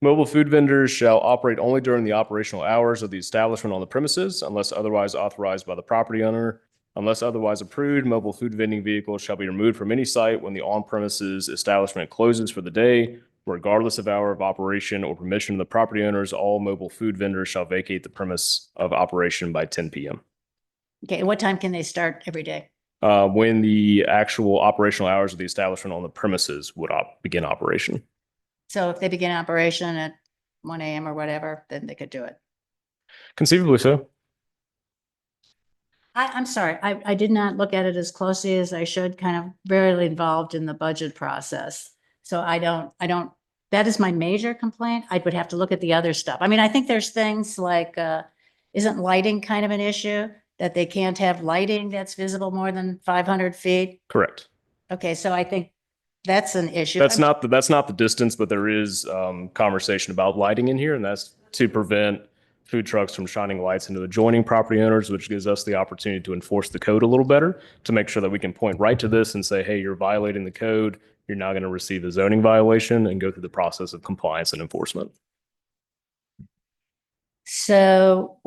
Mobile food vendors shall operate only during the operational hours of the establishment on the premises unless otherwise authorized by the property owner. Unless otherwise approved, mobile food vending vehicles shall be removed from any site when the on-premises establishment closes for the day. Regardless of hour of operation or permission of the property owners, all mobile food vendors shall vacate the premise of operation by 10 PM. Okay, and what time can they start every day? When the actual operational hours of the establishment on the premises would begin operation. So if they begin operation at 1 AM or whatever, then they could do it. Conceivably so. I'm sorry, I did not look at it as closely as I should, kind of very involved in the budget process. So I don't, that is my major complaint. I would have to look at the other stuff. I mean, I think there's things like, isn't lighting kind of an issue? That they can't have lighting that's visible more than 500 feet? Correct. Okay, so I think that's an issue. That's not the distance, but there is conversation about lighting in here, and that's to prevent food trucks from shining lights into adjoining property owners, which gives us the opportunity to enforce the code a little better, to make sure that we can point right to this and say, hey, you're violating the code. You're now going to receive a zoning violation and go through the process of compliance and enforcement. So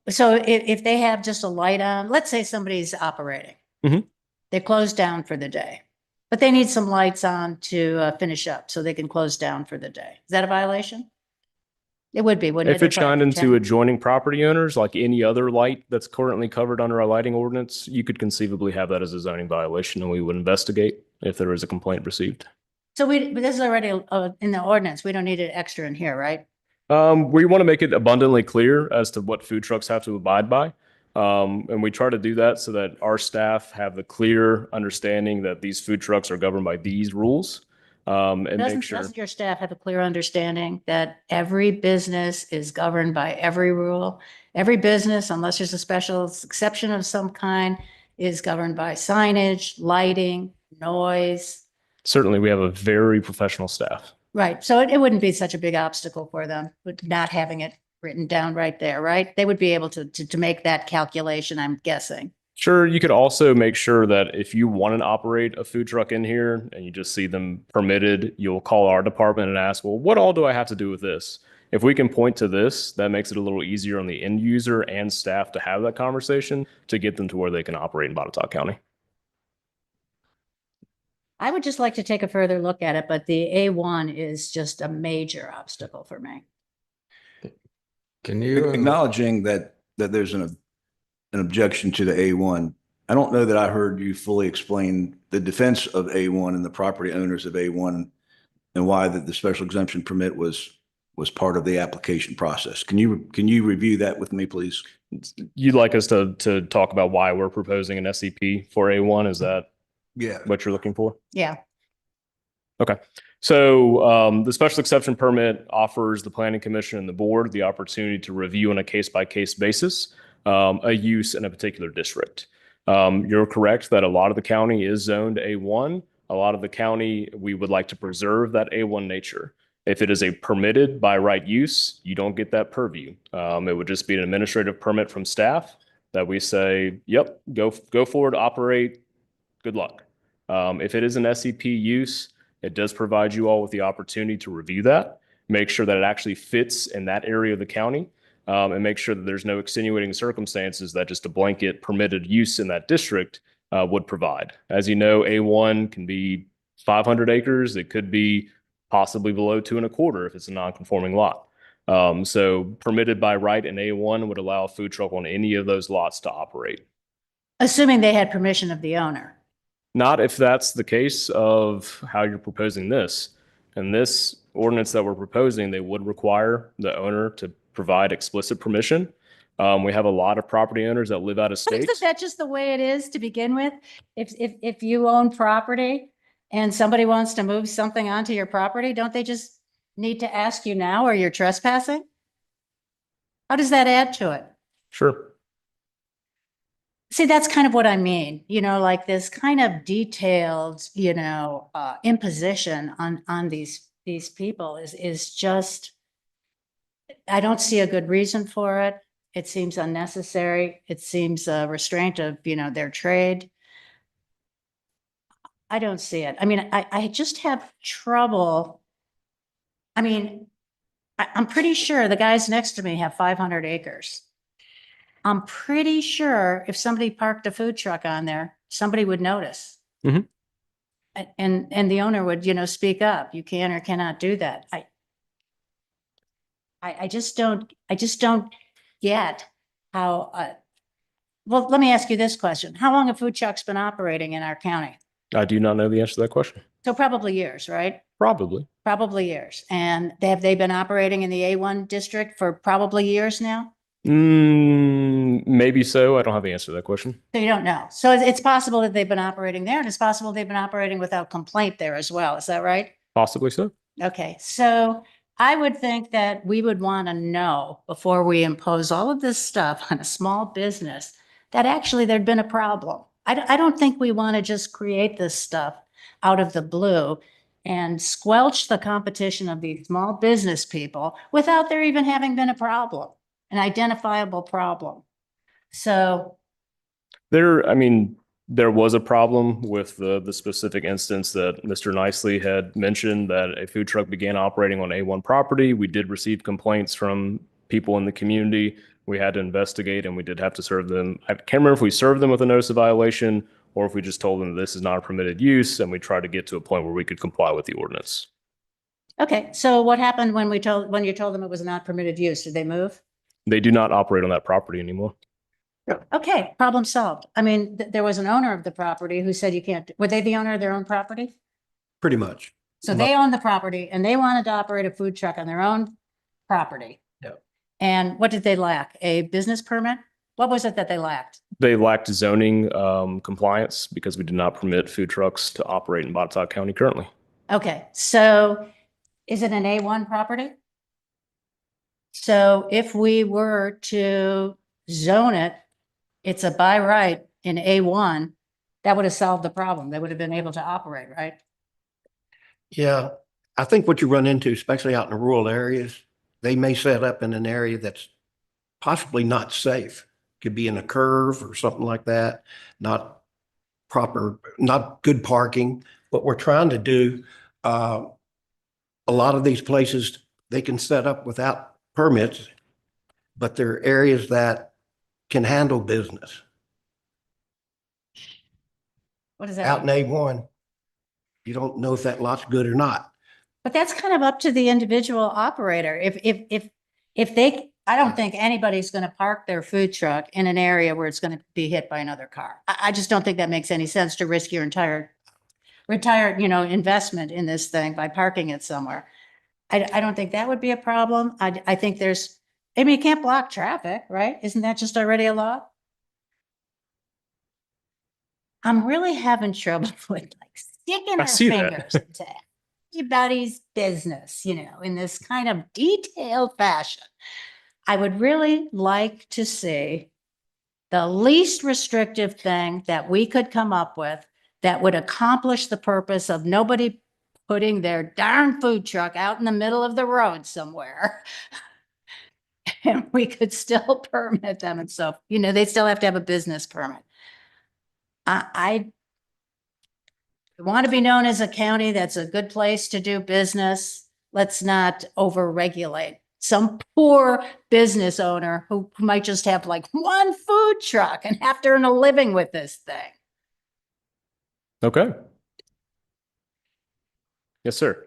so if they have just a light on, let's say somebody's operating. Mhm. They're closed down for the day, but they need some lights on to finish up so they can close down for the day. Is that a violation? It would be, wouldn't it? If it's shined into a adjoining property owners, like any other light that's currently covered under our lighting ordinance, you could conceivably have that as a zoning violation, and we would investigate if there is a complaint received. So but this is already in the ordinance. We don't need it extra in here, right? We want to make it abundantly clear as to what food trucks have to abide by. And we try to do that so that our staff have the clear understanding that these food trucks are governed by these rules. And make sure. Doesn't your staff have a clear understanding that every business is governed by every rule? Every business, unless there's a special exception of some kind, is governed by signage, lighting, noise. Certainly, we have a very professional staff. Right. So it wouldn't be such a big obstacle for them, with not having it written down right there, right? They would be able to make that calculation, I'm guessing. Sure. You could also make sure that if you want to operate a food truck in here and you just see them permitted, you'll call our department and ask, well, what all do I have to do with this? If we can point to this, that makes it a little easier on the end user and staff to have that conversation to get them to where they can operate in Botetourt County. I would just like to take a further look at it, but the A1 is just a major obstacle for me. Can you Acknowledging that there's an objection to the A1, I don't know that I heard you fully explain the defense of A1 and the property owners of A1 and why the special exemption permit was part of the application process. Can you review that with me, please? You'd like us to talk about why we're proposing an SEP for A1? Is that what you're looking for? Yeah. Okay. So the special exception permit offers the planning commission and the board the opportunity to review on a case-by-case basis a use in a particular district. You're correct that a lot of the county is zoned A1. A lot of the county, we would like to preserve that A1 nature. If it is a permitted by right use, you don't get that purview. It would just be an administrative permit from staff that we say, yep, go forward, operate, good luck. If it is an SEP use, it does provide you all with the opportunity to review that, make sure that it actually fits in that area of the county, and make sure that there's no extenuating circumstances that just a blanket permitted use in that district would provide. As you know, A1 can be 500 acres. It could be possibly below 2 1/4 if it's a non-conforming lot. So permitted by right in A1 would allow a food truck on any of those lots to operate. Assuming they had permission of the owner. Not if that's the case of how you're proposing this. In this ordinance that we're proposing, they would require the owner to provide explicit permission. We have a lot of property owners that live out of state. Isn't that just the way it is to begin with? If you own property and somebody wants to move something onto your property, don't they just need to ask you now or you're trespassing? How does that add to it? Sure. See, that's kind of what I mean, like this kind of detailed, imposition on these people is just, I don't see a good reason for it. It seems unnecessary. It seems a restraint of, their trade. I don't see it. I mean, I just have trouble. I mean, I'm pretty sure the guys next to me have 500 acres. I'm pretty sure if somebody parked a food truck on there, somebody would notice. Mhm. And the owner would, speak up. You can or cannot do that. I just don't get how, well, let me ask you this question. How long have food trucks been operating in our county? I do not know the answer to that question. So probably years, right? Probably. Probably years. And have they been operating in the A1 district for probably years now? Maybe so. I don't have the answer to that question. So you don't know. So it's possible that they've been operating there, and it's possible they've been operating without complaint there as well. Is that right? Possibly so. Okay. So I would think that we would want to know before we impose all of this stuff on a small business that actually there'd been a problem. I don't think we want to just create this stuff out of the blue and squelch the competition of these small business people without there even having been a problem, an identifiable problem. So There was a problem with the specific instance that Mr. Nicely had mentioned, that a food truck began operating on A1 property. We did receive complaints from people in the community. We had to investigate, and we did have to serve them. I can't remember if we served them with a notice of violation or if we just told them this is not a permitted use, and we tried to get to a point where we could comply with the ordinance. Okay, so what happened when you told them it was not permitted use? Did they move? They do not operate on that property anymore. Okay, problem solved. I mean, there was an owner of the property who said you can't, were they the owner of their own property? Pretty much. So they own the property and they wanted to operate a food truck on their own property. Yep. And what did they lack? A business permit? What was it that they lacked? They lacked zoning compliance because we do not permit food trucks to operate in Botetourt County currently. Okay, so is it an A1 property? So if we were to zone it, it's a by right in A1, that would have solved the problem. They would have been able to operate, right? Yeah, I think what you run into, especially out in the rural areas, they may set up in an area that's possibly not safe. Could be in a curve or something like that, not proper, not good parking. What we're trying to do, a lot of these places, they can set up without permits, but there are areas that can handle business. What is that? Out in A1, you don't know if that lot's good or not. But that's kind of up to the individual operator. If they, I don't think anybody's going to park their food truck in an area where it's going to be hit by another car. I just don't think that makes any sense to risk your entire retired, investment in this thing by parking it somewhere. I don't think that would be a problem. I think you can't block traffic, right? Isn't that just already a law? I'm really having trouble with sticking our see that. fingers into everybody's business, in this kind of detailed fashion. I would really like to see the least restrictive thing that we could come up with that would accomplish the purpose of nobody putting their darn food truck out in the middle of the road somewhere. And we could still permit them and so, they still have to have a business permit. I want to be known as a county that's a good place to do business. Let's not over-regulate some poor business owner who might just have one food truck and have to earn a living with this thing. Okay. Yes, sir.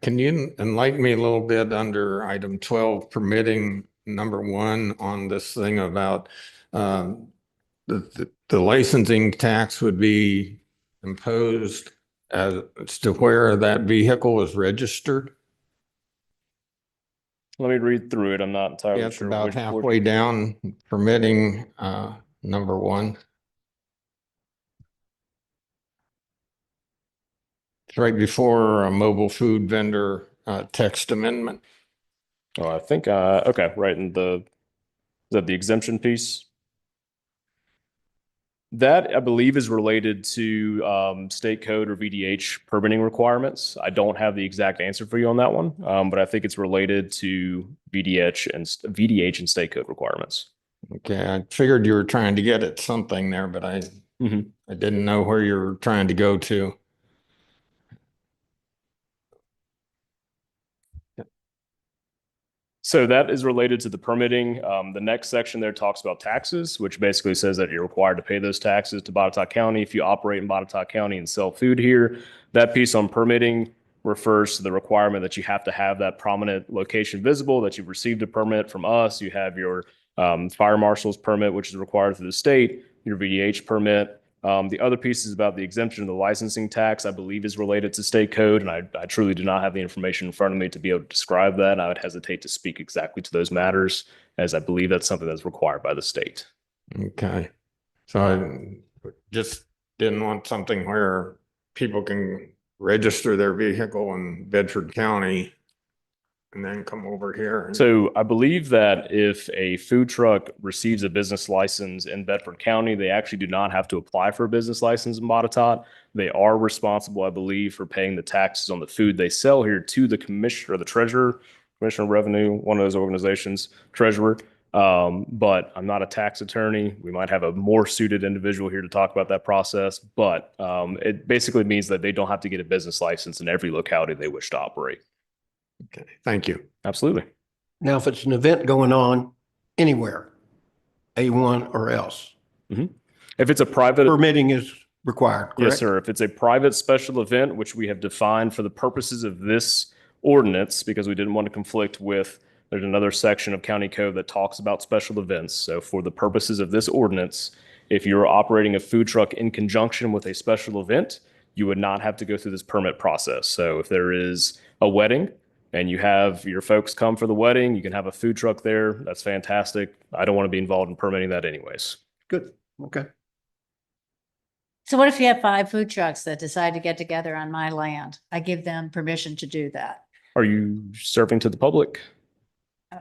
Can you enlighten me a little bit under item 12, permitting number 1 on this thing about the licensing tax would be imposed as to where that vehicle is registered? Let me read through it. I'm not entirely Yeah, it's sure. about which board- halfway down, permitting number 1. It's right before a mobile food vendor text amendment. Oh, I think, okay, right in is that the exemption piece? That, I believe, is related to state code or VDH permitting requirements. I don't have the exact answer for you on that one, but I think it's related to VDH and state code requirements. Okay, I figured you were trying to get at something there, but I didn't know where you were trying to go to. So that is related to the permitting. The next section there talks about taxes, which basically says that you're required to pay those taxes to Botetourt County if you operate in Botetourt County and sell food here. That piece on permitting refers to the requirement that you have to have that prominent location visible, that you've received a permit from us. You have your fire marshal's permit, which is required through the state, your VDH permit. The other piece is about the exemption of the licensing tax, I believe is related to state code, and I truly do not have the information in front of me to be able to describe that. I would hesitate to speak exactly to those matters, as I believe that's something that's required by the state. Okay. So I just didn't want something where people can register their vehicle in Bedford County and then come over here. So I believe that if a food truck receives a business license in Bedford County, they actually do not have to apply for a business license in Botetourt. They are responsible, I believe, for paying the taxes on the food they sell here to the commissioner or the treasurer, commissioner of revenue, one of those organizations, treasurer. But I'm not a tax attorney. We might have a more suited individual here to talk about that process, but it basically means that they don't have to get a business license in every locality they wish to operate. Okay, thank you. Absolutely. Now, if it's an event going on anywhere, A1 or else, if it's a private permitting is required, correct? Yes, sir. If it's a private special event, which we have defined for the purposes of this ordinance because we didn't want to conflict with, there's another section of county code that talks about special events. So for the purposes of this ordinance, if you're operating a food truck in conjunction with a special event, you would not have to go through this permit process. So if there is a wedding and you have your folks come for the wedding, you can have a food truck there. That's fantastic. I don't want to be involved in permitting that anyways. Good. Okay. So what if you have 5 food trucks that decide to get together on my land? I give them permission to do that. Are you serving to the public?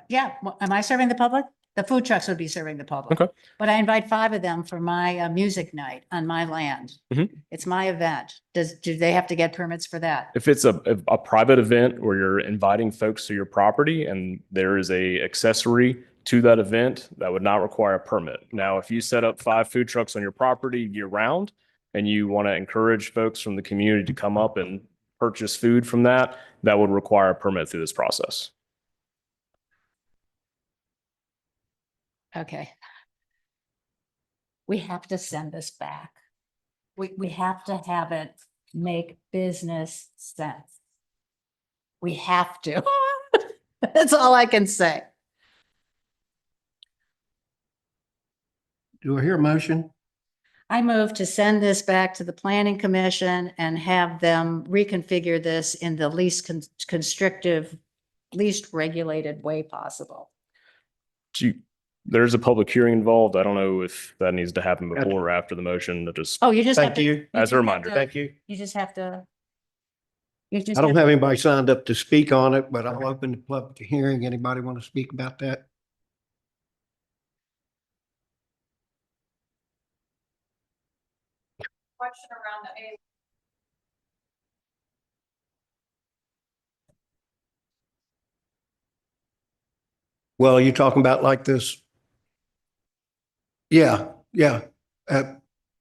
Yeah, am I serving the public? The food trucks would be serving the public. Okay. But I invite 5 of them for my music night on my land. Mhm. It's my event. Do they have to get permits for that? If it's a private event where you're inviting folks to your property and there is a accessory to that event, that would not require a permit. Now, if you set up 5 food trucks on your property year round and you want to encourage folks from the community to come up and purchase food from that, that would require a permit through this process. Okay. We have to send this back. We have to have it make business sense. We have to. That's all I can say. Do I hear a motion? I move to send this back to the planning commission and have them reconfigure this in the least constrictive, least regulated way possible. There's a public hearing involved. I don't know if that needs to happen before or after the motion. That just Oh, you just have Thank to. you. as just a have reminder. to- Thank you. You just have to. You just I don't have- have anybody signed up to speak on it, but I'll open the public hearing. Anybody want to speak about that? Question around the Well, you're talking about like this? Yeah, yeah.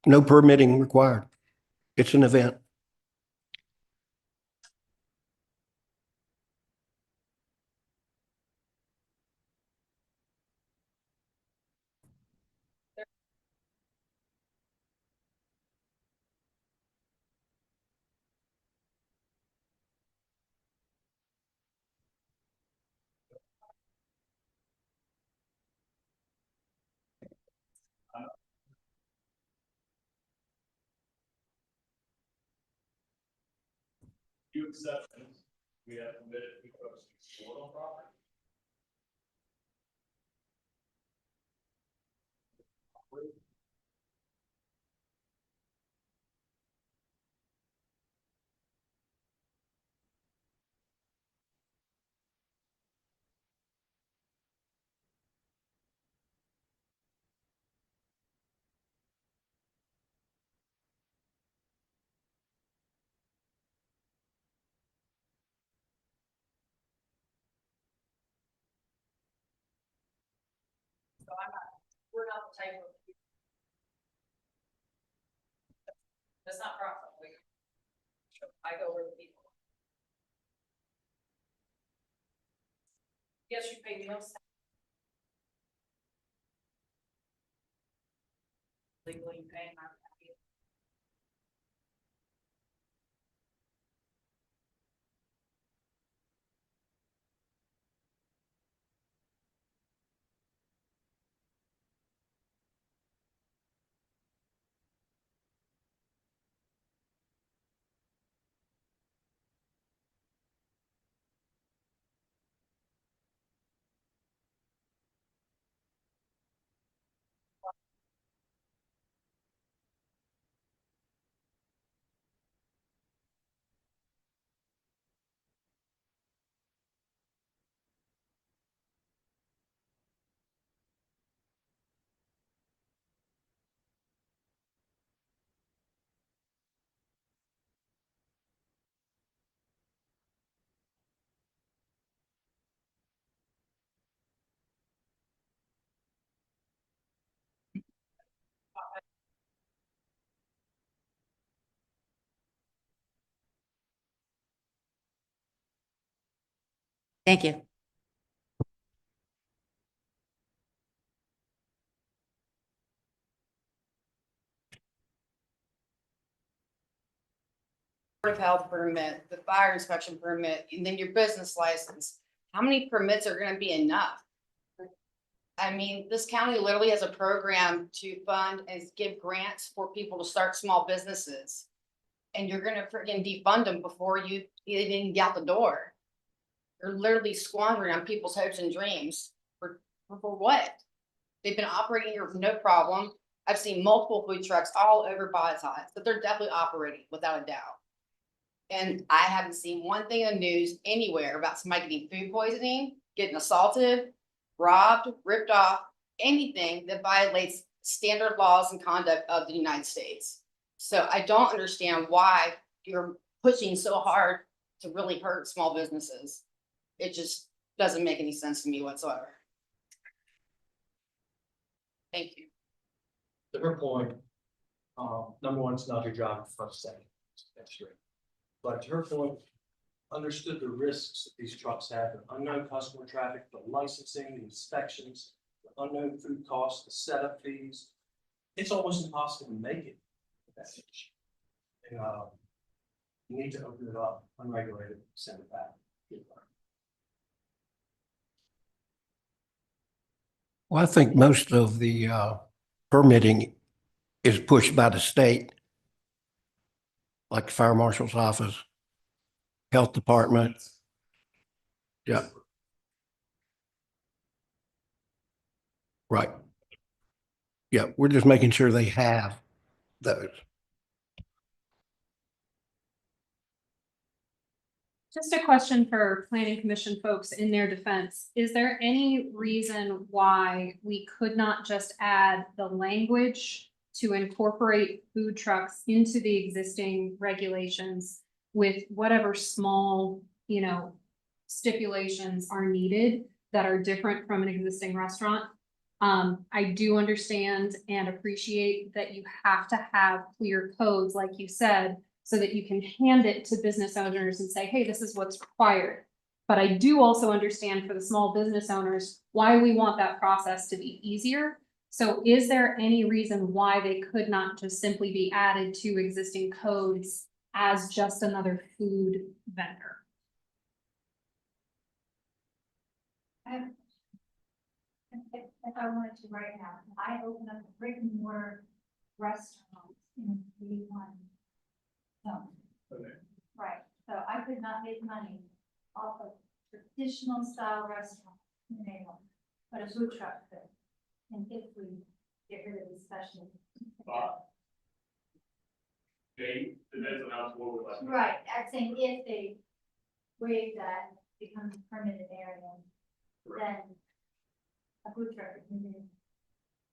No permitting required. It's an event. Few exceptions, we have permitted food trucks to store on property. we're not the type of. That's not profit. I go where the people. Yes, you pay meals. Legally paying our. Thank you. Board of Health permit, the fire inspection permit, and then your business license. How many permits are gonna be enough? I mean, this county literally has a program to fund and give grants for people to start small businesses. And you're gonna freaking defund them before you even get out the door. You're literally squandering on people's hopes and dreams for what? They've been operating here with no problem. I've seen multiple food trucks all over Botetourt, but they're definitely operating without a doubt. And I haven't seen one thing in the news anywhere about somebody getting food poisoning, getting assaulted, robbed, ripped off, anything that violates standard laws and conduct of the United States. So I don't understand why you're pushing so hard to really hurt small businesses. It just doesn't make any sense to me whatsoever. Thank you. To her point, number one, it's not your job to front setting. That's right. But to her point, understood the risks that these trucks have, the unknown customer traffic, the licensing, the inspections, the unknown food costs, the setup fees. It's almost impossible to make it. And, you need to open it up, unregulated, send it back. Well, I think most of the permitting is pushed by the state, like the fire marshal's office, health department. Yeah. Right. Yeah, we're just making sure they have those. Just a question for planning commission folks in their defense. Is there any reason why we could not just add the language to incorporate food trucks into the existing regulations with whatever small, stipulations are needed that are different from an existing restaurant? I do understand and appreciate that you have to have clear codes, like you said, so that you can hand it to business owners and say, hey, this is what's required. But I do also understand for the small business owners, why we want that process to be easier. So is there any reason why they could not just simply be added to existing codes as just another food vendor? If I wanted to right now, I open up a brick and mortar restaurant in B1 zone. Right, so I could not make money off of traditional style restaurants in the neighborhood, but a food truck could. And if we get rid of the special. Right, I'm saying if they waive that, becomes a permitted area, then a food truck is needed,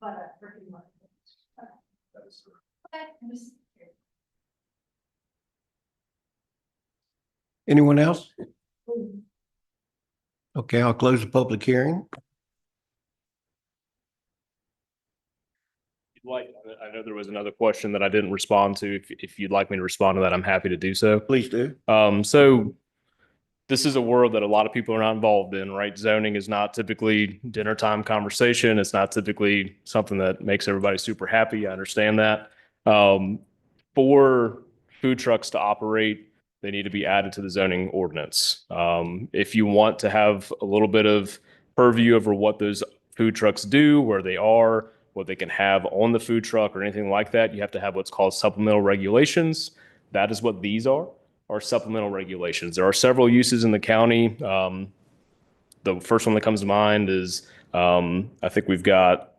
but a brick and mortar. Okay. I'm just curious. Anyone else? Okay, I'll close the public hearing. I know there was another question that I didn't respond to. If you'd like me to respond to that, I'm happy to do so. Please do. So this is a world that a lot of people are not involved in, right? Zoning is not typically dinner time conversation. It's not typically something that makes everybody super happy. I understand that. For food trucks to operate, they need to be added to the zoning ordinance. If you want to have a little bit of purview over what those food trucks do, where they are, what they can have on the food truck or anything like that, you have to have what's called supplemental regulations. That is what these are supplemental regulations. There are several uses in the county. The first one that comes to mind is, I think we've got,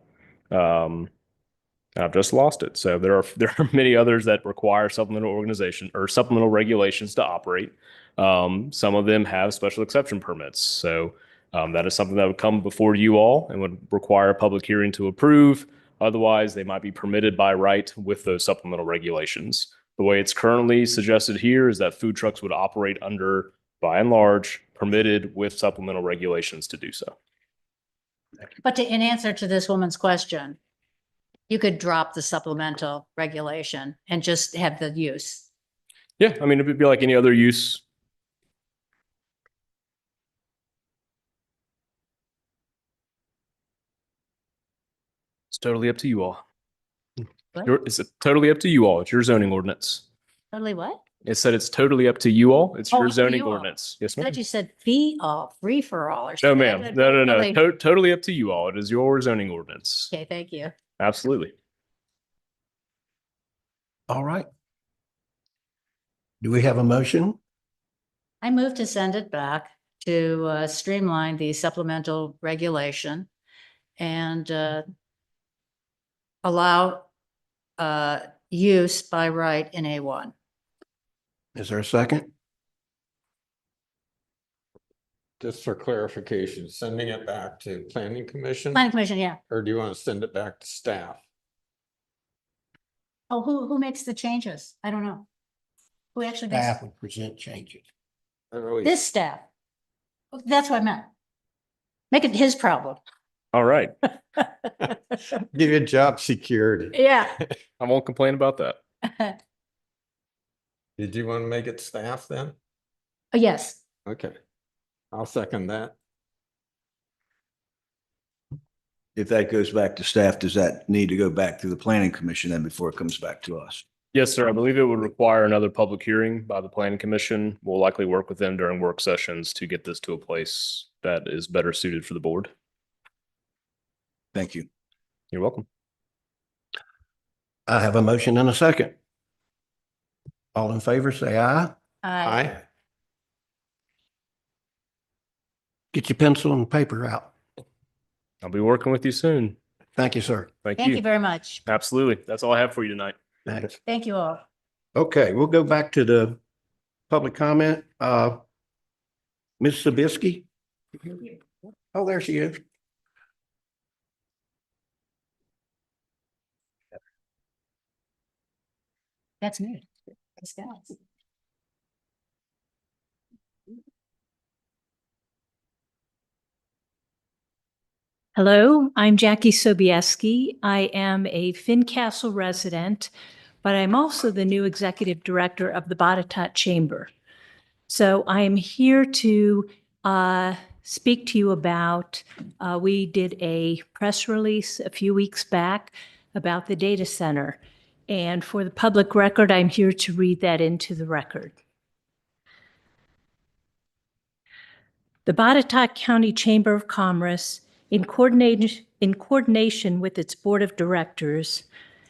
I've just lost it. So there are many others that require supplemental organization or supplemental regulations to operate. Some of them have special exception permits. So that is something that would come before you all and would require a public hearing to approve. Otherwise, they might be permitted by right with those supplemental regulations. The way it's currently suggested here is that food trucks would operate under, by and large, permitted with supplemental regulations to do so. But in answer to this woman's question, you could drop the supplemental regulation and just have the use. Yeah, I mean, it would be like any other use. It's totally up to you all. What? It's totally up to you all. It's your zoning ordinance. Totally what? It said it's totally up to you all. It's Oh, your up to zoning you all. ordinance. Yes, I ma'am. thought you said fee off, free for all or No, something. ma'am. That- No, no, no. really- Totally up to you all. It is your zoning ordinance. Okay, thank you. Absolutely. All right. Do we have a motion? I move to send it back to streamline the supplemental regulation and allow use by right in A1. Is there a second? Just for clarification, sending it back to planning commission? Planning Commission, yeah. Or do you want to send it back to staff? Oh, who makes the changes? I don't know. Who actually makes Staff will present changes. this staff? That's what I meant. Make it his problem. All right. Give you job security. Yeah. I won't complain about that. Did you want to make it staff then? Yes. Okay. I'll second that. If that goes back to staff, does that need to go back to the planning commission then before it comes back to us? Yes, sir. I believe it would require another public hearing by the planning commission. We'll likely work with them during work sessions to get this to a place that is better suited for the board. Thank you. You're welcome. I have a motion and a second. All in favor, say aye. Aye. Get your pencil and paper out. I'll be working with you soon. Thank you, sir. Thank Thank you. you very much. Absolutely. That's all I have for you tonight. Thanks. Thank you all. Okay, we'll go back to the public comment. Ms. Zabisky? Oh, there she is. That's new. Thanks, guys. Hello, I'm Jackie Sobieski. I am a Fincastle resident, but I'm also the new executive director of the Botetourt Chamber. So I am here to speak to you about, we did a press release a few weeks back about the data center. And for the public record, I'm here to read that into the record. The Botetourt County Chamber of Commerce, in coordination with its board of directors,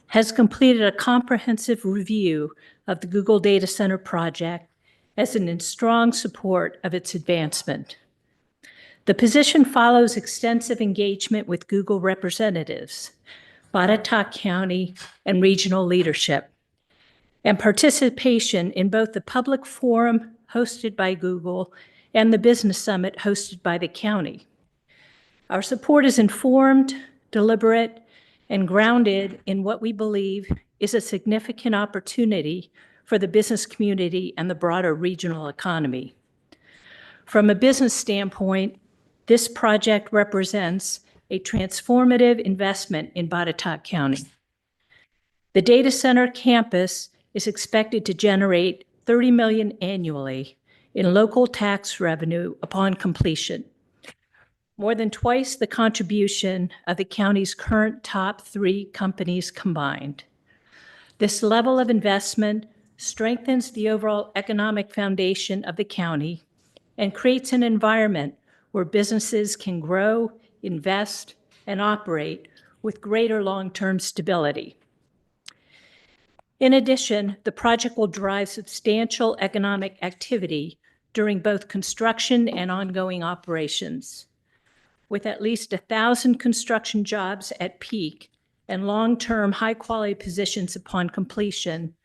has completed a comprehensive review of the Google Data Center project as in strong support of its advancement. The position follows extensive engagement with Google representatives, Botetourt County and regional leadership, and participation in both the public forum hosted by Google and the business summit hosted by the county. Our support is informed, deliberate, and grounded in what we believe is a significant opportunity for the business community and the broader regional economy. From a business standpoint, this project represents a transformative investment in Botetourt County. The data center campus is expected to generate $30 million annually in local tax revenue upon completion, more than twice the contribution of the county's current top 3 companies combined. This level of investment strengthens the overall economic foundation of the county and creates an environment where businesses can grow, invest, and operate with greater long-term stability. In addition, the project will drive substantial economic activity during both construction and ongoing operations. With at least 1,000 construction jobs at peak and long-term high-quality positions upon completion,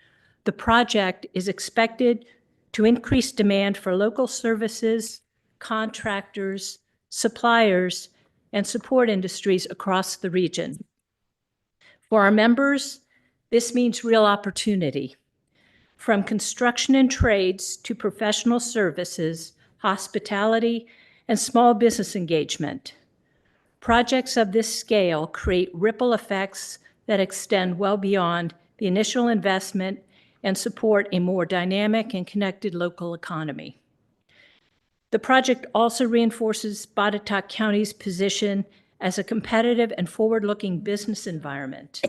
the project is expected to increase demand for local services, contractors, suppliers, and support industries across the region. For our members, this means real opportunity. From construction and trades to professional services, hospitality, and small business engagement. Projects of this scale create ripple effects that extend well beyond the initial investment and support a more dynamic and connected local economy. The project also reinforces Botetourt County's position as a competitive and forward-looking business environment.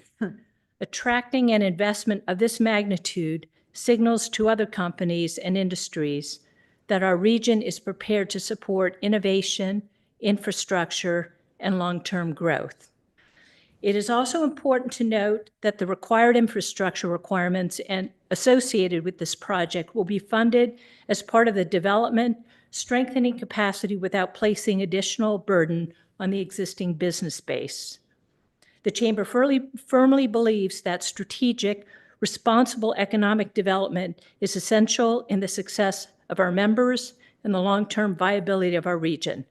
Attracting an investment of this magnitude signals to other companies and industries that our region is prepared to support innovation, infrastructure, and long-term growth. It is also important to note that the required infrastructure requirements and associated with this project will be funded as part of the development, strengthening capacity without placing additional burden on the existing business base. The Chamber firmly believes that strategic, responsible economic development is essential in the success of our members and the long-term viability of our region.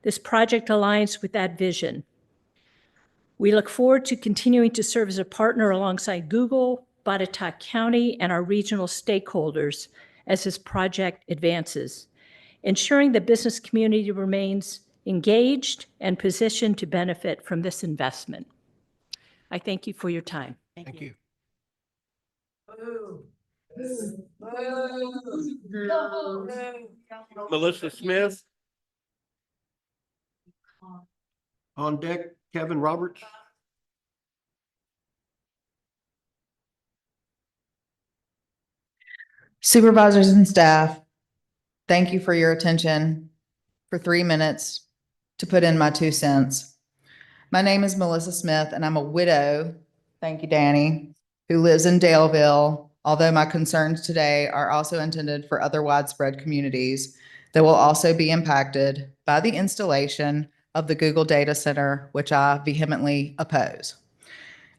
This project aligns with that vision. We look forward to continuing to serve as a partner alongside Google, Botetourt County, and our regional stakeholders as this project advances, ensuring the business community remains engaged and positioned to benefit from this investment. I thank you for your time. Thank you. Melissa Smith. On deck, Kevin Roberts. Supervisors and staff, thank you for your attention for 3 minutes to put in my 2 cents. My name is Melissa Smith and I'm a widow, thank you, Danny, who lives in Daleville, although my concerns today are also intended for other widespread communities that will also be impacted by the installation of the Google data center, which I vehemently oppose.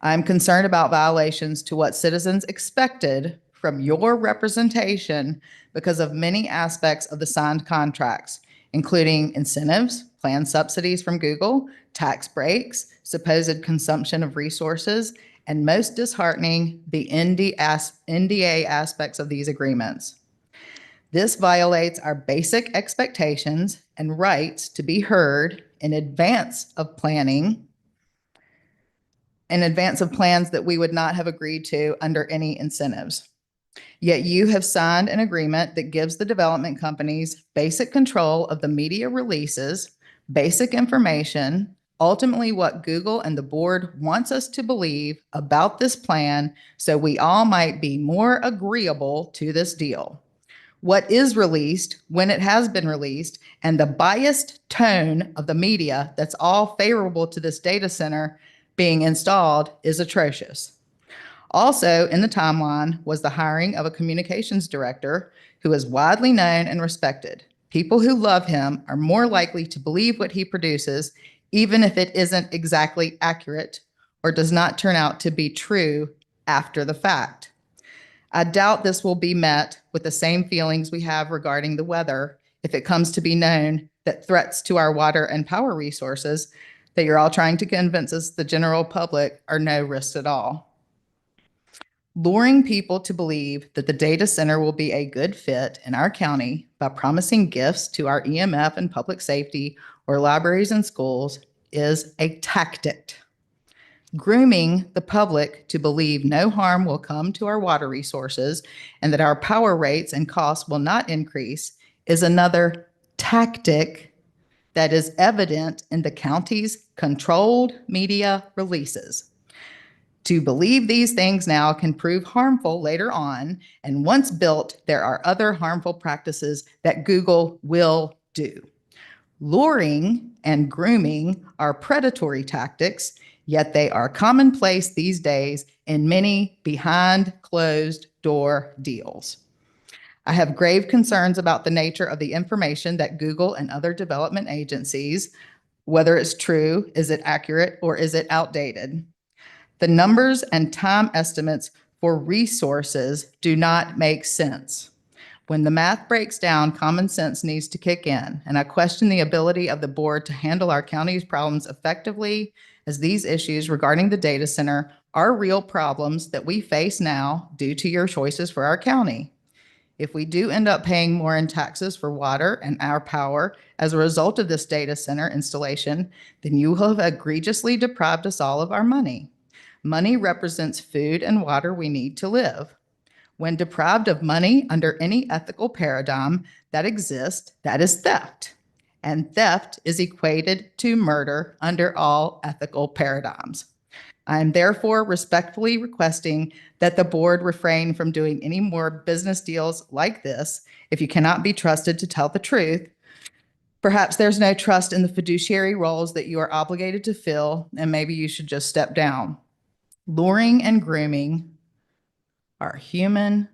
I'm concerned about violations to what citizens expected from your representation because of many aspects of the signed contracts, including incentives, planned subsidies from Google, tax breaks, supposed consumption of resources, and most disheartening, the NDA aspects of these agreements. This violates our basic expectations and rights to be heard in advance of planning, in advance of plans that we would not have agreed to under any incentives. Yet you have signed an agreement that gives the development companies basic control of the media releases, basic information, ultimately what Google and the board wants us to believe about this plan so we all might be more agreeable to this deal. What is released when it has been released and the biased tone of the media that's all favorable to this data center being installed is atrocious. Also in the timeline was the hiring of a communications director who is widely known and respected. People who love him are more likely to believe what he produces, even if it isn't exactly accurate or does not turn out to be true after the fact. I doubt this will be met with the same feelings we have regarding the weather if it comes to be known that threats to our water and power resources that you're all trying to convince us the general public are no risk at all. Luring people to believe that the data center will be a good fit in our county by promising gifts to our EMF and public safety or libraries and schools is a tactic. Grooming the public to believe no harm will come to our water resources and that our power rates and costs will not increase is another tactic that is evident in the county's controlled media releases. To believe these things now can prove harmful later on, and once built, there are other harmful practices that Google will do. Luring and grooming are predatory tactics, yet they are commonplace these days in many behind closed door deals. I have grave concerns about the nature of the information that Google and other development agencies, whether it's true, is it accurate, or is it outdated? The numbers and time estimates for resources do not make sense. When the math breaks down, common sense needs to kick in, and I question the ability of the board to handle our county's problems effectively, as these issues regarding the data center are real problems that we face now due to your choices for our county. If we do end up paying more in taxes for water and our power as a result of this data center installation, then you have egregiously deprived us all of our money. Money represents food and water we need to live. When deprived of money under any ethical paradigm that exists, that is theft. And theft is equated to murder under all ethical paradigms. I am therefore respectfully requesting that the board refrain from doing any more business deals like this if you cannot be trusted to tell the truth. Perhaps there's no trust in the fiduciary roles that you are obligated to fill, and maybe you should just step down. Luring and grooming are human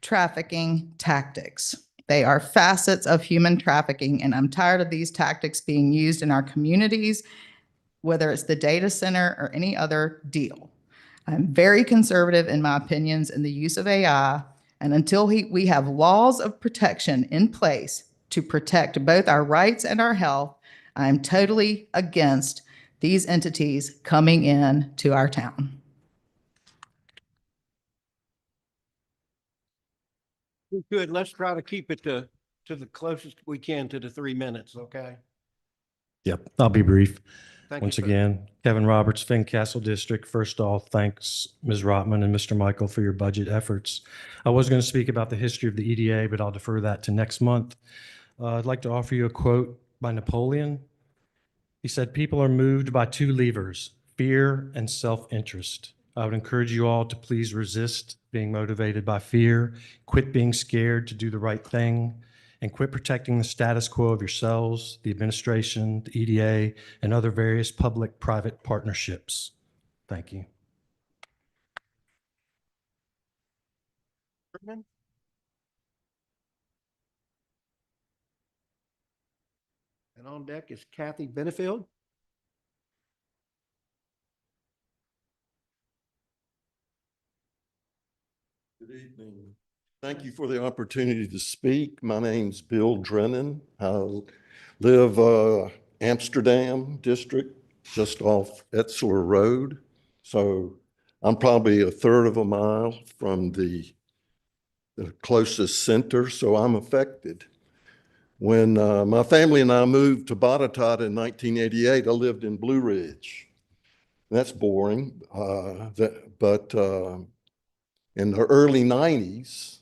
trafficking tactics. They are facets of human trafficking, and I'm tired of these tactics being used in our communities, whether it's the data center or any other deal. I'm very conservative in my opinions in the use of AI, and until we have laws of protection in place to protect both our rights and our health, I'm totally against these entities coming in to our town. Good. Let's try to keep it to the closest we can to the 3 minutes, okay? Yep, I'll be brief. Thank you, Once sir. again, Kevin Roberts, Fincastle District. First off, thanks Ms. Rotman and Mr. Michael for your budget efforts. I was going to speak about the history of the EDA, but I'll defer that to next month. I'd like to offer you a quote by Napoleon. He said, "People are moved by two levers, fear and self-interest." I would encourage you all to please resist being motivated by fear, quit being scared to do the right thing, and quit protecting the status quo of yourselves, the administration, the EDA, and other various public-private partnerships. Thank you. And on deck is Kathy Benefield. Good evening. Thank you for the opportunity to speak. My name's Bill Drennan. I live Amsterdam district, just off Etzler Road. So I'm probably a third of a mile from the closest center, so I'm affected. When my family and I moved to Botetourt in 1988, I lived in Blue Ridge. That's boring, but in the early 90s,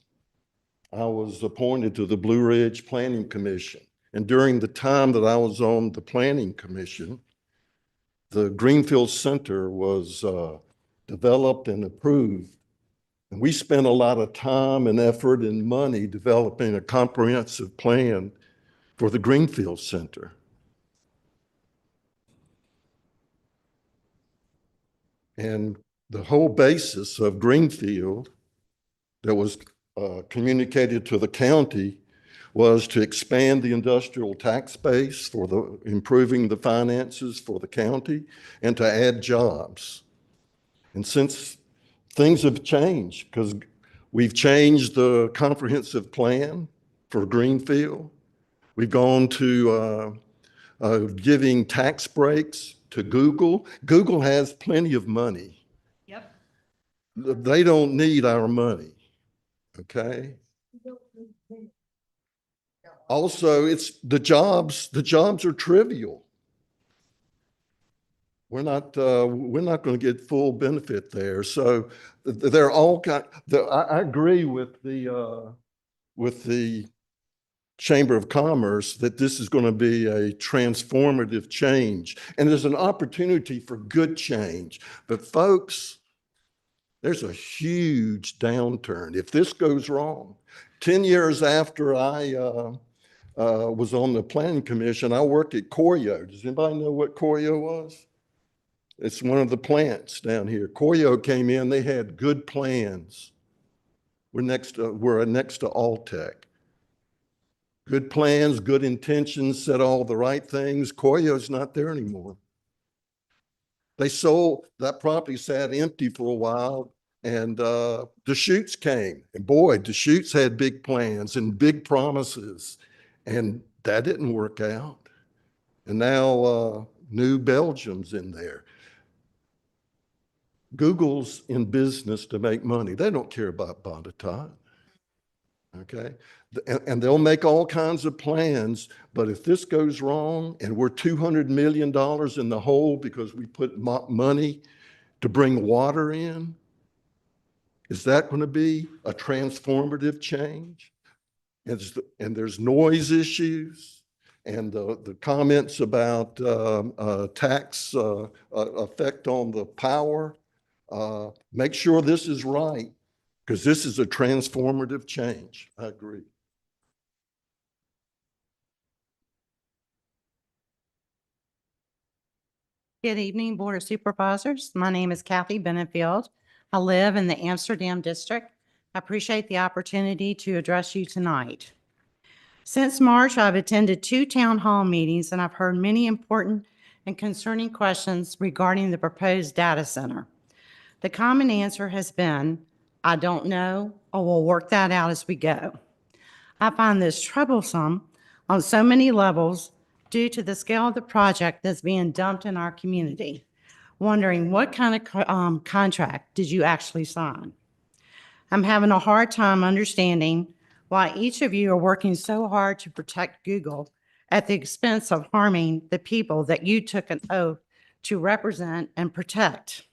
I was appointed to the Blue Ridge Planning Commission. And during the time that I was on the Planning Commission, the Greenfield Center was developed and approved. And we spent a lot of time and effort and money developing a comprehensive plan for the Greenfield Center. And the whole basis of Greenfield that was communicated to the county was to expand the industrial tax base for improving the finances for the county and to add jobs. And since things have changed, because we've changed the comprehensive plan for Greenfield, we've gone to giving tax breaks to Google. Google has plenty of money. Yep. They don't need our money, okay? Also, it's the jobs are trivial. We're not going to get full benefit there. So they're all I agree with the Chamber of Commerce that this is going to be a transformative change. And there's an opportunity for good change. But folks, there's a huge downturn. If this goes wrong, 10 years after I was on the Planning Commission, I worked at Corio. Does anybody know what Corio was? It's one of the plants down here. Corio came in, they had good plans. We're next to Alltech. Good plans, good intentions, said all the right things. Coyo's not there anymore. They sold, that property sat empty for a while, and Deschutes came. And boy, Deschutes had big plans and big promises, and that didn't work out. And now New Belgium's in there. Google's in business to make money. They don't care about Botetourt. Okay, and they'll make all kinds of plans, but if this goes wrong and we're $200 million in the hole because we put money to bring water in, is that going to be a transformative change? And there's noise issues, And the comments about tax effect on the power, make sure this is right, because this is a transformative change. I agree. Good evening, Board of Supervisors. My name is Kathy Benefield. I live in the Amsterdam District. I appreciate the opportunity to address you tonight. Since March, I've attended 2 town hall meetings and I've heard many important and concerning questions regarding the proposed data center. The common answer has been, I don't know, or we'll work that out as we go. I find this troublesome on so many levels due to the scale of the project that's being dumped in our community. Wondering what kind of contract did you actually sign? I'm having a hard time understanding why each of you are working so hard to protect Google at the expense of harming the people that you took an oath to represent and protect.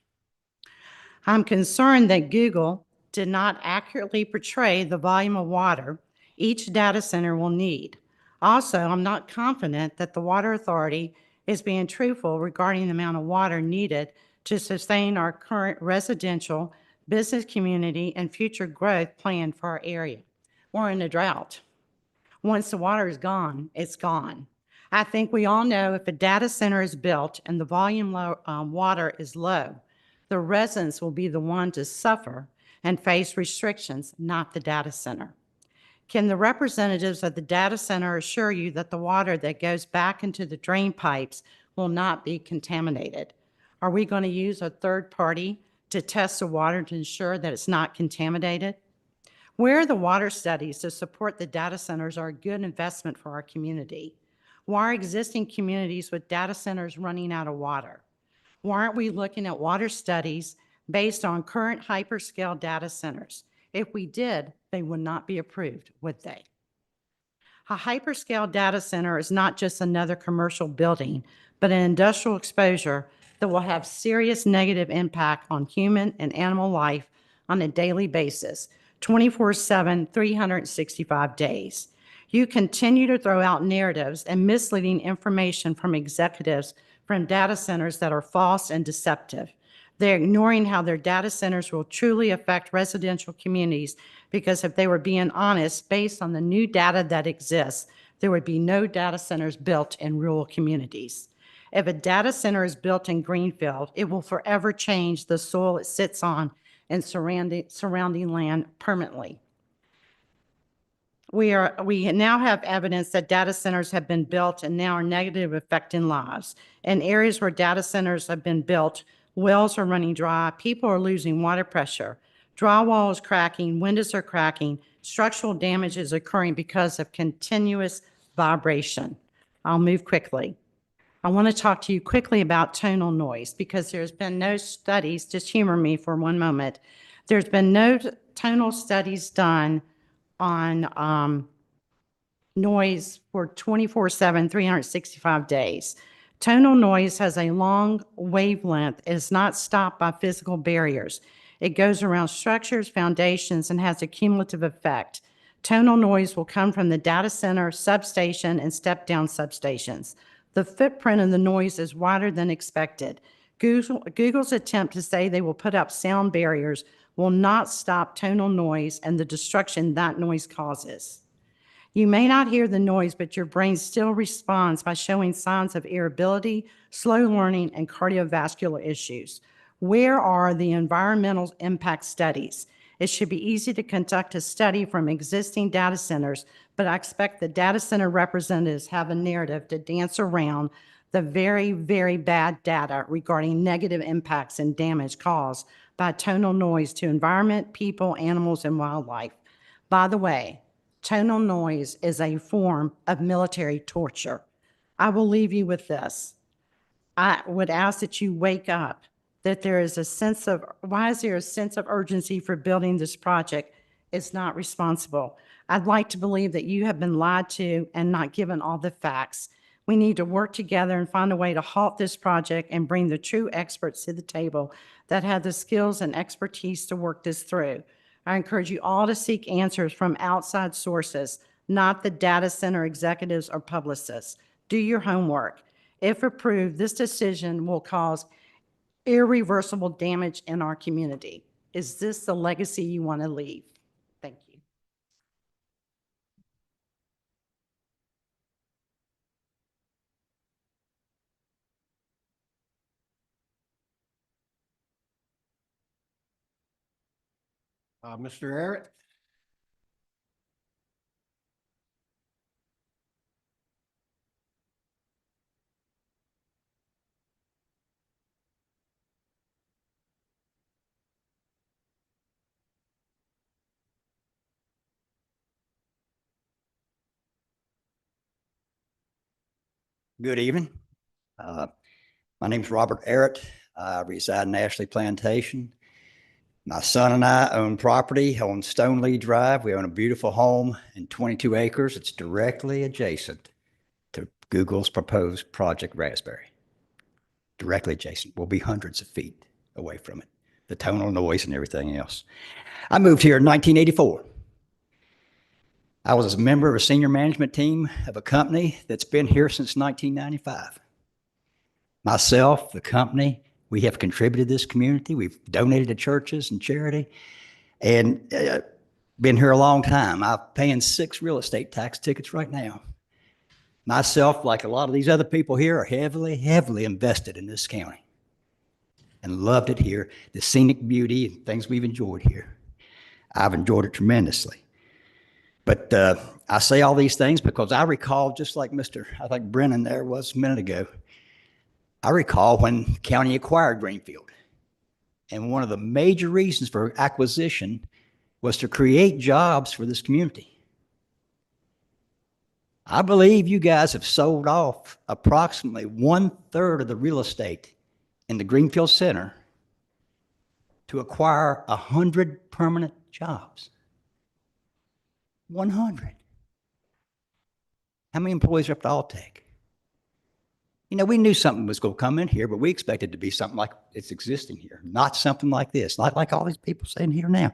I'm concerned that Google did not accurately portray the volume of water each data center will need. Also, I'm not confident that the Water Authority is being truthful regarding the amount of water needed to sustain our current residential, business community, and future growth planned for our area. We're in a drought. Once the water is gone, it's gone. I think we all know if a data center is built and the volume water is low, the residents will be the one to suffer and face restrictions, not the data center. Can the representatives of the data center assure you that the water that goes back into the drain pipes will not be contaminated? Are we going to use a third party to test the water to ensure that it's not contaminated? Where are the water studies to support the data centers are a good investment for our community? Why are existing communities with data centers running out of water? Why aren't we looking at water studies based on current hyperscale data centers? If we did, they would not be approved, would they? A hyperscale data center is not just another commercial building, but an industrial exposure that will have serious negative impact on human and animal life on a daily basis, 24/7, 365 days. You continue to throw out narratives and misleading information from executives from data centers that are false and deceptive. They're ignoring how their data centers will truly affect residential communities, because if they were being honest, based on the new data that exists, there would be no data centers built in rural communities. If a data center is built in Greenfield, it will forever change the soil it sits on and surrounding land permanently. We now have evidence that data centers have been built and now are negatively affecting lives. In areas where data centers have been built, wells are running dry, people are losing water pressure, drywall is cracking, windows are cracking, structural damage is occurring because of continuous vibration. I'll move quickly. I want to talk to you quickly about tonal noise, because there's been no studies, just humor me for one moment. There's been no tonal studies done on noise for 24/7, 365 days. Tonal noise has a long wavelength. It is not stopped by physical barriers. It goes around structures, foundations, and has a cumulative effect. Tonal noise will come from the data center, substation, and step-down substations. The footprint of the noise is wider than expected. Google's attempt to say they will put up sound barriers will not stop tonal noise and the destruction that noise causes. You may not hear the noise, but your brain still responds by showing signs of irritability, slow learning, and cardiovascular issues. Where are the environmental impact studies? It should be easy to conduct a study from existing data centers, but I expect the data center representatives have a narrative to dance around the very, very bad data regarding negative impacts and damage caused by tonal noise to environment, people, animals, and wildlife. By the way, tonal noise is a form of military torture. I will leave you with this. I would ask that you wake up, that there is a sense of, why is there a sense of urgency for building this project? It's not responsible. I'd like to believe that you have been lied to and not given all the facts. We need to work together and find a way to halt this project and bring the true experts to the table that have the skills and expertise to work this through. I encourage you all to seek answers from outside sources, not the data center executives or publicists. Do your homework. If approved, this decision will cause irreversible damage in our community. Is this the legacy you want to leave? Thank you. Mr. Arrett? Good evening. My name is Robert Arrett. I reside in Ashley Plantation. My son and I own property on Stoneleigh Drive. We own a beautiful home in 22 acres. It's directly adjacent to Google's proposed Project Raspberry. Directly adjacent. We'll be hundreds of feet away from it. The tonal noise and everything else. I moved here in 1984. I was a member of a senior management team of a company that's been here since 1995. Myself, the company, we have contributed to this community. We've donated to churches and charity and been here a long time. I'm paying 6 real estate tax tickets right now. Myself, like a lot of these other people here, are heavily, heavily invested in this county and loved it here, the scenic beauty and things we've enjoyed here. I've enjoyed it tremendously. But I say all these things because I recall, just like I think Brennan there was a minute ago, I recall when county acquired Greenfield. And one of the major reasons for acquisition was to create jobs for this community. I believe you guys have sold off approximately 1/3 of the real estate in the Greenfield Center to acquire 100 permanent jobs. 100. How many employees are up to Alltech? You know, we knew something was going to come in here, but we expected it to be something like it's existing here, not something like this, not like all these people saying here now.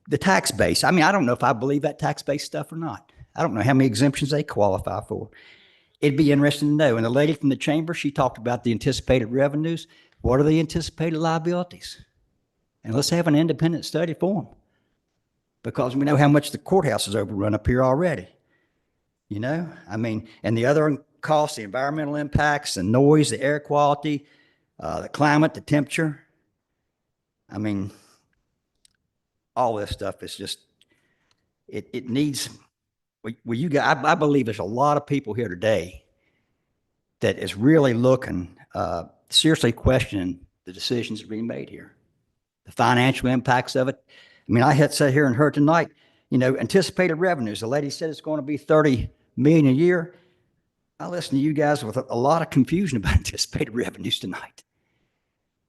The tax base, I mean, I don't know if I believe that tax base stuff or not. I don't know how many exemptions they qualify for. It'd be interesting to know. And the lady from the chamber, she talked about the anticipated revenues. What are the anticipated liabilities? And let's have an independent study for them, because we know how much the courthouse is overrun up here already. You know, I mean, and the other costs, the environmental impacts, the noise, the air quality, the climate, the temperature. I mean, all this stuff is just, it needs, well, you guys, I believe there's a lot of people here today that is really looking, seriously questioning the decisions that are being made here, the financial impacts of it. I mean, I had sat here and heard tonight, you know, anticipated revenues. The lady said it's going to be 30 million a year. I listened to you guys with a lot of confusion about anticipated revenues tonight.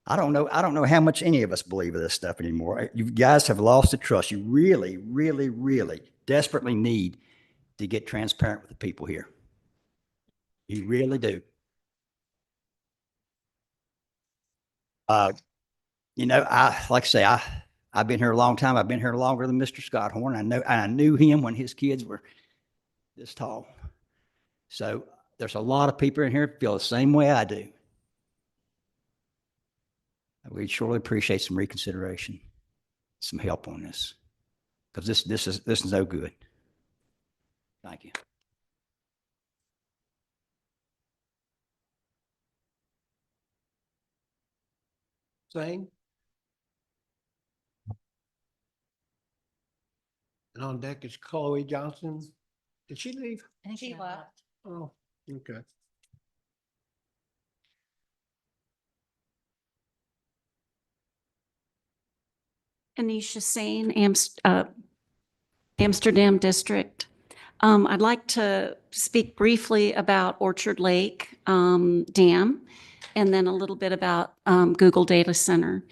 I don't know how much any of us believe of this stuff anymore. You guys have lost the trust. You really, really, really desperately need to get transparent with the people here. You really do. You know, like I say, I've been here a long time. I've been here longer than Mr. Scott Horn. I knew him when his kids were this tall. So there's a lot of people in here that feel the same way I do. We'd surely appreciate some reconsideration, some help on this, because this is no good. Thank you. Same. And on deck is Chloe Johnson. Did she leave? She left. Oh, okay. Anisha Sane, Amsterdam District. I'd like to speak briefly about Orchard Lake Dam, and then a little bit about Google Data Center.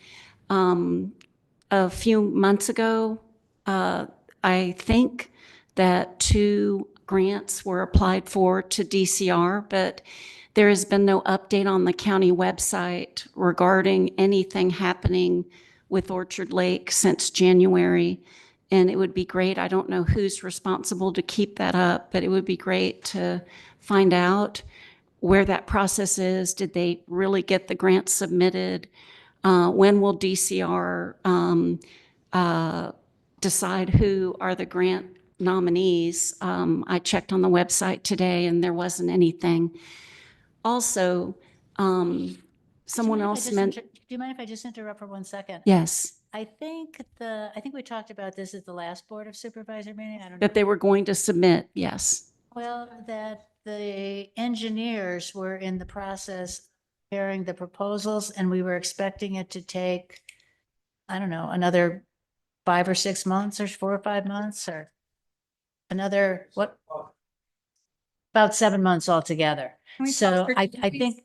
A few months ago, I think that 2 grants were applied for to DCR, but there has been no update on the county website regarding anything happening with Orchard Lake since January. And it would be great, I don't know who's responsible to keep that up, but it would be great to find out where that process is. Did they really get the grant submitted? When will DCR decide who are the grant nominees? I checked on the website today and there wasn't anything. Also, someone else meant. Do you mind if I just interrupt for 1 second? Yes, I think we talked about this at the last Board of Supervisor meeting. I don't know. that they were going to submit, yes. Well, that the engineers were in the process of preparing the proposals and we were expecting it to take, I don't know, another 5 or 6 months or 4 or 5 months or another, what? About 7 months altogether. So I think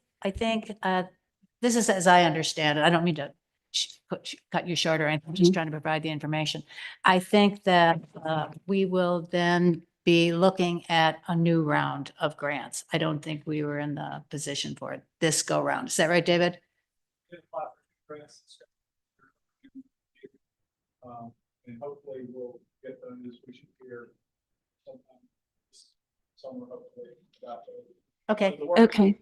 this is as I understand it. I don't mean to cut you short or anything. I'm just trying to provide the information. I think that we will then be looking at a new round of grants. I don't think we were in the position for it this go round. Is that right, David? And hopefully we'll get those. We should hear sometime this summer, hopefully. Okay. Okay.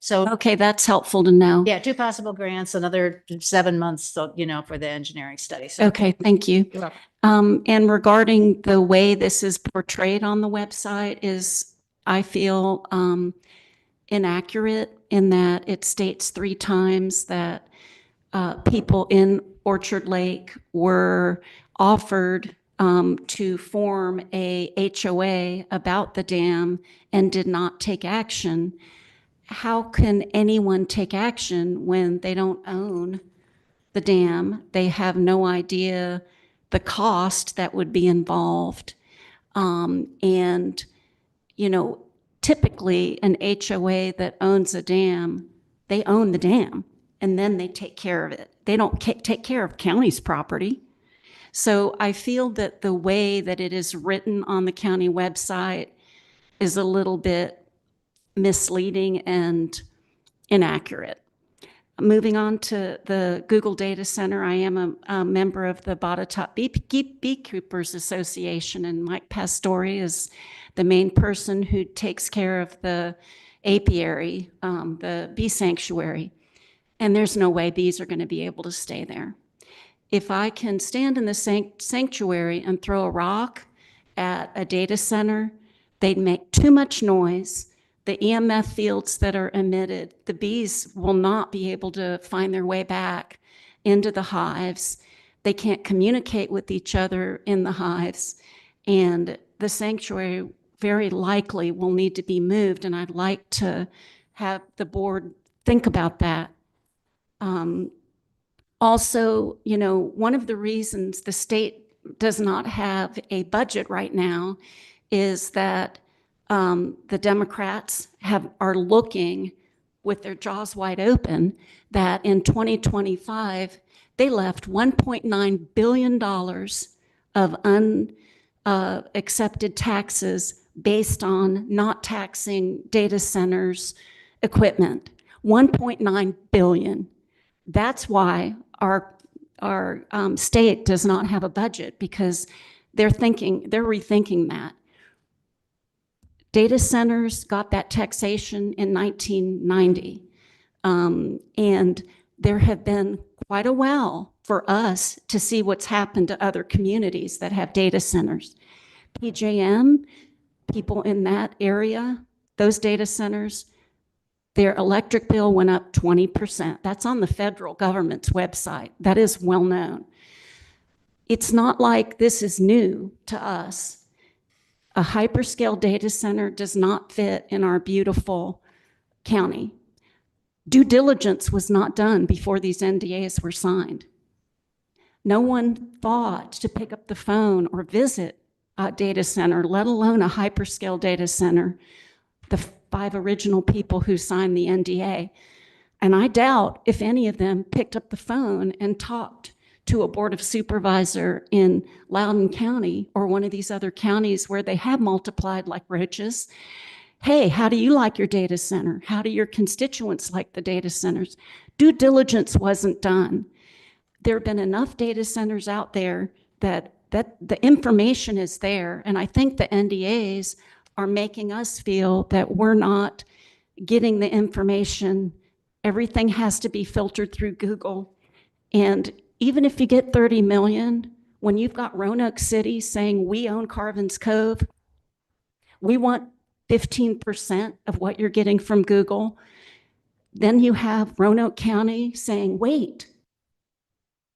So Okay, that's helpful to know. yeah, 2 possible grants, another 7 months, so, for the engineering study. So Okay, thank you. You're welcome. And regarding the way this is portrayed on the website is, I feel, inaccurate in that it states 3 times that people in Orchard Lake were offered to form a HOA about the dam and did not take action. How can anyone take action when they don't own the dam? They have no idea the cost that would be involved. And, typically an HOA that owns a dam, they own the dam and then they take care of it. They don't take care of county's property. So I feel that the way that it is written on the county website is a little bit misleading and inaccurate. Moving on to the Google Data Center, I am a member of the Botetourt Beekeepers Association, and Mike Pastore is the main person who takes care of the apiary, the bee sanctuary. And there's no way bees are going to be able to stay there. If I can stand in the sanctuary and throw a rock at a data center, they'd make too much noise. The EMF fields that are emitted, the bees will not be able to find their way back into the hives. They can't communicate with each other in the hives. And the sanctuary very likely will need to be moved. And I'd like to have the board think about that. Also, one of the reasons the state does not have a budget right now is that the Democrats are looking with their jaws wide open that in 2025, they left $1.9 billion of unaccepted taxes based on not taxing data centers equipment. 1.9 billion. That's why our state does not have a budget, because they're rethinking that. Data centers got that taxation in 1990. And there have been quite a while for us to see what's happened to other communities that have data centers. PJM, people in that area, those data centers, their electric bill went up 20%. That's on the federal government's website. That is well known. It's not like this is new to us. A hyperscale data center does not fit in our beautiful county. Due diligence was not done before these NDAs were signed. No one thought to pick up the phone or visit a data center, let alone a hyperscale data center, the 5 original people who signed the NDA. And I doubt if any of them picked up the phone and talked to a board of supervisor in Loudoun County or one of these other counties where they have multiplied like roaches. Hey, how do you like your data center? How do your constituents like the data centers? Due diligence wasn't done. There have been enough data centers out there that the information is there. And I think the NDAs are making us feel that we're not getting the information. Everything has to be filtered through Google. And even if you get 30 million, when you've got Roanoke City saying we own Carvin's Cove, we want 15% of what you're getting from Google. Then you have Roanoke County saying, wait,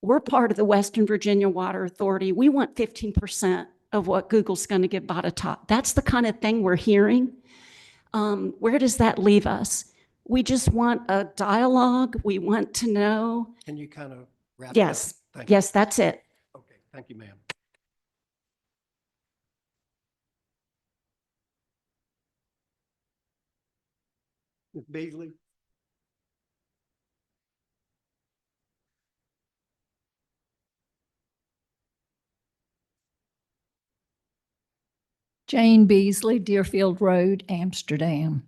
we're part of the Western Virginia Water Authority. We want 15% of what Google's going to give Botetourt. That's the kind of thing we're hearing. Where does that leave us? We just want a dialogue. We want to know. Can you kind of wrap it up? Yes, Thank you. yes, that's it. Okay, thank you, ma'am. Ms. Beasley? Jane Beasley, Deerfield Road, Amsterdam.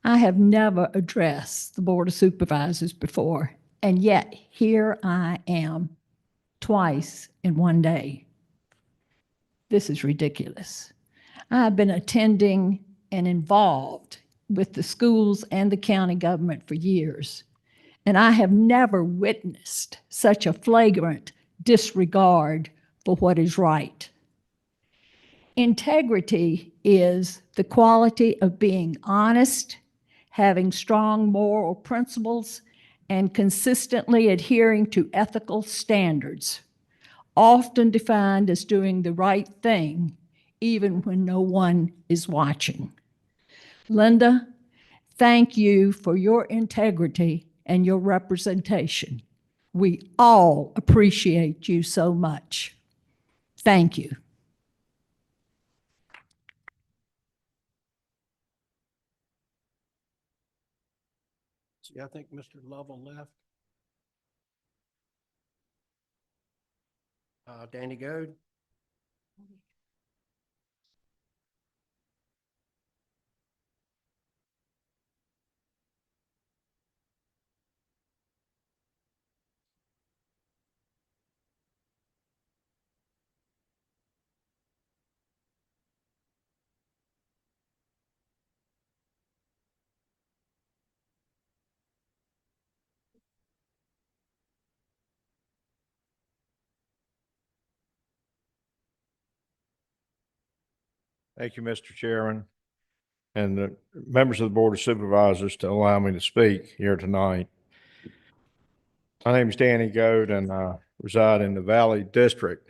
I have never addressed the Board of Supervisors before, and yet here I am twice in one day. This is ridiculous. I've been attending and involved with the schools and the county government for years, and I have never witnessed such a flagrant disregard for what is right. Integrity is the quality of being honest, having strong moral principles, and consistently adhering to ethical standards, often defined as doing the right thing, even when no one is watching. Linda, thank you for your integrity and your representation. We all appreciate you so much. Thank you. See, I think Mr. Lovell left. Danny Goode? Thank you, Mr. Chairman, and the members of the Board of Supervisors to allow me to speak here tonight. My name is Danny Goode, and I reside in the Valley District.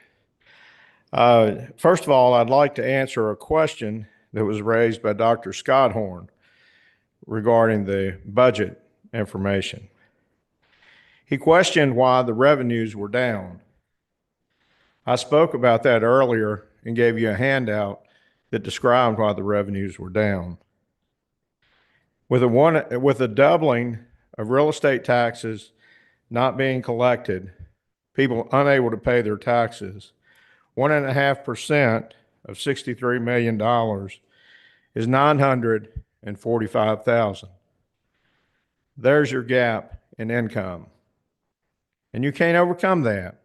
First of all, I'd like to answer a question that was raised by Dr. Scotthorn regarding the budget information. He questioned why the revenues were down. I spoke about that earlier and gave you a handout that described why the revenues were down. With a doubling of real estate taxes not being collected, people unable to pay their taxes, 1.5% of $63 million is $945,000. There's your gap in income. And you can't overcome that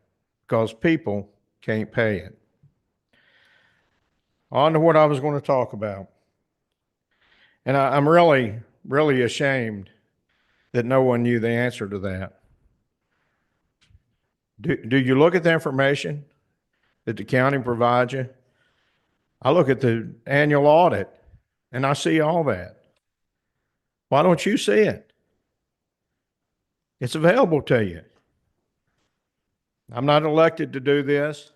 because people can't pay it. On to what I was going to talk about. And I'm really, really ashamed that no one knew the answer to that. Do you look at the information that the county provides you? I look at the annual audit and I see all that. Why don't you see it? It's available to you. I'm not elected to do this.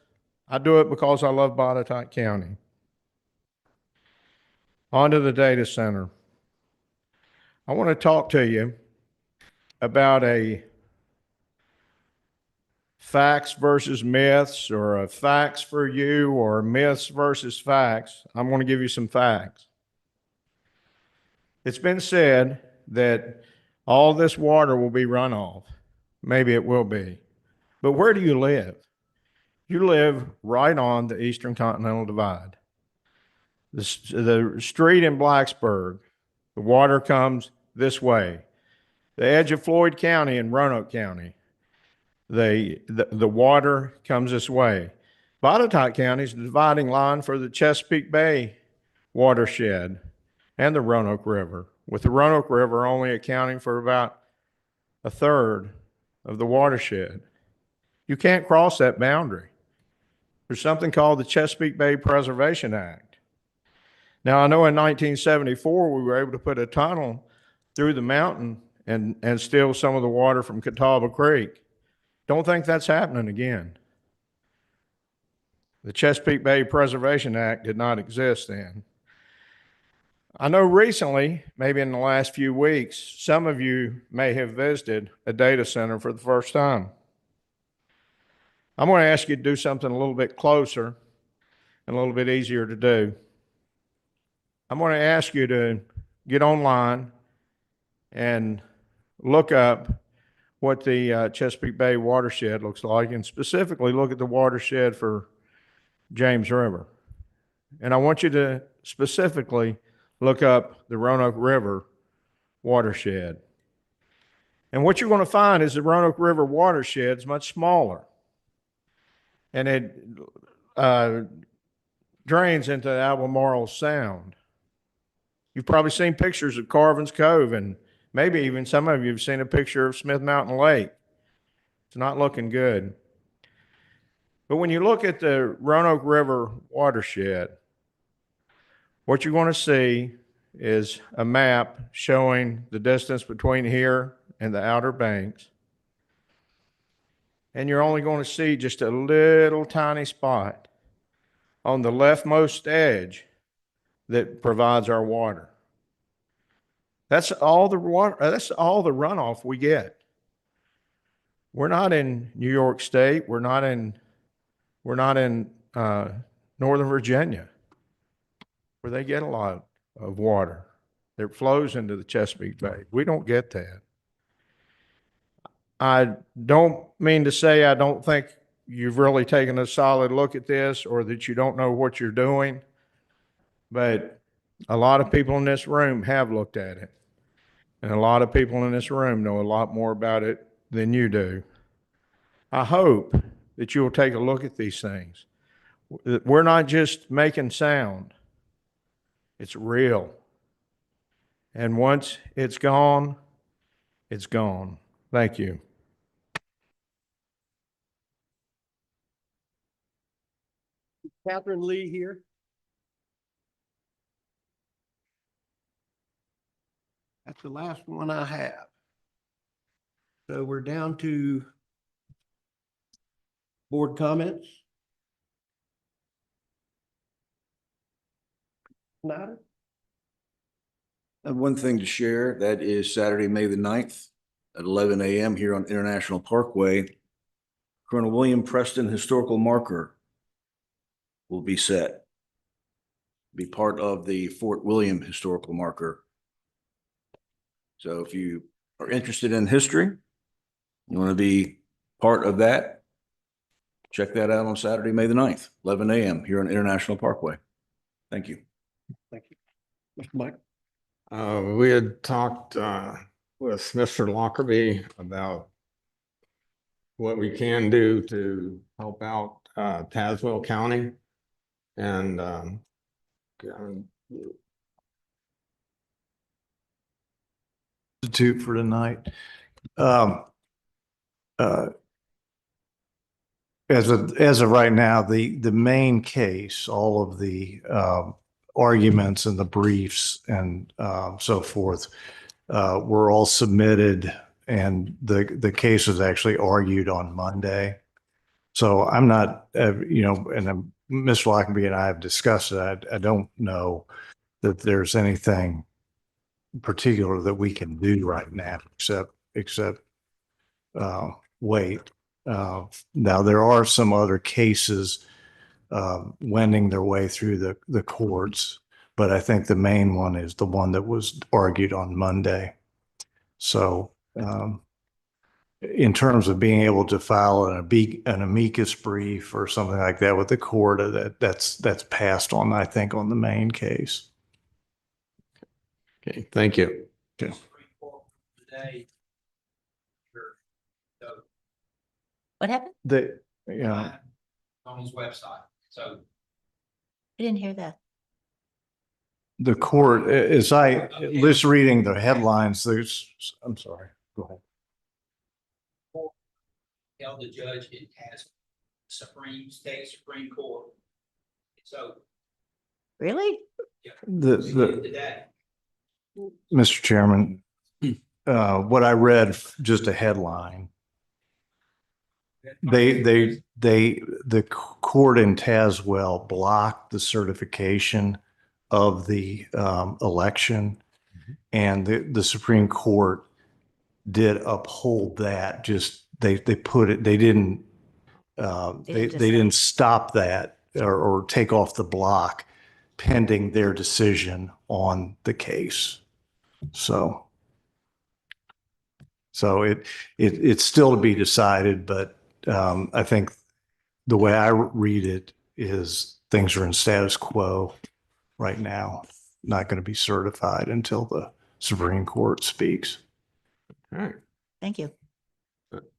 I do it because I love Botetourt County. On to the data center. I want to talk to you about a facts versus myths, or a facts for you, or myths versus facts. I'm going to give you some facts. It's been said that all this water will be runoff. Maybe it will be. But where do you live? You live right on the Eastern Continental Divide. The street in Blacksburg, the water comes this way. The edge of Floyd County and Roanoke County, the water comes this way. Botetourt County is the dividing line for the Chesapeake Bay watershed and the Roanoke River, with the Roanoke River only accounting for about a third of the watershed. You can't cross that boundary. There's something called the Chesapeake Bay Preservation Act. Now, I know in 1974, we were able to put a tunnel through the mountain and steal some of the water from Catawba Creek. Don't think that's happening again. The Chesapeake Bay Preservation Act did not exist then. I know recently, maybe in the last few weeks, some of you may have visited a data center for the first time. I'm going to ask you to do something a little bit closer and a little bit easier to do. I'm going to ask you to get online and look up what the Chesapeake Bay watershed looks like, and specifically look at the watershed for James River. And I want you to specifically look up the Roanoke River watershed. And what you're going to find is the Roanoke River watershed is much smaller. And it drains into Albemarle Sound. You've probably seen pictures of Carvin's Cove, and maybe even some of you have seen a picture of Smith Mountain Lake. It's not looking good. But when you look at the Roanoke River watershed, what you're going to see is a map showing the distance between here and the Outer Banks. And you're only going to see just a little tiny spot on the leftmost edge that provides our water. That's all the water, that's all the runoff we get. We're not in New York State. We're not in Northern Virginia, where they get a lot of water that flows into the Chesapeake Bay. We don't get that. I don't mean to say I don't think you've really taken a solid look at this or that you don't know what you're doing, but a lot of people in this room have looked at it. And a lot of people in this room know a lot more about it than you do. I hope that you will take a look at these things. We're not just making sound. It's real. And once it's gone, it's gone. Thank you. Catherine Lee here. That's the last one I have. So we're down to board comments. Snyder? I have one thing to share. That is Saturday, May the 9th at 11 a.m. here on International Parkway. Colonel William Preston Historical Marker will be set. Be part of the Fort William Historical Marker. So if you are interested in history, you want to be part of that, check that out on Saturday, May the 9th, 11 a.m. here on International Parkway. Thank you. Thank you. Mr. Mike? We had talked with Mr. Lockerbie about what we can do to help out Tazewell County. And Institute for tonight. As of right now, the main case, all of the arguments and the briefs and so forth were all submitted, and the case was actually argued on Monday. So I'm not, and Ms. Lockerbie and I have discussed it. I don't know that there's anything particular that we can do right now except wait. Now there are some other cases wending their way through the courts, but I think the main one is the one that was argued on Monday. So in terms of being able to file an amicus brief or something like that with the court, that's passed on, I think, on the main case. okay, thank you. Okay. What happened? The, you know, On his website, so. I didn't hear that. the court, as I was reading the headlines, I'm sorry, go ahead. Held the judge in task, State Supreme Court. So. Really? Mr. Chairman, what I read, just a headline. The court in Tazewell blocked the certification of the election, and the Supreme Court did uphold that. Just they put it. They didn't stop that or take off the block pending their decision on the case. So it's still to be decided, but I think the way I read it is things are in status quo right now, not going to be certified until the Supreme Court speaks. All right. Thank you.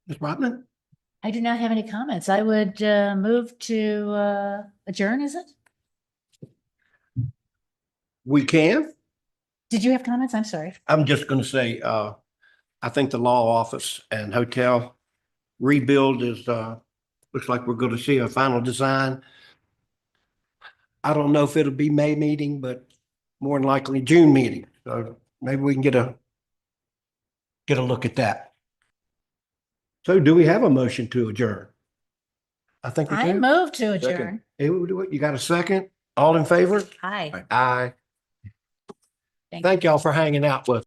Ms. Rotman? I do not have any comments. I would move to adjourn, is it? We can. Did you have comments? I'm sorry. I'm just going to say, I think the law office and hotel rebuild is, looks like we're going to see a final design. I don't know if it'll be May meeting, but more than likely June meeting. So maybe we can get a look at that. So do we have a motion to adjourn? I think we I do. move to adjourn. Hey, we'll do it. You got a second? All in favor? Aye. Aye. Thank you. Thank y'all for hanging out with us.